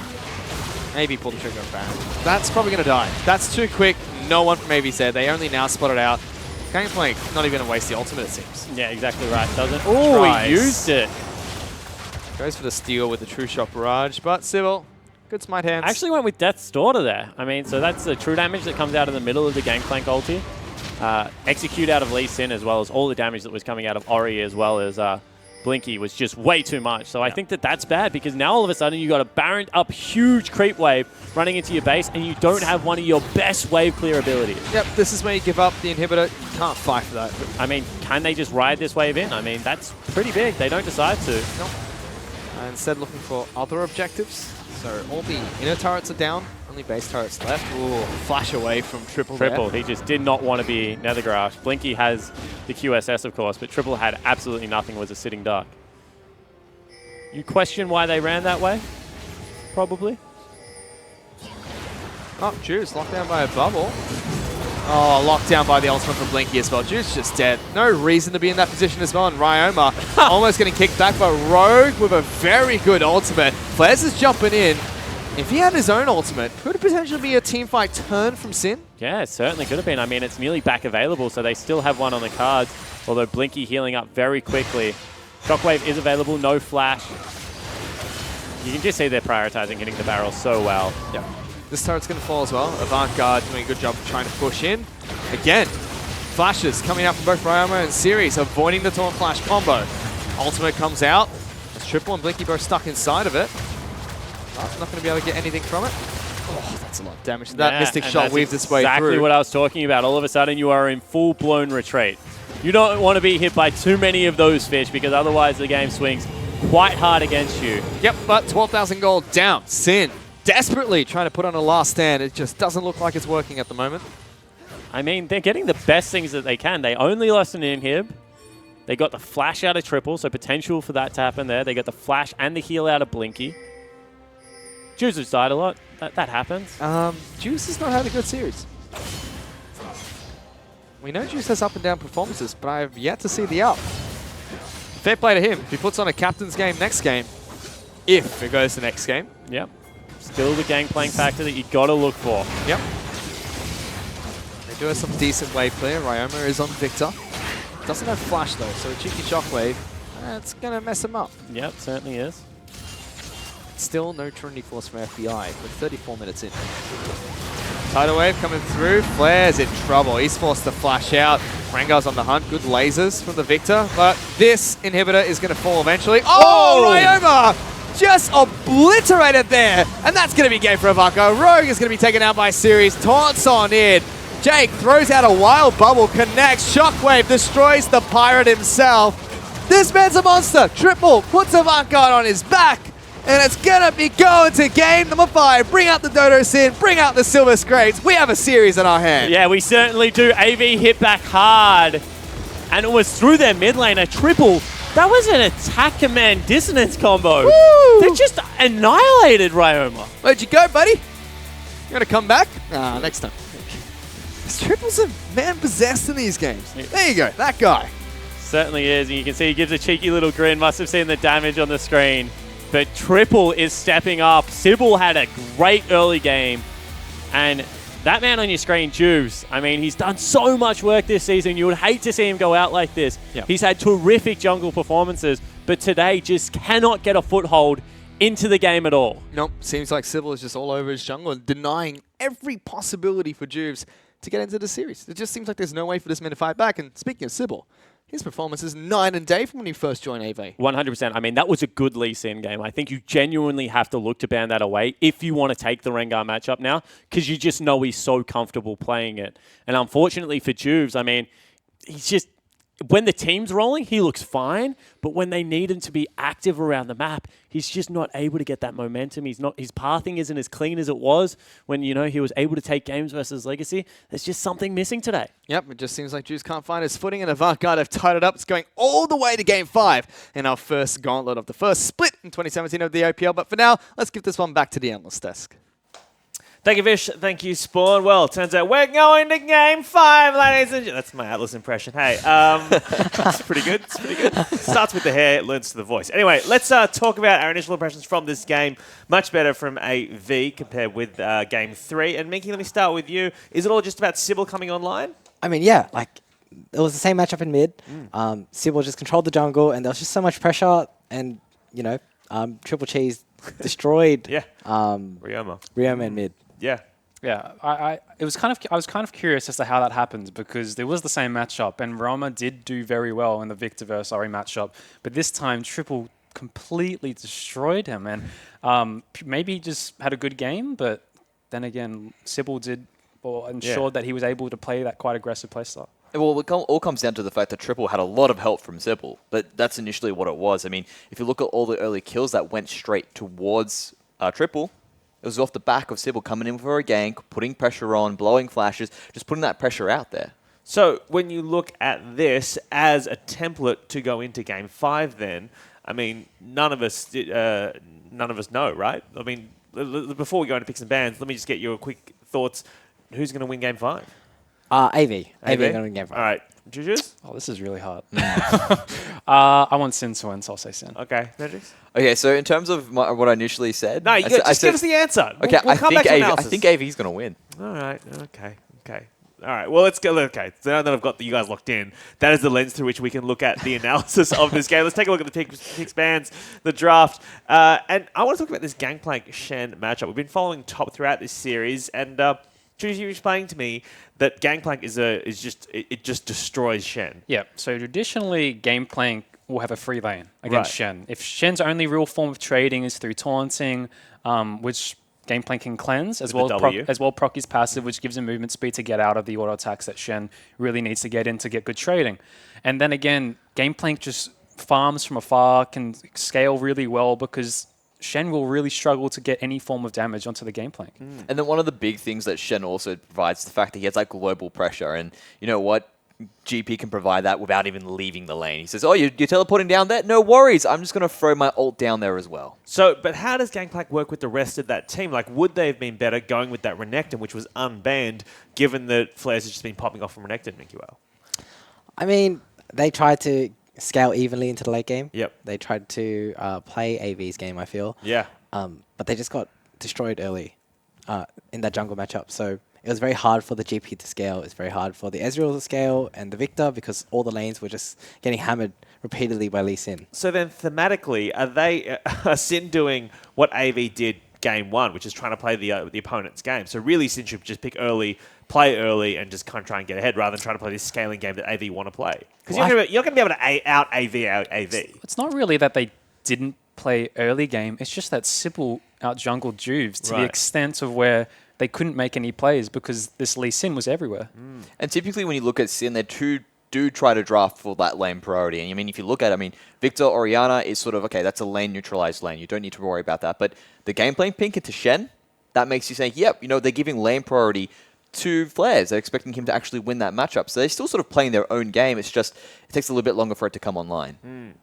Maybe pull the trigger on Baron. That's probably going to die. That's too quick. No one from AV's there. They only now spotted out. Gangplank not even going to waste the ultimate, it seems. Yeah, exactly right. Doesn't. Oh, he used it. Goes for the steal with the True Shot Barrage, but Sybil, good smite hands. Actually went with Death's Daughter there. I mean, so that's the true damage that comes out in the middle of the Gangplank ulti. Execute out of Lee Sin as well as all the damage that was coming out of Ori as well as Blinky was just way too much. So I think that that's bad because now all of a sudden you got a Baron up huge creep wave running into your base and you don't have one of your best wave clear abilities. Yep, this is where you give up the inhibitor. You can't fight for that. I mean, can they just ride this wave in? I mean, that's pretty big. They don't decide to. Nope. Instead looking for other objectives. So all the inner turrets are down, only base turrets left. Ooh, flash away from Triple Triple, there. he just did not want to be Nethergrass. Blinky has the QSS, of course, but Triple had absolutely nothing, was a sitting duck. You question why they ran that way? Probably. Oh, Juice locked down by a bubble. Oh, locked down by the ultimate from Blinky as well. Juice just dead. No reason to be in that position as well. And Ryoma almost getting kicked back, but Rogue with a very good ultimate. Flares is jumping in. If he had his own ultimate, could it potentially be a teamfight turn from Sin? Yeah, it certainly could have been. I mean, it's nearly back available, so they still have one on the cards, although Blinky healing up very quickly. Shockwave is available, no flash. You can just see they're prioritizing hitting the barrel so well. Yep. This turret's going to fall as well. Avant Garde doing a good job of trying to push in. Again, flashes coming out from both Ryoma and Series, avoiding the Taunt Flash combo. Ultimate comes out. As Triple and Blinky both stuck inside of it. But not going to be able to get anything from it. Oh, that's a lot of damage. That Mystic Shot weaves its way through. Exactly what I was talking about. All of a sudden, you are in full-blown retreat. You don't want to be hit by too many of those fish because otherwise the game swings quite hard against you. Yep, but 12,000 gold down. Sin desperately trying to put on a last stand. It just doesn't look like it's working at the moment. I mean, they're getting the best things that they can. They only lost an inhib. They got the flash out of Triple, so potential for that to happen there. They got the flash and the heal out of Blinky. Juice has died a lot. That happens. Juice has not had a good series. We know Juice has up and down performances, but I have yet to see the up. Fair play to him. If he puts on a captain's game next game, if it goes to next game. Yep. Still the Gangplank factor that you got to look for. Yep. They do have some decent wave clear. Ryoma is on Victor. Doesn't have flash though, so a cheeky shockwave, that's going to mess him up. Yep, certainly is. Still no Trinity Force from FBI, with 34 minutes in. Tidal Wave coming through. Flare's in trouble. He's forced to flash out. Rengar's on the hunt. Good lasers from the Victor, but this inhibitor is going to fall eventually. Oh, Ryoma! Just obliterated there. And that's going to be game for Avako. Rogue is going to be taken out by Series. Taunts on in. Jake throws out a wild bubble, connects. Shockwave destroys the pirate himself. This man's a monster. Triple puts Avant-Garde on his back. And it's going to be going to game number 5. Bring out the Dodo Sin. Bring out the Silver Scrapes. We have a series in our hand. Yeah, we certainly do. AV hit back hard. And it was through their mid lane. A triple. That was an attack command dissonance combo. Woo! They just annihilated Ryoma. Where'd you go, buddy? You going to come back? Next time. This Triple's a man possessed in these games. There you go. That guy. Certainly is. And you can see he gives a cheeky little grin. Must have seen the damage on the screen. But Triple is stepping up. Sybil had a great early game. And that man on your screen, Juice, I mean, he's done so much work this season. You would hate to see him go out like this. Yep. He's had terrific jungle performances, but today just cannot get a foothold into the game at all. Nope. Seems like Sybil is just all over his jungle and denying every possibility for Juves to get into the series. It just seems like there's no way for this man to fight back. And speaking of Sybil, his performance is night and day from when he first joined AV. 100%. I mean, that was a good Lee Sin game. I think you genuinely have to look to ban that away if you want to take the Rengar matchup now, because you just know he's so comfortable playing it. And unfortunately for Juves, I mean, he's just... When the team's rolling, he looks fine, but when they need him to be active around the map, he's just not able to get that momentum. His pathing isn't as clean as it was when, you know, he was able to take games versus Legacy. There's just something missing today. Yep, it just seems like Juice can't find his footing, and Avant-Garde have tied it up. It's going all the way to Game 5 in our first Gauntlet of the first split in 2017 of the OPL. But for now, let's give this one back to the Analyst Desk. Thank you, Vish. Thank you, Spawn. Well, turns out we're going to Game 5, ladies and gentlemen. That's my Atlas impression. Hey, it's pretty good. It's pretty good. Starts with the hair, learns to the voice. Anyway, let's talk about our initial impressions from this game. Much better from AV compared with Game 3. And Minky, let me start with you. Is it all just about Sybil coming online? I mean, yeah, like, it was the same matchup in mid. Sybil just controlled the jungle, and there was just so much pressure, and, you know, Triple Cheese destroyed Ryoma in mid. Yeah. Yeah, I was kind of curious as to how that happened because there was the same matchup and Roma did do very well in the Victor versus Ori matchup, but this time Triple completely destroyed him and maybe he just had a good game, but then again Sybil ensured that he was able to play that quite aggressive playstyle. Well, it all comes down to the fact that Triple had a lot of help from Sybil. That's initially what it was. I mean, if you look at all the early kills that went straight towards Triple, it was off the back of Sybil coming in for a gank, putting pressure on, blowing flashes, just putting that pressure out there. So when you look at this as a template to go into Game 5 then, I mean, none of us know, right? I mean, before we go into picks and bans, let me just get your quick thoughts. Who's going to win Game 5? AV. AV going to win Game 5. All right. Juju's? Oh, this is really hard. I want Sin to win, so I'll say Sin. Okay. Magix? Okay, so in terms of what I initially said... No, just give us the answer. Okay, we'll come back to analysis. I think AV's going to win. All right. Okay. All right. Well, let's go. Okay. So now that I've got you guys locked in, that is the lens through which we can look at the analysis of this game. Let's take a look at the picks, bans, the draft. And I want to talk about this Gangplank Shen matchup. We've been following top throughout this series, and Juju, you were explaining to me that Gangplank it just destroys Shen. Yeah. So traditionally, Gangplank will have a free lane against Shen. If Shen's only real form of trading is through taunting, which Gangplank can cleanse, as well proc his passive, which gives him movement speed to get out of the auto attacks that Shen really needs to get in to get good trading. And then again, Gangplank just farms from afar, can scale really well because Shen will really struggle to get any form of damage onto the Gangplank. And then one of the big things that Shen also provides is the fact that he has like global pressure. And you know what? GP can provide that without even leaving the lane. He says, oh, you're teleporting down there? No worries. I'm just going to throw my ult down there as well. So, but how does Gangplank work with the rest of that team? Like, would they have been better going with that Renekton, which was unbanned, given that Flares has just been popping off from Renekton, Mickey Well? I mean, they tried to scale evenly into the late game. Yep. They tried to play AV's game, I feel. Yeah. But they just got destroyed early in that jungle matchup. So it was very hard for the GP to scale. It's very hard for the Ezreal to scale and the Victor because all the lanes were just getting hammered repeatedly by Lee Sin. So then thematically, are Sin doing what AV did Game 1, which is trying to play the opponent's game? So really Sin should just pick early, play early, and just kind of try and get ahead rather than trying to play this scaling game that AV want to play. Because you're not going to be able to out AV. It's not really that they didn't play early game. It's just that Sybil out-jungled Juves to the extent of where they couldn't make any plays because this Lee Sin was everywhere. And typically when you look at Sin, they do try to draft for that lane priority. And I mean, if you look at it, Victor Oriana is sort of, okay, that's a lane neutralized lane. You don't need to worry about that. But the Gangplank pink into Shen, that makes you say, yep, they're giving lane priority to Flares. They're expecting him to actually win that matchup. So they're still sort of playing their own game. It's just, it takes a little bit longer for it to come online.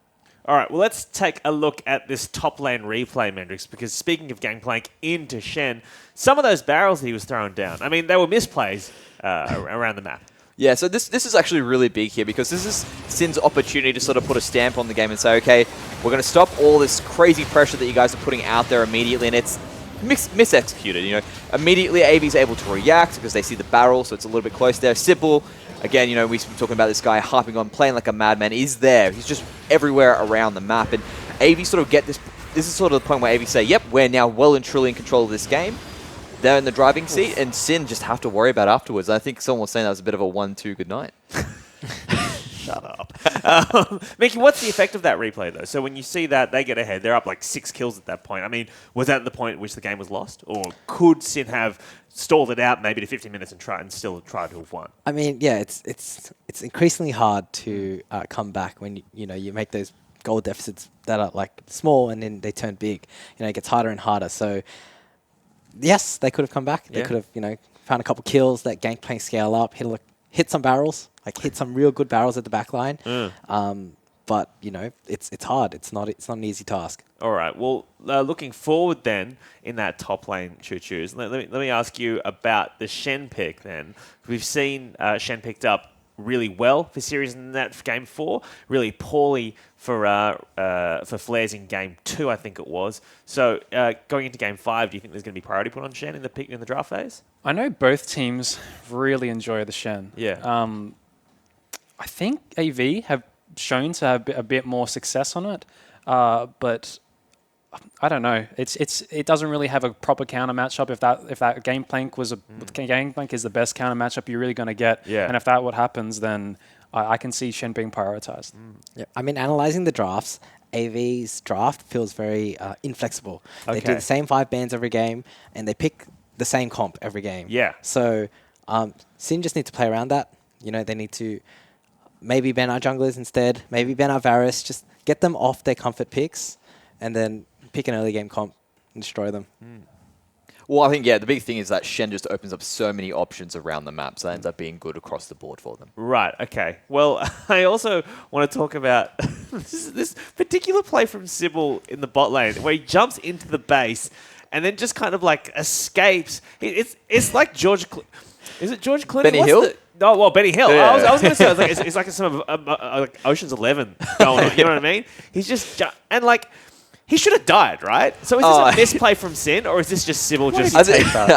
All right, well, let's take a look at this top lane replay, Mendrix, because speaking of Gangplank into Shen, some of those barrels he was throwing down, they were misplays around the map. Yeah, so this is actually really big here because this is Sin's opportunity to sort of put a stamp on the game and say, okay, we're going to stop all this crazy pressure that you guys are putting out there immediately, and it's misexecuted. Immediately AV's able to react because they see the barrel, so it's a little bit close there. Sybil, again, we've been talking about this guy harping on, playing like a madman, is there. He's just everywhere around the map, and AV sort of get this. This is sort of the point where AV say, yep, we're now well and truly in control of this game. They're in the driving seat, and Sin just have to worry about afterwards. I think someone was saying that was a bit of a 1-2 good night. Shut up. Mickey, what's the effect of that replay, though? So when you see that, they get ahead. They're up like 6 kills at that point. Was that the point at which the game was lost? Or could Sin have stalled it out maybe to 15 minutes and still try to have won? Yeah, it's increasingly hard to come back when you make those goal deficits that are like small and then they turn big. It gets harder and harder. So yes, they could have come back. They could have found a couple kills, let Gangplank scale up, hit some barrels, hit some real good barrels at the back line. but you know, it's hard. It's not an easy task. All right. Well, looking forward then in that top lane, Choo-Choos, let me ask you about the Shen pick then. We've seen Shen picked up really well for series in that game 4, really poorly for Flares in game 2, I think it was. So going into game 5, do you think there's going to be priority put on Shen in the draft phase? I know both teams really enjoy the Shen. Yeah. I think AV have shown to have a bit more success on it, but I don't know. It doesn't really have a proper counter matchup. If that Gangplank Gangplank is the best counter matchup you're really going to get, and if that what happens, then I can see Shen being prioritized. Yeah, I mean, analyzing the drafts, AV's draft feels very inflexible. They do the same 5 bans every game, and they pick the same comp every game. Yeah. So Sin just need to play around that. You know, they need to maybe ban our junglers instead, maybe ban our Varus, just get them off their comfort picks, and then pick an early game comp and destroy them. Well, I think, the big thing is that Shen just opens up so many options around the map, so that ends up being good across the board for them. Right, okay. Well, I also want to talk about this particular play from Sybil in the bot lane, where he jumps into the base and then just kind of like escapes. It's like George... Is it George Clooney? Benny Hill? Oh, well, Benny Hill. Yeah. I was going to say, it's like some like Ocean's 11 going on. You know what I mean? He's just... And like... He should have died, right? So is this a misplay from Sin, or is this just Sybil just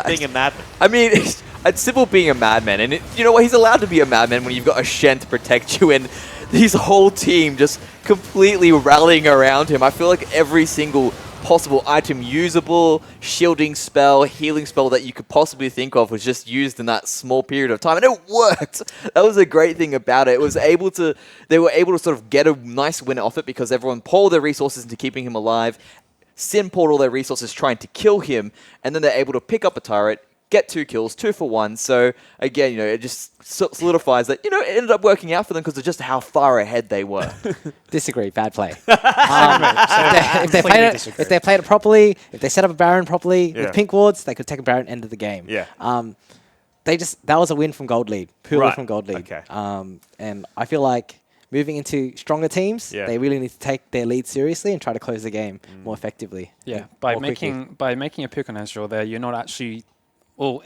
being a madman? I mean, it's Sybil being a madman, and you know what? He's allowed to be a madman when you've got a Shen to protect you, and his whole team just completely rallying around him. I feel like every single possible item usable, shielding spell, healing spell that you could possibly think of was just used in that small period of time, and it worked. That was a great thing about it. They were able to sort of get a nice win off it because everyone poured their resources into keeping him alive. Sin poured all their resources trying to kill him, and then they're able to pick up a turret, get 2 kills, 2 for 1. So again, you know, it just solidifies that, you know, it ended up working out for them because of just how far ahead they were. Disagree. Bad play. If they played it properly, if they set up a Baron properly with pink wards, they could take a Baron end of the game. Yeah. That was a win from Gold Lead, purely from Gold Lead. Okay. And I feel like moving into stronger teams, they really need to take their lead seriously and try to close the game more effectively. Yeah, by making a pick on Ezreal there, you're not actually... Well,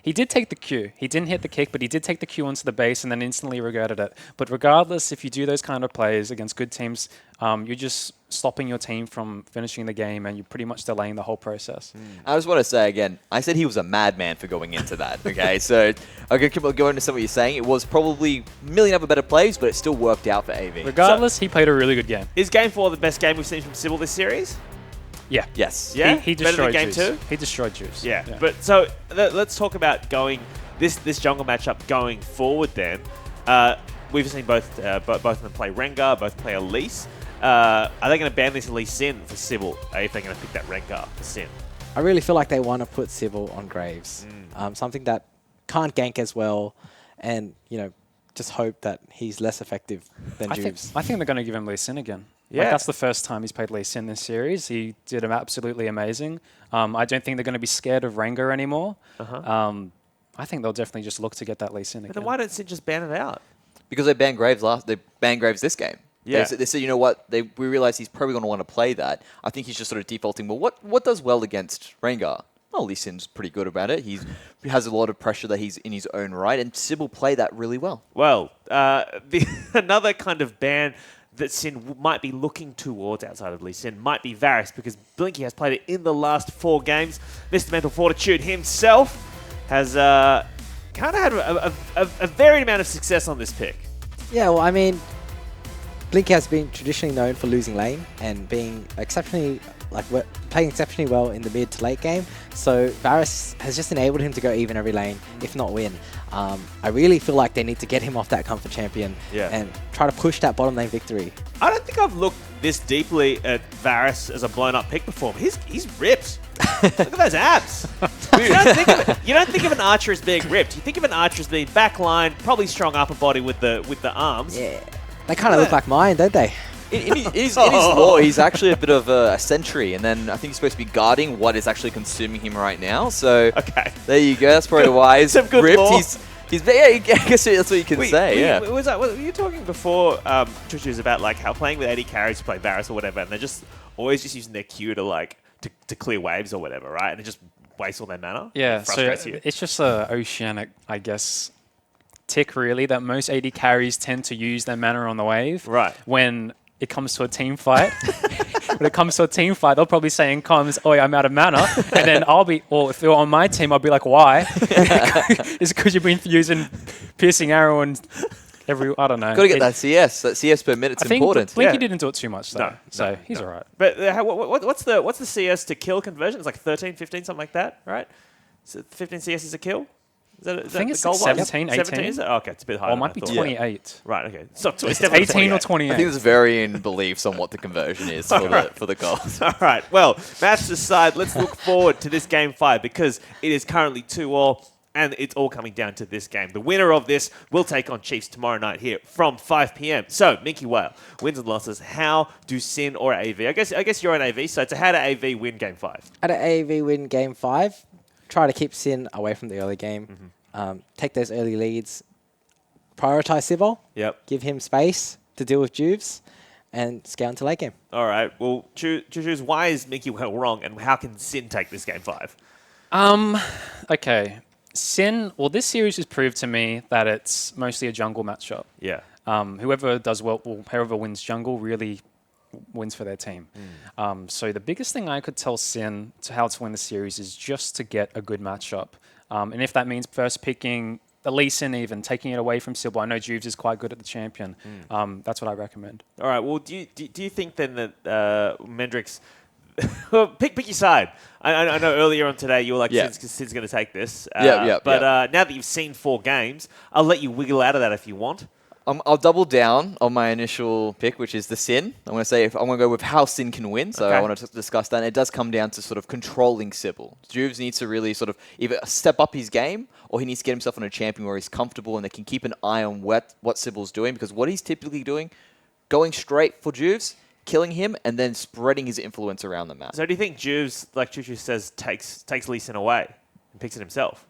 he did take the Q. He didn't hit the kick, but he did take the Q onto the base and then instantly regretted it. But regardless, if you do those kind of plays against good teams, you're just stopping your team from finishing the game and you're pretty much delaying the whole process. I just want to say again, I said he was a madman for going into that, okay? So I'm going to go into some of what you're saying. It was probably a million other better plays, but it still worked out for AV. Regardless, he played a really good game. Is Game 4 the best game we've seen from Sybil this series? Yeah. Yes. Yeah? He Better than destroyed Game Juice. 2? He destroyed Juice. Yeah. But so let's talk about this jungle matchup going forward then. We've seen both of them play Rengar, both play Elise. Are they going to ban this Elise Sin for Sybil if they're going to pick that Rengar for Sin? I really feel like they want to put Sybil on Graves. Something that can't gank as well and, you know, just hope that he's less effective than Juice. I think they're going to give him Lee Sin again. Yeah. Like, that's the first time he's played Lee Sin this series. He did him absolutely amazing. I don't think they're going to be scared of Rengar anymore. I think they'll definitely just look to get that Lee Sin again. Then why don't Sin just ban it out? Because they banned Graves this game. Yeah. They said, you know what? We realize he's probably going to want to play that. I think he's just sort of defaulting. Well, what does well against Rengar? Well, Lee Sin's pretty good about it. He has a lot of pressure that he's in his own right, and Sybil played that really well. Well, another kind of ban that Sin might be looking towards outside of Lee Sin might be Varus, because Blinky has played it in the last 4 games. Mr. Mental Fortitude himself has kind of had a varied amount of success on this pick. Yeah, well, I mean, Blinky has been traditionally known for losing lane and being playing exceptionally well in the mid to late game. So Varus has just enabled him to go even every lane, if not win. I really feel like they need to get him off that comfort champion and try to push that bottom lane victory. I don't think I've looked this deeply at Varus as a blown up pick before. He's ripped. Look at those abs. You don't think of an archer as being ripped. You think of an archer as being backline, probably strong upper body with the arms. Yeah. They kind of look like mine, don't they? In his lore, he's actually a bit of a sentry, and then I think he's supposed to be guarding what is actually consuming him right now. So there you go. That's probably why he's Some good ripped. lore. I guess that's what you can say, yeah. Were you talking before, Chuchu's, about like how playing with 80 carries to play Varus or whatever, and they're just always just using their Q to clear waves or whatever, right? And it just wastes all their mana? Yeah, so it's just a oceanic, I guess, tick really that most 80 carries tend to use their mana on the wave. Right. When it comes to a team fight. When it comes to a team fight, they'll probably say in comms, "Oh, I'm out of mana," and then I'll be, or if they're on my team, I'll be like, "Why?" It's because you've been using piercing arrow and I don't know. Got to get that CS per minute's important. I think Blinky didn't do it too much though, so he's all right. But what's the CS to kill conversion? It's like 13, 15, something like that, right? So 15 CS is a kill? I think it's 17, 18. 17, is it? Oh, okay, it's a bit higher. Or it might be 28. Yeah. Right, okay. So it's 18 or 28. I think there's varying beliefs on what the conversion is for the goals. All right, well, match aside, let's look forward to this Game 5 because it is currently 2-2, and it's all coming down to this game. The winner of this will take on Chiefs tomorrow night here from 5 p.m. So, Minky Whale, wins and losses. How do Sin or AV? I guess you're an AV, so how do AV win Game 5? How do AV win Game 5? Try to keep Sin away from the early game. Take those early leads. Prioritize Civil. Yep. Give him space to deal with Juves. And scale into late game. All right. Well, choose why is Minky Whale wrong, and how can Sin take this Game 5? Okay. Sin, well, this series has proved to me that it's mostly a jungle matchup. Yeah. Whoever does well, whoever wins jungle really wins for their team. So the biggest thing I could tell Sin to how to win the series is just to get a good matchup. And if that means first picking the Lee Sin, even taking it away from Sybil. I know Juves is quite good at the champion. That's what I recommend. All right. Well, do you think then that Mendrix... pick your side. I know earlier on today you were like, Sid's going to take this. But now that you've seen 4 games, I'll let you wiggle out of that if you want. I'll double down on my initial pick, which is the Sin. I'm going to go with how Sin can win. So I want to discuss that. And it does come down to sort of controlling Sybil. Juves needs to really sort of either step up his game or he needs to get himself on a champion where he's comfortable and they can keep an eye on what Sybil's doing. Because what he's typically doing, going straight for Juves, killing him, and then spreading his influence around the map. So do you think Juves, like Chuchu says, takes Lee Sin away and picks it himself?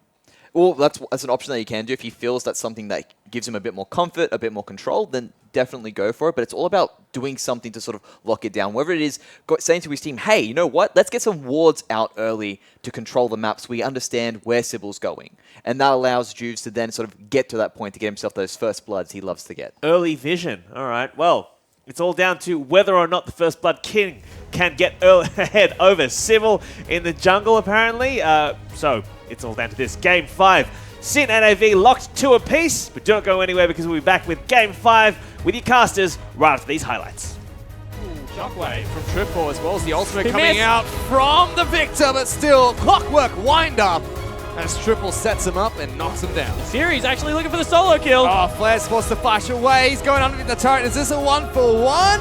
Well, that's an option that you can do. If he feels that's something that gives him a bit more comfort, a bit more control, then definitely go for it. But it's all about doing something to sort of lock it down. Whether it is saying to his team, hey, you know what? Let's get some wards out early to control the map so we understand where Sybil's going. And that allows Juves to then sort of get to that point to get himself those first bloods he loves to get. Early vision. All right. Well, it's all down to whether or not the First Blood King can get ahead over Sybil in the jungle, apparently. So it's all down to this. Game 5. Sin and AV locked 2 apiece, but don't go anywhere because we'll be back with Game 5 with your casters right after these highlights. Shockwave from Triple as well as the ultimate coming out from the Victor, but still clockwork wind up as Triple sets him up and knocks him down. Series actually looking for the solo kill. Oh, Flair's forced to flash away. He's going underneath the turret. Is this a 1-for-1?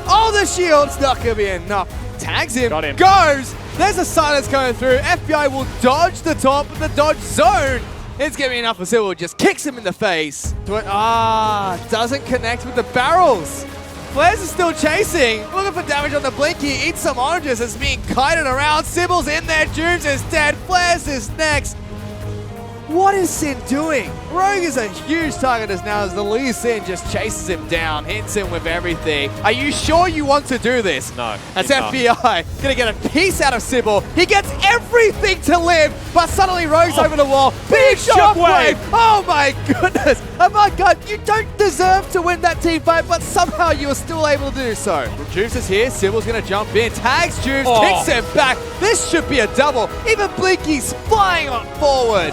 Oh, the shield's not going to be enough. Tags him. Got him. Goes. There's a silence going through. FBI will dodge the top of the dodge zone. It's going to be enough for Silver. Just kicks him in the face. Doesn't connect with the barrels. Flares is still chasing. Looking for damage on the Blinky. Eats some oranges. It's being kited around. Sybil's in there. Juves is dead. Flares is next. What is Sin doing? Rogue is a huge target as now as the Lee Sin just chases him down, hits him with everything. Are you sure you want to do this? No. That's FBI. Gonna get a piece out of Sybil. He gets everything to live, but suddenly Rogue's over the wall. Big shockwave! Oh my goodness! Oh my god, you don't deserve to win that team fight, but somehow you are still able to do so. Juves is here. Sybil's gonna jump in. Tags Juves, kicks him back. This should be a double. Even Blinky's flying on forward.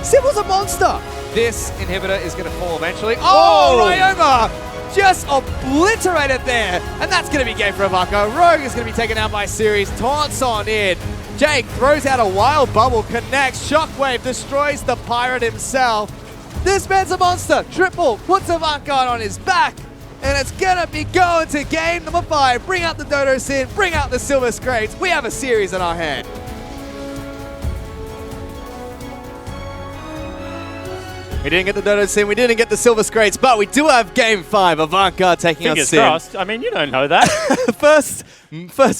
Sybil's a monster. This inhibitor is going to fall eventually. Oh, Ryoma just obliterated there. And that's going to be game for Avako. Rogue is going to be taken out by Series. Taunts on in. Jake throws out a wild bubble, connects. Shockwave destroys the pirate himself. This man's a monster. Triple puts Avako on his back. And it's going to be going to game number 5. Bring out the Dodo Sin. Bring out the Silver Scrapes. We have a series in our hand. We didn't get the Dodo Sin, we didn't get the Silver Scrates, but we do have Game 5. Avant Garde taking on Fingers Sin. crossed. I mean, you don't know that. first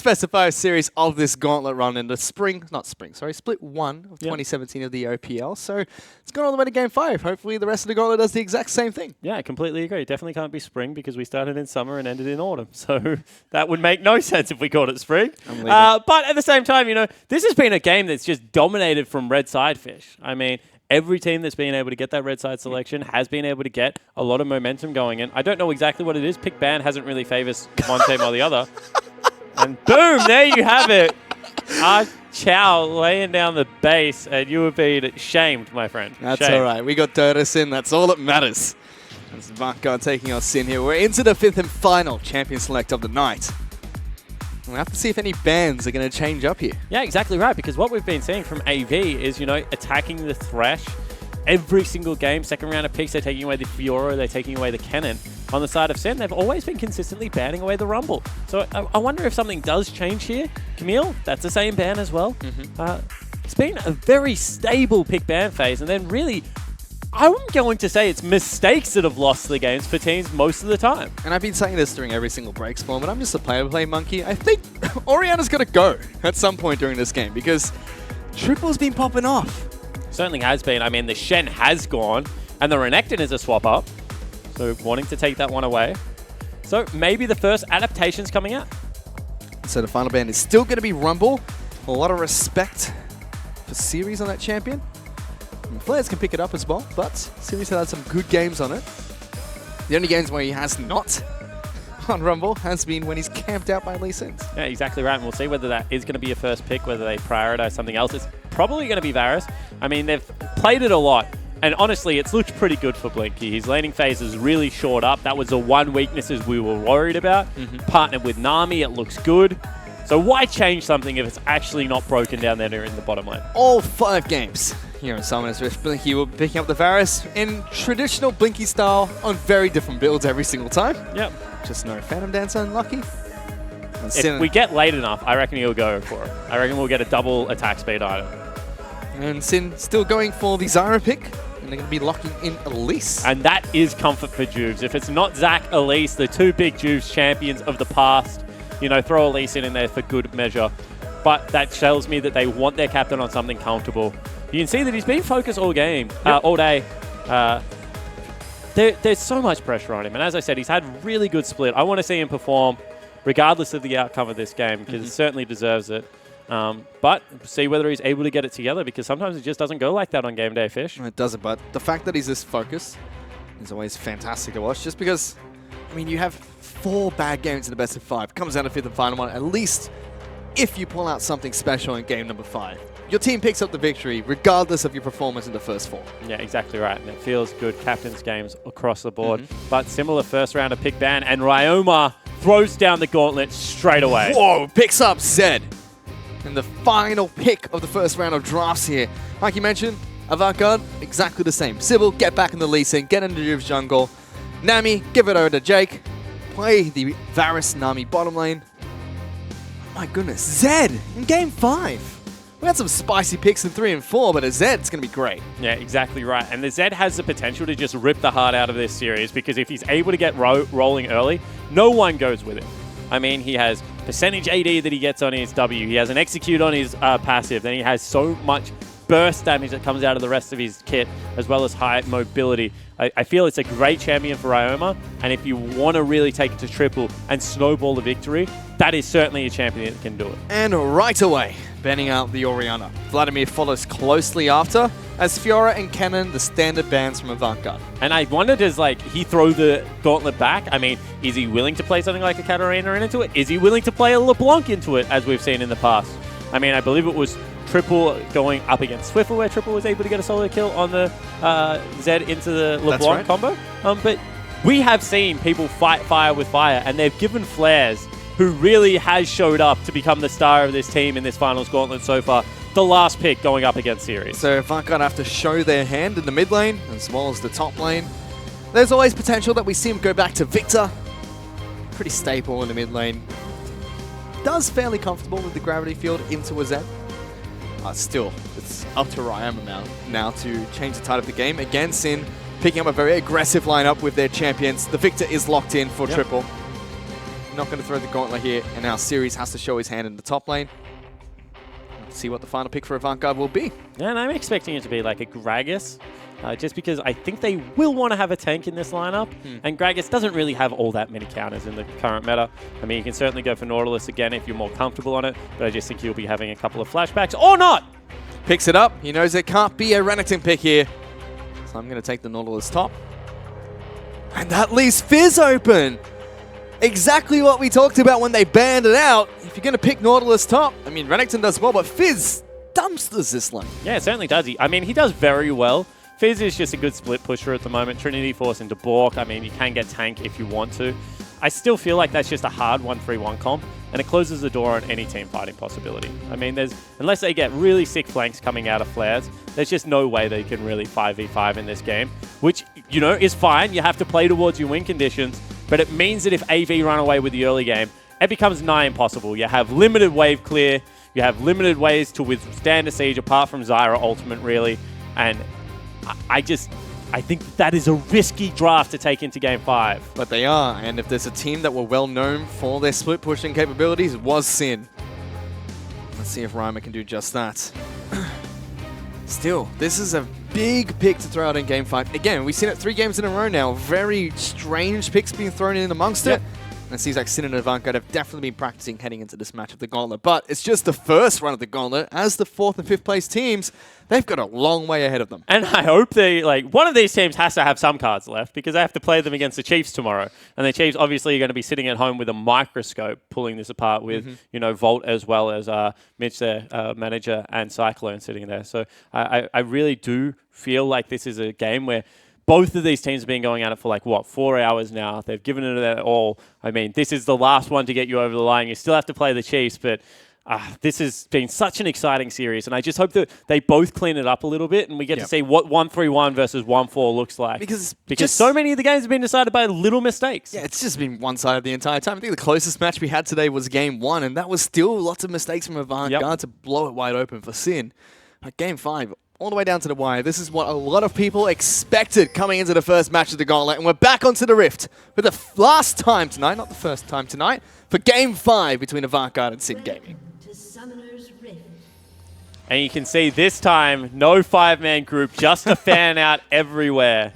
best of 5 series of this Gauntlet run in the split 1 of 2017 of the OPL. So it's gone all the way to Game 5. Hopefully the rest of the Gauntlet does the exact same thing. Yeah, I completely agree. It definitely can't be spring because we started in summer and ended in autumn. So that would make no sense if we called it spring. But at the same time, you know, this has been a game that's just dominated from red side fish. I mean, every team that's been able to get that red side selection has been able to get a lot of momentum going in. I don't know exactly what it is. Pick ban hasn't really favored one team or the other. And boom, there you have it. Chow laying down the base, and you have been shamed, my friend. That's all right. We got Dodo Sin. That's all that matters. That's Avant Garde taking on Sin here. We're into the 5th and final champion select of the night. We'll have to see if any bans are going to change up here. Yeah, exactly right, because what we've been seeing from AV is, you know, attacking the Thresh. Every single game, second round of picks, they're taking away the Fiora, they're taking away the Cannon. On the side of Sin, they've always been consistently banning away the Rumble. So I wonder if something does change here. Camille, that's the same ban as well. It's been a very stable pick ban phase, and then really, I'm going to say it's mistakes that have lost the games for teams most of the time. And I've been saying this during every single break spawn, but I'm just a play-to-play monkey. I think Oriana's got to go at some point during this game because Triple's been popping off. Certainly has been. I mean, the Shen has gone, and the Renekton is a swap up. So wanting to take that one away. So maybe the first adaptation's coming out. So the final ban is still going to be Rumble. A lot of respect for Series on that champion. And Flares can pick it up as well, but Series has had some good games on it. The only games where he has not on Rumble has been when he's camped out by Lee Sin. Yeah, exactly right. And we'll see whether that is going to be a first pick, whether they prioritize something else. It's probably going to be Varus. I mean, they've played it a lot. And honestly, it's looked pretty good for Blinky. His laning phase is really short up. That was the one weaknesses we were worried about. Partnered with Nami, it looks good. So why change something if it's actually not broken down there in the bottom lane? All 5 games here in Summoners Rift, Blinky will be picking up the Varus in traditional Blinky style on very different builds every single time. Yep. Just no Phantom Dancer unlucky. If we get late enough, I reckon he'll go for it. I reckon we'll get a double attack speed item. And Sin still going for the Zyra pick. And they're going to be locking in Elise. And that is comfort for Juves. If it's not Zach, Elise, the 2 big Juves champions of the past, you know, throw Elise in there for good measure. But that tells me that they want their captain on something comfortable. You can see that he's been focused all game, all day. There's so much pressure on him. And as I said, he's had really good split. I want to see him perform regardless of the outcome of this game because he certainly deserves it. But see whether he's able to get it together because sometimes it just doesn't go like that on game day, Fish. It doesn't, but the fact that he's this focused is always fantastic to watch just because, I mean, you have 4 bad games in the best of 5. Comes down to 5th and final one. At least if you pull out something special in game number 5, your team picks up the victory regardless of your performance in the first 4. Yeah, exactly right. And it feels good. Captain's games across the board. But similar first round of pick ban and Ryoma throws down the gauntlet straight away. Whoa, picks up Zed. And the final pick of the first round of drafts here. Like you mentioned, Avant Garde, exactly the same. Sybil, get back in the Lee Sin, get into Juve's jungle. Nami, give it over to Jake. Play the Varus Nami bottom lane. My goodness, Zed in game 5. We had some spicy picks in 3 and 4, but a Zed's going to be great. Yeah, exactly right. And the Zed has the potential to just rip the heart out of this series because if he's able to get rolling early, no one goes with it. I mean, he has percentage AD that he gets on his W. He has an execute on his passive. Then he has so much burst damage that comes out of the rest of his kit, as well as high mobility. I feel it's a great champion for Ryoma, and if you want to really take it to triple and snowball the victory, that is certainly a champion that can do it. And right away, banning out the Oriana. Vladimir follows closely after, as Fiora and Cannon, the standard bans from Avant Garde. And I wonder, does he throw the gauntlet back? I mean, is he willing to play something like a Katarina into it? Is he willing to play a LeBlanc into it, as we've seen in the past? I mean, I believe it was Triple going up against Swiffle, where Triple was able to get a solo kill on the Zed into the LeBlanc combo. But we have seen people fight fire with fire, and they've given Flares, who really has showed up to become the star of this team in this finals gauntlet so far, the last pick going up against Series. So Avant Garde have to show their hand in the mid lane, as well as the top lane. There's always potential that we see him go back to Victor. Pretty stable in the mid lane. Does fairly comfortable with the gravity field into a Zed. Still, it's it's up to Ryoma now to change the tide of the game. Again, Sin picking up a very aggressive lineup with their champions. The Victor is locked in for triple. Not going to throw the Gauntlet here, and now Series has to show his hand in the top lane. Let's see what the final pick for Avant will be. Yeah, and I'm expecting it to be like a Gragas, just because I think they will want to have a tank in this lineup, and Gragas doesn't really have all that many counters in the current meta. I mean, you can certainly go for Nautilus again if you're more comfortable on it, but I just think you'll be having a couple of flashbacks, or not! Picks it up. He knows there can't be a Renekton pick here. So I'm going to take the Nautilus top. And that leaves Fizz open. Exactly what we talked about when they banned it out. If you're going to pick Nautilus top, I mean, Renekton does well, but Fizz dumpsters this lane. Yeah, it certainly does. I mean, he does very well. Fizz is just a good split pusher at the moment. Trinity Force into Bork. I mean, you can get tank if you want to. I still feel like that's just a hard 1-3-1 comp, and it closes the door on any team fighting possibility. I mean, unless they get really sick flanks coming out of flares, there's just no way they can really 5v5 in this game, which, you know, is fine. You have to play towards your win conditions, but it means that if AV run away with the early game, it becomes nigh impossible. You have limited wave clear, you have limited ways to withstand a siege apart from Zyra ultimate, really, and I think that is a risky draft to take into Game 5. But they are, and if there's a team that were well known for their split pushing capabilities, it was Sin. Let's see if Ryoma can do just that. Still, this is a big pick to throw out in Game 5. Again, we've seen it 3 games in a row now. Very strange picks being thrown in amongst it. And it seems like Sin and Avant have definitely been practicing heading into this match of the Gauntlet. But it's just the first run of the Gauntlet. As the 4th and 5th place teams, they've got a long way ahead of them. And I hope one of these teams has to have some cards left, because they have to play them against the Chiefs tomorrow. And the Chiefs obviously are going to be sitting at home with a microscope pulling this apart with, Volt as well as Mitch, their manager, and Cyclone sitting there. So I really do feel like this is a game where both of these teams have been going at it for 4 hours now. They've given it their all. I mean, this is the last one to get you over the line. You still have to play the Chiefs, but this has been such an exciting series, and I just hope that they both clean it up a little bit, and we get to see what 1-3-1 versus 1-4 looks like. Because so many of the games have been decided by little mistakes. Yeah, it's just been one-sided the entire time. I think the closest match we had today was Game 1, and that was still lots of mistakes from Avant Garde to blow it wide open for Sin. But Game 5, all the way down to the wire. This is what a lot of people expected coming into the first match of the Gauntlet, and we're back onto the Rift for the last time tonight, not the first time tonight, for Game 5 between Avant Garde and Sin Gaming. And you can see this time, no 5-man group, just a fan out everywhere.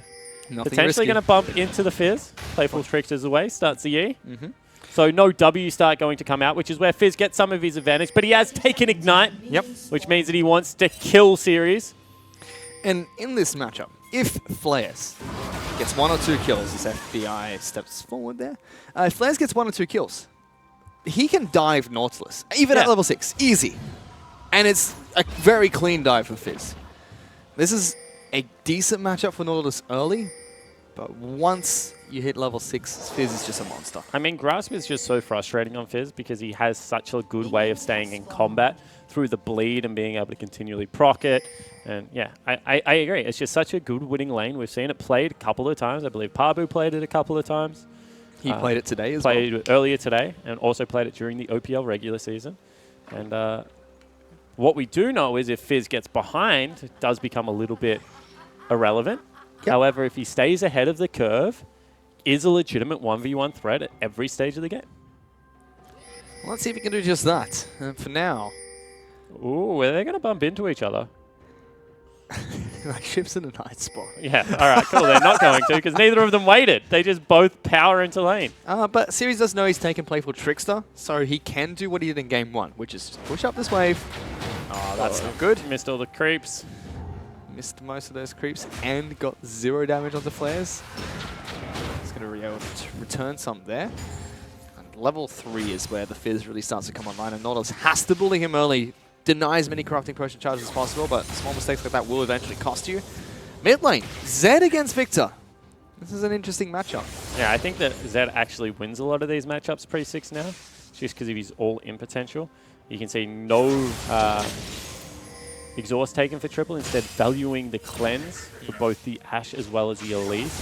Potentially going to bump into the Fizz. Playful Tricksters away, starts the E. So no W start going to come out, which is where Fizz gets some of his advantage. But he has taken Ignite, which means that he wants to kill Series. And in this matchup, if Flares gets 1 or 2 kills, as FBI steps forward there, if Flares gets 1 or 2 kills, he can dive Nautilus, even at level 6, easy. And it's a very clean dive for Fizz. This is a decent matchup for Nautilus early, but once you hit level 6, Fizz is just a monster. I mean, Grasp is just so frustrating on Fizz because he has such a good way of staying in combat through the bleed and being able to continually proc it. And yeah, I agree. It's just such a good winning lane. We've seen it played a couple of times. I believe Pabu played it a couple of times. He played it today as well. Played it earlier today and also played it during the OPL regular season. And what we do know is if Fizz gets behind, it does become a little bit irrelevant. However, if he stays ahead of the curve, is a legitimate 1v1 threat at every stage of the game. Well, let's see if he can do just that. And for now... Ooh, are they going to bump into each other? Like ships in a night spot. Yeah, all right, cool. They're not going to because neither of them waited. They just both power into lane. But Series does know he's taken Playful Trickster, so he can do what he did in Game 1, which is just push up this wave. Oh, that's not good. Missed all the creeps. Missed most of those creeps and got 0 damage on the flares. He's going to be able to return some there. And level 3 is where the Fizz really starts to come online, and Nautilus has to bully him early. Deny as many corrupting potion charges as possible, but small mistakes like that will eventually cost you. Mid lane, Zed against Victor. This is an interesting matchup. Yeah, I think that Zed actually wins a lot of these matchups pre-6 now, just because of his all-in potential. You can see no exhaust taken for triple, instead valuing the cleanse for both the Ashe as well as the Elise.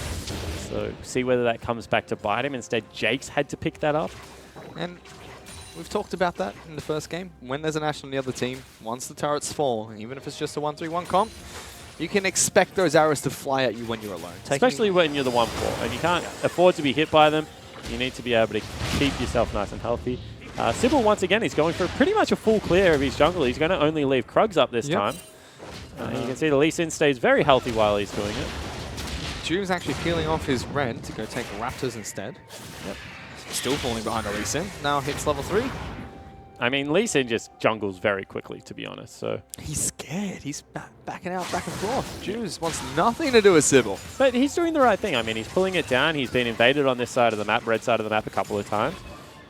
So see whether that comes back to bite him. Instead, Jake's had to pick that up. And We've talked about that in the first game. When there's an Ashe on the other team, once the turrets fall, even if it's just a 1-3-1 comp, you can expect those arrows to fly at you when you're alone. Especially when you're the 1-4, and you can't afford to be hit by them. You need to be able to keep yourself nice and healthy. Sybil, once again, he's going for pretty much a full clear of his jungle. He's going to only leave Krugs up this time. You can see the Lee Sin stays very healthy while he's doing it. Juve's actually peeling off his Ren to go take Raptors instead. Yep. Still falling behind a Lee Sin. Now hits level 3. I mean, Lee Sin just jungles very quickly, to be honest. So he's scared. He's backing out, back and forth. Juves wants nothing to do with Sybil. But he's doing the right thing. I mean, he's pulling it down. He's been invaded on this side of the map, red side of the map, a couple of times.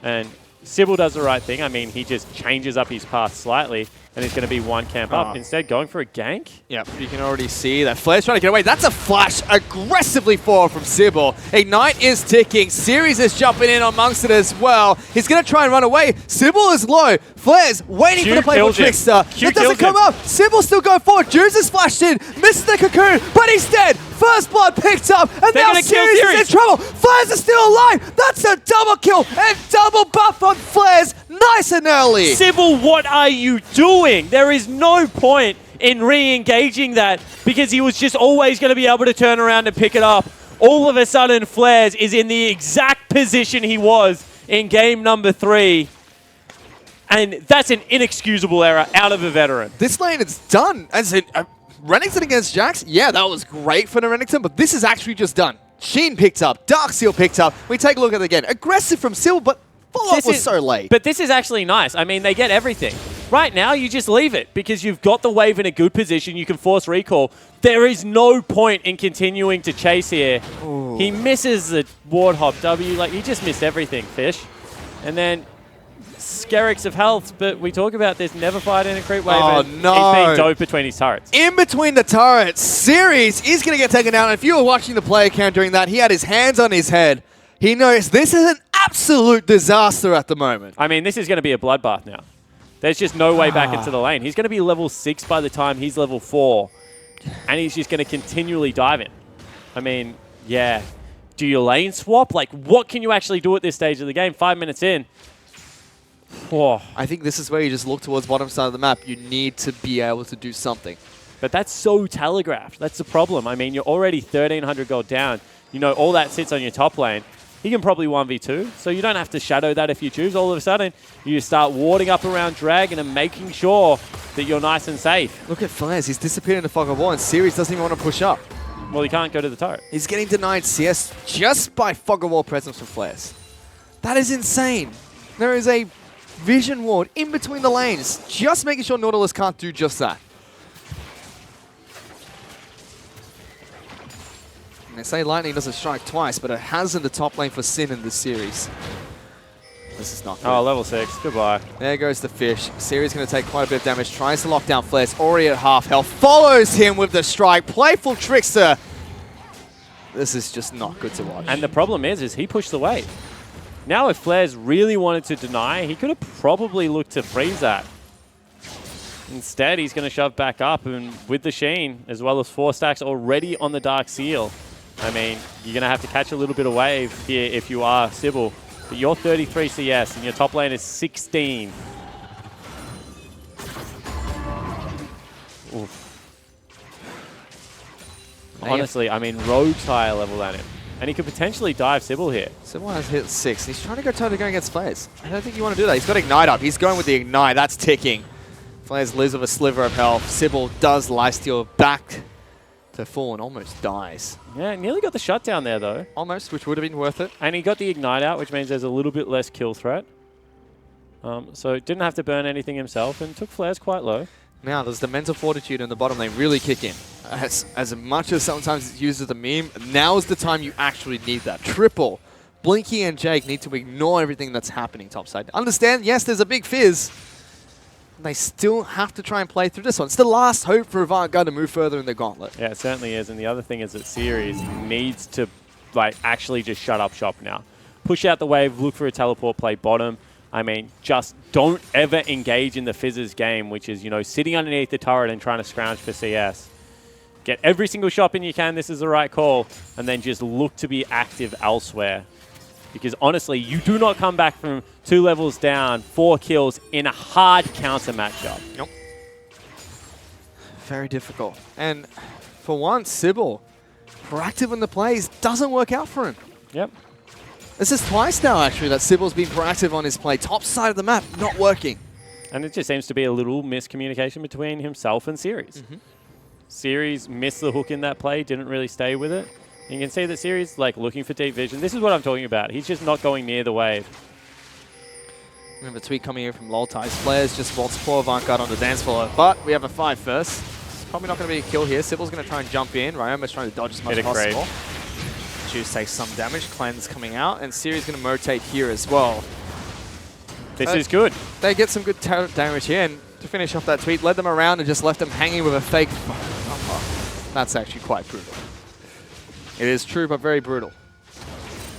And Sybil does the right thing. I mean, he just changes up his path slightly, and he's going to be one camp up. Instead, going for a gank. Yep, you can already see that Flair's trying to get away. That's a flash aggressively forward from Sybil. Ignite is ticking. Series is jumping in amongst it as well. He's going to try and run away. Sybil is low. Flair's waiting for the play for Trickster. It doesn't come up. Sybil's still going forward. Juice is flashed in. Misses the cocoon, but he's dead. First blood picked up, and now Series is in trouble. Flares are still alive. That's a double kill and double buff on Flares. Nice and early. Sybil, what are you doing? There is no point in re-engaging that because he was just always going to be able to turn around and pick it up. All of a sudden, Flares is in the exact position he was in game number 3. And that's an inexcusable error out of a veteran. This lane is done. As in, Renekton against Jax, yeah, that was great for the Renekton, but this is actually just done. Sheen picked up, Darkseal picked up. We take a look at it again. Aggressive from Sybil, but follow-up was so late. But this is actually nice. I mean, they get everything. Right now, you just leave it because you've got the wave in a good position. You can force recall. There is no point in continuing to chase here. Ooh. He misses the Wardhop W. Like, he just missed everything, Fish. And then Skerrix of health, but we talk about this, never fired in a creep wave. Oh, no. He's being doped between his turrets. In between the turrets, Series is going to get taken down. And if you were watching the player count during that, he had his hands on his head. He knows this is an absolute disaster at the moment. I mean, this is going to be a bloodbath now. There's just no way back into the lane. He's going to be level 6 by the time he's level 4. And he's just going to continually dive in. I mean, yeah. Do you lane swap? Like, what can you actually do at this stage of the game? 5 minutes in. Oh. I think this is where you just look towards bottom side of the map. You need to be able to do something. But that's so telegraphed. That's the problem. I mean, you're already 1,300 gold down. You know, all that sits on your top lane. He can probably 1v2, so you don't have to shadow that if you choose. All of a sudden, you start warding up around Dragon and making sure that you're nice and safe. Look at Flares. He's disappeared in the fog of war, and Series doesn't even want to push up. Well, he can't go to the turret. He's getting denied CS just by fog of war presence from Flares. That is insane. There is a vision ward in between the lanes, just making sure Nautilus can't do just that. And they say lightning doesn't strike twice, but it has in the top lane for Sin in this series. This is not good. Oh, level 6. Goodbye. There goes the Fish. Series going to take quite a bit of damage. Tries to lock down Flares. Already at half health. Follows him with the strike. Playful Trickster. This is just not good to watch. And the problem is he pushed the wave. Now if Flares really wanted to deny, he could have probably looked to freeze that. Instead, he's going to shove back up, and with the Sheen, as well as 4 stacks already on the Darkseal. I mean, you're going to have to catch a little bit of wave here if you are Sybil. But you're 33 CS, and your top lane is 16. Oof. Honestly, I mean, Rogue's higher level than him. And he could potentially dive Sybil here. Sybil has hit 6. He's trying to go toe-to-go against Flares. I don't think you want to do that. He's got Ignite up. He's going with the Ignite. That's ticking. Flares lives with a sliver of health. Sybil does lifesteal back to full and almost dies. Yeah, nearly got the shutdown there, though. Almost, which would have been worth it. And he got the Ignite out, which means there's a little bit less kill threat. So didn't have to burn anything himself and took Flares quite low. Now, does the mental fortitude in the bottom lane really kick in? As much as sometimes it's used as a meme, now is the time you actually need that. Triple. Blinky and Jake need to ignore everything that's happening topside. Understand, yes, there's a big fizz. They still have to try and play through this one. It's the last hope for Avant Garde to move further in the Gauntlet. Yeah, it certainly is. And the other thing is that Series needs to actually just shut up shop now. Push out the wave, look for a teleport play bottom. I mean, just don't ever engage in the Fizz's game, which is, you know, sitting underneath the turret and trying to scrounge for CS. Get every single shop in you can, this is the right call, and then just look to be active elsewhere. Because honestly, you do not come back from 2 levels down, 4 kills in a hard counter matchup. Nope. Very difficult. And for once, Sybil, proactive in the plays, doesn't work out for him. Yep. This is twice now, actually, that Sybil's been proactive on his play. Top side of the map, not working. And it just seems to be a little miscommunication between himself and Series. Series missed the hook in that play, didn't really stay with it. You can see that Series like looking for deep vision. This is what I'm talking about. He's just not going near the wave. Remember, tweet coming in from Loltais. Flares just wants poor Avant on the dance floor. But we have a 5 first. It's probably not going to be a kill here. Sybil's going to try and jump in. Ryoma's trying to dodge as much as possible. Juice takes some damage. Cleanse coming out. And Series going to rotate here as well. This is good. They get some good damage here. And to finish off that tweet, led them around and just left them hanging with a fake. That's actually quite brutal. It is true, but very brutal.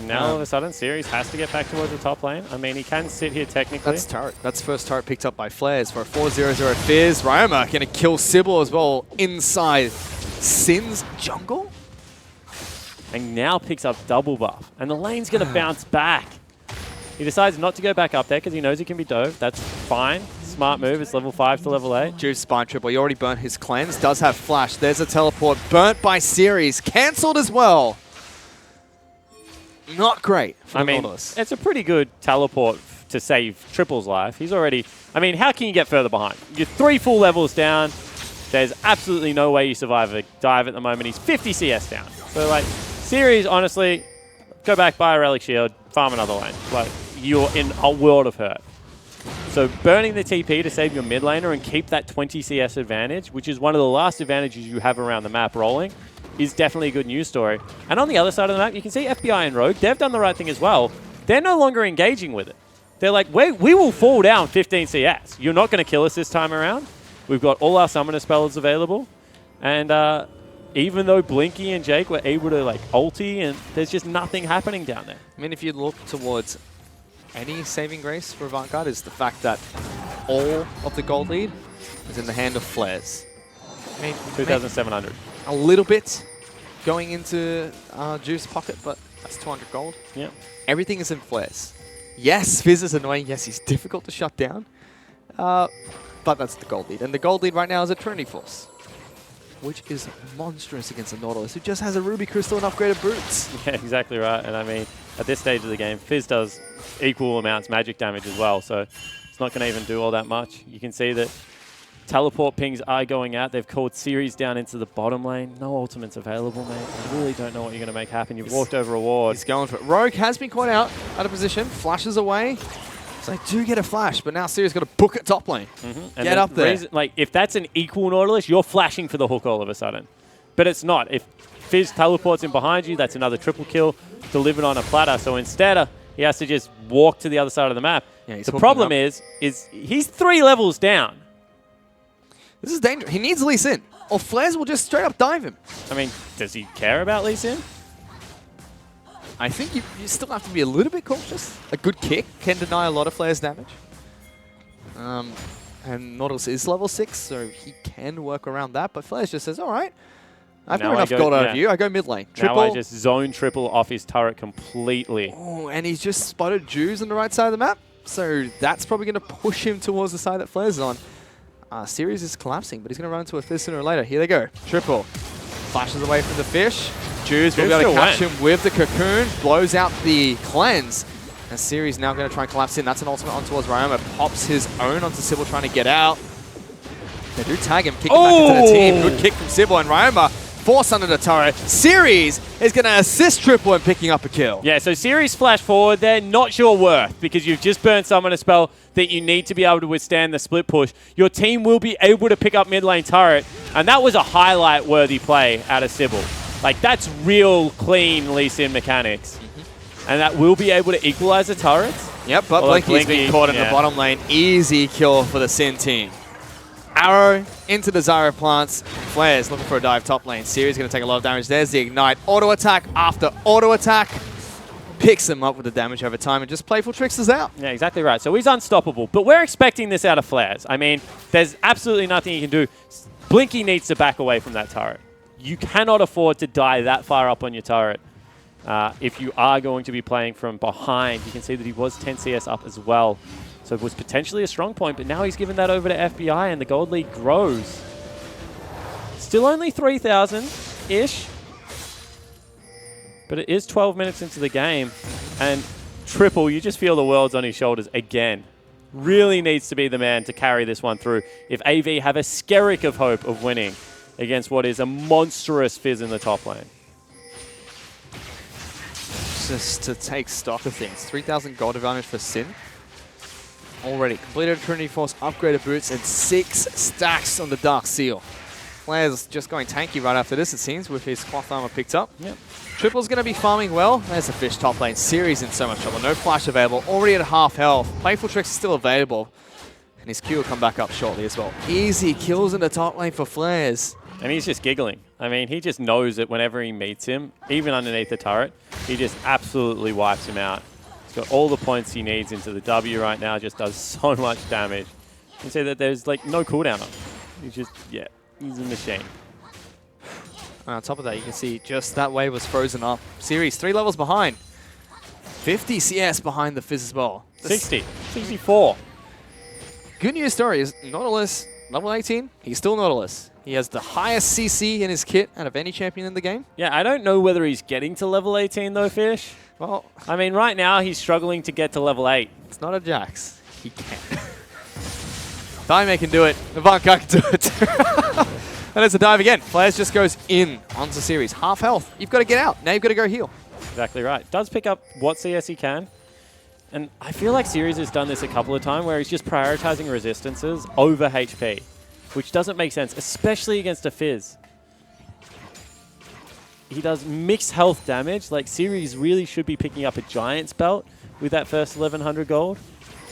Now all of a sudden, Series has to get back towards the top lane. I mean, he can sit here technically. That's turret. That's first turret picked up by Flares for a 4-0-0 Fizz. Ryoma going to kill Sybil as well inside Sin's jungle. And now picks up double buff. And the lane's going to bounce back. He decides not to go back up there because he knows he can be dove. That's fine. Smart move. It's level 5 to level 8. Juice Spine Triple. He already burnt his cleanse. Does have flash. There's a teleport. Burnt by Series. Cancelled as well. Not great for the Nautilus. It's a pretty good teleport to save Triple's life. He's already... I mean, how can you get further behind? You're 3 full levels down. There's absolutely no way you survive a dive at the moment. He's 50 CS down. So, like, Series, honestly, go back, buy a Relic Shield, farm another lane. Like, you're in a world of hurt. So burning the TP to save your mid laner and keep that 20 CS advantage, which is one of the last advantages you have around the map rolling, is definitely a good news story. And on the other side of the map, you can see FBI and Rogue, they've done the right thing as well. They're no longer engaging with it. They're like, we will fall down 15 CS. You're not going to kill us this time around. We've got all our summoner spells available. And even though Blinky and Jake were able to like ulti, and there's just nothing happening down there. I mean, if you look towards any saving grace for Vanguard is the fact that all of the gold lead is in the hand of Flares. I mean, 2,700. A little bit going into Juice pocket, but that's 200 gold. Yeah. Everything is in Flares. Yes, Fizz is annoying. Yes, he's difficult to shut down. But that's the gold lead. And the gold lead right now is at Trinity Force, which is monstrous against the Nautilus, who just has a Ruby Crystal and upgraded boots. Yeah, exactly right. And I mean, at this stage of the game, Fizz does equal amounts magic damage as well, so it's not going to even do all that much. You can see that teleport pings are going out. They've called Series down into the bottom lane. No ultimates available, mate. I really don't know what you're going to make happen. You've walked over a ward. He's going for it. Rogue has been caught out of position, flashes away. So they do get a flash, but now Series got to book it top lane. And Get up there. Reason, like, if that's an equal Nautilus, you're flashing for the hook all of a sudden. But it's not. If Fizz teleports in behind you, that's another triple kill delivered on a platter. So instead, he has to just walk to the other side of the map. Yeah, the problem is he's 3 levels down. This is dangerous. He needs Lee Sin, or Flares will just straight up dive him. I mean, does he care about Lee Sin? I think you still have to be a little bit cautious. A good kick can deny a lot of Flares damage. And Nautilus is level 6, so he can work around that. But Flares just says, all right, I've got enough gold out of you. I go mid lane. Now I just zone triple off his turret completely. Oh, and he's just spotted Jews on the right side of the map. So that's probably going to push him towards the side that Flares is on. Series is collapsing, but he's going to run into a Fizz sooner or later. Here they go. Triple. Flashes away from the fish. Jews will be able to catch him with the cocoon. Blows out the cleanse. And Series now going to try and collapse in. That's an ultimate on towards Ryoma. Pops his own onto Sybil trying to get out. They do tag him, kick him back into the team. Good kick from Sybil, and Ryoma forced under the turret. Series is going to assist Triple in picking up a kill. Yeah, so Series flash forward. They're not sure worth because you've just burnt someone a spell that you need to be able to withstand the split push. Your team will be able to pick up mid lane turret, and that was a highlight-worthy play out of Sybil. Like, that's real clean Lee Sin mechanics. And that will be able to equalize the turrets. Yep, but Blinky's been caught in the bottom lane. Easy kill for the Sin team. Arrow into the Zyro plants. Flares looking for a dive top lane. Series going to take a lot of damage. There's the ignite. Auto attack after auto attack. Picks him up with the damage over time and just playful tricks us out. Yeah, exactly right. So he's unstoppable. But we're expecting this out of Flares. I mean, there's absolutely nothing he can do. Blinky needs to back away from that turret. You cannot afford to die that far up on your turret. if you are going to be playing from behind. You can see that he was 10 CS up as well. So it was potentially a strong point, but now he's given that over to FBI, and the gold lead grows. Still only 3,000-ish, but it is 12 minutes into the game, and Triple, you just feel the world's on his shoulders again. Really needs to be the man to carry this one through if AV have a skerrick of hope of winning against what is a monstrous Fizz in the top lane. Just to take stock of things, 3,000 gold advantage for Sin. Already completed Trinity Force, upgraded boots, and 6 stacks on the Dark Seal. Flair's just going tanky right after this, it seems, with his cloth armor picked up. Yep. Triple's going to be farming well. There's a Fish top lane. Series in so much trouble. No flash available. Already at half health. Playful Tricks is still available. And his Q will come back up shortly as well. Easy kills in the top lane for Flares. And he's just giggling. I mean, he just knows that whenever he meets him, even underneath the turret, he just absolutely wipes him out. He's got all the points he needs into the W right now, just does so much damage. You can see that there's like no cooldown on him. He's just, yeah, he's a machine. And on top of that, you can see just that wave was frozen up. Series 3 levels behind. 50 CS behind the Fizz as well. 60, 64. Good news story is Nautilus, level 18, he's still Nautilus. He has the highest CC in his kit out of any champion in the game. Yeah, I don't know whether he's getting to level 18 though, Fish. Well, I mean, right now he's struggling to get to level 8. It's not a Jax. He can. Dime can do it. Avant can do it. And it's a dive again. Flares just goes in onto Series. Half health. You've got to get out. Now you've got to go heal. Exactly right. Does pick up what CS he can. And I feel like Series has done this a couple of times where he's just prioritizing resistances over HP, which doesn't make sense, especially against a Fizz. He does mixed health damage. Like, Series really should be picking up a Giant's belt with that first 1,100 gold.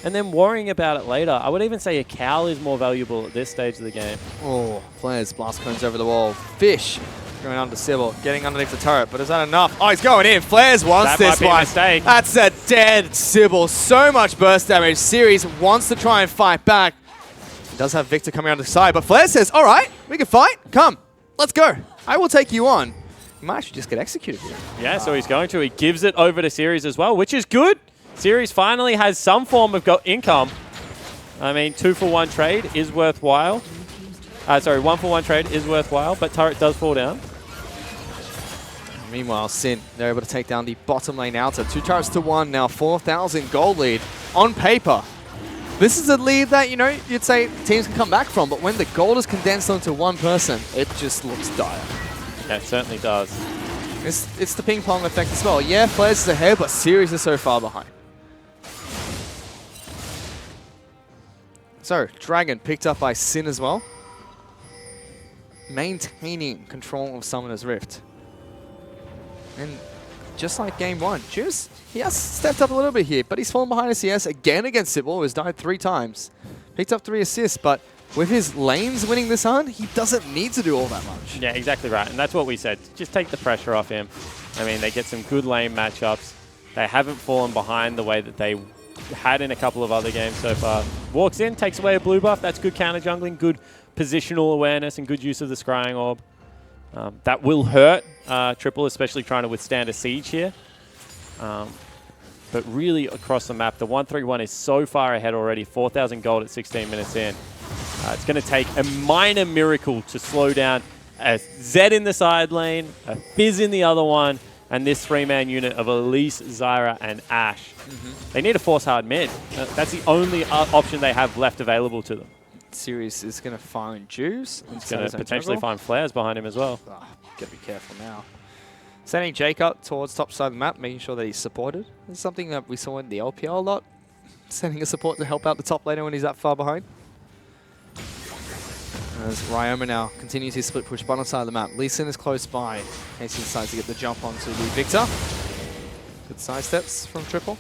And then worrying about it later. I would even say a cowl is more valuable at this stage of the game. Oh, Flares, blast cones over the wall. Fish going under Sybil, getting underneath the turret, but is that enough? Oh, he's going in. Flares wants this one. That might be a mistake. That's a dead Sybil. So much burst damage. Series wants to try and fight back. He does have Victor coming on the side, but Flares says, all right, we can fight. Come, let's go. I will take you on. He might actually just get executed here. Yeah, so he's going to. He gives it over to Series as well, which is good. Series finally has some form of income. I mean, 2-for-1 trade is worthwhile. Sorry, 1-for-1 trade is worthwhile, but turret does fall down. Meanwhile, Sin, they're able to take down the bottom lane outer. 2 turrets to 1, now 4,000 gold lead. On paper, this is a lead that, you know, you'd say teams can come back from, but when the gold is condensed onto one person, it just looks dire. Yeah, it certainly does. It's the ping pong effect as well. Yeah, Flares is ahead, but Series is so far behind. So, Dragon picked up by Sin as well. Maintaining control of Summoner's Rift. And just like game 1, Juice, he has stepped up a little bit here, but he's fallen behind a CS again against Sybil, who has died 3 times. Picked up 3 assists, but with his lanes winning this hunt, he doesn't need to do all that much. Yeah, exactly right. And that's what we said. Just take the pressure off him. I mean, they get some good lane matchups. They haven't fallen behind the way that they had in a couple of other games so far. Walks in, takes away a blue buff. That's good counter jungling, good positional awareness, and good use of the scrying orb. That will hurt Triple, especially trying to withstand a siege here. But really across the map, the 1-3-1 is so far ahead already. 4,000 gold at 16 minutes in. It's going to take a minor miracle to slow down a Zed in the side lane, a Fizz in the other one, and this 3-man unit of Elise, Zyra, and Ashe. They need a force hard mid. That's the only option they have left available to them. Series is going to find Juice. He's going to potentially find Flares behind him as well. Got to be careful now. Sending Jake up towards top side of the map, making sure that he's supported. It's something that we saw in the OPL a lot. Sending a support to help out the top laner when he's that far behind. As Ryoma now continues his split push bottom side of the map. Lee Sin is close by in case he decides to get the jump onto the Victor. Good side steps from Triple.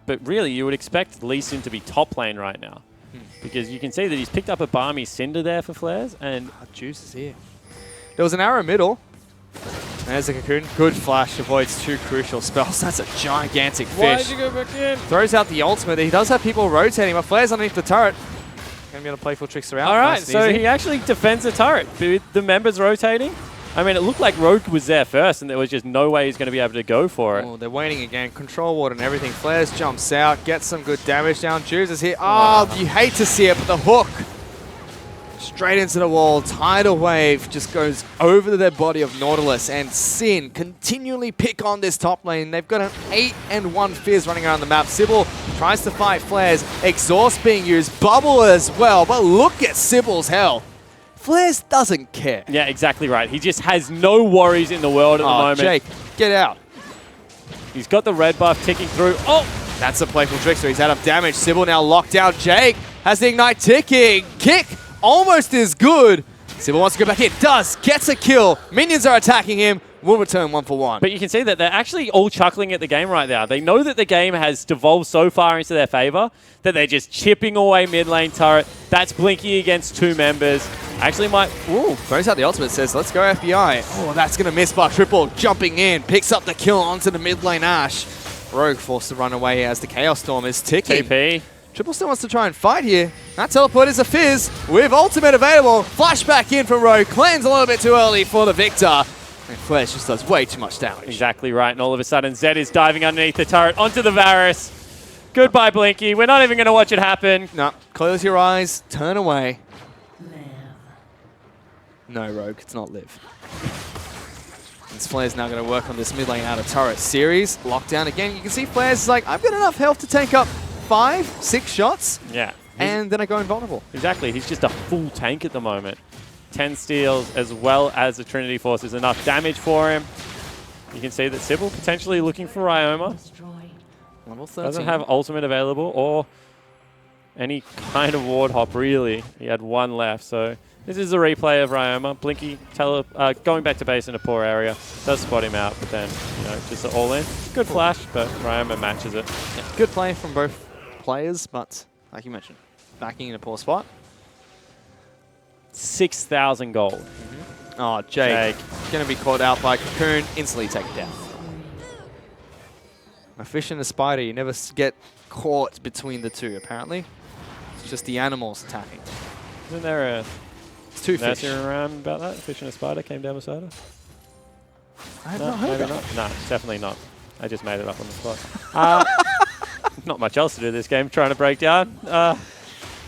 But really, you would expect Lee Sin to be top lane right now. Because you can see that he's picked up a Barmy Cinder there for Flares. And Juice is here. There was an arrow middle. There's a Cocoon. Good flash. Avoids 2 crucial spells. That's a gigantic fish. Why did you go back in? Throws out the ultimate. He does have people rotating, but Flares underneath the turret. Going to be able to play full tricks around. All right, nice so he actually defends the turret with the members rotating. I mean, it looked like Rogue was there first, and there was just no way he's going to be able to go for it. Oh, they're waiting again. Control ward and everything. Flares jumps out, gets some good damage down. Juice is here. Oh, you hate to see it, but the hook straight into the wall. Tidal wave just goes over the dead body of Nautilus, and Sin continually pick on this top lane. They've got an 8-1 Fizz running around the map. Sybil tries to fight Flares. Exhaust being used. Bubble as well, but look at Sybil's health. Flares doesn't care. Yeah, exactly right. He just has no worries in the world at the moment. Jake, get out. He's got the red buff ticking through. Oh! That's a playful trickster. He's out of damage. Sybil now locked down. Jake has the Ignite ticking. Kick almost as good. Sybil wants to go back in. Does. Gets a kill. Minions are attacking him. Will return 1 for 1. But you can see that they're actually all chuckling at the game right now. They know that the game has devolved so far into their favor that they're just chipping away mid lane turret. That's Blinky against 2 members. Actually might... Ooh, throws out the ultimate, says, let's go FBI. Oh, that's going to miss by Triple. Jumping in. Picks up the kill onto the mid lane Ashe. Rogue forced to run away as the Chaos Storm is ticking. TP. Triple still wants to try and fight here. That teleport is a Fizz with ultimate available. Flashback in from Rogue. Cleanse a little bit too early for the Victor. And Flash just does way too much damage. Exactly right. And all of a sudden, Zed is diving underneath the turret onto the Varus. Goodbye, Blinky. We're not even going to watch it happen. No. Close your eyes. Turn away. No, Rogue. It's not live. This Flare's now going to work on this mid lane out of turret series. Lockdown again. You can see Flare's is like, I've got enough health to take up 5, 6 shots. Yeah. And then I go invulnerable. Exactly. He's just a full tank at the moment. 10 steals as well as the Trinity Force is enough damage for him. You can see that Sybil potentially looking for Ryoma. Level 13. Doesn't have ultimate available or any kind of ward hop, really. He had 1 left, so this is a replay of Ryoma. Blinky going back to base in a poor area. Does spot him out, but then, you know, just an all-in. Good flash, but Ryoma matches it. Yeah, good play from both players, but like you mentioned, backing in a poor spot. 6,000 gold. Oh, Jake. Going to be caught out by Cocoon. Instantly taken down. A fish and a spider, you never get caught between the two, apparently. It's just the animals attacking. Isn't there a... It's 2 fish. Nursery around about that? Fish and a spider came down beside us? I have not heard maybe that. not. No, definitely not. I just made it up on the spot. Not much else to do this game, trying to break down.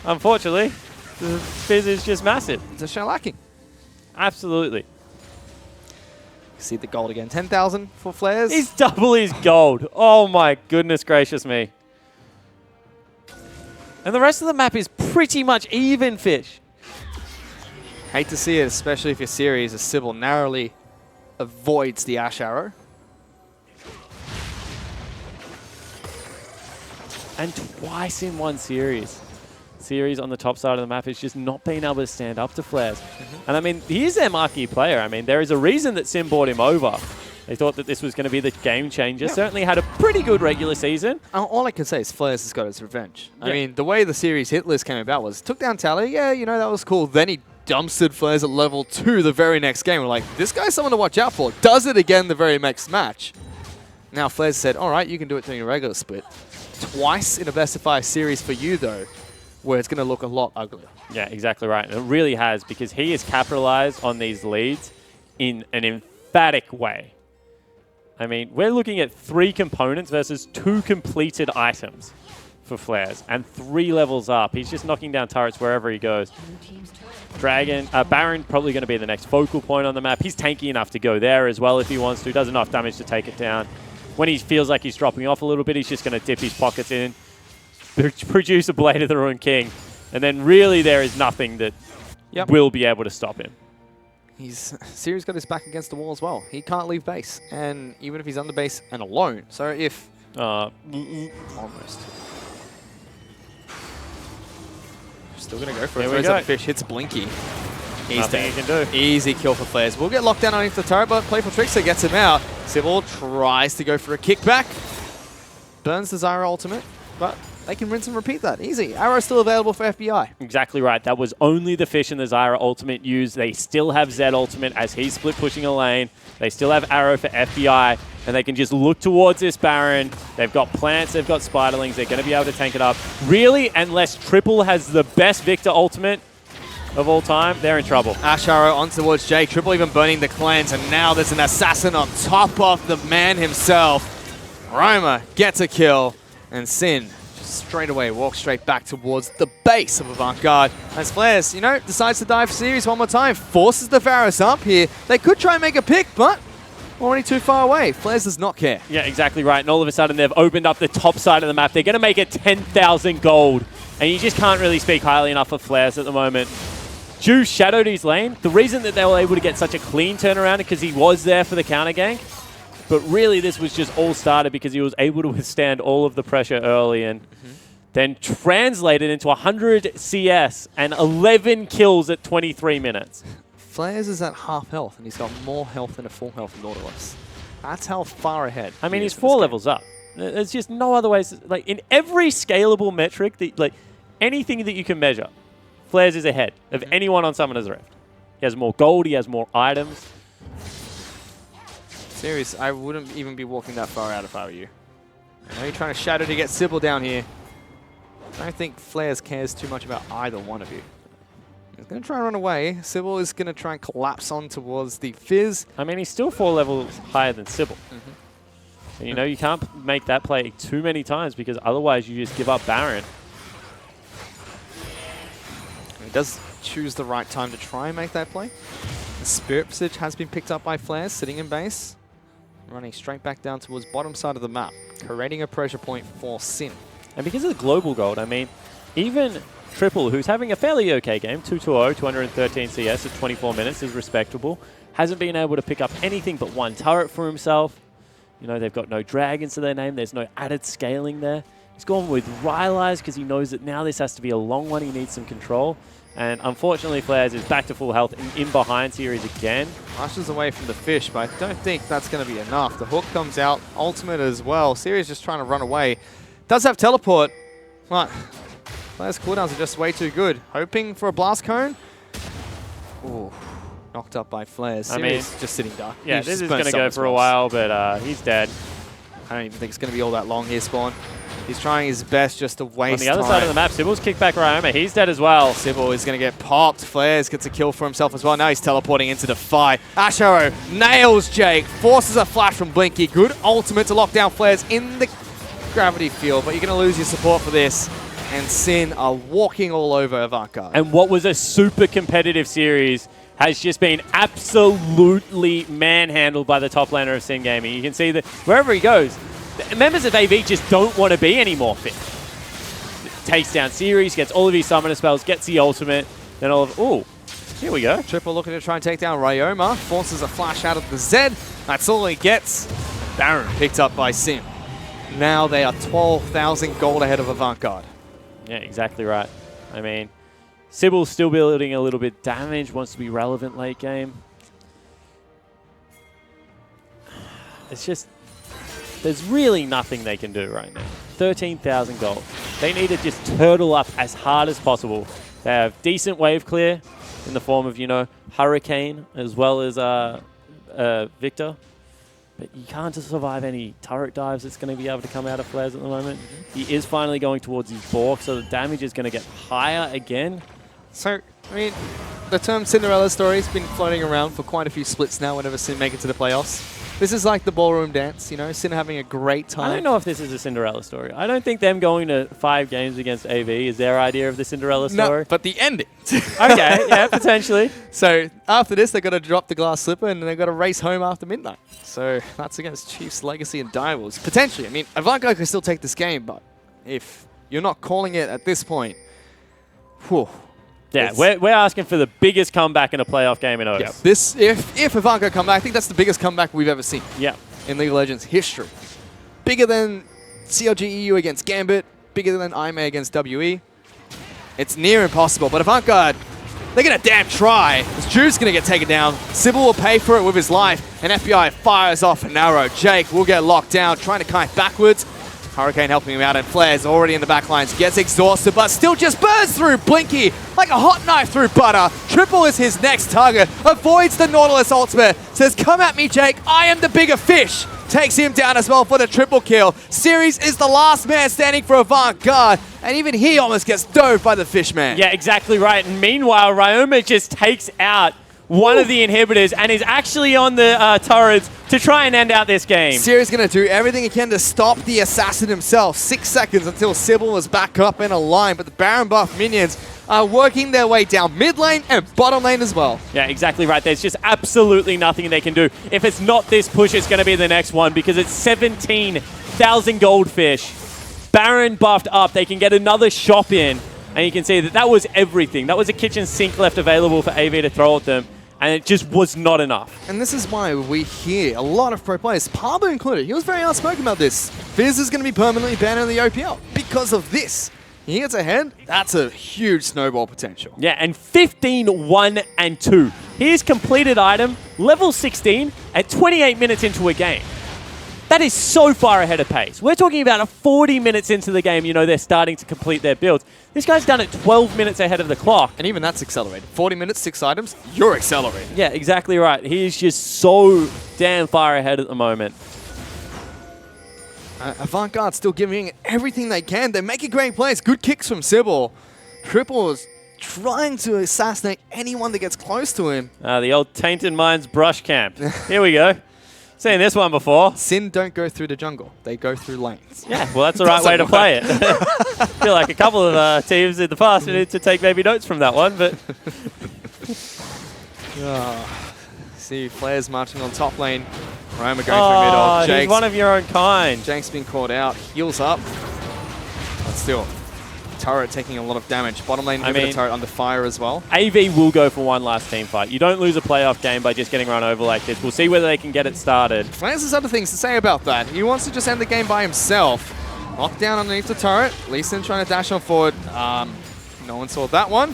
Unfortunately, the Fizz is just massive. It's a shellacking. Absolutely. See the gold again. 10,000 for Flares. He's double his gold. Oh my goodness gracious me. And the rest of the map is pretty much even, Fish. Hate to see it, especially if your series as Sybil narrowly avoids the Ash Arrow. And twice in one series. Series on the top side of the map is just not being able to stand up to Flares. And I mean, he's their marquee player. I mean, there is a reason that Sim brought him over. They thought that this was going to be the game changer. Certainly had a pretty good regular season. All I can say is Flares has got his revenge. I mean, the way the series hit list came about was took down Tally. Yeah, you know, that was cool. Then he dumpstered Flares at level 2 the very next game. We're like, this guy's someone to watch out for. Does it again the very next match. Now Flares said, all right, you can do it during a regular split. Twice in a best of 5 series for you, though, where it's going to look a lot uglier. Yeah, exactly right. And it really has, because he has capitalized on these leads in an emphatic way. I mean, we're looking at 3 components versus 2 completed items for Flares, and 3 levels up. He's just knocking down turrets wherever he goes. Baron probably going to be the next focal point on the map. He's tanky enough to go there as well if he wants to. Does enough damage to take it down. When he feels like he's dropping off a little bit, he's just going to dip his pockets in, produce a Blade of the Ruined King, and then really there is nothing that will be able to stop him. Siri's got his back against the wall as well. He can't leave base, and even if he's under base and alone. So if... almost. Still going to go for it. Throws up the fish, hits Blinky. He's dead. He can do. Easy kill for Flares. We'll get locked down underneath the turret, but Playful Trickster gets him out. Sybil tries to go for a kickback. Burns the Zyra ultimate, but they can rinse and repeat that. Easy. Arrow still available for FBI. Exactly right. That was only the Fish and the Zyra ultimate used. They still have Zed ultimate as he's split pushing a lane. They still have Arrow for FBI, and they can just look towards this Baron. They've got plants, they've got Spiderlings. They're going to be able to tank it up. Really, unless Triple has the best Victor ultimate, of all time, they're in trouble. Ash Arrow on towards Jake. Triple even burning the cleanse, and now there's an assassin on top of the man himself. Roma gets a kill, and Sin straight away walks straight back towards the base of Avant-Garde. As Flares, decides to dive for series one more time, forces the Varus up here. They could try and make a pick, but already too far away. Flares does not care. Yeah, exactly right. And all of a sudden, they've opened up the top side of the map. They're going to make it 10,000 gold. And you just can't really speak highly enough of Flares at the moment. Juice shadowed his lane. The reason that they were able to get such a clean turnaround is because he was there for the counter gank. But really, this was just all started because he was able to withstand all of the pressure early and then translated into 100 CS and 11 kills at 23 minutes. Flares is at half health, and he's got more health than a full health Nautilus. That's how far ahead. I mean, he's 4 levels up. There's just no other ways. Like, in every scalable metric, anything that you can measure, Flares is ahead of anyone on Summoner's Rift. He has more gold, he has more items. Serious, I wouldn't even be walking that far out if I were you. I know you're trying to shadow to get Sybil down here. I don't think Flares cares too much about either one of you. He's going to try and run away. Sybil is going to try and collapse on towards the Fizz. I mean, he's still 4 levels higher than Sybil. And you can't make that play too many times because otherwise you just give up Baron. He does choose the right time to try and make that play. The Spirit Passage has been picked up by Flares, sitting in base. Running straight back down towards bottom side of the map, creating a pressure point for Sin. And because of the global gold, I mean, even Triple, who's having a fairly okay game, 2-2-0, 213 CS at 24 minutes is respectable, hasn't been able to pick up anything but 1 turret for himself. They've got no dragons to their name. There's no added scaling there. He's gone with Rylai's because he knows that now this has to be a long one. He needs some control. And unfortunately, Flares is back to full health in behind series again. Rushes away from the fish, but I don't think that's going to be enough. The hook comes out, ultimate as well. Series just trying to run away. Does have teleport, but Flares' cooldowns are just way too good. Hoping for a blast cone. Ooh, knocked up by Flares. Series just sitting dark. Yeah, this is going to go for a while, but he's dead. I don't even think it's going to be all that long here, Spawn. He's trying his best just to waste time. On the other side of the map, Sybil's kicked back Ryoma. He's dead as well. Sybil is going to get popped. Flares gets a kill for himself as well. Now he's teleporting into the fight. Ash Arrow nails Jake. Forces a flash from Blinky. Good ultimate to lock down Flares in the gravity field, but you're going to lose your support for this. And Sin are walking all over Avant-Garde. And what was a super competitive series has just been absolutely manhandled by the top laner of Sin Gaming. You can see that wherever he goes, members of AV just don't want to be any more fit. Takes down series, gets all of his summoner spells, gets the ultimate, then all of... Ooh, here we go. Triple looking to try and take down Ryoma. Forces a flash out of the Zed. That's all he gets. Baron picked up by Sin. Now they are 12,000 gold ahead of Avant-Garde. Yeah, exactly right. I mean, Sybil's still building a little bit damage, wants to be relevant late game. It's just... There's really nothing they can do right now. 13,000 gold. They need to just turtle up as hard as possible. They have decent wave clear in the form of, Hurricane as well as Victor. But you can't just survive any turret dives that's going to be able to come out of Flares at the moment. He is finally going towards his Bork, so the damage is going to get higher again. So, I mean, the term Cinderella story has been floating around for quite a few splits now whenever Sin make it to the playoffs. This is like the ballroom dance, Sin having a great time. I don't know if this is a Cinderella story. I don't think them going to 5 games against AV is their idea of the Cinderella story. No, but the ending. Okay, yeah, potentially. So after this, they've got to drop the glass slipper and they've got to race home after midnight. So that's against Chiefs, Legacy, and Direwolves. Potentially. I mean, Avant-Garde can still take this game, but if you're not calling it at this point, whew. Yeah, we're asking for the biggest comeback in a playoff game in OS. Yeah, this if Avant-Garde come back, I think that's the biggest comeback we've ever seen. Yeah. In League of Legends history. Bigger than CLG EU against Gambit, bigger than IMA against WE. It's near impossible, but Avant-Garde, they're going to damn try. This Drew's going to get taken down. Sybil will pay for it with his life, and FBI fires off an arrow. Jake will get locked down, trying to kite backwards. Hurricane helping him out, and Flares already in the backlines. Gets exhausted, but still just burns through Blinky like a hot knife through butter. Triple is his next target. Avoids the Nautilus ultimate. Says, come at me, Jake. I am the bigger fish. takes him down as well for the triple kill. Series is the last man standing for Avant Garde, and even he almost gets dove by the Fishman. Yeah, exactly right. And meanwhile, Ryoma just takes out one of the inhibitors and is actually on the turrets to try and end out this game. Series going to do everything he can to stop the assassin himself. 6 seconds until Sybil is back up in a line, but the Baron buff minions are working their way down mid lane and bottom lane as well. Yeah, exactly right. There's just absolutely nothing they can do. If it's not this push, it's going to be the next one because it's 17,000 goldfish. Baron buffed up. They can get another shop in, and you can see that that was everything. That was a kitchen sink left available for AV to throw at them, and it just was not enough. And this is why we hear a lot of pro players, Pablo included, he was very outspoken about this. Fizz is going to be permanently banned in the OPL because of this. He gets ahead, that's a huge snowball potential. Yeah, and 15-1-2. Here's completed item, level 16, at 28 minutes into a game. That is so far ahead of pace. We're talking about 40 minutes into the game, they're starting to complete their builds. This guy's done it 12 minutes ahead of the clock. And even that's accelerated. 40 minutes, 6 items, you're accelerating. Yeah, exactly right. He is just so damn far ahead at the moment. Avant Garde still giving everything they can. They're making great plays. Good kicks from Sybil. Triple is trying to assassinate anyone that gets close to him. The old Tainted Minds brush camp. Here we go. Seen this one before. Sin don't go through the jungle. They go through lanes. Yeah, well, that's the right way to play it. I feel like a couple of teams in the past need to take maybe notes from that one, but... See Flares marching on top lane. Roma going through middle. Jake's he's one of your own kind. Jake's been caught out. Heals up. But still, turret taking a lot of damage. Bottom lane, turret under fire as well. AV will go for one last team fight. You don't lose a playoff game by just getting run over like this. We'll see whether they can get it started. Flares has other things to say about that. He wants to just end the game by himself. Locked down underneath the turret. Lee Sin trying to dash on forward. No one saw that one.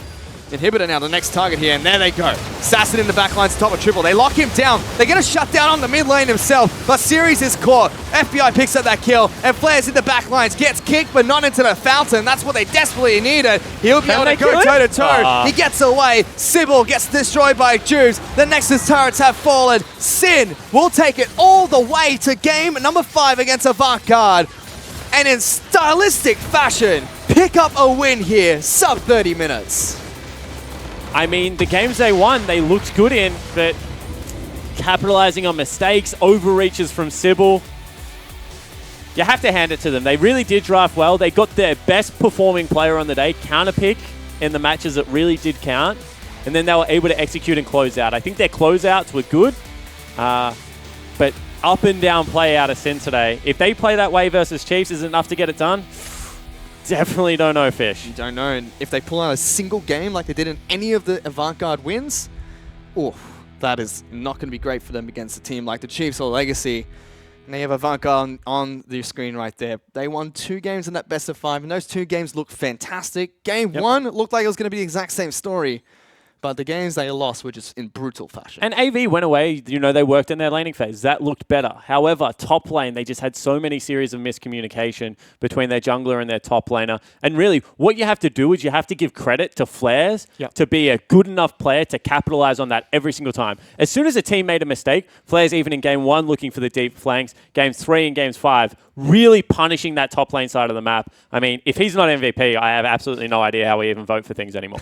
Inhibitor now, the next target here, and there they go. Assassin in the backlines, top of triple. They lock him down. They're going to shut down on the mid lane himself, but Series is caught. FBI picks up that kill, and Flares in the backlines. Gets kicked, but not into the fountain. That's what they desperately needed. He'll be able to go toe-to-toe. He gets away. Sybil gets destroyed by Juice. The Nexus turrets have fallen. Sin will take it all the way to game number 5 against Avant Garde. And in stylistic fashion, pick up a win here, sub 30 minutes. I mean, the games they won, they looked good in, but capitalizing on mistakes, overreaches from Sybil. You have to hand it to them. They really did draft well. They got their best performing player on the day, counterpick, in the matches that really did count. And then they were able to execute and close out. I think their closeouts were good, but up and down play out of Sin today. If they play that way versus Chiefs, is it enough to get it done? Definitely don't know, Fish. You don't know. And if they pull out a single game like they did in any of the Avant Garde wins, that is not going to be great for them against a team like the Chiefs or Legacy. And they have Avant Garde on the screen right there. They won 2 games in that best of 5, and those 2 games looked fantastic. Game 1 looked like it was going to be the exact same story. But the games they lost were just in brutal fashion. And AV went away, they worked in their laning phase. That looked better. However, top lane, they just had so many series of miscommunication between their jungler and their top laner. And really, what you have to do is you have to give credit to Flares to be a good enough player to capitalize on that every single time. As soon as a team made a mistake, Flares even in game 1 looking for the deep flanks, games 3 and games 5, really punishing that top lane side of the map. I mean, if he's not MVP, I have absolutely no idea how we even vote for things anymore.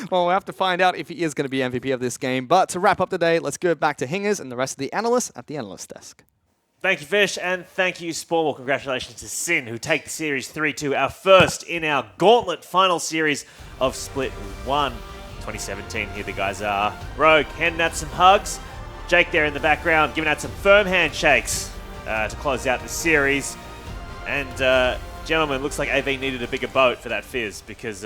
Well, we'll have to find out if he is going to be MVP of this game. But to wrap up the day, let's go back to Hingers and the rest of the analysts at the analyst desk. Thank you, Fish, and thank you, Spormore. Congratulations to Sin, who take the series 3-2, our first in our Gauntlet final series of Split 1 2017. Here the guys are. Rogue handing out some hugs. Jake there in the background giving out some firm handshakes to close out the series. And gentlemen, looks like AV needed a bigger boat for that Fizz because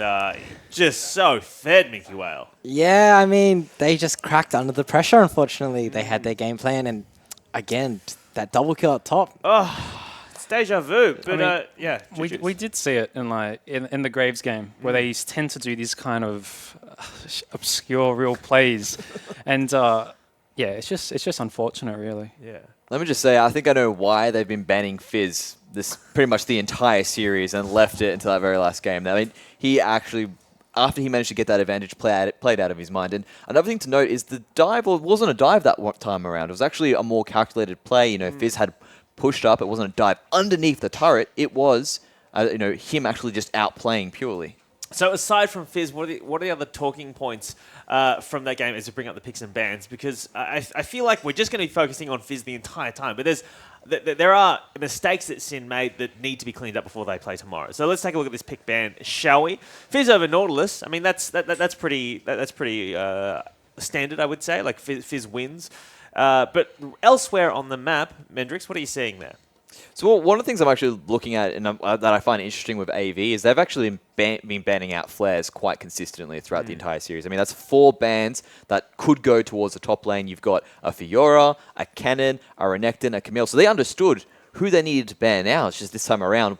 just so fed Mickey Whale. Yeah, I mean, they just cracked under the pressure, unfortunately. They had their game plan, and again, that double kill up top. Oh, it's deja vu. But yeah, we did see it in the Graves game where they tend to do these kind of obscure real plays, and yeah, it's just unfortunate, really. Yeah. Let me just say, I think I know why they've been banning Fizz this pretty much the entire series and left it until that very last game. I mean, he actually, after he managed to get that advantage, played out of his mind. And another thing to note is the dive wasn't a dive that time around. It was actually a more calculated play. Fizz had pushed up. It wasn't a dive underneath the turret. It was, him actually just outplaying purely. So aside from Fizz, what are the other talking points from that game as we bring up the picks and bans? Because I feel like we're just going to be focusing on Fizz the entire time, but there are mistakes that Sin made that need to be cleaned up before they play tomorrow. So let's take a look at this pick ban, shall we? Fizz over Nautilus. I mean, that's pretty standard, I would say. Like Fizz wins. But elsewhere on the map, Mendrix, what are you seeing there? So one of the things I'm actually looking at and that I find interesting with AV is they've actually been banning out flares quite consistently throughout the entire series. I mean, that's 4 bans that could go towards the top lane. You've got a Fiora, a Cannon, a Renekton, a Camille. So they understood who they needed to ban now. It's just this time around,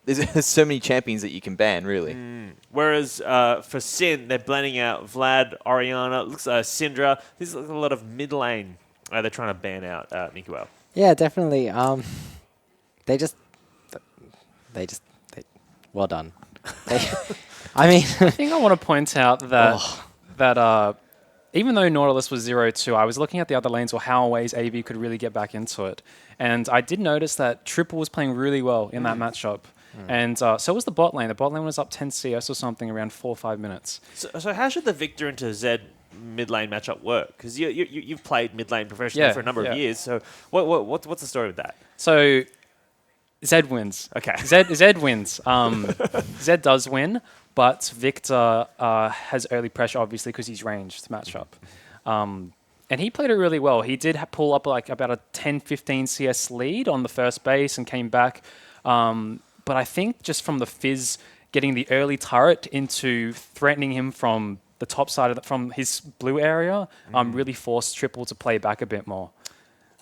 there's so many champions that you can ban, really. Whereas for Sin, they're blending out Vlad, Orianna, looks Syndra. There's a lot of mid lane they're trying to ban out Mikuel. Yeah, definitely. Well done. I think I want to point out that even though Nautilus was 0-2, I was looking at the other lanes or how ways AV could really get back into it. And I did notice that Triple was playing really well in that matchup. And so was the bot lane. The bot lane was up 10 CS or something around 4 or 5 minutes. So how should the Victor into Zed mid lane matchup work? Because you've played mid lane professionally for a number of years. So what's the story with that? So Zed wins. Okay. Zed wins. Zed does win, but Victor has early pressure, obviously, because he's ranged matchup. And he played it really well. He did pull up like about a 10-15 CS lead on the first base and came back. But I think just from the Fizz getting the early turret into threatening him from the top side from his blue area, really forced Triple to play back a bit more.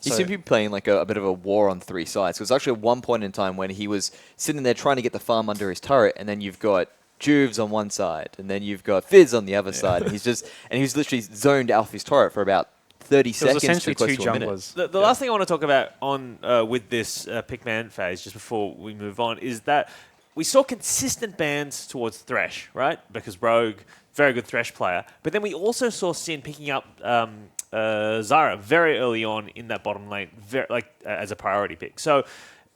He seemed to be playing like a bit of a war on 3 sides. It was actually at one point in time when he was sitting there trying to get the farm under his turret, and then you've got Juves on one side, and then you've got Fizz on the other side, and he was literally zoned off his turret for about 30 seconds to close to a minute. The last thing I want to talk about on with this pick ban phase, just before we move on, is that we saw consistent bans towards Thresh, right? Because Rogue, very good Thresh player. But then we also saw Sin picking up Zyra very early on in that bottom lane, as a priority pick. So,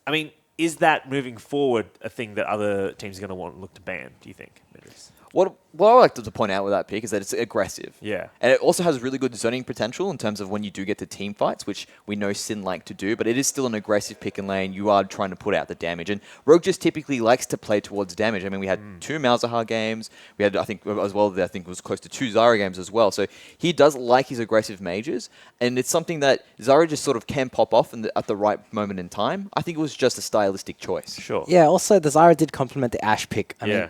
I mean, is that moving forward a thing that other teams are going to want to look to ban, do you think, Medris? What I like to point out with that pick is that it's aggressive. Yeah. And it also has really good zoning potential in terms of when you do get to team fights, which we know Sin like to do, but it is still an aggressive pick and lane. You are trying to put out the damage. And Rogue just typically likes to play towards damage. I mean, we had 2 Malzahar games. We had, I think it was close to 2 Zyra games as well. So he does like his aggressive mages. And it's something that Zyra just sort of can pop off at the right moment in time. I think it was just a stylistic choice. Sure. Yeah, also the Zyra did complement the Ashe pick. I Yeah. mean,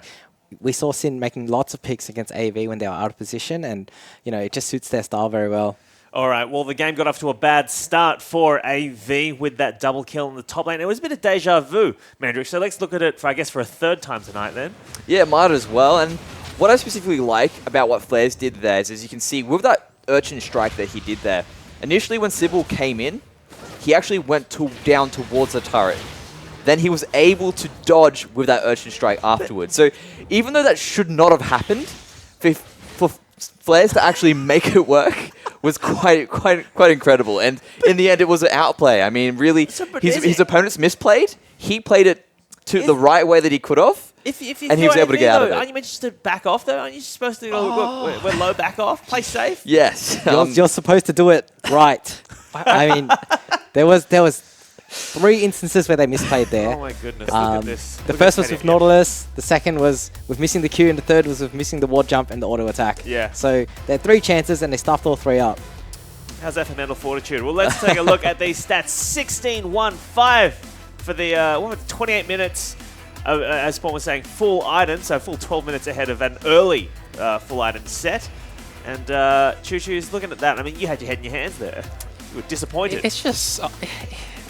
we saw Sin making lots of picks against AV when they were out of position, and it just suits their style very well. All right, well, the game got off to a bad start for AV with that double kill in the top lane. It was a bit of deja vu, Mandrick, so let's look at it for a third time tonight then. Yeah, might as well. And what I specifically like about what Flares did there is, as you can see, with that Urchin Strike that he did there, initially when Sybil came in, he actually went down towards the turret. Then he was able to dodge with that Urchin Strike afterwards. So even though that should not have happened, for Flares to actually make it work was quite incredible. And in the end, it was an outplay. I mean, really, his opponents misplayed. He played it to the right way that he could have. And he was able to get out of it. Aren't you meant to back off, though? Aren't you supposed to go, we're low, back off, play safe? Yes. You're supposed to do it right. I mean, there was 3 instances where they misplayed there. Oh my goodness, look at this. The first was with Nautilus, the second was with missing the Q, and the third was with missing the ward jump and the auto attack. Yeah. So they had 3 chances and they stuffed all 3 up. How's that for mental fortitude? Well, let's take a look at these stats. 16-1-5 for the 28 minutes, as Spawn was saying, full item, so full 12 minutes ahead of an early full item set. And Choo Choo's looking at that. I mean, you had your head in your hands there. You were disappointed. It's just...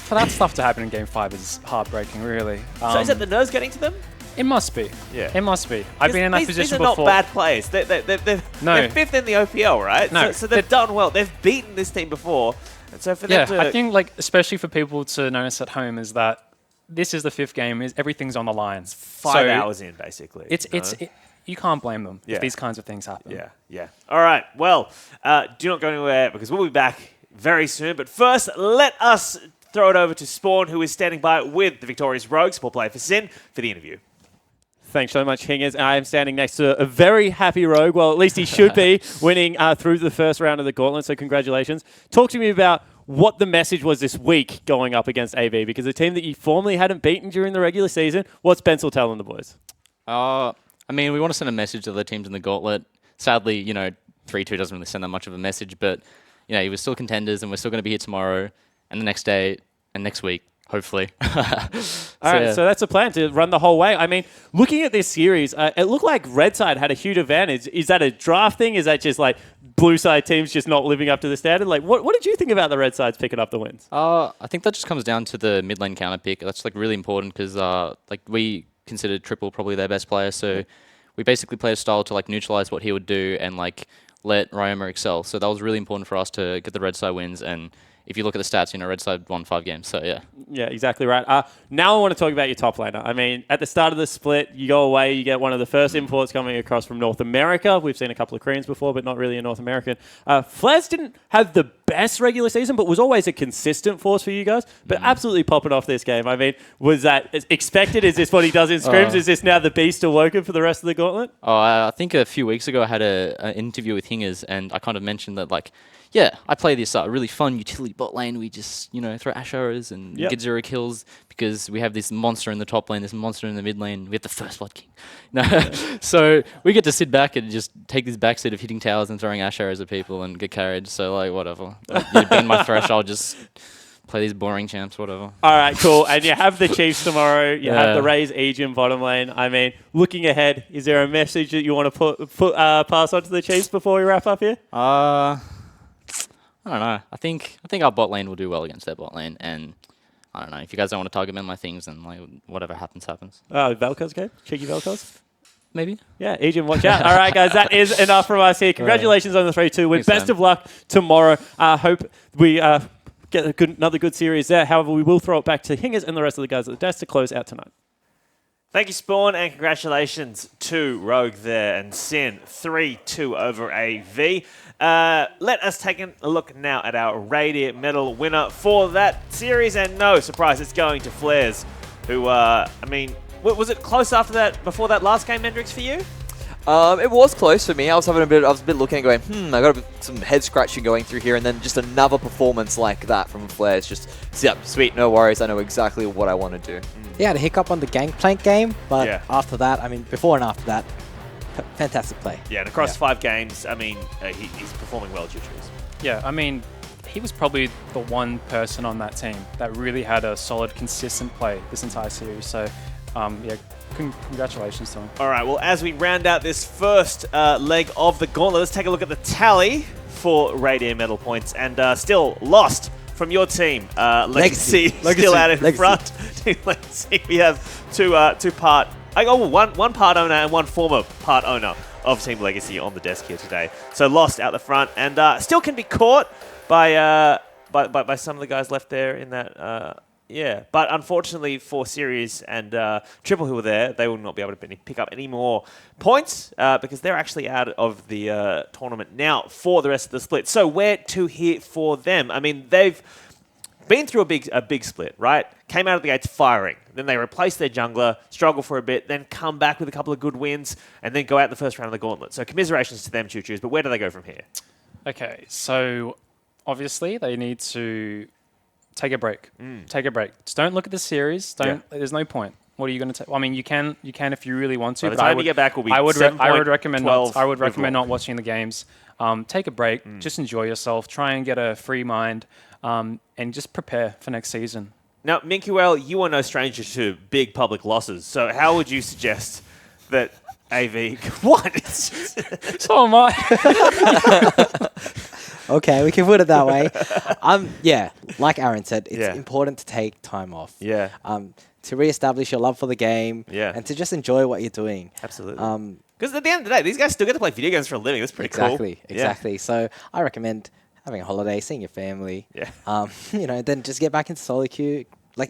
for that stuff to happen in Game 5 is heartbreaking, really. So is that the nerves getting to them? It must be. Yeah. It must be. I've been in that position before. These are not bad players. They're 5th in the OPL, right? No. So they've done well. They've beaten this team before. And so for them to... I think, especially for people to notice at home is that this is the 5th game. Everything's on the line. It's 5 hours in, basically. You can't blame them if these kinds of things happen. Yeah. All right. Well, do not go anywhere because we'll be back very soon. But first, let us throw it over to Spawn, who is standing by with the victorious Rogue, support player for Sin, for the interview. Thanks so much, Hingers. I am standing next to a very happy Rogue. Well, at least he should be winning through the first round of the Gauntlet, so congratulations. Talk to me about what the message was this week going up against AV, because a team that you formerly hadn't beaten during the regular season. What's Bensel telling the boys? I mean, we want to send a message to the teams in the Gauntlet. Sadly, 3-2 doesn't really send that much of a message, but, we're still contenders and we're still going to be here tomorrow and the next day and next week, hopefully. All right, so that's a plan to run the whole way. I mean, looking at this series, it looked like Red Side had a huge advantage. Is that a draft thing? Is that just like Blue Side teams just not living up to the standard? Like, what did you think about the Red Sides picking up the wins? I think that just comes down to the mid lane counter pick. That's really important because we considered Triple probably their best player, so we basically played a style to neutralize what he would do and let Ryoma excel. So that was really important for us to get the Red Side wins. And if you look at the stats, Red Side won 5 games. So yeah. Yeah, exactly right. Now I want to talk about your top laner. I mean, at the start of the split, you go away, you get one of the first imports coming across from North America. We've seen a couple of Koreans before, but not really a North American. Flares didn't have the best regular season, but was always a consistent force for you guys. But absolutely popping off this game. I mean, was that expected? Is this what he does in scrims? Is this now the beast awoken for the rest of the Gauntlet? I think a few weeks ago I had an interview with Hingers, and I kind of mentioned that I play this really fun utility bot lane. We just, throw Ash arrows and get 0 kills because we have this monster in the top lane, this monster in the mid lane. We have the first Blood King. So we get to sit back and just take this backseat of hitting towers and throwing Ash arrows at people and get carried. So, whatever. You've been my thresh, I'll just play these boring champs, whatever. All right, cool. And you have the Chiefs tomorrow. You have the Rays Aegean bottom lane. I mean, looking ahead, is there a message that you want to pass on to the Chiefs before we wrap up here? I don't know. I think our bot lane will do well against their bot lane, and I don't know. If you guys don't want to target me on my things, then whatever happens, happens. Vel'Koz, okay? Cheeky Vel'Koz? Maybe. Yeah, Aegean, watch out. All right, guys, that is enough from us here. Congratulations on the 3-2 win. Best of luck tomorrow. Hope we get another good series there. However, we will throw it back to Hingers and the rest of the guys at the desk to close out tonight. Thank you, Spawn, and congratulations to Rogue there and Sin. 3-2 over AV. Let us take a look now at our Radiant Medal winner for that series, and no surprise, it's going to Flares, who, was it close after that, before that last game, Mendrix, for you? It was close for me. I was a bit looking and going, I got some head scratching going through here, and then just another performance like that from Flares. Just, yep, sweet, no worries. I know exactly what I want to do. Yeah, had a hiccup on the Gangplank game, but after that, before and after that, fantastic play. Yeah, and across 5 games, he's performing well, Choo-Choos. Yeah, he was probably the one person on that team that really had a solid, consistent play this entire series. So, congratulations to him. All right, well, as we round out this first leg of the Gauntlet, let's take a look at the tally for Radiant Medal points, and still lost from your team. Legacy still out in front. Legacy, we have one part owner and one former part owner of Team Legacy on the desk here today. So lost out the front, and still can be caught by some of the guys left there in that. But unfortunately for Sirius and Triple, who were there, they will not be able to pick up any more points because they're actually out of the tournament now for the rest of the split. So where to here for them? They've been through a big split, right? Came out of the gates firing. Then they replaced their jungler, struggle for a bit, then come back with a couple of good wins, and then go out in the first round of the Gauntlet. So commiserations to them, Choo-Choos, but where do they go from here? Okay, so obviously they need to take a break. Take a break. Just don't look at the series. There's no point. What are you going to take? You can if you really want to. By the time you get back, will be I would recommend overall. not watching the games. Take a break. Just enjoy yourself. Try and get a free mind, and just prepare for next season. Now, Minkuel, you are no stranger to big public losses. So how would you suggest that AV... What? So am I. Okay, we can put it that way. Like Aaron said, it's important to take time off. Yeah. To reestablish your love for the game. Yeah. And to just enjoy what you're doing. Absolutely. Because at the end of the day, these guys still get to play video games for a living. That's pretty cool. Exactly. Yeah. So I recommend having a holiday, seeing your family. Yeah. Then just get back into solo queue,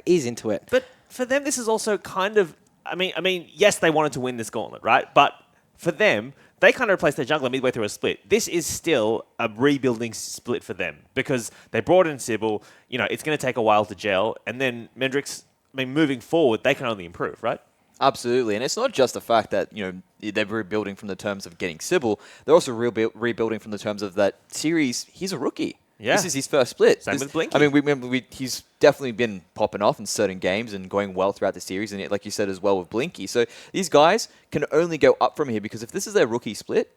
ease into it. But for them, this is also kind of... yes, they wanted to win this Gauntlet, right? But for them, they kind of replaced their jungler midway through a split. This is still a rebuilding split for them because they brought in Sybil. You know, it's going to take a while to gel. And then Mendrix, I mean, moving forward, they can only improve, right? Absolutely, and it's not just the fact that they're rebuilding from the terms of getting Sybil. They're also rebuilding from the terms of that series. He's a rookie. Yeah. This is his first split. Same with Blinky. I mean, we remember he's definitely been popping off in certain games and going well throughout the series, and like you said as well with Blinky. So these guys can only go up from here because if this is their rookie split,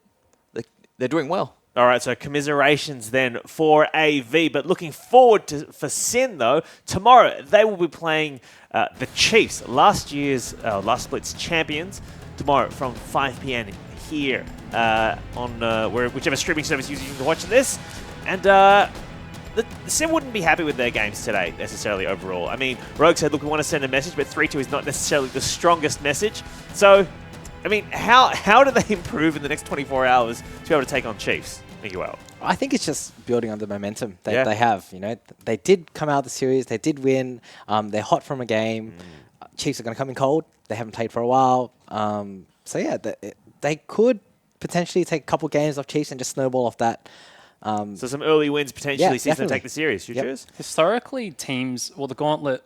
they're doing well. All right, so commiserations then for AV. But looking forward for Sin, though, tomorrow they will be playing the Chiefs, last split's champions, tomorrow from 5 p.m. here on whichever streaming service you're using to watch this. And the Sin wouldn't be happy with their games today, necessarily, overall. I mean, Rogue said, look, we want to send a message, but 3-2 is not necessarily the strongest message. So, I mean, how do they improve in the next 24 hours to be able to take on Chiefs? Miguel? I think it's just building on the momentum that they have. You know, they did come out of the series. They did win. They're hot from a game. Chiefs are going to come in cold. They haven't played for a while. So, yeah, they could potentially take a couple games off Chiefs and just snowball off that. So some early wins potentially sees them take the series. Historically, teams, the Gauntlet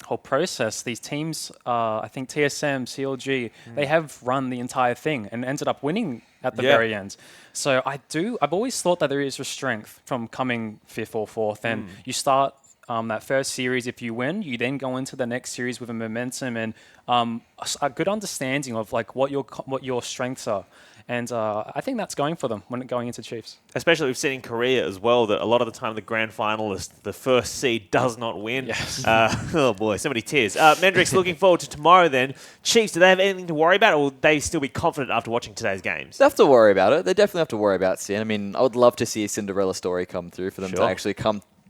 whole process, these teams, I think TSM, CLG, they have run the entire thing and ended up winning at the very end. So I've always thought that there is a strength from coming 5th or 4th, and you start that first series, if you win, you then go into the next series with a momentum and a good understanding of like what your strengths are. And I think that's going for them when going into Chiefs. Especially we've seen in Korea as well that a lot of the time the grand finalist, the first seed, does not win. Yes. Oh boy, so many tears. Mendrix, looking forward to tomorrow then. Chiefs, do they have anything to worry about, or will they still be confident after watching today's games? They have to worry about it. They definitely have to worry about Sin. I mean, I would love to see a Cinderella story come through for them to actually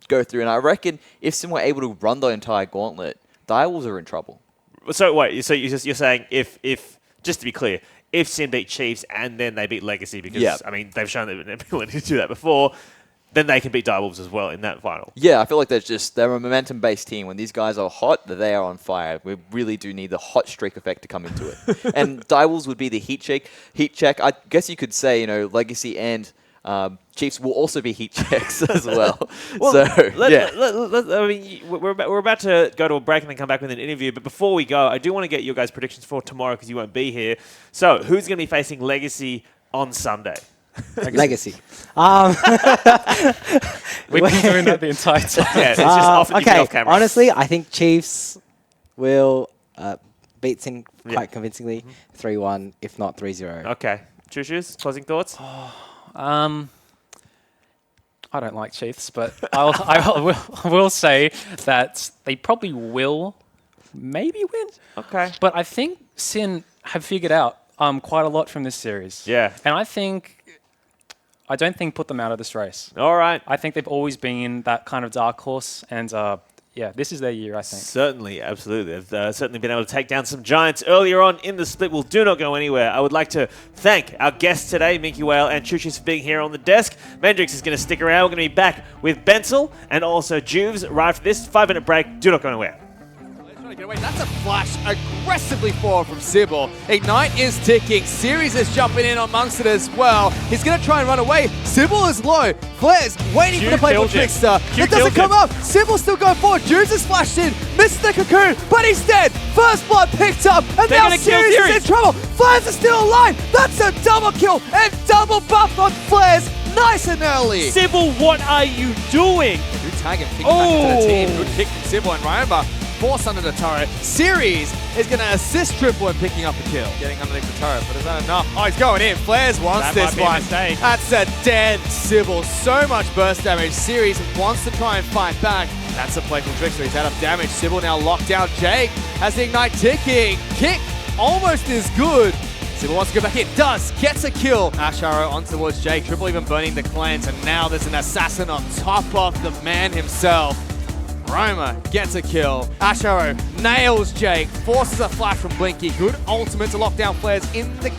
go through. And I reckon if Sin were able to run the entire gauntlet, Direwolves are in trouble. So wait, so you're saying if just to be clear, if Sin beat Chiefs and then they beat Legacy, because, I mean, they've shown the ability to do that before, then they can beat Direwolves as well in that final. Yeah, I feel like they're a momentum-based team. When these guys are hot, they are on fire. We really do need the hot streak effect to come into it. And Direwolves would be the heat check. I guess you could say, Legacy and Chiefs will also be heat checks as well. I mean, we're about to go to a break and then come back with an interview. But before we go, I do want to get your guys' predictions for tomorrow because you won't be here. So, who's going to be facing Legacy on Sunday? Legacy. We've been doing that the entire time. Yeah, it's just off camera. Honestly, I think Chiefs will beat Sin quite convincingly, 3-1, if not 3-0. Okay. Choo-choos, closing thoughts? I don't like Chiefs, but I will say that they probably will maybe win. Okay. But I think Sin have figured out quite a lot from this series. Yeah. And I don't think put them out of this race. All right. I think they've always been that kind of dark horse, and this is their year, I think. Certainly, absolutely. They've certainly been able to take down some giants earlier on in the split. Will do not go anywhere. I would like to thank our guests today, Minky Whale and Choo-Choos, for being here on the desk. Mendrix is going to stick around. We're going to be back with Bensel and also Juves right after this 5-minute break. Do not go anywhere. That's a flash aggressively forward from Sybil. Ignite is ticking. Series is jumping in amongst it as well. He's going to try and run away. Sybil is low. Flair's waiting for the play for Trickster. It doesn't come up. Sybil's still going forward. Juice is flashed in. Misses the cocoon, but he's dead. First blood picked up, and now Series is in trouble. Flares are still alive. That's a double kill and double buff on Flares. Nice and early. Sybil, what are you doing? Good tag and pick back into the team. Good pick from Sybil, and remember, force under the turret. Series is going to assist Triple in picking up a kill. Getting underneath the turret, but is that enough? Oh, he's going in. Flares wants this one. That's a dead Sybil. So much burst damage. Series wants to try and fight back. That's a play from Trickster. He's out of damage. Sybil now locked down. Jake has the Ignite ticking. Kick almost as good. Sybil wants to go back in. Does. Gets a kill. Ash Arrow on towards Jake. Triple even burning the clans. And now there's an assassin on top of the man himself. Roma gets a kill. Ash Arrow nails Jake. Forces a flash from Blinky. Good ultimate to lock down Flares in the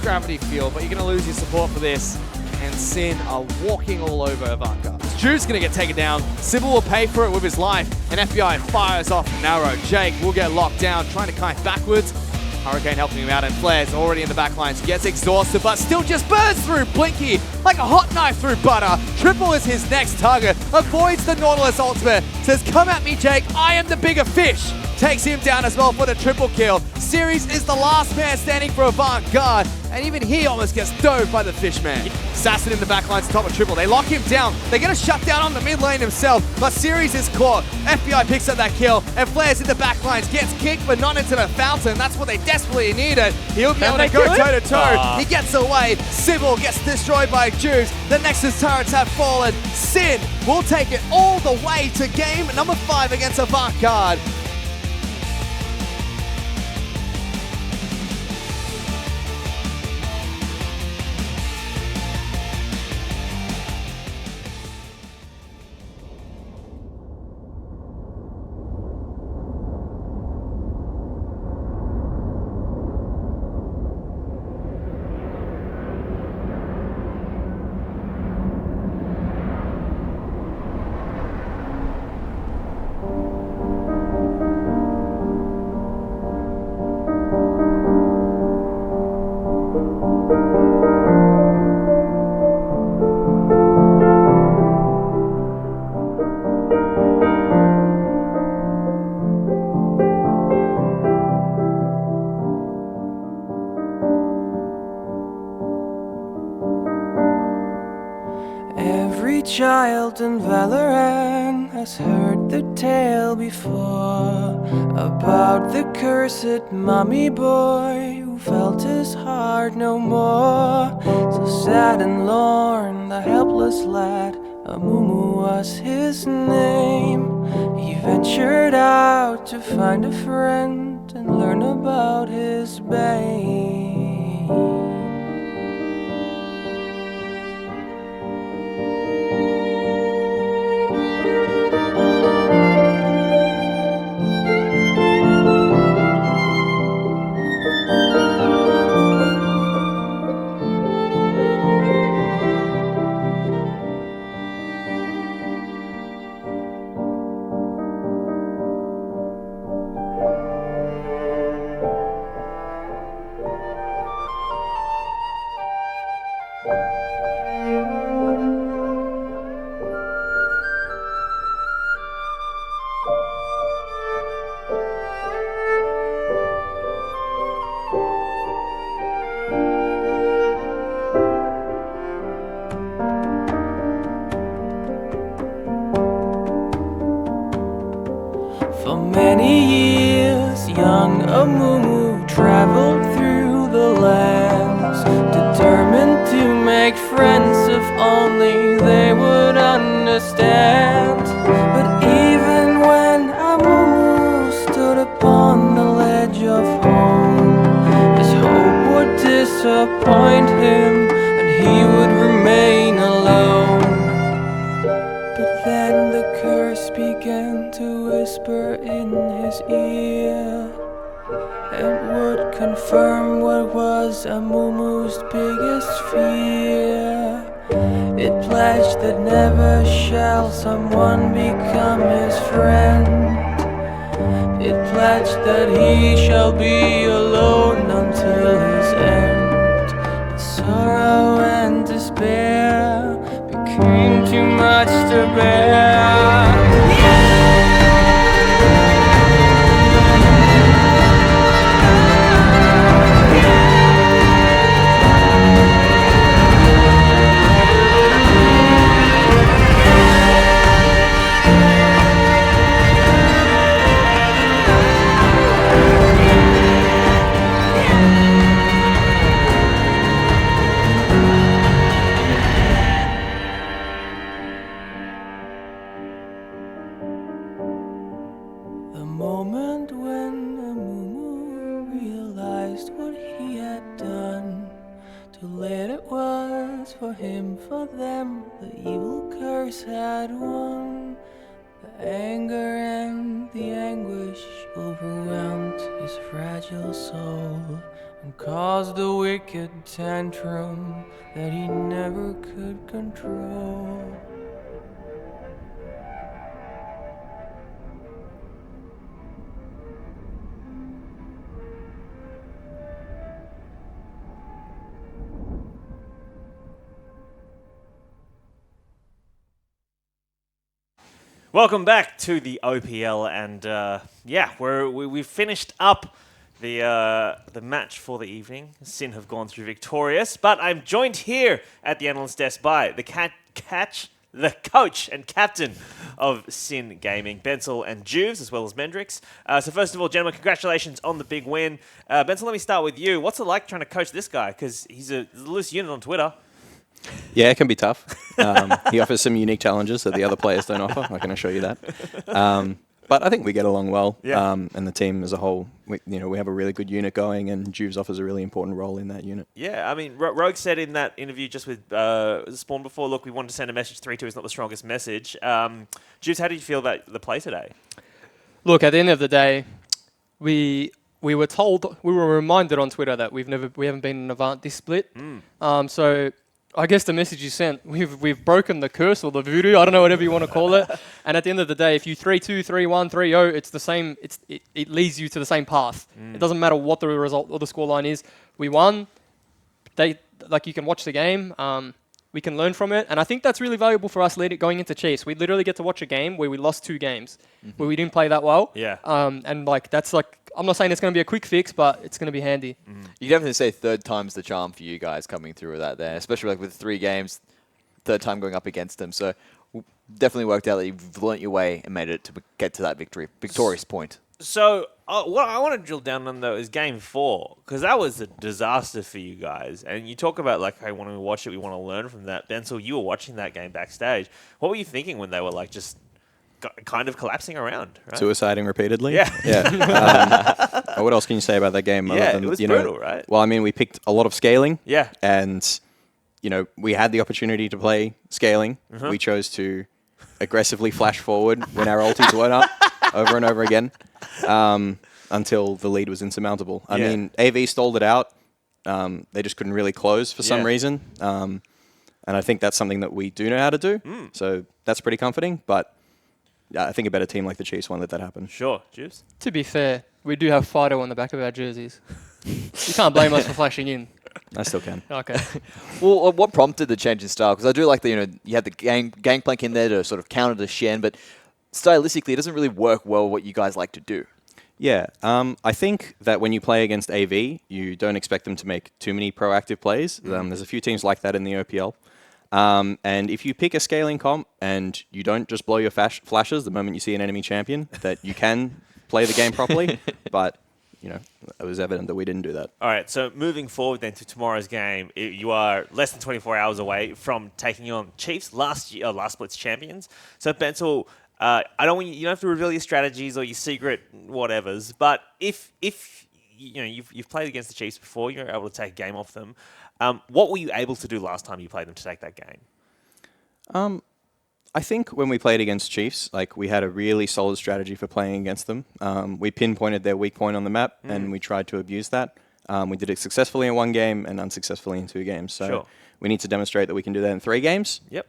gravity field. But you're going to lose your support for this. And Sin are walking all over Ivanka. Drew's going to get taken down. Sybil will pay for it with his life. And FBI fires off Narrow. Jake will get locked down. Trying to kite backwards. Hurricane helping him out, and Flair's already in the back lines. Gets exhausted, but still just burns through Blinky like a hot knife through butter. Triple is his next target. Avoids the Nautilus ultimate. Says, come at me, Jake. I am the bigger fish. Takes him down as well for the triple kill. Series is the last man standing for Avant Garde, and even he almost gets dove by the Fishman. Assassin in the back lines, top of triple. They lock him down. They get a shutdown on the mid lane himself, but Series is caught. FBI picks up that kill, and Flair's in the back lines. Gets kicked, but not into the fountain. That's what they desperately needed. He'll be able to go toe-to-toe. He gets away. Sybil gets destroyed by Juice. The Nexus turrets have fallen. Sin will take it all the way to game number 5 against Avant Garde. Child in Valorant has heard the tale before about the cursed mummy boy who felt his heart no more. So sad and lorn, the helpless lad, Amumu was his name. He ventured out to find a friend and learn about his bane. For many years, young Amumu traveled through the lands, determined to make friends if only they would understand. But even when Amumu stood upon the ledge of home, his hope would disappoint him and he would remain alone. But then the curse began to whisper in his ear and would confirm what was Amumu's biggest fear. It pledged that never shall someone become his friend. It pledged that he shall be alone until his end. The sorrow and despair became too much to bear. The moment when Amumu realized what he had done, too late it was for him, for them, the evil curse had won. The anger and the anguish overwhelmed his fragile soul and caused a wicked tantrum that he never could control. Welcome back to the OPL, and we've finished up the match for the evening. Sin have gone through victorious, but I'm joined here at the analyst desk by the coach and captain of Sin Gaming, Bensel and Juves, as well as Mendrix. So first of all, gentlemen, congratulations on the big win. Bensel, let me start with you. What's it like trying to coach this guy? Because he's a loose unit on Twitter. Yeah, it can be tough. He offers some unique challenges that the other players don't offer. I can assure you that. But I think we get along well. Yeah. And the team as a whole, we have a really good unit going, and Juves offers a really important role in that unit. Yeah, I mean, Rogue said in that interview just with Spawn before, look, we wanted to send a message. 3-2 is not the strongest message. Juves, how did you feel about the play today? Look, at the end of the day, we were reminded on Twitter that we haven't been in Avant this split. So I guess the message you sent, we've broken the curse or the voodoo, I don't know, whatever you want to call it. And at the end of the day, if you 3-2, 3-1, 3-0, it's the same. It leads you to the same path. It doesn't matter what the result or the scoreline is. We won. You can watch the game. We can learn from it, and I think that's really valuable for us going into Chiefs. We literally get to watch a game where we lost 2 games, where we didn't play that well. Yeah. And that's I'm not saying it's going to be a quick fix, but it's going to be handy. You definitely say third time's the charm for you guys coming through with that there, especially with 3 games, third time going up against them. So definitely worked out that you've learnt your way and made it to get to that victorious point. So what I want to drill down on, though, is Game 4, because that was a disaster for you guys. And you talk about, hey, when we watch it, we want to learn from that. Bensel, you were watching that game backstage. What were you thinking when they were, just kind of collapsing around, right? Suiciding repeatedly? Yeah. Yeah. What else can you say about that game? Yeah, it was brutal, right? Well, I mean, we picked a lot of scaling. Yeah. And, we had the opportunity to play scaling. We chose to aggressively flash forward when our ultis went up over and over again until the lead was insurmountable. I mean, AV stalled it out. They just couldn't really close for some reason. And I think that's something that we do know how to do. So that's pretty comforting. But I think a better team like the Chiefs won't let that happen. Sure. Juice? To be fair, we do have Fido on the back of our jerseys. You can't blame us for flashing in. I still can. Okay. Well, what prompted the change in style? Because I do like the, you had the gangplank in there to sort of counter the Shen, but stylistically, it doesn't really work well what you guys like to do. Yeah, I think that when you play against AV, you don't expect them to make too many proactive plays. There's a few teams like that in the OPL. And if you pick a scaling comp and you don't just blow your flashes the moment you see an enemy champion, that you can play the game properly. But, it was evident that we didn't do that. All right, so moving forward then to tomorrow's game, you are less than 24 hours away from taking on Chiefs, last split's champions. So Bensel, I don't want you don't have to reveal your strategies or your secret whatevers, but if you've played against the Chiefs before, you're able to take a game off them. What were you able to do last time you played them to take that game? I think when we played against Chiefs, we had a really solid strategy for playing against them. We pinpointed their weak point on the map, and we tried to abuse that. We did it successfully in 1 game and unsuccessfully in 2 games. So we need to demonstrate that we can do that in 3 games. Yep.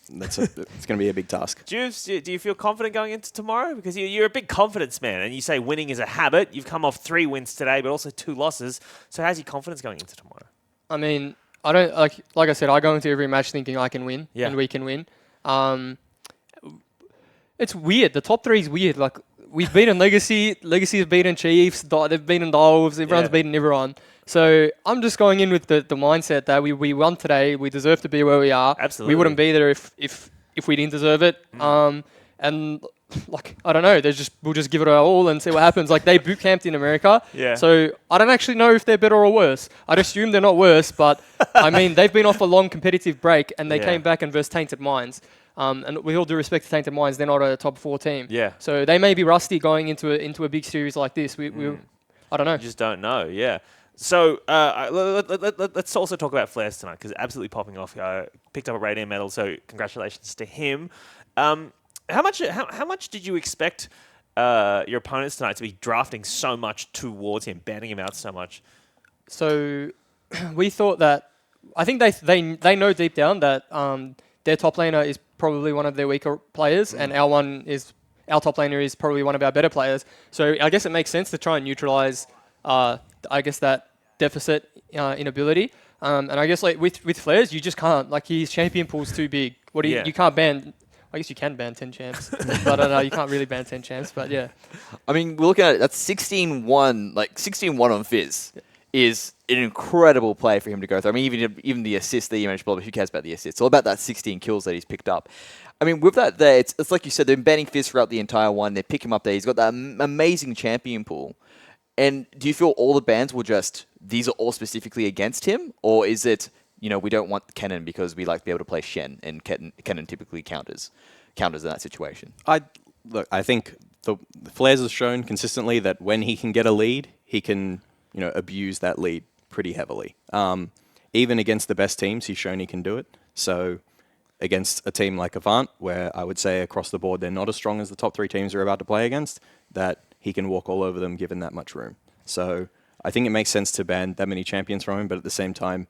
It's going to be a big task. Juves, do you feel confident going into tomorrow? Because you're a big confidence man, and you say winning is a habit. You've come off 3 wins today, but also 2 losses. So how's your confidence going into tomorrow? I mean, I don't like I said, I go into every match thinking I can win and we can win. It's weird. The top 3 is weird. We've beaten Legacy. Legacy has beaten Chiefs. They've beaten Dolphs. Everyone's beaten everyone. So I'm just going in with the mindset that we won today. We deserve to be where we are. Absolutely. We wouldn't be there if we didn't deserve it. And I don't know. We'll just give it our all and see what happens. They boot camped in America. Yeah. So I don't actually know if they're better or worse. I'd assume they're not worse, but I mean they've been off a long competitive break and they came back and versed Tainted Minds. And with all due respect to Tainted Minds, they're not a top 4 team. Yeah. So they may be rusty going into a big series like this. I don't know. You just don't know. Yeah. So let's also talk about Flares tonight because absolutely popping off. Picked up a Radiant medal, so congratulations to him. How much did you expect your opponents tonight to be drafting so much towards him, banning him out so much? So we thought that I think they know deep down that their top laner is probably one of their weaker players, and our top laner is probably one of our better players. So I guess it makes sense to try and neutralize that deficit in ability. And I guess with Flares, you just can't. His champion pool's too big. You can't ban I guess you can ban 10 champs, but I don't know, you can't really ban 10 champs, but yeah. I mean, we're looking at it, that's 16-1, like 16-1 on Fizz is an incredible play for him to go through. I mean, even the assist that you mentioned, Bob, who cares about the assist? It's all about that 16 kills that he's picked up. I mean, with that there, it's like you said, they're banning Fizz throughout the entire one. They pick him up there. He's got that amazing champion pool. And do you feel all the bans will just, these are all specifically against him? Or is it, we don't want Kennen because we like to be able to play Shen, and Kennen typically counters in that situation? I think the Flares has shown consistently that when he can get a lead, he can abuse that lead pretty heavily. Even against the best teams, he's shown he can do it. So against a team like Avant, where I would say across the board they're not as strong as the top 3 teams we're about to play against, that he can walk all over them given that much room. So I think it makes sense to ban that many champions from him, but at the same time,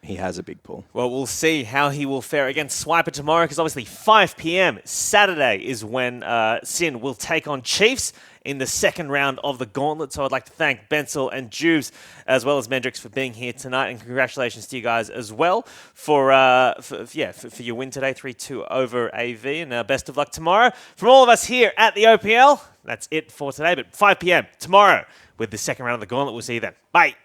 he has a big pool. Well, we'll see how he will fare against Swiper tomorrow, because obviously 5 p.m. Saturday is when Sin will take on Chiefs in the second round of the Gauntlet. So I'd like to thank Bensel and Jubes, as well as Mendrix, for being here tonight, and congratulations to you guys as well for your win today, 3-2 over AV, and best of luck tomorrow. From all of us here at the OPL, that's it for today, but 5 p.m. tomorrow with the second round of the Gauntlet. We'll see you then. Bye.